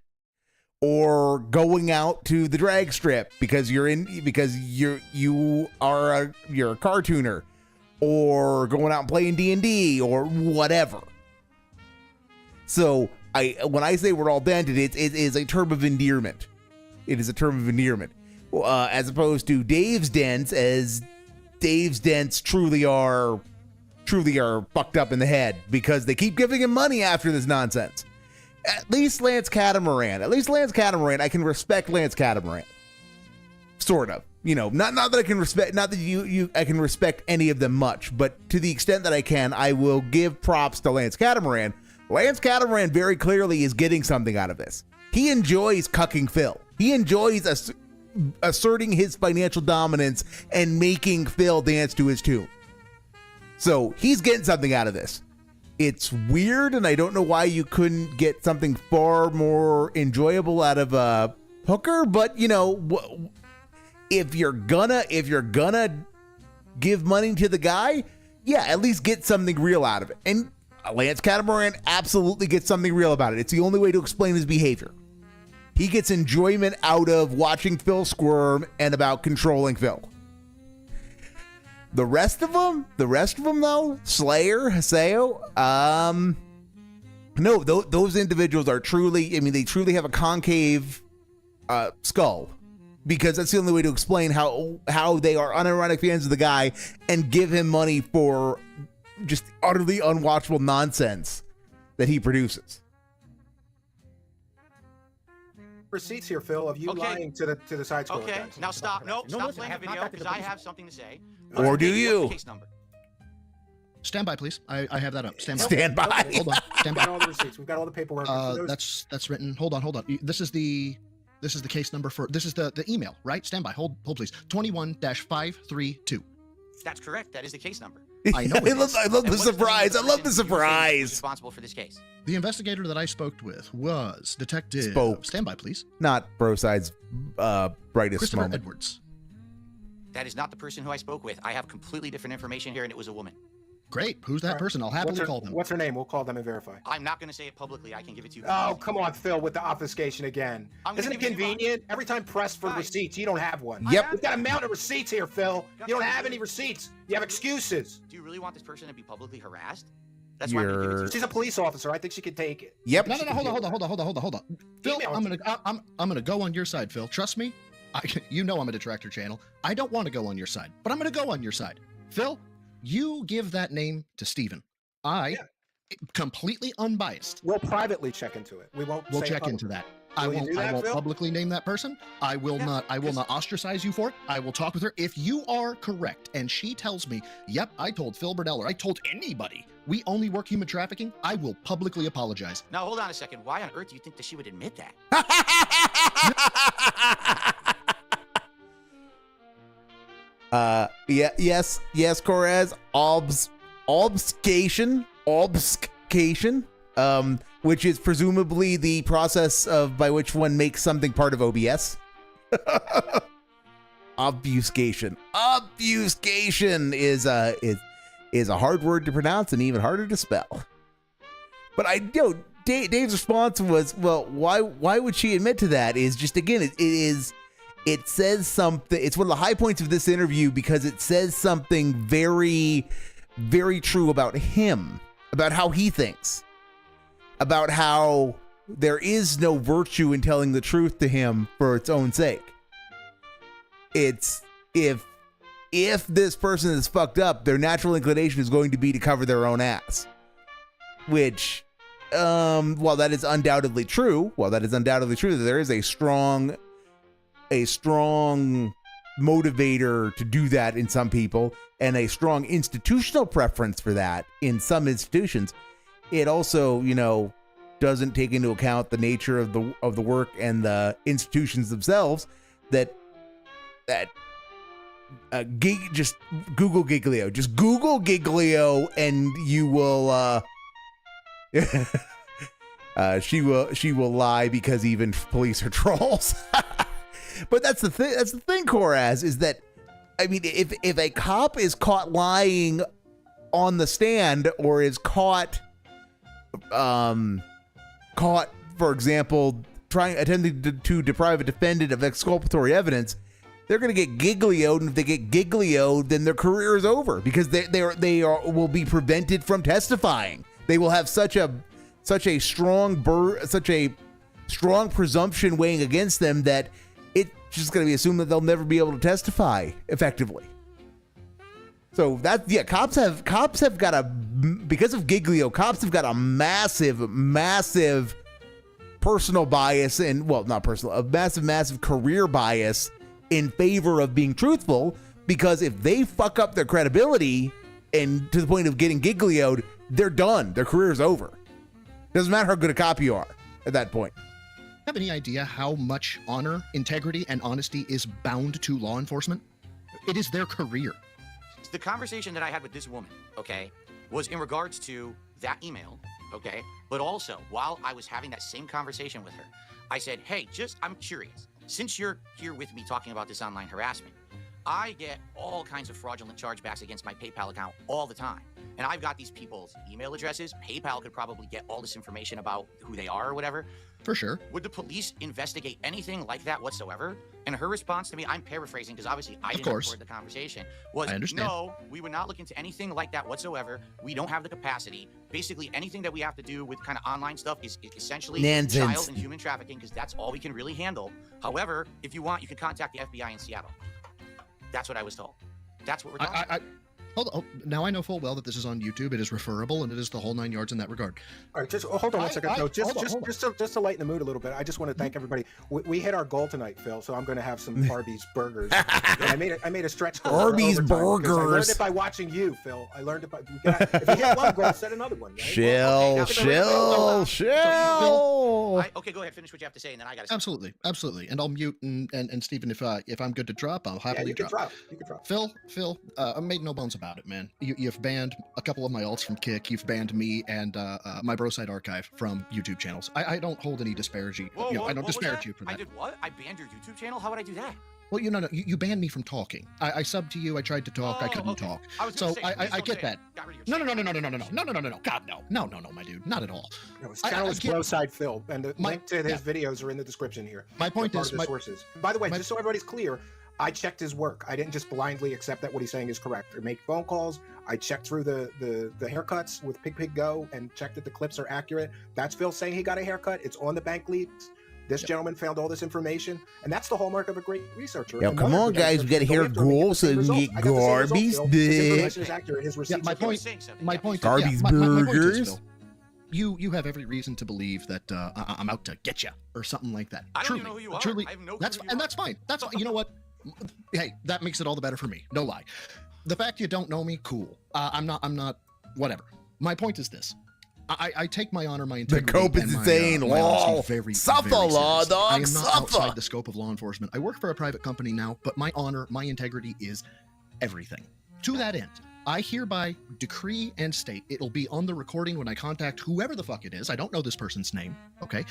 or going out to the drag strip because you're a cartooner, or going out and playing D&D or whatever. So when I say we're all dented, it is a term of endearment. It is a term of endearment. As opposed to Dave's dents, as Dave's dents truly are fucked up in the head because they keep giving him money after this nonsense. At least Lance Catamaran, I can respect Lance Catamaran. Sort of. Not that I can respect, not that I can respect any of them much, but to the extent that I can, I will give props to Lance Catamaran. Lance Catamaran very clearly is getting something out of this. He enjoys cucking Phil. He enjoys asserting his financial dominance and making Phil dance to his tune. So he's getting something out of this. It's weird, and I don't know why you couldn't get something far more enjoyable out of a hooker, but if you're gonna give money to the guy, yeah, at least get something real out of it. And Lance Catamaran absolutely gets something real about it. It's the only way to explain his behavior. He gets enjoyment out of watching Phil squirm and about controlling Phil. The rest of them though, Slayer, Haseo, no, those individuals are truly, they truly have a concave skull, because that's the only way to explain how they are unironic fans of the guy and give him money for just utterly unwatchable nonsense that he produces. Receipts here, Phil, of you lying to the side scroller. Okay, guys. now stop. No, No, stop listen, playing the video, because I have something to say. Or do you? What's the case number? Stand by, please. I have that up. Stand by. Stand by. Hold on. Stand We've by. got all the receipts. We've got all the paperwork. That's written. Hold on. This is the case number for. This is the email, right? Stand by. Hold please. 21-532. That's correct. That is the case number. I know. I love the surprise. I love the surprise. Responsible for this case. The investigator that I spoke with was Detective. Stand by, please. Not Broside's brightest Christopher moment. Edwards. That is not the person who I spoke with. I have completely different information here, and it was a woman. Great. Who's that person? I'll happily call them. What's her name? We'll call them and verify. I'm not going to say it publicly. I can give it to you. Oh, come on, Phil, with the obfuscation again. Isn't it convenient? Every time pressed for receipts, you don't have one. Yep. We've got a mountain of receipts here, Phil. You don't have any receipts. You have excuses. Do you really want this person to be publicly harassed? That's why I'm gonna give it to you. She's a police officer. I think she could take it. Yep. No, hold on. Phil, I'm gonna go on your side, Phil. Trust me. You know I'm a detractor channel. I don't want to go on your side, but I'm gonna go on your side. Phil, you give that name to Steven. Completely unbiased. We'll privately check into it. We'll check into that. I won't publicly name that person. I will not ostracize you for it. I will talk with her. If you are correct and she tells me, yep, I told Phil Burdell or I told anybody we only work human trafficking, I will publicly apologize. Now hold on a second. Why on earth do you think that she would admit that? Yes, Corez. Obfuscation, which is presumably the process by which one makes something part of OBS. Obfuscation is a hard word to pronounce and even harder to spell. But Dave's response was, well, why would she admit to that? Is just, again, it says something. It's one of the high points of this interview because it says something very, very true about him, about how he thinks, about how there is no virtue in telling the truth to him for its own sake. It's if this person is fucked up, their natural inclination is going to be to cover their own ass, which, while that is undoubtedly true, there is a strong motivator to do that in some people and a strong institutional preference for that in some institutions. It also, doesn't take into account the nature of the work and the institutions themselves just Google Giglio. Just Google Giglio and you will she will lie because even police are trolls. But that's the thing, Koraz, is that, I mean, if a cop is caught lying on the stand or is caught, for example, attempting to deprive a defendant of exculpatory evidence, they're going to get giglioed, and if they get giglioed, then their career is over because they will be prevented from testifying. They will have such a strong presumption weighing against them that it's just going to be assumed that they'll never be able to testify effectively. So cops have got because of Giglio, cops have got a massive personal bias and, well, not personal, a massive career bias in favor of being truthful, because if they fuck up their credibility and to the point of getting Giglioed, they're done. Their career is over. Doesn't matter how good a cop you are at that point. Have any idea how much honor, integrity, and honesty is bound to law enforcement? It is their career. The conversation that I had with this woman, okay, was in regards to that email, okay, but also while I was having that same conversation with her, I said, hey, I'm curious, since you're here with me talking about this online harassment, I get all kinds of fraudulent chargebacks against my PayPal account all the time. And I've got these people's email addresses. PayPal could probably get all this information about who they are or whatever. For sure. Would the police investigate anything like that whatsoever? And her response to me, I'm paraphrasing because obviously I didn't record the conversation, was, no, we would not look into anything like that whatsoever. We don't have the capacity. Basically, anything that we have to do with kind of online stuff is essentially child and human trafficking, because that's all we can really handle. However, if you want, you can contact the FBI in Seattle. That's what I was told. That's what we're talking about. Hold on. Now I know full well that this is on YouTube. It is referable, and it is the whole 9 yards in that regard. All right, just hold on one second. Just to lighten the mood a little bit, I just want to thank everybody. We hit our goal tonight, Phil. So I'm going to have some Arby's burgers. I made a stretch goal. Arby's burgers. I learned it by watching you, Phil. I learned it by. If you hit one goal, set another one. Right? Chill. Okay, go ahead. Finish what you have to say, and then I got to. Absolutely. And I'll mute. And Stephen, if I'm good to drop, I'll happily drop. You can drop. Phil, I made no bones about it, man. You've banned a couple of my alts from Kick. You've banned me and my Broside archive from YouTube channels. I don't hold any disparity. I don't disparage you for that. I did what? I banned your YouTube channel? How would I do that? Well, you banned me from talking. I subbed to you. I tried to talk. I couldn't talk. So I get that. No. God, no, my dude, not at all. No, his channel is Broside Phil, and the link to his videos are in the description here. My point is, sources. By the way, just so everybody's clear, I checked his work. I didn't just blindly accept that what he's saying is correct or make phone calls. I checked through the haircuts with Pig Go and checked that the clips are accurate. That's Phil saying he got a haircut. It's on the bank leaks. This gentleman found all this information, and that's the hallmark of a great researcher. Yo, come on, guys, we gotta hear goals so we can get Garby's dick. My point. Garby's my point is, burgers. Phil, you have every reason to believe that I'm out to get you or something like that. I don't even know who you are. Truly, I have no clue that's who you and are. that's fine. That's you know what? Hey, that makes it all the better for me. No lie. The fact you don't know me, cool. I'm not. Whatever. My point is this. I take my honor, my integrity, The cope is and insane. my honesty Lol. very, Suffer, very law seriously. dog, I am not suffer. outside the scope of law enforcement. I work for a private company now, but my honor, my integrity is everything. To that end, I hereby decree and state, it'll be on the recording when I contact whoever the fuck it is. I don't know this person's name, okay?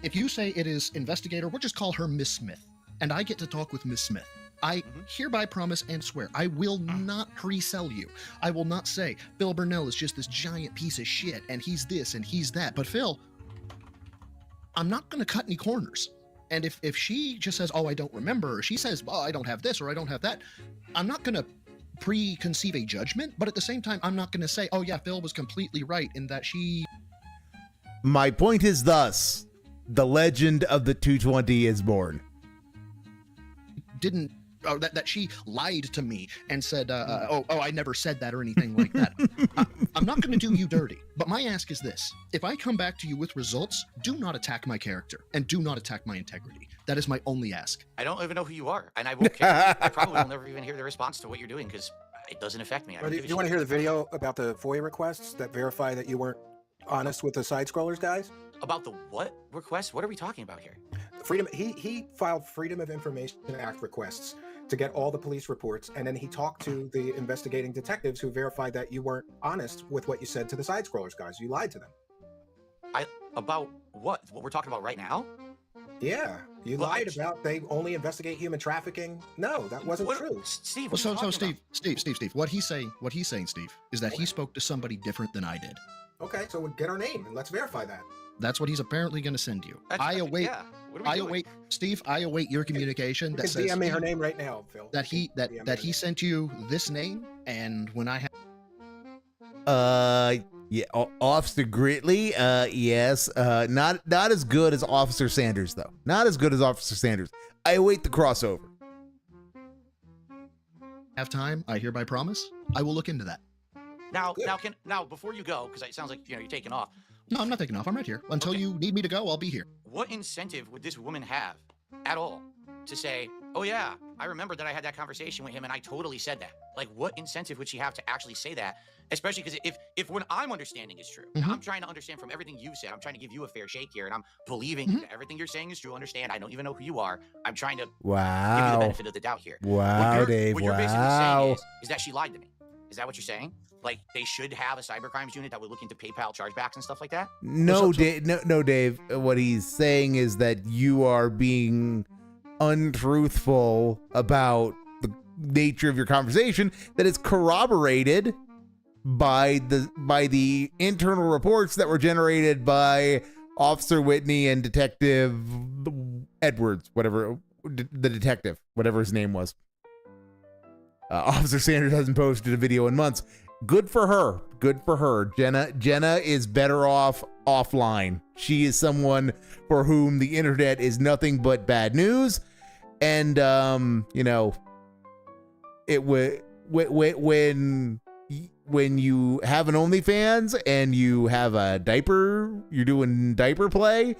If you say it is investigator, we'll just call her Miss Smith, and I get to talk with Miss Smith. I hereby promise and swear I will not pre-sell you. I will not say Phil Burnell is just this giant piece of shit and he's this and he's that. But Phil, I'm not going to cut any corners. And if she just says, oh, I don't remember, or she says, oh, I don't have this or I don't have that, I'm not going to preconceive a judgment. But at the same time, I'm not going to say, oh, yeah, Phil was completely right in that she... My point is thus, the legend of the 220 is born. didn't... Oh, that she lied to me and said, I never said that or anything like that. I'm not going to do you dirty, but my ask is this. If I come back to you with results, do not attack my character and do not attack my integrity. That is my only ask. I don't even know who you are, and I won't care. I probably will never even hear the response to what you're doing because it doesn't affect me. Do you want to hear the video about the FOIA requests that verify that you weren't honest with the side-scrollers guys? About the what requests? What are we talking about here? Freedom. He filed Freedom of Information Act requests to get all the police reports, and then he talked to the investigating detectives who verified that you weren't honest with what you said to the side-scrollers guys. You lied to them. About what? What we're talking about right now? Yeah, you lied about they only investigate human trafficking. No, that wasn't true. Steve, Steve, what he's saying, Steve, is that he spoke to somebody different than I did. Okay, so we'll get her name and let's verify that. That's what he's apparently going to send you. I await, Steve. I await your communication that says DM me her name right now, Phil. That he sent you this name, and when I have. Yeah, Officer Gritley. Yes. Not as good as Officer Sanders though. Not as good as Officer Sanders. I await the crossover. Have time. I hereby promise. I will look into that. Now, before you go, because it sounds like you're taking off. No, I'm not taking off. I'm right here. Until you need me to go, I'll be here. What incentive would this woman have at all to say, oh yeah, I remember that I had that conversation with him and I totally said that? Like, what incentive would she have to actually say that? Especially because if what I'm understanding is true, I'm trying to understand from everything you've said, I'm trying to give you a fair shake here, and I'm believing that everything you're saying is true. Understand, I don't even know who you are. I'm trying to give you the benefit of the doubt here. Wow, Dave. What you're basically saying is that she lied to me. Is that what you're saying? Like, they should have a cybercrimes unit that would look into PayPal chargebacks and stuff like that? No, Dave. What he's saying is that you are being untruthful about the nature of your conversation that is corroborated by the internal reports that were generated by Officer Whitney and Detective Edwards, whatever the detective, whatever his name was. Officer Sanders hasn't posted a video in months. Good for her. Good for her. Jenna is better off offline. She is someone for whom the internet is nothing but bad news. And when you have an OnlyFans and you have a diaper, you're doing diaper play,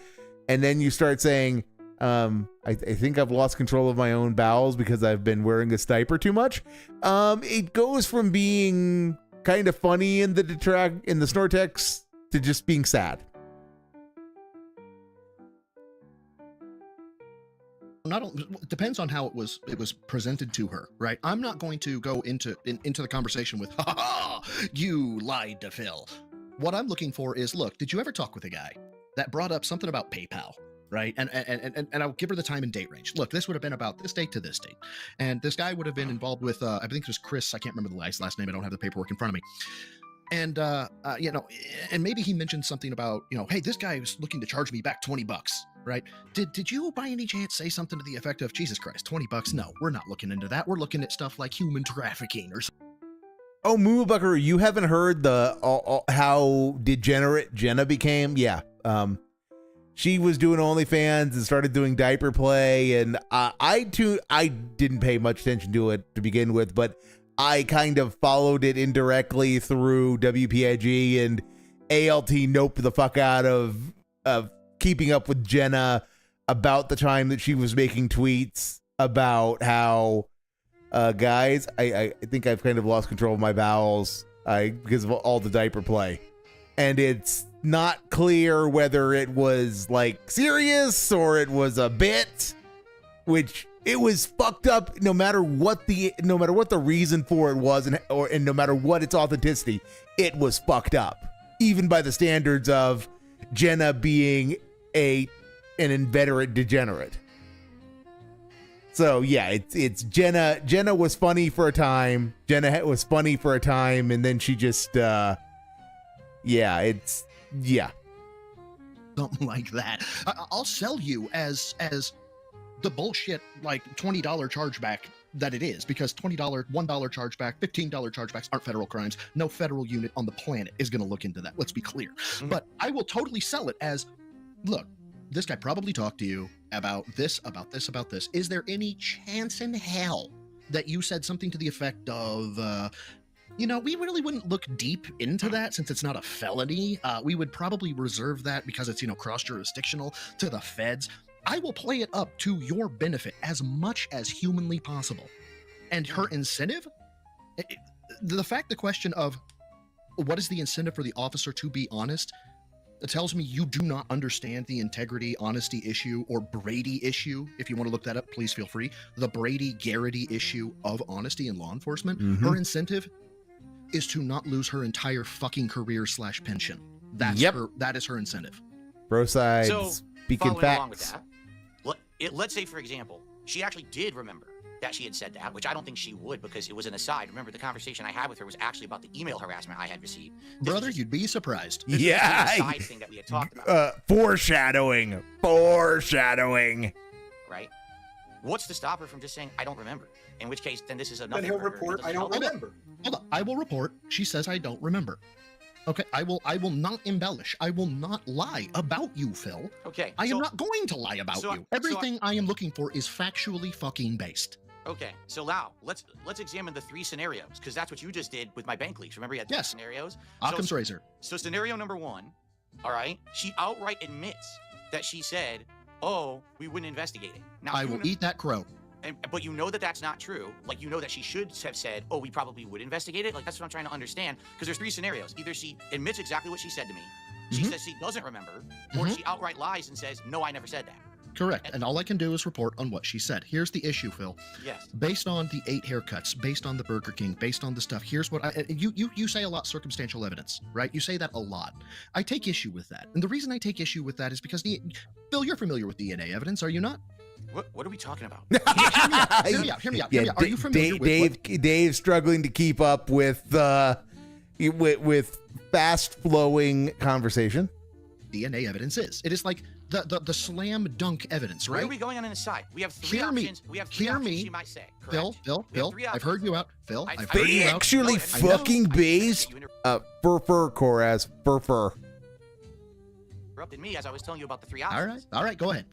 and then you start saying, I think I've lost control of my own bowels because I've been wearing this diaper too much. It goes from being kind of funny in the Snortex to just being sad. It depends on how it was presented to her, right? I'm not going to go into the conversation with, ha ha, you lied to Phil. What I'm looking for is, look, did you ever talk with a guy that brought up something about PayPal? right? And I'll give her the time and date range. Look, this would have been about this date to this date. And this guy would have been involved with, I think it was Chris. I can't remember the last name. I don't have the paperwork in front of me. And, you know, and maybe he mentioned something about, you know, hey, this guy was looking to charge me back $20, right? Did you by any chance say something to the effect of, Jesus Christ, $20? No, we're not looking into that. We're looking at stuff like human trafficking or something. Oh, Moo Bucker, you haven't heard the how degenerate Jenna became? Yeah. She was doing OnlyFans and started doing diaper play, and I didn't pay much attention to it to begin with, but I kind of followed it indirectly through WPIG and ALT noped the fuck out of keeping up with Jenna about the time that she was making tweets about how guys, I think I've kind of lost control of my bowels because of all the diaper play. And it's not clear whether it was like serious or it was a bit, which it was fucked up no matter what the reason for it was and no matter what its authenticity, it was fucked up. Even by the standards of Jenna being an inveterate degenerate. So yeah, it's Jenna. Jenna was funny for a time. And then she just Something like that. I'll sell you as the bullshit like $20 chargeback that it is, because $20, $1 chargeback, $15 chargebacks aren't federal crimes. No federal unit on the planet is going to look into that. Let's be clear. Mm-hmm. But I will totally sell it as, look, this guy probably talked to you about this, about this, about this. Is there any chance in hell that you said something to the effect of, you know, we really wouldn't look deep into that since it's not a felony. We would probably reserve that because it's, you know, cross-jurisdictional to the feds. I will play it up to your benefit as much as humanly possible. And her incentive, the question of what is the incentive for the officer to be honest, it tells me you do not understand the integrity, honesty issue, or Brady issue. If you want to look that up, please feel free. The Brady-Garrity issue of honesty in law enforcement. Mm-hmm. Her incentive is to not lose her entire fucking career / pension. That is her incentive. Bro sides, so, speaking facts. Along with that, let's say, for example, she actually did remember that she had said that, which I don't think she would because it was an aside. Remember, the conversation I had with her was actually about the email harassment I had received. Brother, you'd be surprised. This was an aside thing that we had talked about. Foreshadowing. Right? What's to stop her from just saying, I don't remember? In which case, then this is another. Then he'll report, I don't remember. Hold on. I will report. She says, I don't remember. Okay, I will not embellish. I will not lie about you, Phil. Okay. I am not going to lie about you. Everything I am looking for is factually fucking based. Okay, so now let's examine the 3 scenarios, because that's what you just did with my bank leaks. Remember, you had 3 scenarios? Occam's razor. So scenario number 1, all right, she outright admits that she said, oh, we wouldn't investigate it. Now I will eat that crow. But you know that that's not true. Like, you know that she should have said, oh, we probably would investigate it. Like, that's what I'm trying to understand. Because there's 3 scenarios. Either she admits exactly what she said to me, she says she doesn't remember, or she outright lies and says, no, I never said that. Correct. And all I can do is report on what she said. Here's the issue, Phil. Yes. Based on the 8 haircuts, based on the Burger King, based on the stuff, here's what you say a lot, circumstantial evidence, right? You say that a lot. I take issue with that. And the reason I take issue with that is because, Phil, you're familiar with DNA evidence, are you not? What are we talking about? Hear me out. Are you familiar with Dave's struggling to keep up with fast-flowing conversation. DNA evidence is. It is like the slam dunk evidence, right? Where are we going on an aside? We have 3 options. We have 3 options she might say. Correct? Phil, I've heard you out. Phil, I've heard you out. Actually fucking based. Fur, Koraz. Fur. Interrupted me as I was telling you about the 3 options. All right. Go ahead.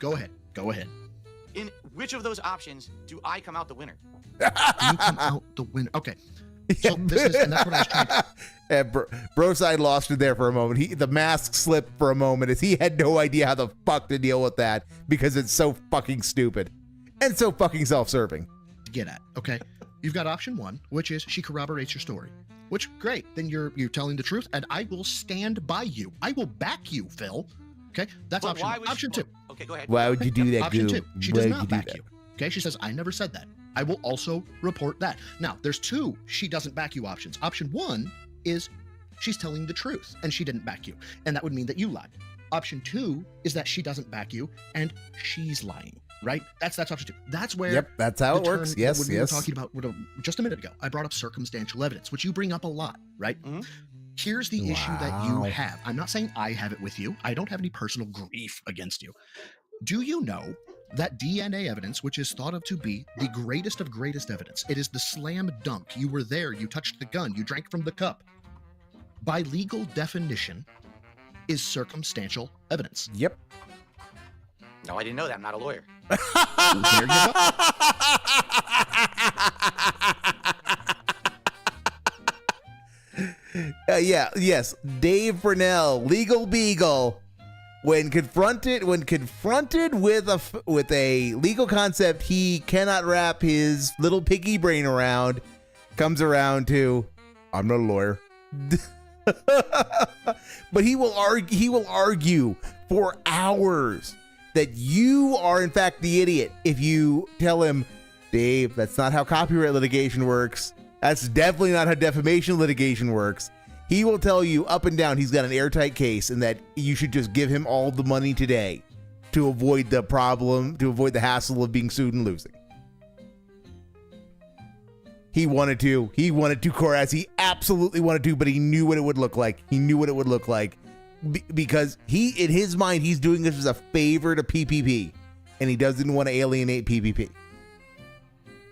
In which of those options do I come out the winner? You come out the winner. Okay. So and that's what I was trying to... Broside lost it there for a moment. The mask slipped for a moment as he had no idea how the fuck to deal with that because it's so fucking stupid and so fucking self-serving. Get at, okay? You've got option 1, which is she corroborates your story. Which, great. Then you're telling the truth, and I will stand by you. I will back you, Phil. Okay? That's option 1. Option 2. Okay, go ahead. Why would you do that, Option 2. She does not back you. Okay? She says, I never said that. I will also report that. Now, there's 2 she doesn't back you options. Option 1 is she's telling the truth and she didn't back you, and that would mean that you lied. Option 2 is that she doesn't back you and she's lying, right? That's option 2. That's where Yep, that's how it the works. term- Yes, when we were yes. talking about just a minute ago, I brought up circumstantial evidence, which you bring up a lot, right? Mhm. Here's the issue that you Wow. have. I'm not saying I have it with you. I don't have any personal grief against you. Do you know that DNA evidence, which is thought of to be the greatest of greatest evidence, it is the slam dunk. You were there, you touched the gun, you drank from the cup. By legal definition, is circumstantial evidence. Yep. No, I didn't know that. I'm not a lawyer. There you go. Yes. Dave Burnell, legal beagle, when confronted with a legal concept he cannot wrap his little piggy brain around, comes around to, I'm not a lawyer. But he will argue for hours that you are in fact the idiot if you tell him, Dave, that's not how copyright litigation works. That's definitely not how defamation litigation works. He will tell you up and down he's got an airtight case and that you should just give him all the money today to avoid the problem, to avoid the hassle of being sued and losing. He wanted to, Koraz. He absolutely wanted to, but he knew what it would look like. Because in his mind, he's doing this as a favor to PPP, and he doesn't want to alienate PPP.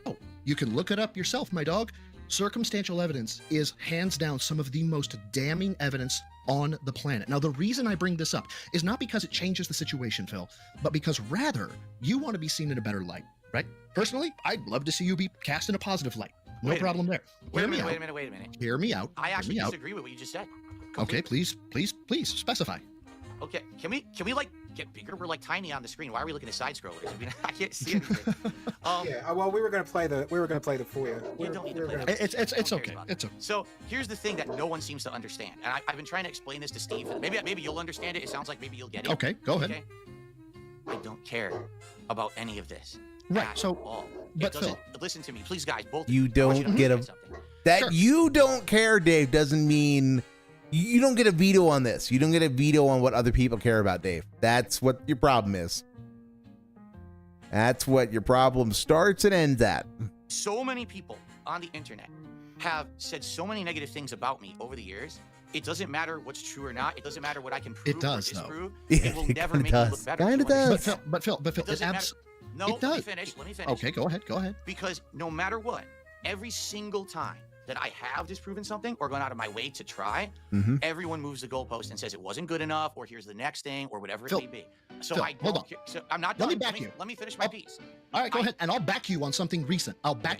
Oh, you can look it up yourself, my dog. Circumstantial evidence is hands down some of the most damning evidence on the planet. Now, the reason I bring this up is not because it changes the situation, Phil, but because rather you want to be seen in a better light, right? Personally, I'd love to see you be cast in a positive light. No Wait a problem there. Wait a minute. Hear me out. I actually Hear me out. disagree with what you just said. Okay, Completely. please specify. Okay, can we like get bigger? We're like tiny on the screen. Why are we looking at side scrollers? I mean, I can't see anything. Yeah, well, we were gonna play the for you. You don't need to play gonna- that. It's No one cares okay. about It's that. okay. So here's the thing that no one seems to understand, and I've been trying to explain this to Steve. Maybe you'll understand it. It sounds like maybe you'll get it. Okay, go ahead. Okay? I don't care about any of this. Right, At so- all. but It doesn't. Phil- Listen to me, please, guys. Both. You of I want don't to get understand something. That Sure. you don't care, Dave, doesn't mean you don't get a veto on this. You don't get a veto on what other people care about, Dave. That's what your problem is. That's what your problem starts and ends at. So many people on the internet have said so many negative things about me over the years. It doesn't matter what's true or not. It doesn't matter what I can prove It does, or though. disprove. Yeah, It will it never kinda make me does. look better. Kinda Do you does. understand? But Phil, It doesn't matter. No, it let does. me finish. Let me finish. Okay, go ahead. Because no matter what, every single time that I have disproven something or gone out of my way to try, Mhm. everyone moves the goalpost and says it wasn't good enough, or here's the next thing, or whatever Phil, it may be. So Phil, I hold don't on. care. So I'm not Let done. me back you. Let me finish my Oh. piece. All right, go I- ahead, and I'll back you on something recent. I'll tit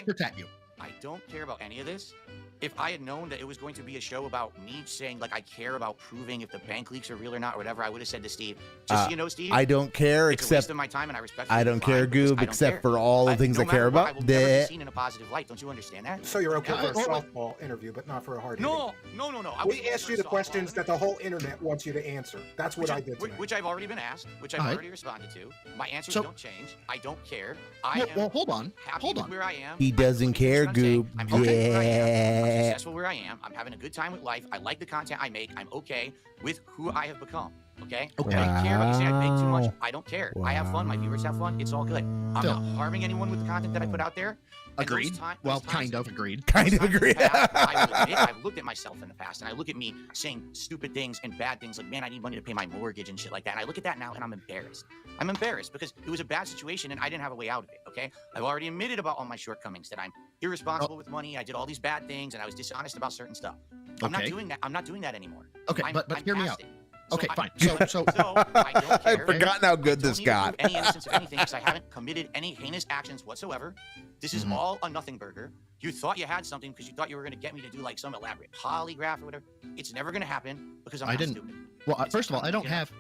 for tat you. I don't care about any of this. If I had known that it was going to be a show about me saying, like, I care about proving if the bank leaks are real or not, or whatever, I would have said to Steve, just so you know, Steve, I don't care it's a waste except of my time, and I respect. I don't care, Goob, except for all the things I care about. I will never be seen in a positive light. Don't you understand that? So you're okay for a Well, softball interview, but not for a hard No. I We wouldn't asked answer you the a softball questions that interview. the whole internet wants you to answer. That's what I did tonight. Which I've already been asked, which I've All right. already responded to. My answers So- don't change. I don't care. I Well, am hold on. happy Hold with on. where I am. He doesn't I'm care, what I'm saying. Goob. I'm happy where I am. I'm Yeah. successful where I am. I'm having a good time with life. I like the content I make. I'm okay with who I have become. Okay? Okay. I don't care about you saying I make too much. Wow. I don't care. I have fun. My viewers have fun. It's all good. I'm Phil. not harming anyone with the content that I put out there. And those Agreed. ti- Well, those times- kind of agreed. Kind of those times in the agree. past, I will admit, I've looked at myself in the past, and I look at me saying stupid things and bad things like, man, I need money to pay my mortgage and shit like that. And I look at that now, and I'm embarrassed. I'm embarrassed because it was a bad situation, and I didn't have a way out of it, okay? I've already admitted about all my shortcomings, that I'm irresponsible with money, I did all these bad things, and I was dishonest about certain stuff. I'm not Okay. doing that. I'm not doing that anymore. Okay, I'm but hear me past out. it. Okay, I- fine. So I don't care. I've forgotten how good I this don't need to got. prove any innocence of anything because I haven't committed any heinous actions whatsoever. This is Mhm. all a nothing burger. You thought you had something because you thought you were going to get me to do like some elaborate polygraph or whatever. It's never going to happen because I'm I not didn't- stupid. Well, It's first of all, not I don't gonna have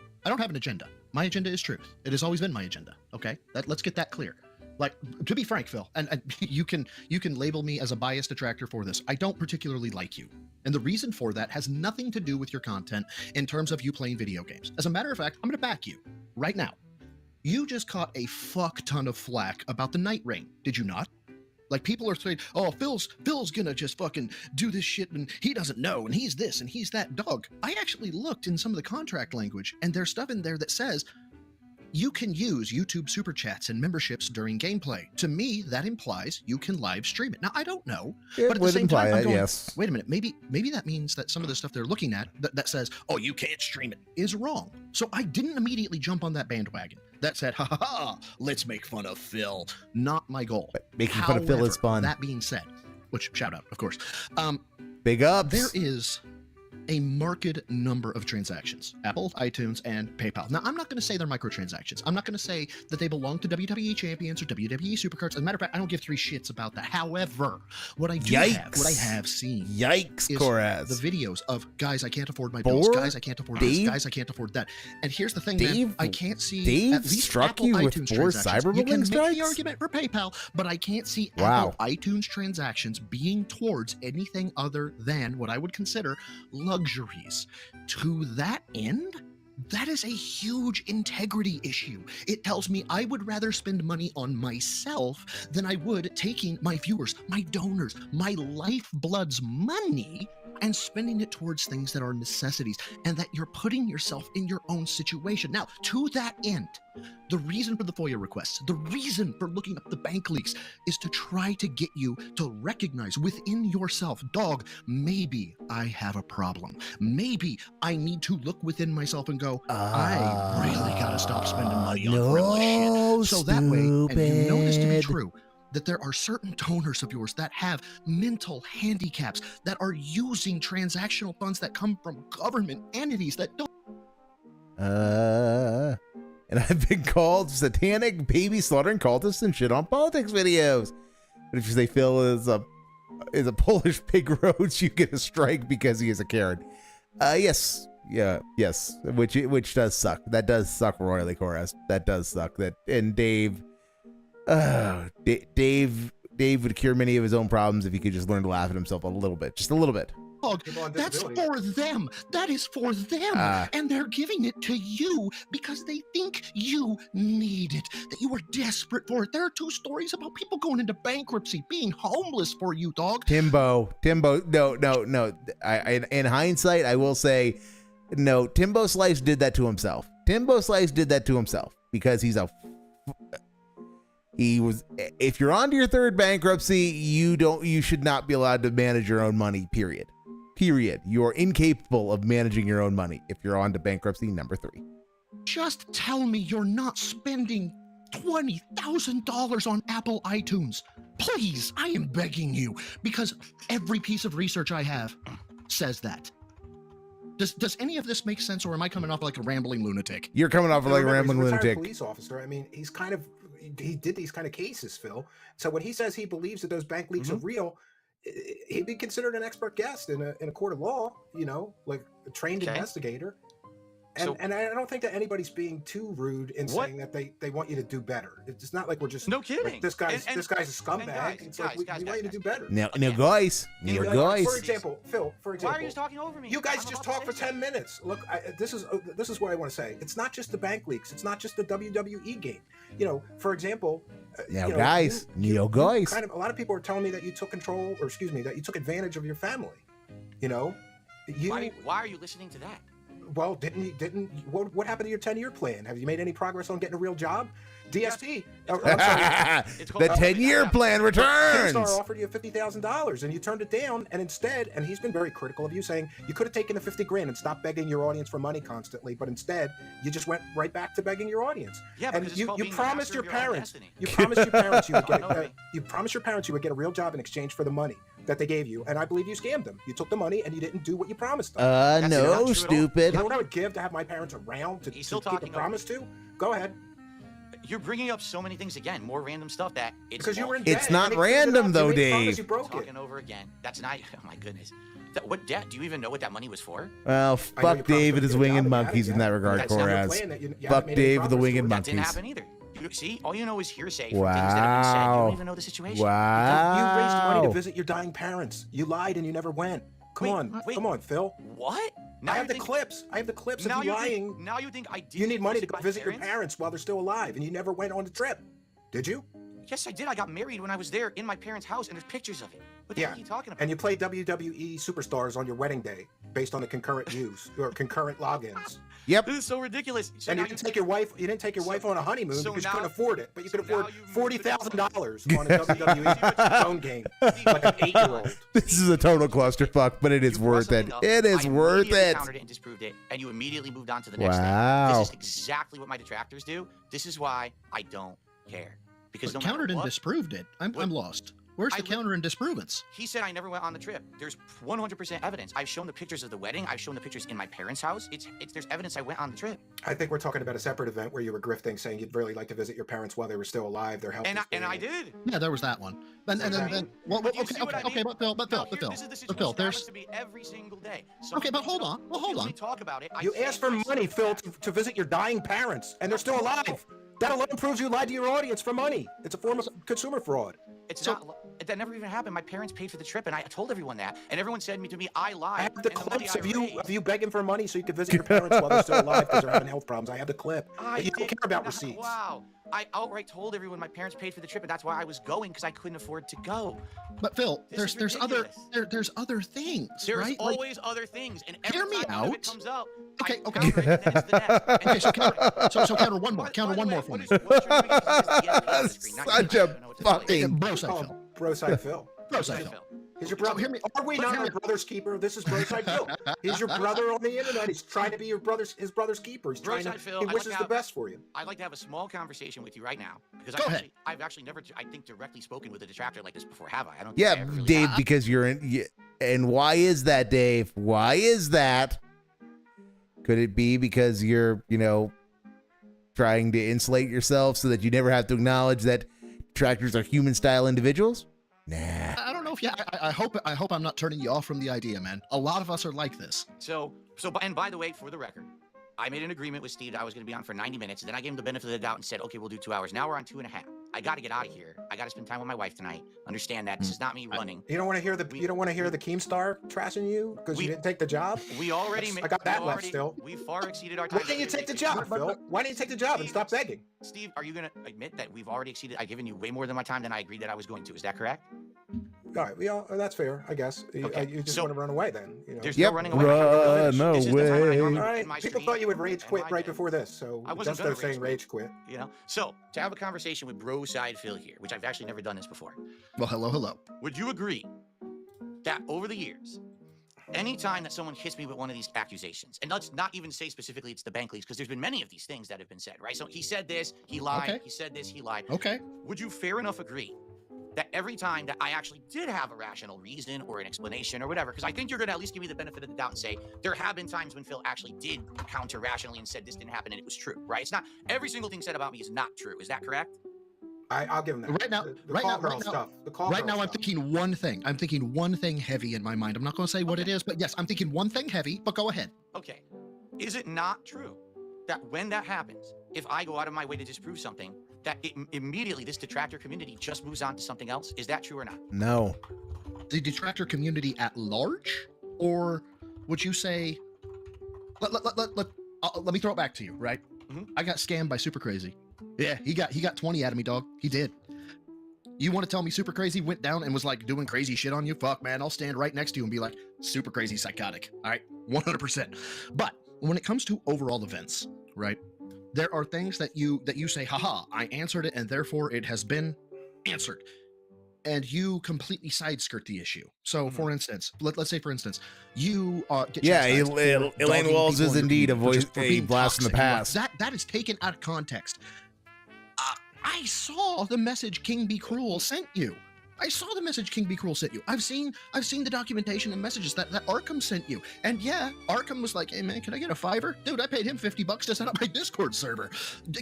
an agenda. My agenda is truth. It has always been my agenda. Okay, let's get that clear. Like, to be frank, Phil, and you can label me as a biased detractor for this. I don't particularly like you, and the reason for that has nothing to do with your content in terms of you playing video games. As a matter of fact, I'm going to back you right now. You just caught a fuck ton of flack about the Night Rain, did you not? Like, people are saying, oh, Phil's gonna just fucking do this shit and he doesn't know and he's this and he's that. Dog, I actually looked in some of the contract language and there's stuff in there that says you can use YouTube super chats and memberships during gameplay. To me, that implies you can live stream it. Now, I don't know, but at the same time, I'm going, yes. wait a minute, maybe that means that some of the stuff they're looking at that says, oh, you can't stream it, is wrong. So I didn't immediately jump on that bandwagon. That said, ha ha ha, let's make fun of Phil. Not my goal. Making fun of Phil is fun. That being said, which, shout out, of course. Big ups. There is a marked number of transactions, Apple, iTunes, and PayPal. Now, I'm not going to say they're microtransactions. I'm not going to say that they belong to WWE champions or WWE supercards. As a matter of fact, I don't give three shits about that. However, what I do have, what I have seen, is Koraz. the videos of, guys, I can't afford my bills. Guys, I can't afford this. Guys, I can't afford that. And here's the thing, man, I can't see at least struck Apple you with iTunes 4 transactions. cyberbullying You can strikes? make the argument for PayPal, but I can't see Apple iTunes transactions being towards anything other than what I would consider luxuries. To that end, that is a huge integrity issue. It tells me I would rather spend money on myself than I would taking my viewers, my donors, my lifeblood's money and spending it towards things that are necessities, and that you're putting yourself in your own situation. Now, to that end, the reason for the FOIA requests, the reason for looking up the bank leaks is to try to get you to recognize within yourself, dog, maybe I have a problem. Maybe I need to look within myself and go, I really gotta stop spending money on frivolous shit. So that way, and you know this to be true, that there are certain donors of yours that have mental handicaps that are using transactional funds that come from government entities that don't. And I've been called satanic baby slaughtering cultists and shit on politics videos. But if you say Phil is a Polish pig roach, you get a strike because he is a Karen. Yes. Yeah, yes. Which does suck. That does suck royally, Koraz. That does suck. And Dave would cure many of his own problems if he could just learn to laugh at himself a little bit. Just a little bit. That's for them. That is for them. And they're giving it to you because they think you need it, that you are desperate for it. There are 2 stories about people going into bankruptcy, being homeless for you, dog. Timbo, no. In hindsight, I will say, no, Timbo Slice did that to himself. Timbo Slice did that to himself because if you're on to your 3rd bankruptcy, you should not be allowed to manage your own money, period. You're incapable of managing your own money if you're on to bankruptcy number 3. Just tell me you're not spending $20,000 on Apple iTunes. Please, I am begging you, because every piece of research I have says that. Does any of this make sense, or am I coming off like a rambling lunatic? You're coming off like a rambling he's a lunatic. Police officer. I mean, he did these kind of cases, Phil. So when he says he believes that those bank leaks are real, he'd be considered an expert guest in a court of law, like a trained investigator. And I don't think that anybody's being too rude in saying that they want you to do better. It's not like we're just no kidding. Like, this guy's a scumbag. It's like we want you to do better. Now, guys. For example, Phil. Why are you talking over me? You guys just talk for 10 minutes. Look, this is what I want to say. It's not just the bank leaks. It's not just the WWE game. For example. Guys. A lot of people are telling me that you took control, or excuse me, that you took advantage of your family. Why are you listening to that? Well, what happened to your 10-year plan? Have you made any progress on getting a real job? DSP. The 10-year plan returns. Kinstar offered you $50,000 and you turned it down, and instead, and he's been very critical of you, saying you could have taken the $50,000 and stopped begging your audience for money constantly, but instead you just went right back to begging your audience. Yeah, and you promised your parents. You promised your parents you would get a real job in exchange for the money that they gave you, and I believe you scammed them. You took the money and you didn't do what you promised them. No, stupid. You know what I would give to have my parents around to keep a promise to? Go ahead. You're bringing up so many things again, more random stuff that it's because you were in debt. It's not random though, Dave. You broke talking over again. That's not. Oh my goodness. What debt? Do you even know what that money was for? Well, fuck Dave and his winged monkeys in that regard, Koraz. Fuck Dave with the winged monkeys. That didn't happen either. See, all you know is hearsay from things that have been said. You don't even know the situation. Wow. You raised money to visit your dying parents. You lied and you never went. Come on, Phil. What? Now I have the clips. I have the clips of you lying. Now you think I did. You need money to go visit your parents while they're still alive, and you never went on the trip. Did you? Yes, I did. I got married when I was there in my parents' house, and there's pictures of it. What the hell are you talking about? And you played WWE Superstars on your wedding day based on the concurrent views or concurrent logins. Yep. This is so ridiculous. So And you didn't take your wife. You didn't take your wife on a honeymoon because you couldn't afford it. But you could afford $40,000 on a WWE phone game, like an 8-year-old. This is a total clusterfuck, but it is worth it. It is worth it. Countered it and disproved it, and you immediately moved on to the next thing. Wow. This is exactly what my detractors do. This is why I don't care. Because no countered and what, disproved it. I'm lost. Where's the counter and disprovance? He said I never went on the trip. There's 100% evidence. I've shown the pictures of the wedding. I've shown the pictures in my parents' house. There's evidence I went on the trip. I think we're talking about a separate event where you were grifting, saying you'd really like to visit your parents while they were still alive. Their health. And I did. Yeah, there was that one. And then well, But Phil, there's to be every single day. Okay, but hold on. Well, hold on. Talk about it. You asked for money, Phil, to visit your dying parents, and they're still alive. That alone proves you lied to your audience for money. It's a form of consumer fraud. It's not. That never even happened. My parents paid for the trip, and I told everyone that. And everyone said to me, I lied. I have the clips of you begging for money so you could visit your parents while they're still alive because they're having health problems. I have the clip. But you don't care about receipts. Wow. I outright told everyone my parents paid for the trip, and that's why I was going, because I couldn't afford to go. But Phil, there's other things. There's right? always other things, and every hear me time one of it out. comes up, Okay. okay, so counter one more. Counter one more for me. Such a fucking bro side Phil. Bro side Phil. Bro side Phil. He's your brother. Are we not our brother's keeper? This is Bro Side Phil. He's your brother on the internet. He's trying to be his brother's keeper. He's trying to. He wishes the best for you. I'd like to have a small conversation with you right now, because I've actually never, I think, directly spoken with a detractor like this before, have I? I don't. Think I ever really Dave, have. because you're in. And why is that, Dave? Why is that? Could it be because you're, trying to insulate yourself so that you never have to acknowledge that detractors are human-style individuals? Nah. I don't know if I hope I'm not turning you off from the idea, man. A lot of us are like this. And by the way, for the record, I made an agreement with Steve that I was going to be on for 90 minutes. And then I gave him the benefit of the doubt and said, okay, we'll do 2 hours. Now we're on 2.5. I got to get out of here. I got to spend time with my wife tonight. Understand that this is not me running. You don't want to hear the Keemstar trashing you because you didn't take the job. We already. I got that left still. We far exceeded our time. Why didn't you take the job, Phil? Why didn't you take the job and stop begging? Steve, are you going to admit that we've already exceeded? I've given you way more than my time than I agreed that I was going to. Is that correct? All right, that's fair, I guess. Okay. You just want to run away then. There's no running away. Run away. All right, people thought you would rage quit right before this, so just they're saying rage quit. So to have a conversation with Bro Side Phil here, which I've actually never done this before. Well, hello. Would you agree that over the years, anytime that someone hits me with one of these accusations, and let's not even say specifically it's the bank leaks, because there's been many of these things that have been said, right? So he said this, he lied. Okay. He said this, he lied. Okay. Would you fair enough agree that every time that I actually did have a rational reason or an explanation or whatever, because I think you're going to at least give me the benefit of the doubt and say there have been times when Phil actually did counter rationally and said this didn't happen and it was true, right? It's not every single thing said about me is not true. Is that correct? I'll give him that. Right now, I'm thinking one thing. I'm thinking one thing heavy in my mind. I'm not going to say what it is, but yes, I'm thinking one thing heavy, but go ahead. Okay. Is it not true that when that happens, if I go out of my way to disprove something, that immediately this detractor community just moves on to something else? Is that true or not? No. The detractor community at large? Or would you say, let me throw it back to you, right? Mm-hmm. I got scammed by Super Crazy. Yeah, he got 20 out of me, dog. He did. You want to tell me Super Crazy went down and was like doing crazy shit on you? Fuck, man, I'll stand right next to you and be like, Super Crazy psychotic. All right, 100%. But when it comes to overall events, right? There are things that you say, haha, I answered it and therefore it has been answered. And you completely side skirt the issue. So, for instance, let's say, for instance, you get Elaine Walls is indeed a blast in the past. That is taken out of context. I saw the message King Be Cruel sent you. I've seen the documentation and messages that Arkham sent you. And yeah, Arkham was like, hey man, can I get a $5? Dude, I paid him $50 to set up my Discord server.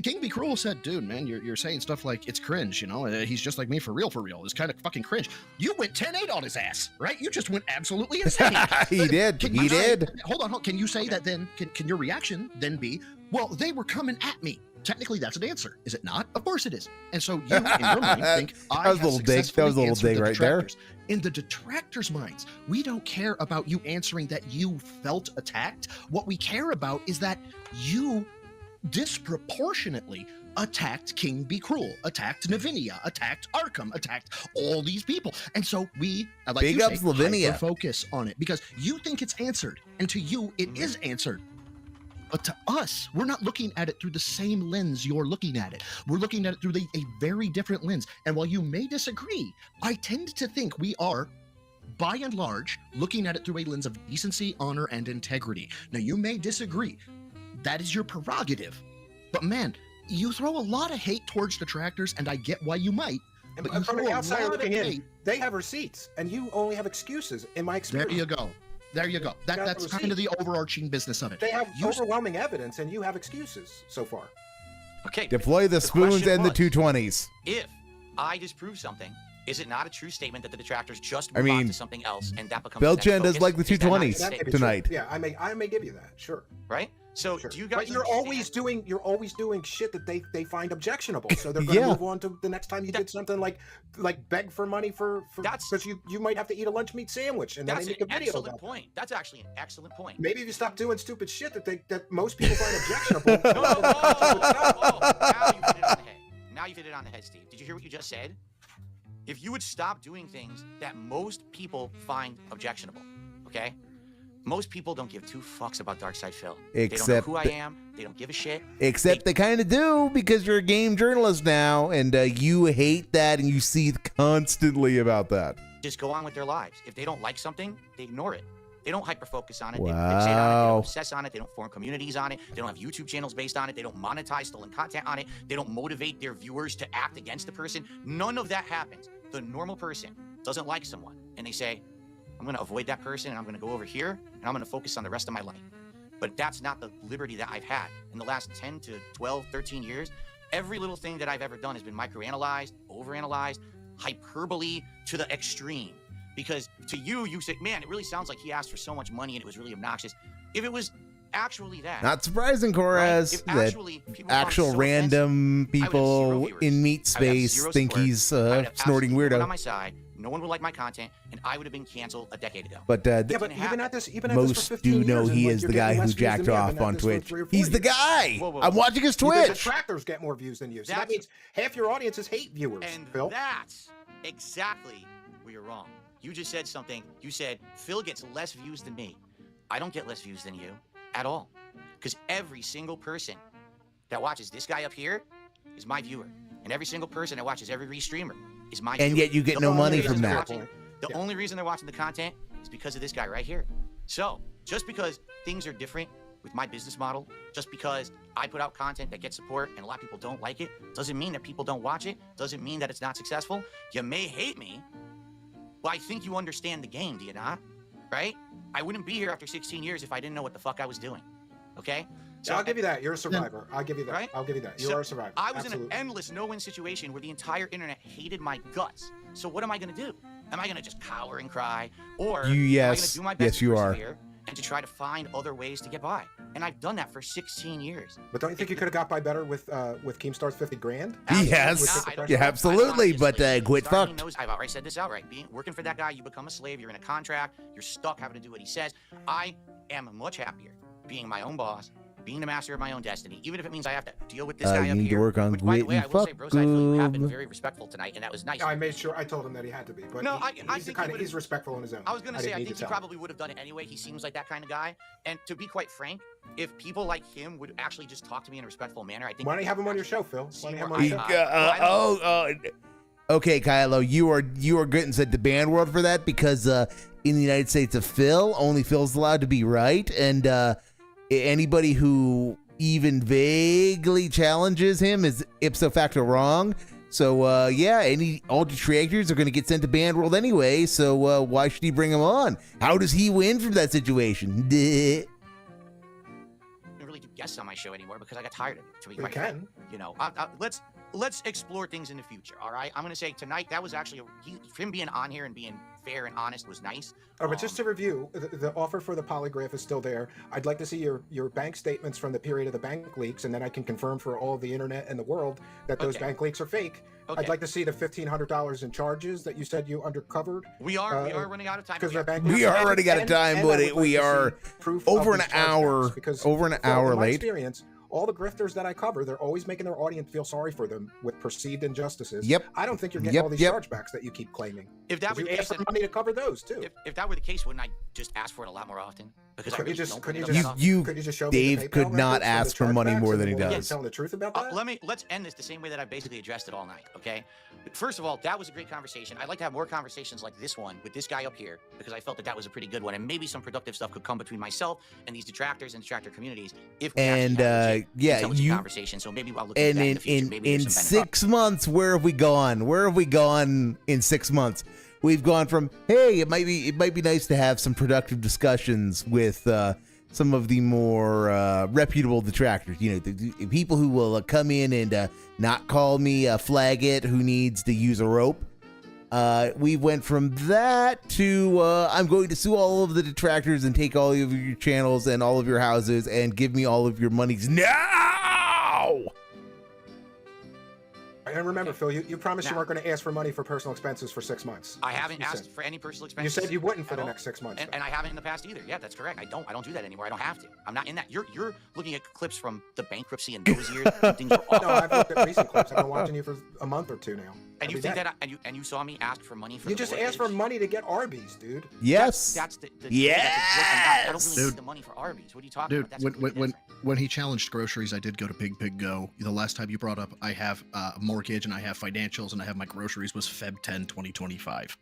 King Be Cruel said, dude, man, you're saying stuff like it's cringe, he's just like me for real. It's kind of fucking cringe. You went 10-8 on his ass, right? You just went absolutely insane. He did. Hold on. Can you say that then, can your reaction then be, well, they were coming at me? Technically, that's an answer, is it not? Of course it is. And so you, in your mind, think, that was a little dig right there. In the detractors' minds, we don't care about you answering that you felt attacked. What we care about is that you disproportionately attacked King Be Cruel, attacked Navinia, attacked Arkham, attacked all these people. And so we, like Big you ups, say, Lavinia. focus on it because you think it's answered, and to you it is answered. But to us, we're not looking at it through the same lens you're looking at it. We're looking at it through a very different lens. And while you may disagree, I tend to think we are, by and large, looking at it through a lens of decency, honor, and integrity. Now, you may disagree. That is your prerogative. But man, you throw a lot of hate towards detractors, and I get why you might. But you from throw the a outsider lot of looking in, hate. they have receipts, and you only have excuses. In my experience, There you go. There you go. That's kind of the overarching business of it. they have overwhelming evidence, and you have excuses so far. Okay. Deploy the spoons question and the was, 220s. If I disprove something, is it not a true statement that the detractors just I move on mean, to something else and that becomes Belchan does focus? like the Is that not a 220s statement? That may be tonight. true. Yeah, I may give you that. Sure. Right? So Sure. do you guys But you're understand- always doing shit that they find objectionable. So they're going to Yeah. move on to the next time you did something like beg for money for That's- because you might have to eat a lunch meat sandwich and then That's they an make a video excellent about it. point. That's actually an excellent point. Maybe if you stop doing stupid shit that most people find objectionable. No, no, no. Now you hit it on the head. Now you hit it on the head, Steve. Did you hear what you just said? If you would stop doing things that most people find objectionable, okay? Most people don't give two fucks about Darkside Phil. They don't know Except who I the- am. They don't give a shit. Except they kind of do because you're a game journalist now, and you hate that, and you see constantly about that. Just go on with their lives. If they don't like something, they ignore it. They don't hyper-focus on it. Wow. They fixate on it. They don't obsess on it. They don't form communities on it. They don't have YouTube channels based on it. They don't monetize stolen content on it. They don't motivate their viewers to act against the person. None of that happens. The normal person doesn't like someone, and they say, I'm going to avoid that person, and I'm going to go over here, and I'm going to focus on the rest of my life. But that's not the liberty that I've had. In the last 10 to 12, 13 years, every little thing that I've ever done has been microanalyzed, overanalyzed, hyperbole to the extreme. Because to you, you say, man, it really sounds like he asked for so much money and it was really obnoxious. If it was actually that. Not surprising, right? Koraz, If that actually people found it actual so random offensive, I would have zero people viewers. in meat I would have space zero think support. he's I would have snorting absolutely no one on weirdo. my side. No one would like my content, and I would have been canceled a decade ago. But Yeah, but didn't even happen. at this, even at this for most 15 do know years, and, he like, is you're the guy getting who less views jacked than me. I've off been at on this for Twitch. 3 or 4 He's the years. guy. Whoa, whoa, I'm whoa. watching his The Twitch. detractors get more views than you. So that That's- means half your audience is hate viewers, And Phil. that's exactly where you're wrong. You just said something. You said, Phil gets less views than me. I don't get less views than you at all. Because every single person that watches this guy up here is my viewer. And every single person that watches every restreamer is my viewer. And yet you get The no only money reason from they're that. watching- The Yeah. only reason they're watching the content is because of this guy right here. So, just because things are different with my business model, just because I put out content that gets support and a lot of people don't like it, doesn't mean that people don't watch it, doesn't mean that it's not successful. You may hate me, but I think you understand the game, do you not? Right? I wouldn't be here after 16 years if I didn't know what the fuck I was doing. Okay? So I'll give you that. You're a survivor. I'll give you that. Right? I'll give you that. You So, are a survivor. I was in Absolutely. an endless no-win situation where the entire internet hated my guts. So what am I going to do? Am I going to just cower and cry? Or am I going Yes. to do my best Yes, to you are. persevere and to try to find other ways to get by? And I've done that for 16 years. But don't you think you could have got by better with Keemstar's 50 grand? He has. Absolutely not. I don't Yeah, know. absolutely, I don't wanna be a but, slave. quit Starting fucked. knows- I've already said this outright. Working for that guy, you become a slave. You're in a contract. You're stuck having to do what he says. I am much happier being my own boss, being the master of my own destiny, even if it means I have to deal with this guy you up need to here. work on Which, by the wit way, and I will say, Bro, I feel you have been fuck. very respectful tonight, and that was nice. I made sure I told him that he had to be. But No, he, I he's, think the he kind of, would've- he's respectful on his own. I was gonna say, didn't I need think to he tell him. probably would have done it anyway. He seems like that kind of guy. And to be quite frank, if people like him would actually just talk to me in a respectful manner, I think. Why don't you have him on your show, Phil? Why don't you have him on your show? Okay, Kylo, you are getting sent to ban world for that because in the United States of Phil, only Phil's allowed to be right, and anybody who even vaguely challenges him is ipso facto wrong. So yeah, all detractors are going to get sent to ban world anyway. So why should he bring him on? How does he win from that situation? I don't really do guests on my show anymore because I got tired of it. To be We quite can. frank. You know, let's explore things in the future. All right, I'm gonna say tonight that was actually him being on here and being fair and honest was nice. Oh, but just to review, the offer for the polygraph is still there. I'd like to see your bank statements from the period of the bank leaks, and then I can confirm for all the internet and the world that those Okay. bank leaks are fake. Okay. I'd like to see the $1,500 in charges that you said you undercovered. We are running out of time. Because the bank We leaks are and- running out of time, and but I would like we to see are proof over of an these chargebacks, hour- because over an Phil, hour in my late. experience, all the grifters that I cover, they're always making their audience feel sorry for them with perceived injustices. Yep. I don't think you're getting all these chargebacks that you keep claiming. If that were you the ask case, for money to cover those too. if that were the case, wouldn't I just ask for it a lot more often? Because I Could you really just don't could bring you it up just that often. You- could you just show me Dave the PayPal could not records and ask the for money chargebacks more and than he we'll does. Telling the truth about that. Let's end this the same way that I basically addressed it all night, okay? First of all, that was a great conversation. I'd like to have more conversations like this one with this guy up here because I felt that was a pretty good one, and maybe some productive stuff could come between myself and these detractors and detractor communities if we actually And, have a legit, yeah, intelligent you- conversation. So maybe I'll look into And that in in the future. in, Maybe in there's some benefit. 6 months, where have we gone? Where have we gone in 6 months? We've gone from, hey, it might be nice to have some productive discussions with some of the more reputable detractors. You know, the people who will come in and not call me a flaggot who needs to use a rope. We went from that to I'm going to sue all of the detractors and take all of your channels and all of your houses and give me all of your monies now. And remember, Phil, you promised you Now- weren't going to ask for money for personal expenses for 6 months. I haven't You asked said. for any personal You expenses. said you wouldn't for at the all. next 6 months. And I haven't in the past either. Yeah, that's correct. I don't do that anymore. I don't have to. I'm not in that. You're looking at clips from the bankruptcy and those years when things were awful. No, I've looked at recent clips. I've been watching you for a month or two now. And you Every think day. that and you saw me ask for money for You the just mortgage? asked for money to get Arby's, dude. Yes. That's the I don't Yes! really need Dude. the money for Arby's. What are you talking Dude, about? That's when completely when, different. when he challenged groceries, I did go to Pig Go. The last time you brought up, I have a mortgage and I have financials and I have my groceries was Feb 10, 2025.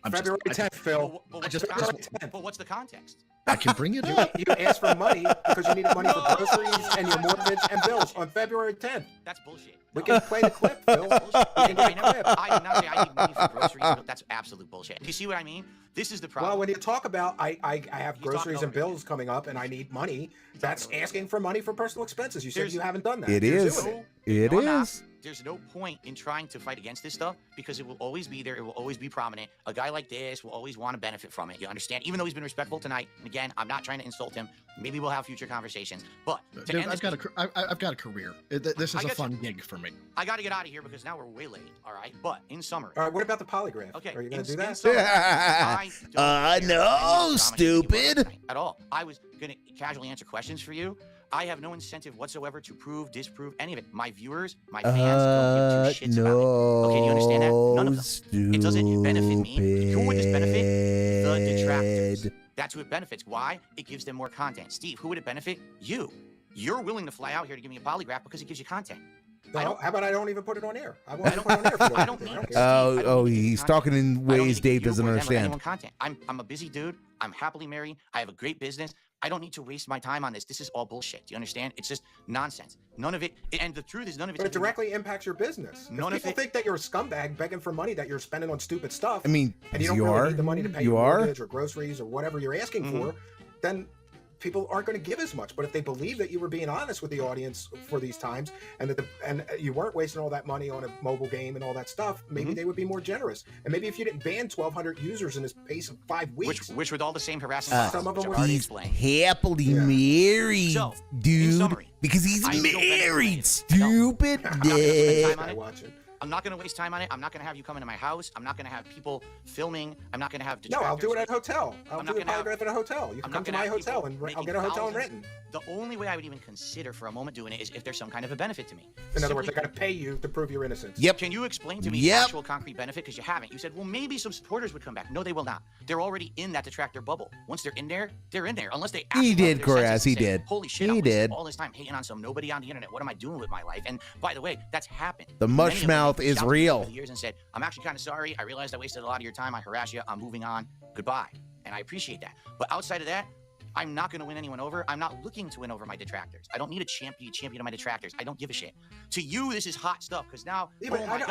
February 10th, Phil. But I just- what's the context? I can bring it. You asked for money because you needed money for groceries and your mortgage and bills on February 10th. That's bullshit. We No. can play the clip, Phil. That's bullshit. We can play the clip. I did not say I need money for groceries. That's absolute bullshit. Do you see what I mean? This is the problem. Well, when you talk about I have He's groceries talking and over me. bills coming up and I need money, that's talking over me. asking for money for personal expenses. You said There's- you haven't done that. It You're is. doing It No, I'm not. is. There's no point in trying to fight against this stuff because it will always be there. It will always be prominent. A guy like this will always want to benefit from it. You understand? Even though he's been respectful tonight, and again, I'm not trying to insult him. Maybe we'll have future conversations. But to Dude, end I've this, got a career. This I is a get fun you. gig for me. I got to get out of here because now we're way late. All right. But in summary, All right, what about the polygraph? okay. Are you going to do in that? summary, I don't care No, any of the drama you brought up stupid. tonight At all. I was going to casually answer questions for you. I have no incentive whatsoever to prove, disprove any of it. My viewers, my fans don't give two shits about it. Okay, do you understand that? None of them. Stupid. It doesn't benefit me. Who would this benefit? The detractors. That's who it benefits. Why? It gives them more content. Steve, who would it benefit? You. You're willing to fly out here to give me a polygraph because it gives you content. No, how about I don't even put it on air? I won't I even don't- put it on air for I don't care. need care. Steve, I don't Oh, need to give you he's content. talking in I don't ways need to Dave give you doesn't or them or understand. anyone content. I'm a busy dude. I'm happily married. I have a great business. I don't need to waste my time on this. This is all bullshit. Do you understand? It's just nonsense. None of it. And the truth is, none of But it it's directly impacts your business. None If of people it- think that you're a scumbag begging for money that you're spending on stupid stuff, I mean, and you don't you really are. need the money to pay You your are. mortgage or groceries or whatever you're asking Mhm. for, then people aren't going to give as much. But if they believe that you were being honest with the audience for these times and that you weren't wasting all that money on a mobile game and all that stuff, maybe Mhm. they would be more generous. And maybe if you didn't ban 1,200 users in the space of 5 weeks, which with all the same harassing Uh, laws, some of which them I've were- already He's explained. happily Yeah. married, So, in dude. summary, Because he's I still benefit from married, it. stupid. I'm not gonna spend time on I it. watch it. I'm not going to waste time on it. I'm not going to have you come into my house. I'm not going to have people filming. I'm not going to have No, I'll do it detractors. at a hotel. I'll I'm do not the gonna have- polygraph at a hotel. You I'm can not come to gonna my have hotel people and I'll making get a hotel in thousands. Renton. The only way I would even consider for a moment doing it is if there's some kind of a benefit to me. In other words, Simply- they're going to pay you to prove your innocence. Yep. Can you explain to me Yep. the actual concrete benefit? Because you haven't. You said, well, maybe some supporters would come back. No, they will not. They're already in that detractor bubble. Once they're in there, they're in there. Unless they actually did, come to their Koraz, senses he and say, did. Holy shit, He I'm wasting did. all this time hating on some nobody on the internet. What am I doing with my life? And by the way, that's happened. The Many mush of them mouth have is reached out to me real. over the years and said, I'm actually kind of sorry. I realized I wasted a lot of your time. I harassed you. I'm moving on. Goodbye. And I appreciate that. But outside of that, I'm not going to win anyone over. I'm not looking to win over my detractors. I don't need a champion of my detractors. I don't give a shit. To you, this is hot stuff because now, Yeah, but oh my God.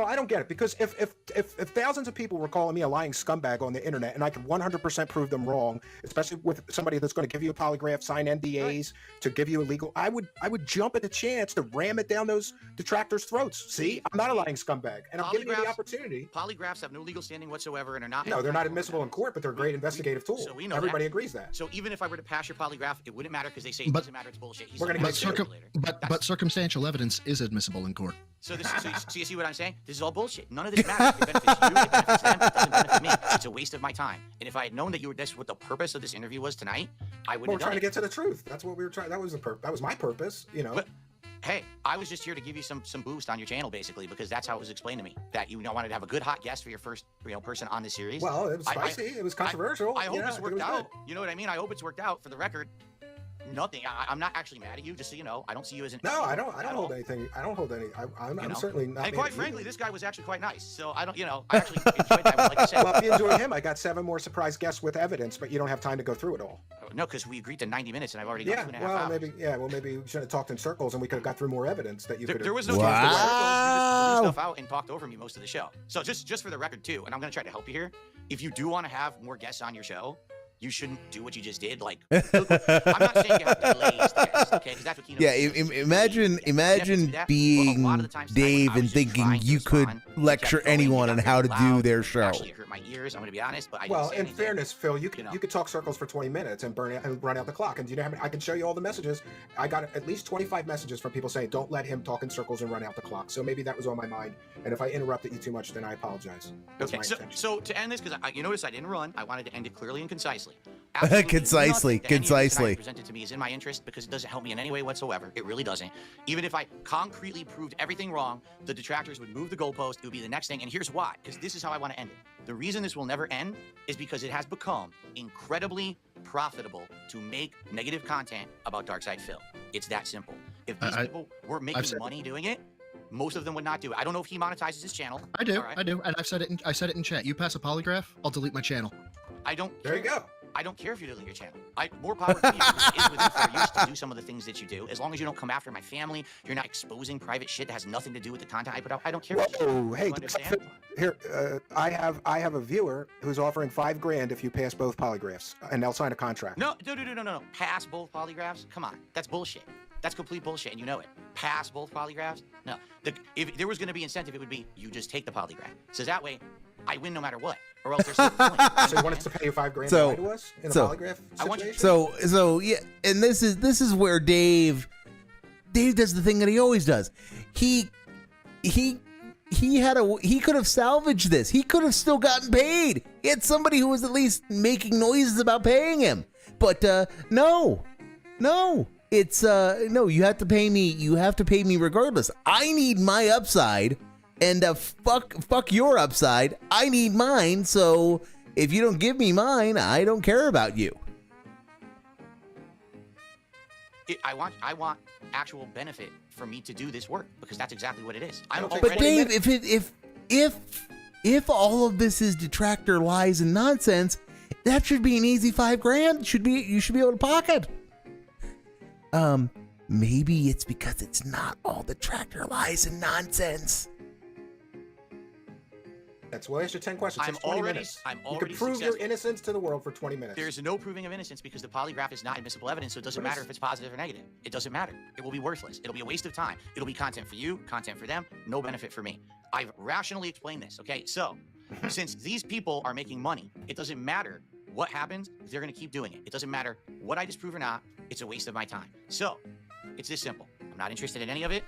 I don't get it, because if thousands of people were calling me a lying scumbag on the internet and I could 100% prove them wrong, especially with somebody that's going to give you a polygraph, sign NDAs to give you a legal, I would jump at the chance to ram it down those detractors' throats. See, I'm not a lying scumbag, and I'm giving you the Polygraphs- opportunity. Polygraphs have no legal standing whatsoever and are not. No, they're not admissible in court, but they're a great investigative tool. So we know Everybody that. agrees that. So even if I were to pass your polygraph, it wouldn't matter because they say it But- doesn't matter. It's bullshit. He's We're some gonna But, get bullshit sued. manipulator. but circumstantial evidence is admissible in court. So you see what I'm saying? This is all bullshit. None of this matters. It benefits you. It benefits them. It doesn't benefit me. It's a waste of my time. And if I had known that that's what the purpose of this interview was tonight, I would We're have trying done to it. get to the truth. That's what we were trying. That was that was my purpose, you know. But hey, I was just here to give you some boost on your channel, basically, because that's how it was explained to me, that you wanted to have a good hot guest for your first person on this series. Well, it was spicy. It was controversial. I hope Yeah, it's it worked was out. good. You know what I mean? I hope it's worked out. For the record, nothing. I'm not actually mad at you, just so you know. I don't see you as an No, I enemy don't at hold all. anything. I don't hold any. I'm You know? certainly not. And mad quite at you. frankly, this guy was actually quite nice. So I don't, I actually enjoyed that. Like I said, Well, if you enjoy him, I got 7 more surprise guests with evidence, but you don't have time to go through it all. no, because we agreed to 90 minutes, and I've already gone Yeah, 2.5 well, hours. maybe we should have talked in circles, and we could have got through more evidence that you could have. There was no Wow. circles. You just threw stuff out and talked over me most of the show. So just for the record too, and I'm gonna try to help you here. If you do want to have more guests on your show, you shouldn't do what you just did. Like, I'm not saying you have to delay guests, okay? Because that's what Kino Yeah, says. imagine You have to do that. Well, a being lot of the times tonight, Dave I was and just thinking trying to you could respond. You lecture kept going, anyone you on got how to really do loud. their show. Actually, it hurt my ears. I'm gonna be honest, but I didn't Well, say in anything. fairness, Phil, you know. could talk circles for 20 minutes and run out the clock. And I can show you all the messages. I got at least 25 messages from people saying, "Don't let him talk in circles and run out the clock." So maybe that was on my mind. And if I interrupted you too much, then I apologize. That's Okay, my so, intention. so to end this, because you notice I didn't run, I wanted to end it clearly and concisely. Concisely, nothing that any of this tonight concisely. presented to me is in my interest because it doesn't help me in any way whatsoever. It really doesn't. Even if I concretely proved everything wrong, the detractors would move the goalpost. It would be the next thing. And here's why, because this is how I want to end it. The reason this will never end is because it has become incredibly profitable to make negative content about Darkside Phil. It's that simple. If these people were making money doing it, most of them would not do it. I don't know if he monetizes his channel. I do, All right? I do, and I said it in chat. You pass a polygraph, I'll delete my channel. I don't. There you go. I don't care if you delete your channel. More power to you. It is within fair use to do some of the things that you do. As long as you don't come after my family, you're not exposing private shit that has nothing to do with the content I put out. I don't care. Whoa, hey, You understand? here, I have a viewer who's offering $5,000 if you pass both polygraphs, and they'll sign a contract. No. Pass both polygraphs? Come on. That's bullshit. That's complete bullshit, and you know it. Pass both polygraphs? No. If there was going to be incentive, it would be you just take the polygraph. So that way, I win no matter what. Or else there's no point. So you want us to pay you $5,000 So- to lie to us in a so- polygraph I want you- situation? So yeah, and this is where Dave does the thing that he always does. He could have salvaged this. He could have still gotten paid. He had somebody who was at least making noises about paying him. But no. It's no, you have to pay me. You have to pay me regardless. I need my upside, and fuck your upside. I need mine. So if you don't give me mine, I don't care about you. I want actual benefit for me to do this work because that's exactly what it is. I'm But But already. Dave, if all of this is detractor lies and nonsense, that should be an easy $5,000. You should be able to pocket. Maybe it's because it's not all detractor lies and nonsense. That's we'll ask you 10 questions. I'm It's 20 already- minutes. I'm You already can prove your successful. innocence to the world for 20 minutes. There's no proving of innocence because the polygraph is not admissible evidence, so it doesn't What is- matter if it's positive or negative. It doesn't matter. It will be worthless. It'll be a waste of time. It'll be content for you, content for them, no benefit for me. I've rationally explained this, okay? So, since these people are making money, it doesn't matter what happens, they're gonna keep doing it. It doesn't matter what I disprove or not, it's a waste of my time. So, it's this simple. I'm not interested in any of it.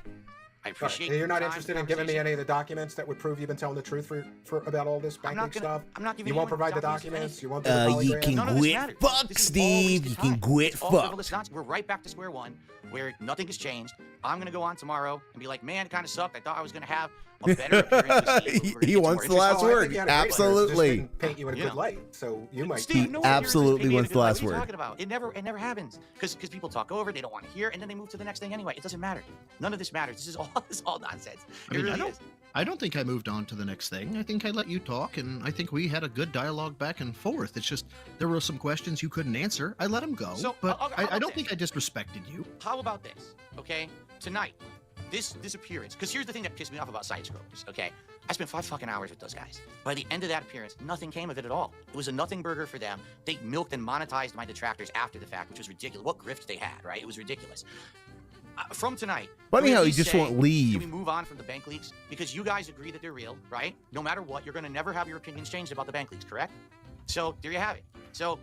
I All right, appreciate and you're not the time, interested in giving me conversation. any of the documents that would prove you've been telling the truth for about all this I'm banking not gonna- stuff? I'm not giving You won't anyone provide the documents for documents? anything. You won't do the You polygraph? can None of this quit matters. fuck, This is all Steve. wasted You can time. quit It's all fuck. frivolous nonsense. We're right back to square one, where nothing has changed. I'm gonna go on tomorrow and be like, man, it kind of sucked. I thought I was gonna have a better appearance. With Steve. We're gonna He get wants some the more last Oh, I word. think you had a great appearance. Just Absolutely. didn't paint you in a You good know. light, so you might. Steve, He no one here is absolutely painting wants in a the good light. last What are you word. talking about? It never happens because people talk over. They don't want to hear, and then they move to the next thing anyway. It doesn't matter. None of this matters. This is all nonsense. I It mean, really is. I don't think I moved on to the next thing. I think I let you talk, and I think we had a good dialogue back and forth. It's just there were some questions you couldn't answer. I let them go, So, but how I about don't this? think I disrespected you. How about this? Okay, tonight, this appearance. Because here's the thing that pissed me off about side scrollers. Okay, I spent 5 fucking hours with those guys. By the end of that appearance, nothing came of it at all. It was a nothing burger for them. They milked and monetized my detractors after the fact, which was ridiculous. What grift they had, right? It was ridiculous. From tonight, Funny can we how at he least just say, won't leave. Can we move on from the bank leaks? Because you guys agree that they're real, right? No matter what, you're going to never have your opinions changed about the bank leaks, correct? So there you have it. So,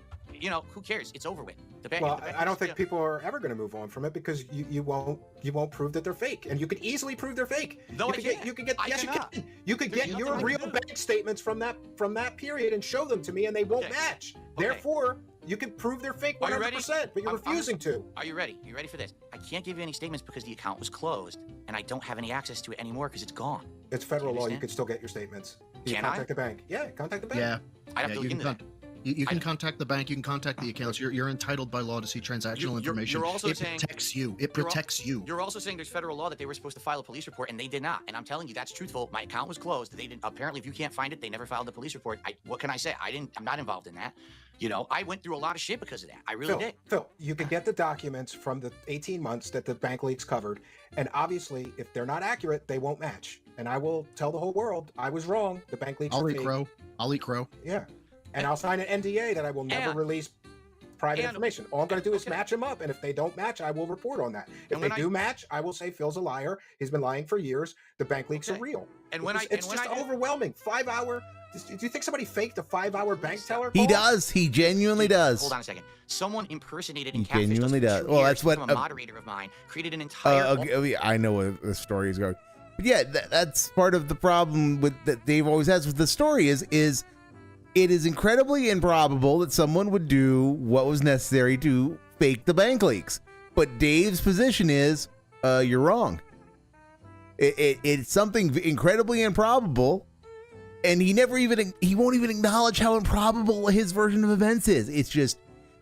who cares? It's over with. The bank, Well, the bank I don't is think still- people are ever going to move on from it because you won't prove that they're fake, and you could easily prove they're fake. No, you I could can't. get you could get I yes cannot. you can. You could There's get your nothing I real can do. bank statements from that period and show them to me, and they won't Okay. match. Okay. Therefore, you can prove they're fake Are you ready? 100%, but you're I'm- refusing to. Are you ready? Are you ready for this? I can't give you any statements because the account was closed, and I don't have any access to it anymore because it's gone. It's federal law. You understand? could still get your statements. You Can contact the bank. Yeah, contact the bank. Yeah. I'd have Yeah, to you look can into that. You can I- contact the bank. You can contact the accounts. You're entitled by law to see transactional You're- information. you're also it saying- protects you. It you're al- protects you. You're also saying there's federal law that they were supposed to file a police report and they did not. And I'm telling you that's truthful. My account was closed. They didn't. Apparently, if you can't find it, they never filed the police report. What can I say? I'm not involved in that. You know, I went through a lot of shit because of that. I really did. Phil, you can get the documents from the 18 months that the bank leaks covered, and obviously, if they're not accurate, they won't match. And I will tell the whole world I was wrong. The bank leaks I'll are eat fake. crow. I'll eat crow. Yeah, and I'll sign an NDA that I will never And- release private and- information. All I'm going to do is okay. match them up, and if they don't match, I will report on that. If And they when do match, I will say Phil's a liar. He's been lying for years. The bank leaks are Okay. real. And when it's when just I did- overwhelming. 5 hour. Do you think somebody faked a 5-hour bank teller? He call? does. He genuinely does. Hold on a second. Someone impersonated He and catfished us genuinely for does. 2 Well, years, that's what, became a moderator of mine, created an entire. I know where the story is going, but yeah, that's part of the problem with that Dave always has with the story is it is incredibly improbable that someone would do what was necessary to fake the bank leaks. But Dave's position is, you're wrong. It's something incredibly improbable, and he won't even acknowledge how improbable his version of events is. It's just,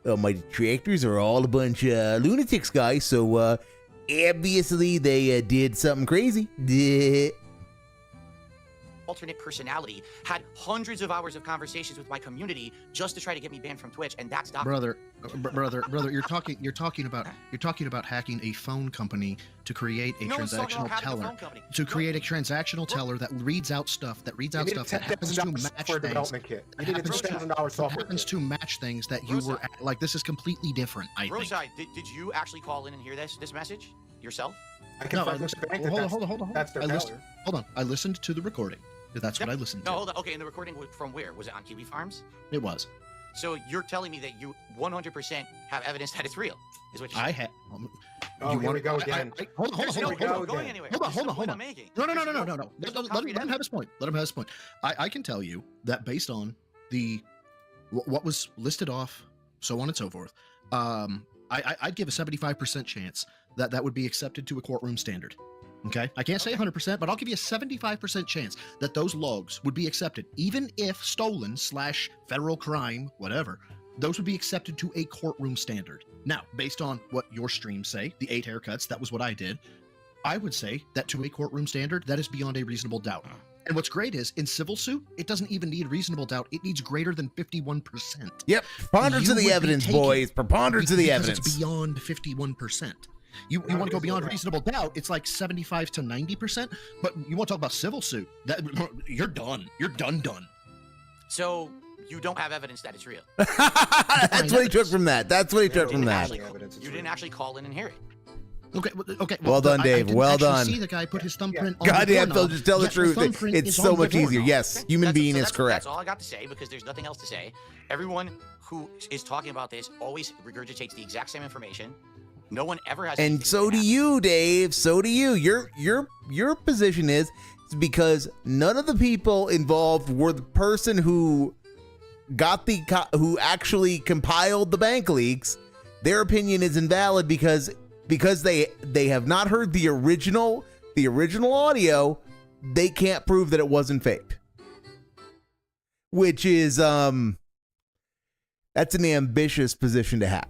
my detractors are all a bunch of lunatics, guys. So obviously they did something crazy. alternate personality, had hundreds of hours of conversations with my community just to try to get me banned from Twitch, and that's brother, you're talking about hacking a phone company to create a No one's talking transactional about hacking a teller, phone company. to create a transactional teller that reads out stuff that You need a happens to $10,000 match software things. development kit. You need a happens to- $10,000 software happens kit. to match things that you were Rosai. like. This is completely different. I think. Rosai, did you actually call in and hear this message yourself? I No, confirmed I with listened. the bank that Hold on. that's their I teller. listened. Hold on. I listened to the recording. That's what I listened to. No, hold on. Okay, and the recording was from where? Was it on Kiwi Farms? It was. So you're telling me that you 100% have evidence that it's real? Is what you're I saying? had. Oh, here we go again. Hold on. There's no Hold on. point going anywhere. Hold on, There's hold no on, point hold I'm on. making. No. There's Let no him concrete have his point. Let him have his point. I can tell you that based on the what was listed off, so on and so forth, I'd give a 75% chance that that would be accepted to a courtroom standard. Okay, I can't say 100%, but I'll give you a 75% chance that those logs would be accepted, even if stolen / federal crime, whatever. Those would be accepted to a courtroom standard. Now, based on what your streams say, the 8 haircuts, that was what I did. I would say that to a courtroom standard, that is beyond a reasonable doubt. And what's great is, in civil suit, it doesn't even need reasonable doubt. It needs greater than 51%. Yep, preponderance You of the would be evidence, taking- boys. Preponderance of the because evidence. It's beyond 51%. You want to go beyond reasonable doubt, it's like 75 to 90%. But you want to talk about civil suit, that you're done. You're done. So you don't have evidence that it's real. That's what he took from that. That's what he took from that. You didn't actually call in and hear it. Okay. Well done, I Dave. didn't Well actually done. See the guy put his thumbprint on Goddamn, the Phil, doorknob, just tell the yet truth. thumbprint It's is so on the much easier. doorknob. Yes, human being is correct. That's all I got to say because there's nothing else to say. Everyone who is talking about this always regurgitates the exact same information. No one ever has. And anything so to do add. you, Dave. So do you. Your position is because none of the people involved were the person who who actually compiled the bank leaks. Their opinion is invalid because they have not heard the original audio. They can't prove that it wasn't faked. Which is that's an ambitious position to have.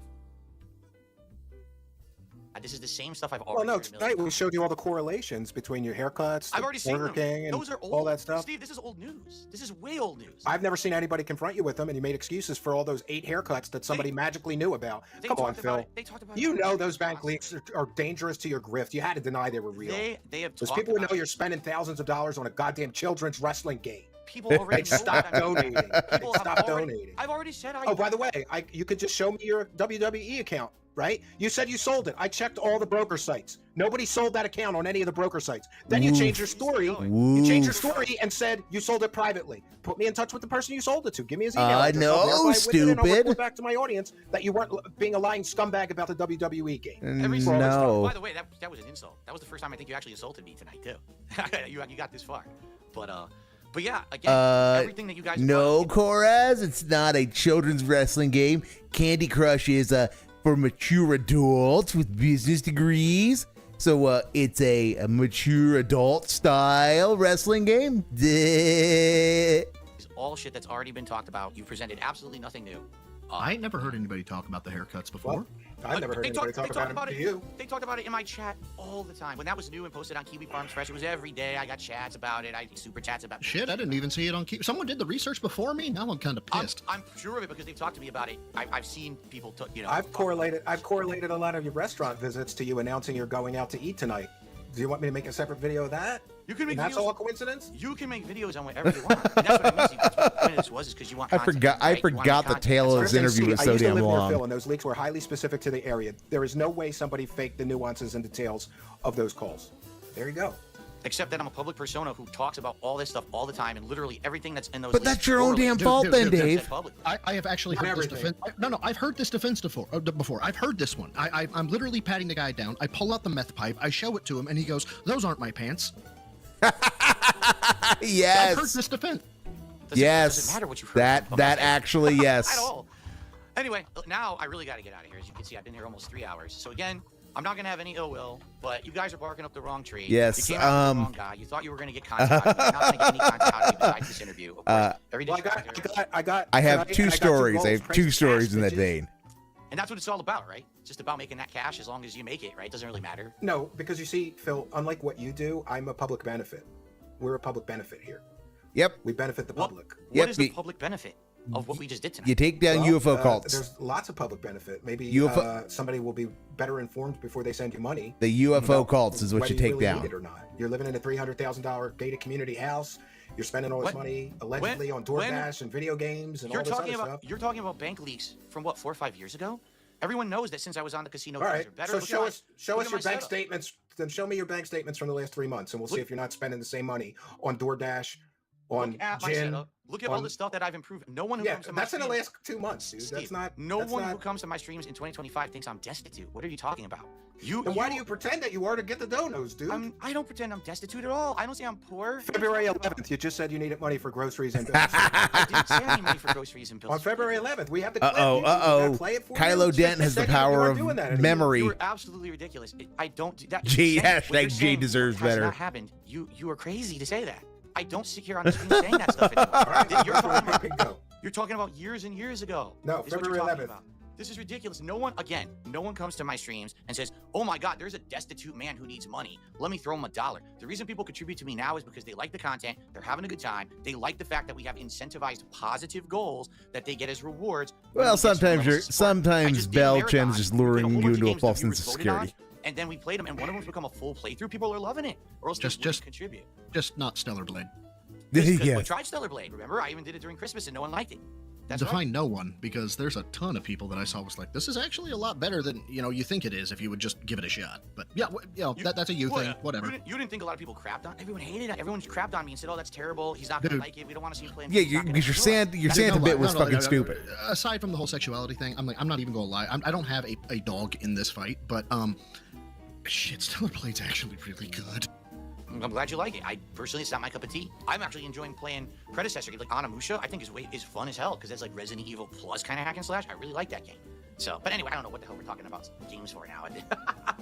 This is the same stuff I've Well, already. no, heard a million tonight we times. showed you all the correlations between your haircuts, I've the already seen Burger them. King, and Those are old. all that stuff. Steve, this is old news. This is way old news. I've never seen anybody confront you with them, and you made excuses for all those 8 haircuts that somebody magically knew about. They Come on, talked about Phil. it. They talked about it. You know those bank leaks are dangerous to your grift. You had to deny they were real. They have Because talked people would about know it. you're spending thousands of dollars on a goddamn children's wrestling game. People already They'd know stop that. donating. They'd People have stop already- donating. I've already said I. Oh, by the way, you could just show me your WWE account. right? You said you sold it. I checked all the broker sites. Nobody sold that account on any of the broker sites. Then you changed your story. You changed your story and said you sold it privately. Put me in touch with the person you sold it to. Give me his email address. no, I'll verify it with it, and I'll stupid. report back to my audience that you weren't being a lying scumbag about the WWE game. No. By the way, that was an insult. That was the first time I think you actually insulted me tonight too. you got this far, but yeah, again, everything that you guys. No, Coraz, it's not a children's wrestling game. Candy Crush is for mature adults with business degrees. So it's a mature adult style wrestling game. It's all shit that's already been talked about. You presented absolutely nothing new. I ain't never heard anybody talk about the haircuts before. Well, I've never heard anybody talk about it to you. They talked about it in my chat all the time. When that was new and posted on Kiwi Farms Fresh, it was every day. I got chats about it. I super chats about it. Shit, I didn't even see it on Keep. Someone did the research before me. Now I'm kind of pissed. I'm sure of it because they've talked to me about it. I've seen people, I've correlated a lot of your restaurant visits to you announcing you're going out to eat tonight. Do you want me to make a separate video of that? You can make and that's videos, all a coincidence? You can make videos on whatever you want. And that's what I mean. That's what the point of this was, is because you want content. I forgot the tail of this interview was so damn I used to live long. near Phil, and those leaks were highly specific to the area. There is no way somebody faked the nuances and details of those calls. There you go. Except that I'm a public persona who talks about all this stuff all the time, and literally everything that's in those. But that's your own damn fault, then, Dave. I have actually heard this defense. No, I've heard this defense before. I've heard this one. I'm literally patting the guy down. I pull out the meth pipe. I show it to him, and he goes, "Those aren't my pants." Yes. I've heard this defense. Doesn't matter what you heard. That actually, yes. At all. Anyway, now I really got to get out of here. As you can see, I've been here almost 3 hours. So again, I'm not gonna have any ill will, but you guys are barking up the wrong tree. Yes. You came out with the wrong guy. You thought you were gonna get content out of me. You're not gonna get any content out of me besides this interview. Of course, every day. I have two stories. I have two stories in that vein. And that's what it's all about, right? It's just about making that cash as long as you make it, right? It doesn't really matter. No, because you see, Phil, unlike what you do, I'm a public benefit. We're a public benefit here. Yep. We benefit the public. What is the public benefit of what we just did tonight? You take down UFO cults. There's lots of public benefit. Maybe somebody will be better informed before they send you money. The UFO cults is what you take really down. Need it or not. You're living in a $300,000 gated community house. You're spending all this money allegedly on DoorDash and video games and all this other stuff. You're talking about bank leaks from what, 4 or 5 years ago? Everyone knows that since I was on the casino. All right, better. so show us your bank statements. Then show me your bank statements from the last 3 months, and we'll see if you're not spending the same money on DoorDash, on gin. Look at all the stuff that I've improved. No one who comes to my that's streams, in the last 2 months, dude. Steve, That's not. No one who comes to my streams in 2025 thinks I'm destitute. What are you talking about? Then why do you pretend that you are to get the donos, dude? I don't pretend I'm destitute at all. I don't say I'm poor. February 11th, you just said you needed money for groceries and bills. I didn't say I need money for groceries and bills. On February 11th, we have the clip. Kylo Dent has the power of memory. You were absolutely ridiculous. I don't do that. Hashtag Jay deserves better. Not happened. You are crazy to say that. I don't sit here on the screen saying that stuff anymore. You're talking about years and years ago. No, February 11th. This is ridiculous. No one comes to my streams and says, "Oh my God, there's a destitute man who needs money. Let me throw him $1." The reason people contribute to me now is because they like the content, they're having a good time, they like the fact that we have incentivized positive goals that they get as rewards. Well, sometimes Bell Chen's just luring you into a false sense of security. And then we played them, and one of them's become a full playthrough. People are loving it, or else just contribute. Just not Stellar Blade. We tried Stellar Blade. Remember, I even did it during Christmas, and no one liked it. Define no one, because there's a ton of people that I saw was like, this is actually a lot better than you think it is if you would just give it a shot. But yeah, that's a you thing. Whatever. You didn't think a lot of people crapped on? Everyone hated it. Everyone crapped on me and said, "Oh, that's terrible. He's not gonna like it. We don't want to see him playing." Yeah, because your Santa bit was fucking stupid. Aside from the whole sexuality thing, I'm not even gonna lie. I don't have a dog in this fight, but shit, Stellar Blade's actually really good. I'm glad you like it. I personally, it's not my cup of tea. I'm actually enjoying playing predecessor games like Onimusha. I think is fun as hell because it's like Resident Evil Plus kind of hack and slash. I really like that game. So, but anyway, I don't know what the hell we're talking about games for now.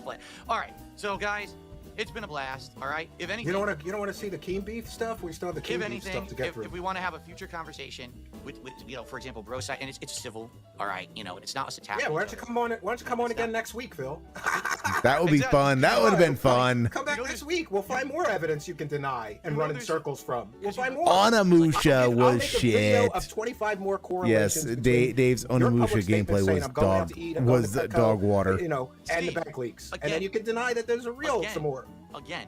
But all right, so guys, it's been a blast. All right, if anything, you don't want to see the Keen Beef stuff. We still have the Keen Beef stuff to get through. If we want to have a future conversation with for example, bro side, and it's civil. All right, it's not us attacking. Yeah, why don't you come on? Why don't you come on again next week, Phil? That would be fun. That would have been fun. Come back next week. We'll find more evidence you can deny and run in circles from. We'll find more. Onimusha was shit. Of 25 more correlations. Yes, Dave's Onimusha gameplay was dog water. And the bank leaks. And then you can deny that those are real some more. Again,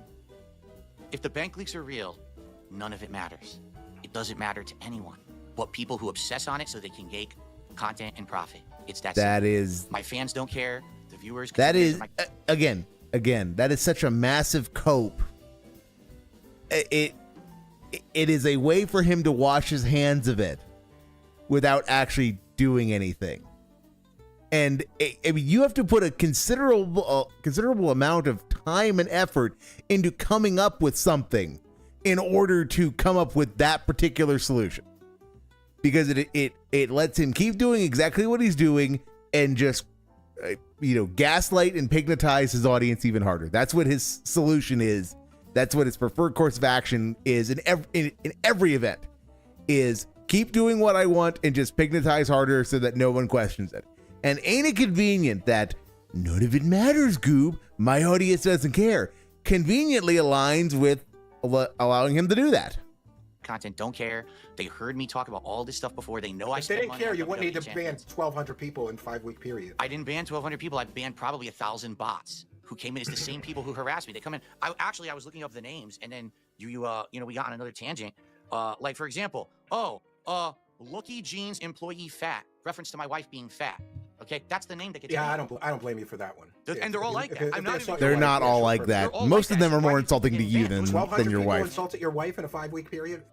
if the bank leaks are real, none of it matters. It doesn't matter to anyone but people who obsess on it so they can make content and profit. It's that simple. My fans don't care. The viewers. That is again, that is such a massive cope. It is a way for him to wash his hands of it without actually doing anything. And I mean, you have to put a considerable amount of time and effort into coming up with something in order to come up with that particular solution, because it lets him keep doing exactly what he's doing and just gaslight and hypnotize his audience even harder. That's what his solution is. That's what his preferred course of action is in every event, is keep doing what I want and just hypnotize harder so that no one questions it. And ain't it convenient that none of it matters, Goob? My audience doesn't care. Conveniently aligns with allowing him to do that. Content don't care. They heard me talk about all this stuff before. They know I If they spent didn't money care, on you wouldn't need to WWE ban champions. 1,200 people in 5-week period. I didn't ban 1,200 people. I banned probably 1,000 bots who came in as the same people who harassed me. They come in. I was looking up the names, and then we got on another tangent. Like for example, Lucky Jeans employee fat, reference to my wife being fat. Okay, that's the name that gets. Yeah, banned. I don't blame you for that one. And they're all like that. I'm not even. They're not all like that. Most of them are more insulting to you than 1,200 your people wife. insulted your wife in a 5-week period.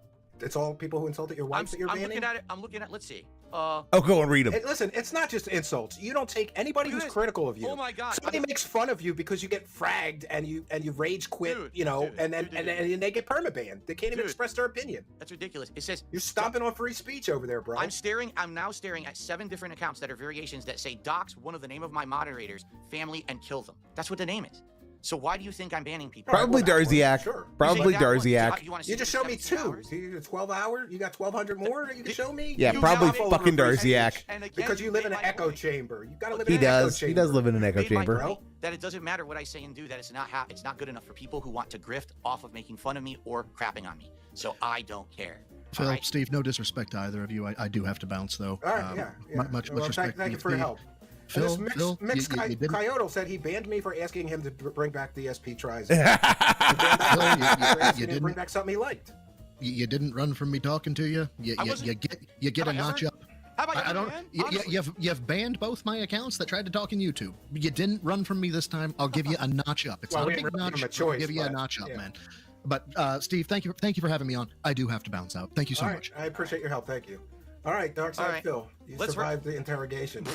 It's all people who insulted your wife that you're banning. I'm looking at. Let's see. Oh, go and read them. Listen, it's not just insults. You don't take anybody who's critical of you. Oh my God! Somebody makes fun of you because you get fragged and you rage quit, and they get permabanned. They can't even express their opinion. That's ridiculous. It says you're stomping on free speech over there, bro. I'm now staring at 7 different accounts that are variations that say dox one of the name of my moderators, family, and kill them. That's what the name is. So why do you think I'm banning people? Probably Darziak. Sure. Probably Darziak. You just showed me 2. You 12 hours. You got 1,200 more that you can show me. Yeah, probably fucking Darziak. Because you live in an echo chamber. You gotta live in an echo chamber. He does live in an echo chamber. That it doesn't matter what I say and do. That it's not good enough for people who want to grift off of making fun of me or crapping on me. So I don't care. Phil, right? Steve, no disrespect to either of you. I do have to bounce though. All right, yeah. Much respect. Thank you for your help. Phil, Mixed you didn't- Coyote said he banned me for asking him to bring back DSP tries. you didn't bring back something he liked. You didn't run from me talking to you. You get a notch up. How about I don't. You've banned both my accounts that tried to talk in YouTube. You didn't run from me this time. I'll give you a notch up. It's not a big notch. I'll give you a notch up, man. But Steve, thank you for having me on. I do have to bounce out. Thank you so much. I appreciate your help. Thank you. All right, Dark Side Phil, you survived the interrogation.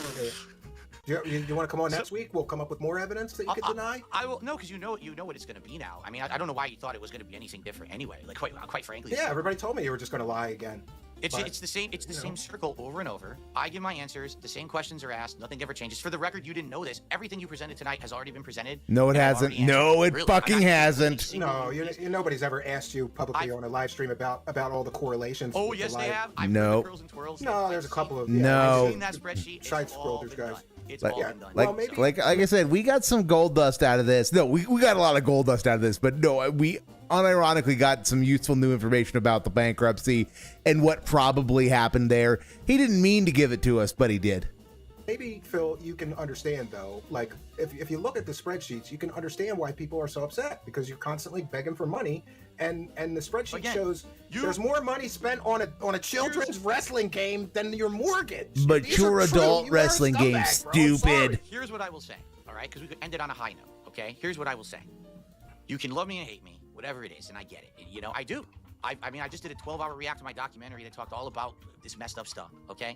You want to come on next week? We'll come up with more evidence that you can deny. I will. No, because you know what it's going to be now. I mean, I don't know why you thought it was going to be anything different anyway. Like quite frankly. Yeah, everybody told me you were just going to lie again. It's the same circle over and over. I give my answers. The same questions are asked. Nothing ever changes. For the record, you didn't know this. Everything you presented tonight has already been presented. No, it hasn't. No, it fucking hasn't. No, nobody's ever asked you publicly on a live stream about all the correlations. Oh, yes, they have. No. No, there's a couple of. No. I've seen that spreadsheet. Side scrollers, guys. It's all been done. Like I said, we got some gold dust out of this. No, we got a lot of gold dust out of this, but no, we unironically got some useful new information about the bankruptcy and what probably happened there. He didn't mean to give it to us, but he did. Maybe, Phil, you can understand, though, like, if you look at the spreadsheets, you can understand why people are so upset, because you're constantly begging for money, and the spreadsheet shows there's more money spent on a children's wrestling game than your mortgage. Mature adult wrestling game, stupid. Here's what I will say, all right? Because we could end it on a high note, okay? Here's what I will say. You can love me and hate me, whatever it is, and I get it. You know, I do. I mean, I just did a 12-hour react to my documentary that talked all about this messed up stuff, okay?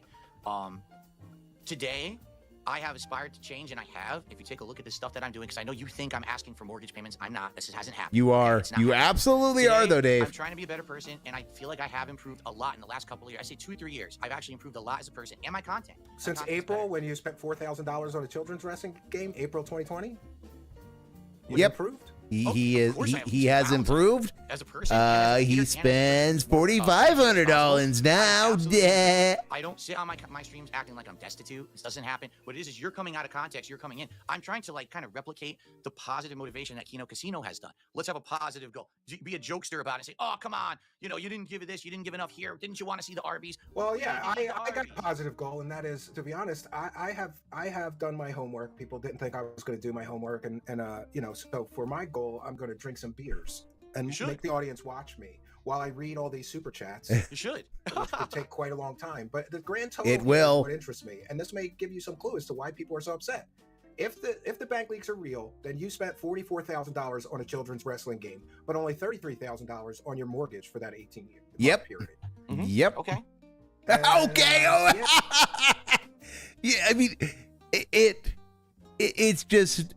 Today, I have aspired to change, and I have. If you take a look at the stuff that I'm doing, because I know you think I'm asking for mortgage payments. I'm not. This hasn't happened. You are. You absolutely are, though, Dave. I'm trying to be a better person, and I feel like I have improved a lot in the last couple of years. I say 2-3 years. I've actually improved a lot as a person and my content. Since April, when you spent $4,000 on a children's wrestling game, April 2020? Yep. Improved? He has improved. As a person, he spends $4,500 now. Yeah. I don't sit on my streams acting like I'm destitute. This doesn't happen. What it is you're coming out of context. You're coming in. I'm trying to kind of replicate the positive motivation that Kino Casino has done. Let's have a positive goal. Be a jokester about it and say, oh, come on. You didn't give it this. You didn't give enough here. Didn't you want to see the Arby's? Well, yeah, I got a positive goal, and that is, to be honest, I have done my homework. People didn't think I was going to do my homework, and so for my goal, I'm going to drink some beers and make the audience watch me while I read all these super chats. You should. Which could take quite a long time, but the grand total it will. What interests me, and this may give you some clue as to why people are so upset. If the bank leaks are real, then you spent $44,000 on a children's wrestling game, but only $33,000 on your mortgage for that 18-year Yep. period. Yep. Okay. Okay. Yeah. Yeah, I mean, it's just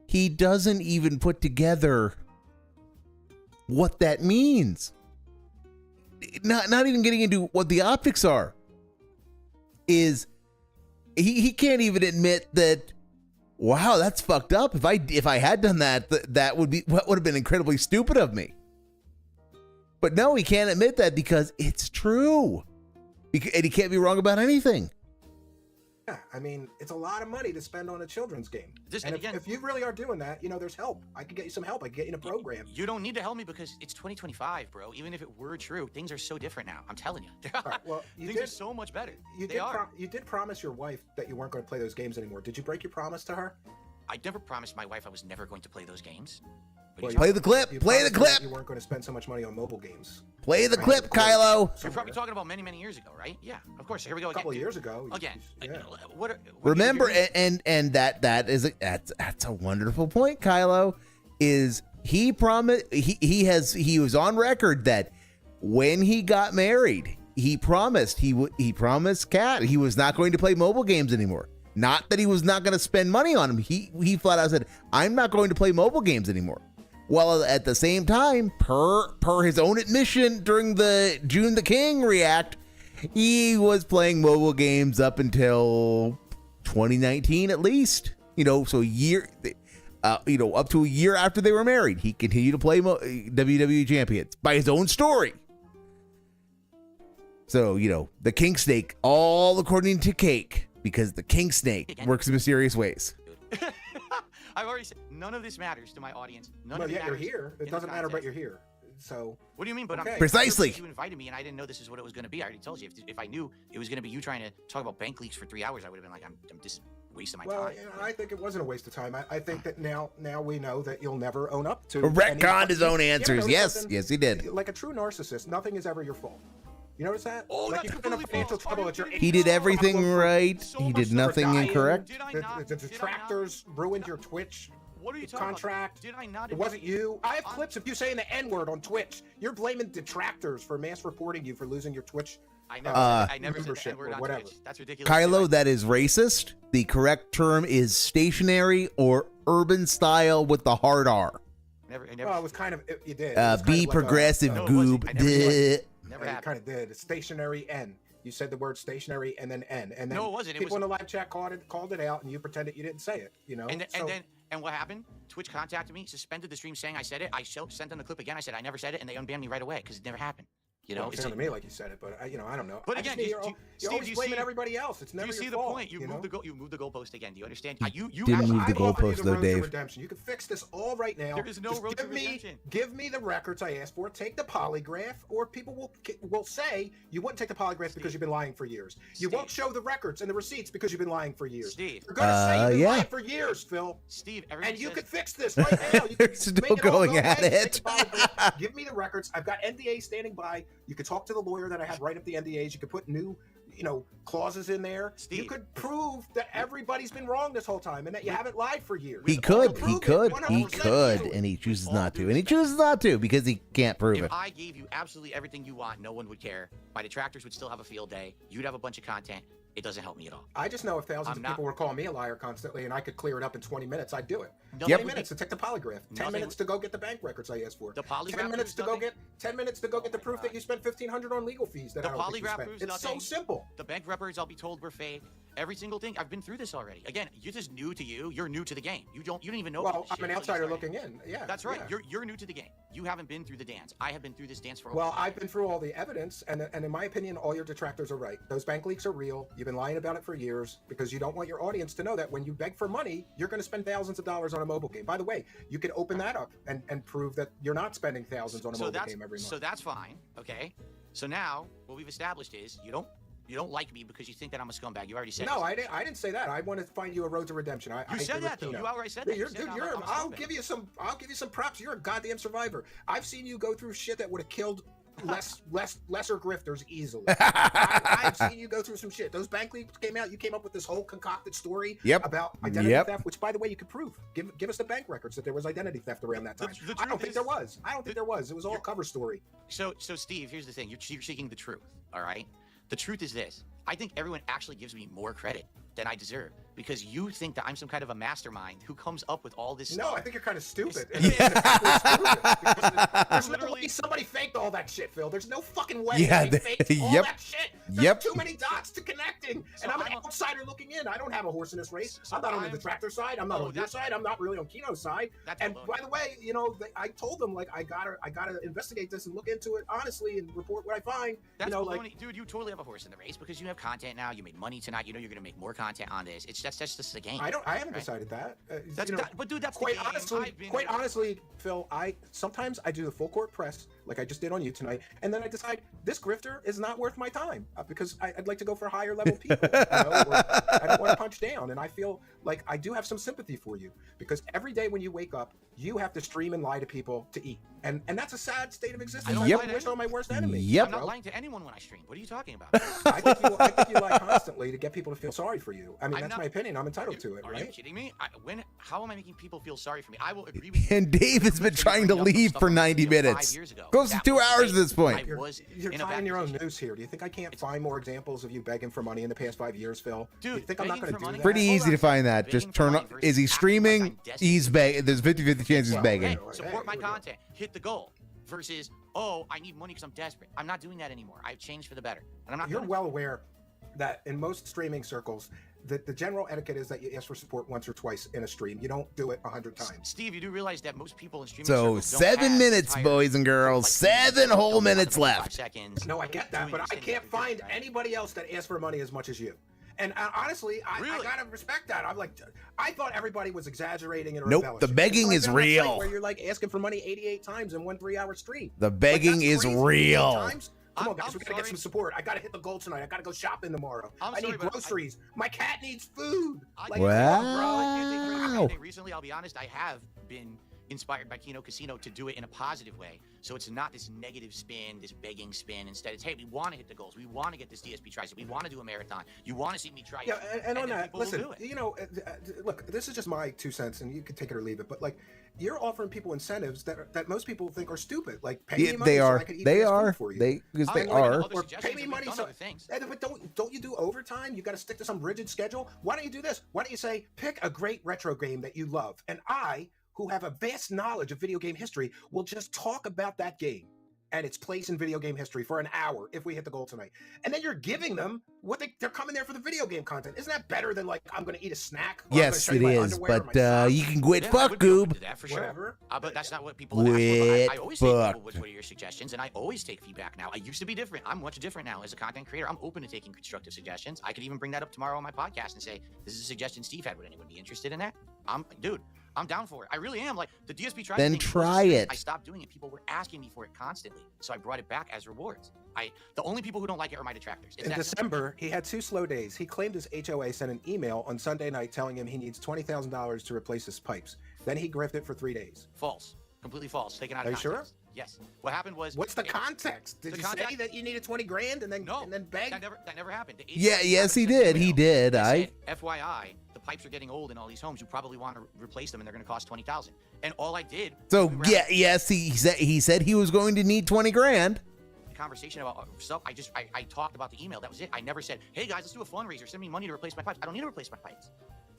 he doesn't even put together what that means. Not even getting into what the optics are. Is he can't even admit that? Wow, that's fucked up. If I had done that, that would have been incredibly stupid of me. But no, he can't admit that because it's true. And he can't be wrong about anything. Yeah, I mean, it's a lot of money to spend on a children's game. And if you really are doing that, there's help. I can get you some help. I can get you in a program. You don't need to help me because it's 2025, bro. Even if it were true, things are so different now. I'm telling you. All right, well, things are so much better. You did promise your wife that you weren't going to play those games anymore. Did you break your promise to her? I never promised my wife I was never going to play those games. Play the clip. Play the clip. You weren't going to spend so much money on mobile games. Play the clip, Kylo. You're probably talking about many, many years ago, right? Yeah, of course. Here we go again. A couple of years ago. Again. Yeah. Remember, and that's a wonderful point, Kylo. Is he promised? He was on record that when he got married, he promised Kat he was not going to play mobile games anymore. Not that he was not going to spend money on them. He flat out said, "I'm not going to play mobile games anymore." While at the same time, per his own admission during the June the King React, he was playing mobile games up until 2019 at least. So a year, up to a year after they were married, he continued to play WWE Champions by his own story. So, the King Snake, all according to Cake, because the King Snake works in mysterious ways. I've already said none of this matters to my audience. But yet you're here. It doesn't matter, but you're here. So. What do you mean? But okay. Precisely. You invited me, and I didn't know this is what it was going to be. I already told you. If I knew it was going to be you trying to talk about bank leaks for 3 hours, I would have been like, I'm just wasting my time. Well, I think it wasn't a waste of time. I think that now we know that you'll never own up to. Retconned his own answers. Yes, he did. Like a true narcissist, nothing is ever your fault. You notice that? Oh, like that's you get in financial trouble at your age. He did everything right. He did nothing incorrect. The detractors ruined your Twitch. What are you talking contract. About? Did I not? It wasn't you. I have clips of you saying the N-word on Twitch. You're blaming detractors for mass reporting you for losing your Twitch. I never said the N-word on whatever. Twitch. That's ridiculous. Kylo, that is racist. The correct term is stationary or urban style with the hard R. Never. Well, it was kind of. You did. Be progressive, goob. Never you kind of did. Stationary N. You said the word stationary and then N. And then no, it wasn't. People in the live chat called it out, and you pretended you didn't say it. And what happened? Twitch contacted me, suspended the stream saying I said it. I sent them the clip again. I said I never said it, and they unbanned me right away because it never happened. Well, it sounded to me like you said it, but I don't know. But again, you're always blaming everybody else. It's never your fault. Do you see the point? You moved the goalpost again. Do you understand? You didn't move the goalpost though, Dave. Redemption. You can fix this all right now. There is no road to redemption. Give me the records I asked for. Take the polygraph, or people will say you wouldn't take the polygraph because you've been lying for years. You won't show the records and the receipts because you've been lying for years. Steve, you're gonna say you've been lying for years, Phil. Steve, and you could fix this right now. You're still going at it. Give me the records. I've got NDA standing by. You could talk to the lawyer that I have write up the NDAs. You could put new, clauses in there. Steve. You could prove that everybody's been wrong this whole time and that you haven't lied for years. He could, and he chooses not to. And he chooses not to because he can't prove it. If I gave you absolutely everything you want, no one would care. My detractors would still have a field day. You'd have a bunch of content. It doesn't help me at all. I just know if thousands of people were calling me a liar constantly and I could clear it up in 20 minutes, I'd do it. 20 minutes to take the polygraph. 10 minutes to go get the bank records I asked for. The polygraph 10 minutes to go get the proof that you spent $1,500 on legal fees. That the I don't think you polygraph spent. proves It's nothing. so simple. The bank records, I'll be told, were fake. Every single thing. I've been through this already. Again, you're just new to you. You're new to the game. You don't even know. Well, I'm an outsider looking in. Yeah, that's right. Yeah. You're new to the game. You haven't been through the dance. I have been through this dance for a Well, while. I've been through all the evidence, and in my opinion, all your detractors are right. Those bank leaks are real. You've been lying about it for years because you don't want your audience to know that when you beg for money, you're going to spend thousands of dollars on a mobile game. By the way, you can open that up and prove that you're not spending thousands on a mobile game every month. So that's fine. Okay. So now what we've established is you don't like me because you think that I'm a scumbag. You already said. No, I didn't say that. I want to find you a road to redemption. I said that though. You outright said that. I'll give you some props. You're a goddamn survivor. I've seen you go through shit that would have killed lesser grifters easily. I've seen you go through some shit. Those bank leaks came out. You came up with this whole concocted story about identity theft, which, by the way, you could prove. Give us the bank records that there was identity theft around that time. I don't think there was. It was all cover story. So Steve, here's the thing. You're seeking the truth, all right? The truth is this. I think everyone actually gives me more credit than I deserve because you think that I'm some kind of a mastermind who comes up with all this stuff. No, I think you're kind of stupid. There's literally somebody faked all that shit, Phil. There's no fucking way they faked all that shit. There's too many dots to connecting. So and I'm an outsider looking in. I don't have a horse in this race. I'm not on the detractor side. I'm not on your side. I'm not really on Kino's side. And by the way, you know, I told them like I gotta investigate this and look into it honestly and report what I find. That's you know, like, dude, you totally have a horse in the race because you have content now. You made money tonight. You know you're gonna make more content on this. That's just the game. I haven't decided that. But dude, that's quite honestly, Phil. Sometimes I do the full court press like I just did on you tonight, and then I decide this grifter is not worth my time because I'd like to go for higher level people. You know, or I don't want to punch down, and I feel like I do have some sympathy for you because every day when you wake up, you have to stream and lie to people to eat, and that's a sad state of existence. I wish on my worst enemy. I'm not lying to anyone when I stream. What are you talking about? I think you lie constantly to get people to feel sorry for you. I mean, that's my opinion. I'm entitled to it. Are right? you kidding me? How am I making people feel sorry for me? I will agree with you. And Dave has been trying to leave for 90 minutes. Close to 2 hours at this point. You're tying your own news here. Do you think I can't find more examples of you begging for money in the past 5 years, Phil? Dude, you think I'm not going to do that? Pretty easy to find that. Just turn on. Is he streaming? He's begging. There's 50-50 chance he's begging. Support my content. Hit the goal. Versus, oh, I need money because I'm desperate. I'm not doing that anymore. I've changed for the better. And I'm not. You're well aware that in most streaming circles, that the general etiquette is that you ask for support once or twice in a stream. You don't do it 100 times. Steve, you do realize that most people in streaming circles don't 7 minutes, boys and girls. 7 whole minutes left. No, I get that, but I can't find anybody else that asks for money as much as you. And honestly, I gotta respect that. I'm like, I thought everybody was exaggerating and nope, the begging is real. Where you're like asking for money 88 times in 1 3-hour stream. The begging is real. Come on, guys, we gotta get some support. I gotta hit the goal tonight. I gotta go shopping tomorrow. I need groceries. My cat needs food. Wow. Recently, I'll be honest, I have been inspired by Kino Casino to do it in a positive way. So it's not this negative spin, this begging spin. Instead, it's, hey, we want to hit the goals. We want to get this DSP tricep. We want to do a marathon. You want to see me try it. Yeah, and on that, listen, you know, look, this is just my 2 cents, and you can take it or leave it, but like, you're offering people incentives that most people think are stupid. Like, pay me money so I can eat food for you. Because they are. Or pay me money so. But don't you do overtime? You got to stick to some rigid schedule. Why don't you do this? Why don't you say, pick a great retro game that you love, and I, who have a vast knowledge of video game history, will just talk about that game and its place in video game history for an hour if we hit the goal tonight. And then you're giving them what they're coming there for the video game content. Isn't that better than like, I'm going to eat a snack? Yes, it is, but you can quit fuck goob. That for sure. Whatever. But that's not what people ask for. I always say, people, what are your suggestions? And I always take feedback now. I used to be different. I'm much different now as a content creator. I'm open to taking constructive suggestions. I could even bring that up tomorrow on my podcast and say, this is a suggestion Steve had. Would anyone be interested in that? I'm down for it. I really am. Like, the DSP tried. Then try it. I stopped doing it. People were asking me for it constantly, so I brought it back as rewards. The only people who don't like it are my detractors. In December, he had 2 slow days. He claimed his HOA sent an email on Sunday night telling him he needs $20,000 to replace his pipes. Then he grifted for 3 days. False. Completely false. Taken out of context. Are you sure? Yes. What happened was. What's the context? Did you say that you needed 20 grand and then beg? That never happened. Yes, he did. He did. FYI. Pipes are getting old in all these homes. You probably want to replace them, and they're going to cost $20,000. And all I did. So yes, he said he was going to need 20 grand. Conversation about stuff. I talked about the email. That was it. I never said, hey guys, let's do a fundraiser. Send me money to replace my pipes. I don't need to replace my pipes.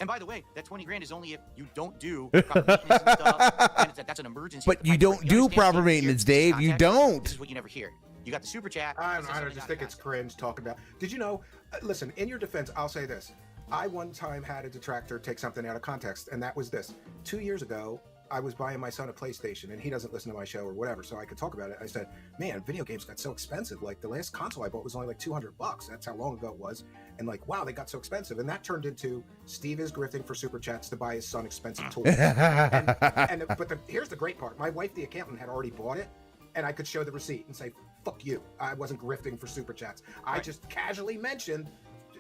And by the way, that 20 grand is only if you don't do proper maintenance and stuff. And that's an emergency. But you don't do proper maintenance, Dave. You don't. This is what you never hear. You got the super chat. I just think it's cringe talking about. Did you know? Listen, in your defense, I'll say this. I one time had a detractor take something out of context, and that was this. 2 years ago, I was buying my son a PlayStation, and he doesn't listen to my show or whatever, so I could talk about it. I said, man, video games got so expensive. Like, the last console I bought was only like $200. That's how long ago it was. And like, wow, they got so expensive. And that turned into Steve is grifting for super chats to buy his son expensive toys. But here's the great part. My wife, the accountant, had already bought it, and I could show the receipt and say, fuck you. I wasn't grifting for super chats. I just casually mentioned,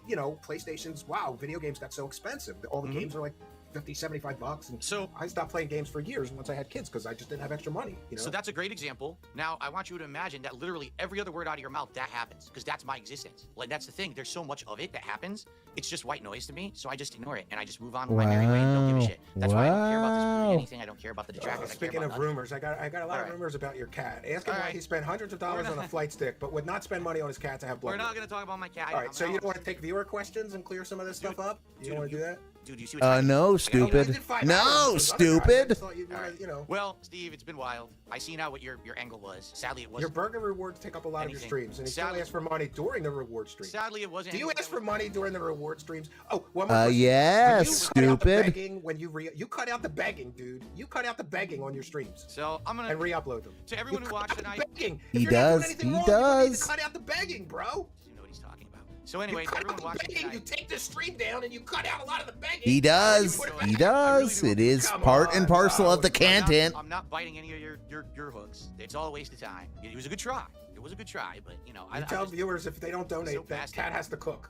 you know, PlayStation's, wow, video games got so expensive. All the games are like 50, 75 bucks. And So I stopped playing games for years once I had kids because I just didn't have extra money. You know? So that's a great example. Now, I want you to imagine that literally every other word out of your mouth, that happens, because that's my existence. Like, that's the thing. There's so much of it that happens. It's just white noise to me, so I just ignore it, and I just move on with my merry way and don't give a shit. That's why I don't care about this movie, anything. I don't care about the detractors. Speaking of rumors, I got a lot of rumors about your cat. Ask him why he spent hundreds of dollars on a flight stick, but would not spend money on his cat to have blood. We're not going to talk about my cat. All right, so you don't want to take viewer questions and clear some of this stuff up? You don't want to do that? Dude, you see what no, stupid. No, stupid. Well, Steve, it's been wild. I see now what your angle was. Sadly, it wasn't. Your burger rewards take up a lot of your streams, and you still ask for money during the reward stream. Sadly, it wasn't. Do you ask for money during the reward streams? Oh, one more question. Yes, stupid. When you cut out the begging, dude. You cut out the begging on your streams. So I'm gonna and re-upload them. To everyone who watched tonight. He does. He does. You need to cut out the begging, bro. You know what he's talking about. So anyway, everyone watching tonight. You take the stream down and you cut out a lot of the begging. He does. He does. It is part and parcel of the content. I'm not biting any of your hooks. It's all a waste of time. It was a good try. It was a good try, but you know. I tell viewers if they don't donate, that cat has to cook.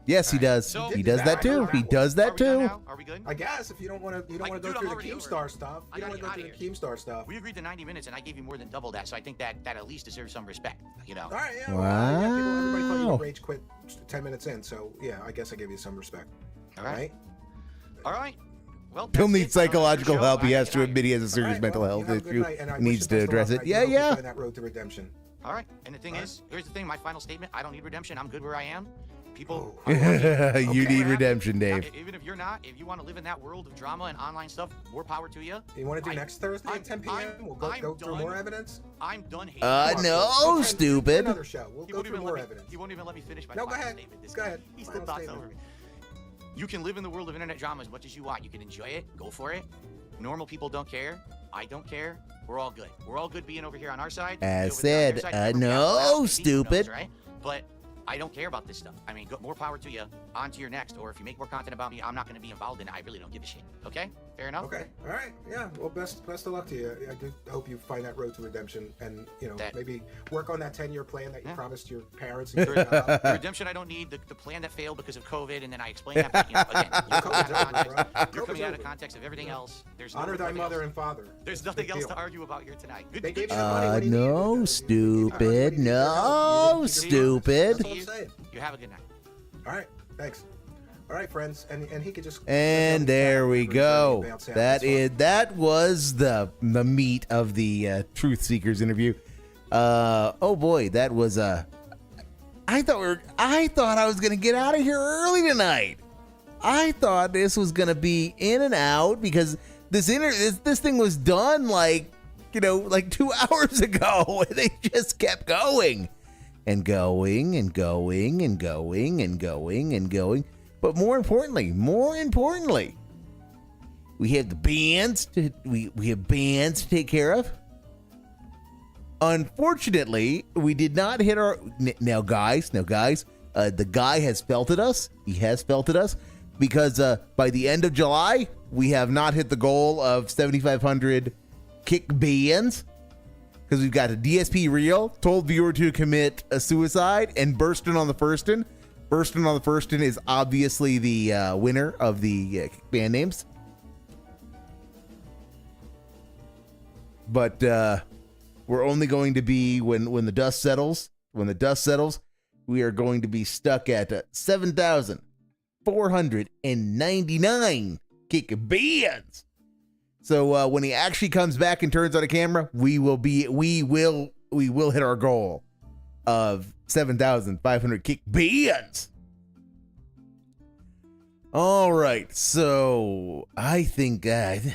Yes, he does. So, he does that too. He does that too. Are we good? I guess if you don't want to, go through the Keemstar stuff. You don't want to go through the Keemstar stuff. We agreed to 90 minutes, and I gave you more than double that, so I think that at least deserves some respect. You know. All right. Yeah. Wow. Everybody thought you would rage quit 10 minutes in, so yeah, I guess I give you some respect. All right. All right. Well, He'll need psychological help. He has to admit he has a serious mental health issue. He needs to address it. Yeah. That road to redemption. All right. And the thing is, here's the thing. My final statement. I don't need redemption. I'm good where I am. People. You need redemption, Dave. Even if you're not, if you want to live in that world of drama and online stuff, more power to you. You want to do next Thursday at 10 p.m.? We'll go through more evidence. I'm done hating. No, stupid. Another show. We'll go through more evidence. He won't even let me finish my final statement. Go ahead. He still talks over me. You can live in the world of internet drama as much as you want. You can enjoy it. Go for it. Normal people don't care. I don't care. We're all good. We're all good being over here on our side. As said, no, stupid. Right? But I don't care about this stuff. I mean, more power to you. On to your next. Or if you make more content about me, I'm not going to be involved in it. I really don't give a shit. Okay? Fair enough? Okay. All right. Yeah. Well, best of luck to you. I do hope you find that road to redemption and, maybe work on that 10-year plan that you promised your parents. And the redemption I don't need. The plan that failed because of COVID, and then I explained that. But, again, you're coming out of context of everything else. There's honor thy mother and father. There's nothing else to argue about here tonight. Good. No, stupid. No, stupid. You have a good night. All right. Thanks. All right, friends, and he could just. And there we go. That was the meat of the Truth Seekers interview. Oh boy, that was I thought I was gonna get out of here early tonight. I thought this was gonna be in and out because this thing was done like 2 hours ago. They just kept going and going and going and going and going and going. But more importantly, we have the bands we have bands to take care of. Unfortunately, we did not hit our now guys. The guy has felted us. He has felted us because by the end of July, we have not hit the goal of 7,500 kick bands because we've got a DSP reel, told viewer to commit a suicide, and Burstin' on the Firstin'. Burstin' on the Firstin' is obviously the winner of the band names. But we're only going to be, when the dust settles, we are going to be stuck at 7,499 kick bands. So when he actually comes back and turns on a camera, we will hit our goal of 7,500 kick bands. All right, so I think that's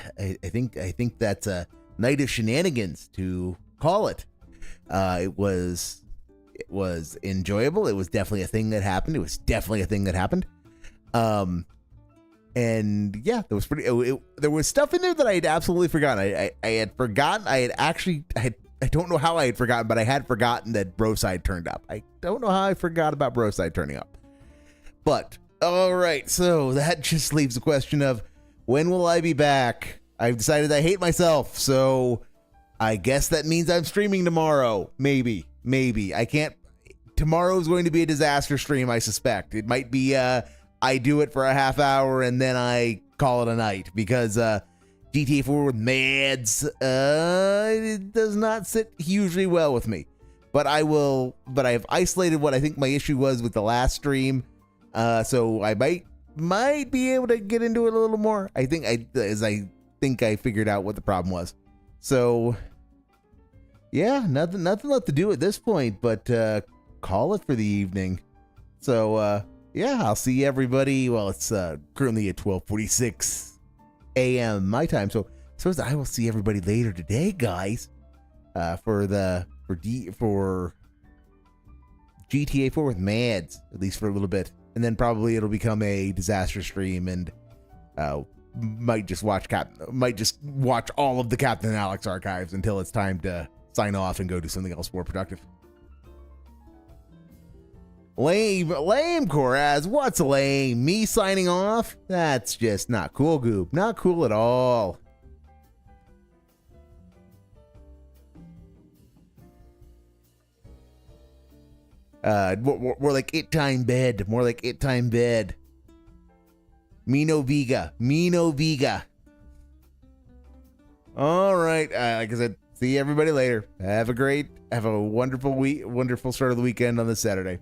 a night of shenanigans to call it. It was enjoyable. It was definitely a thing that happened. And yeah, there was there was stuff in there that I had absolutely forgotten. I had forgotten. I don't know how I had forgotten, but I had forgotten that Broside turned up. I don't know how I forgot about Broside turning up. But, all right, so that just leaves the question of, when will I be back? I've decided I hate myself, so I guess that means I'm streaming tomorrow. Maybe. I can't. Tomorrow's going to be a disaster stream, I suspect. It might be, I do it for a half hour, and then I call it a night because GTA 4 with Mads it does not sit hugely well with me. But I've isolated what I think my issue was with the last stream. So I might be able to get into it a little more. I think I figured out what the problem was. So yeah, nothing left to do at this point, but call it for the evening. So yeah, I'll see everybody. Well, it's currently at 12:46 a.m. my time, so I suppose I will see everybody later today, guys. For GTA 4 with Mads, at least for a little bit, and then probably it'll become a disaster stream, and might just watch all of the Captain Alex archives until it's time to sign off and go do something else more productive. Lame, Koraz. What's lame? Me signing off? That's just not cool, Goob. Not cool at all. More like it time bed. More like it time bed. Mino Viga. All right. Like I said, see everybody later. Have a wonderful week, wonderful start of the weekend on this Saturday.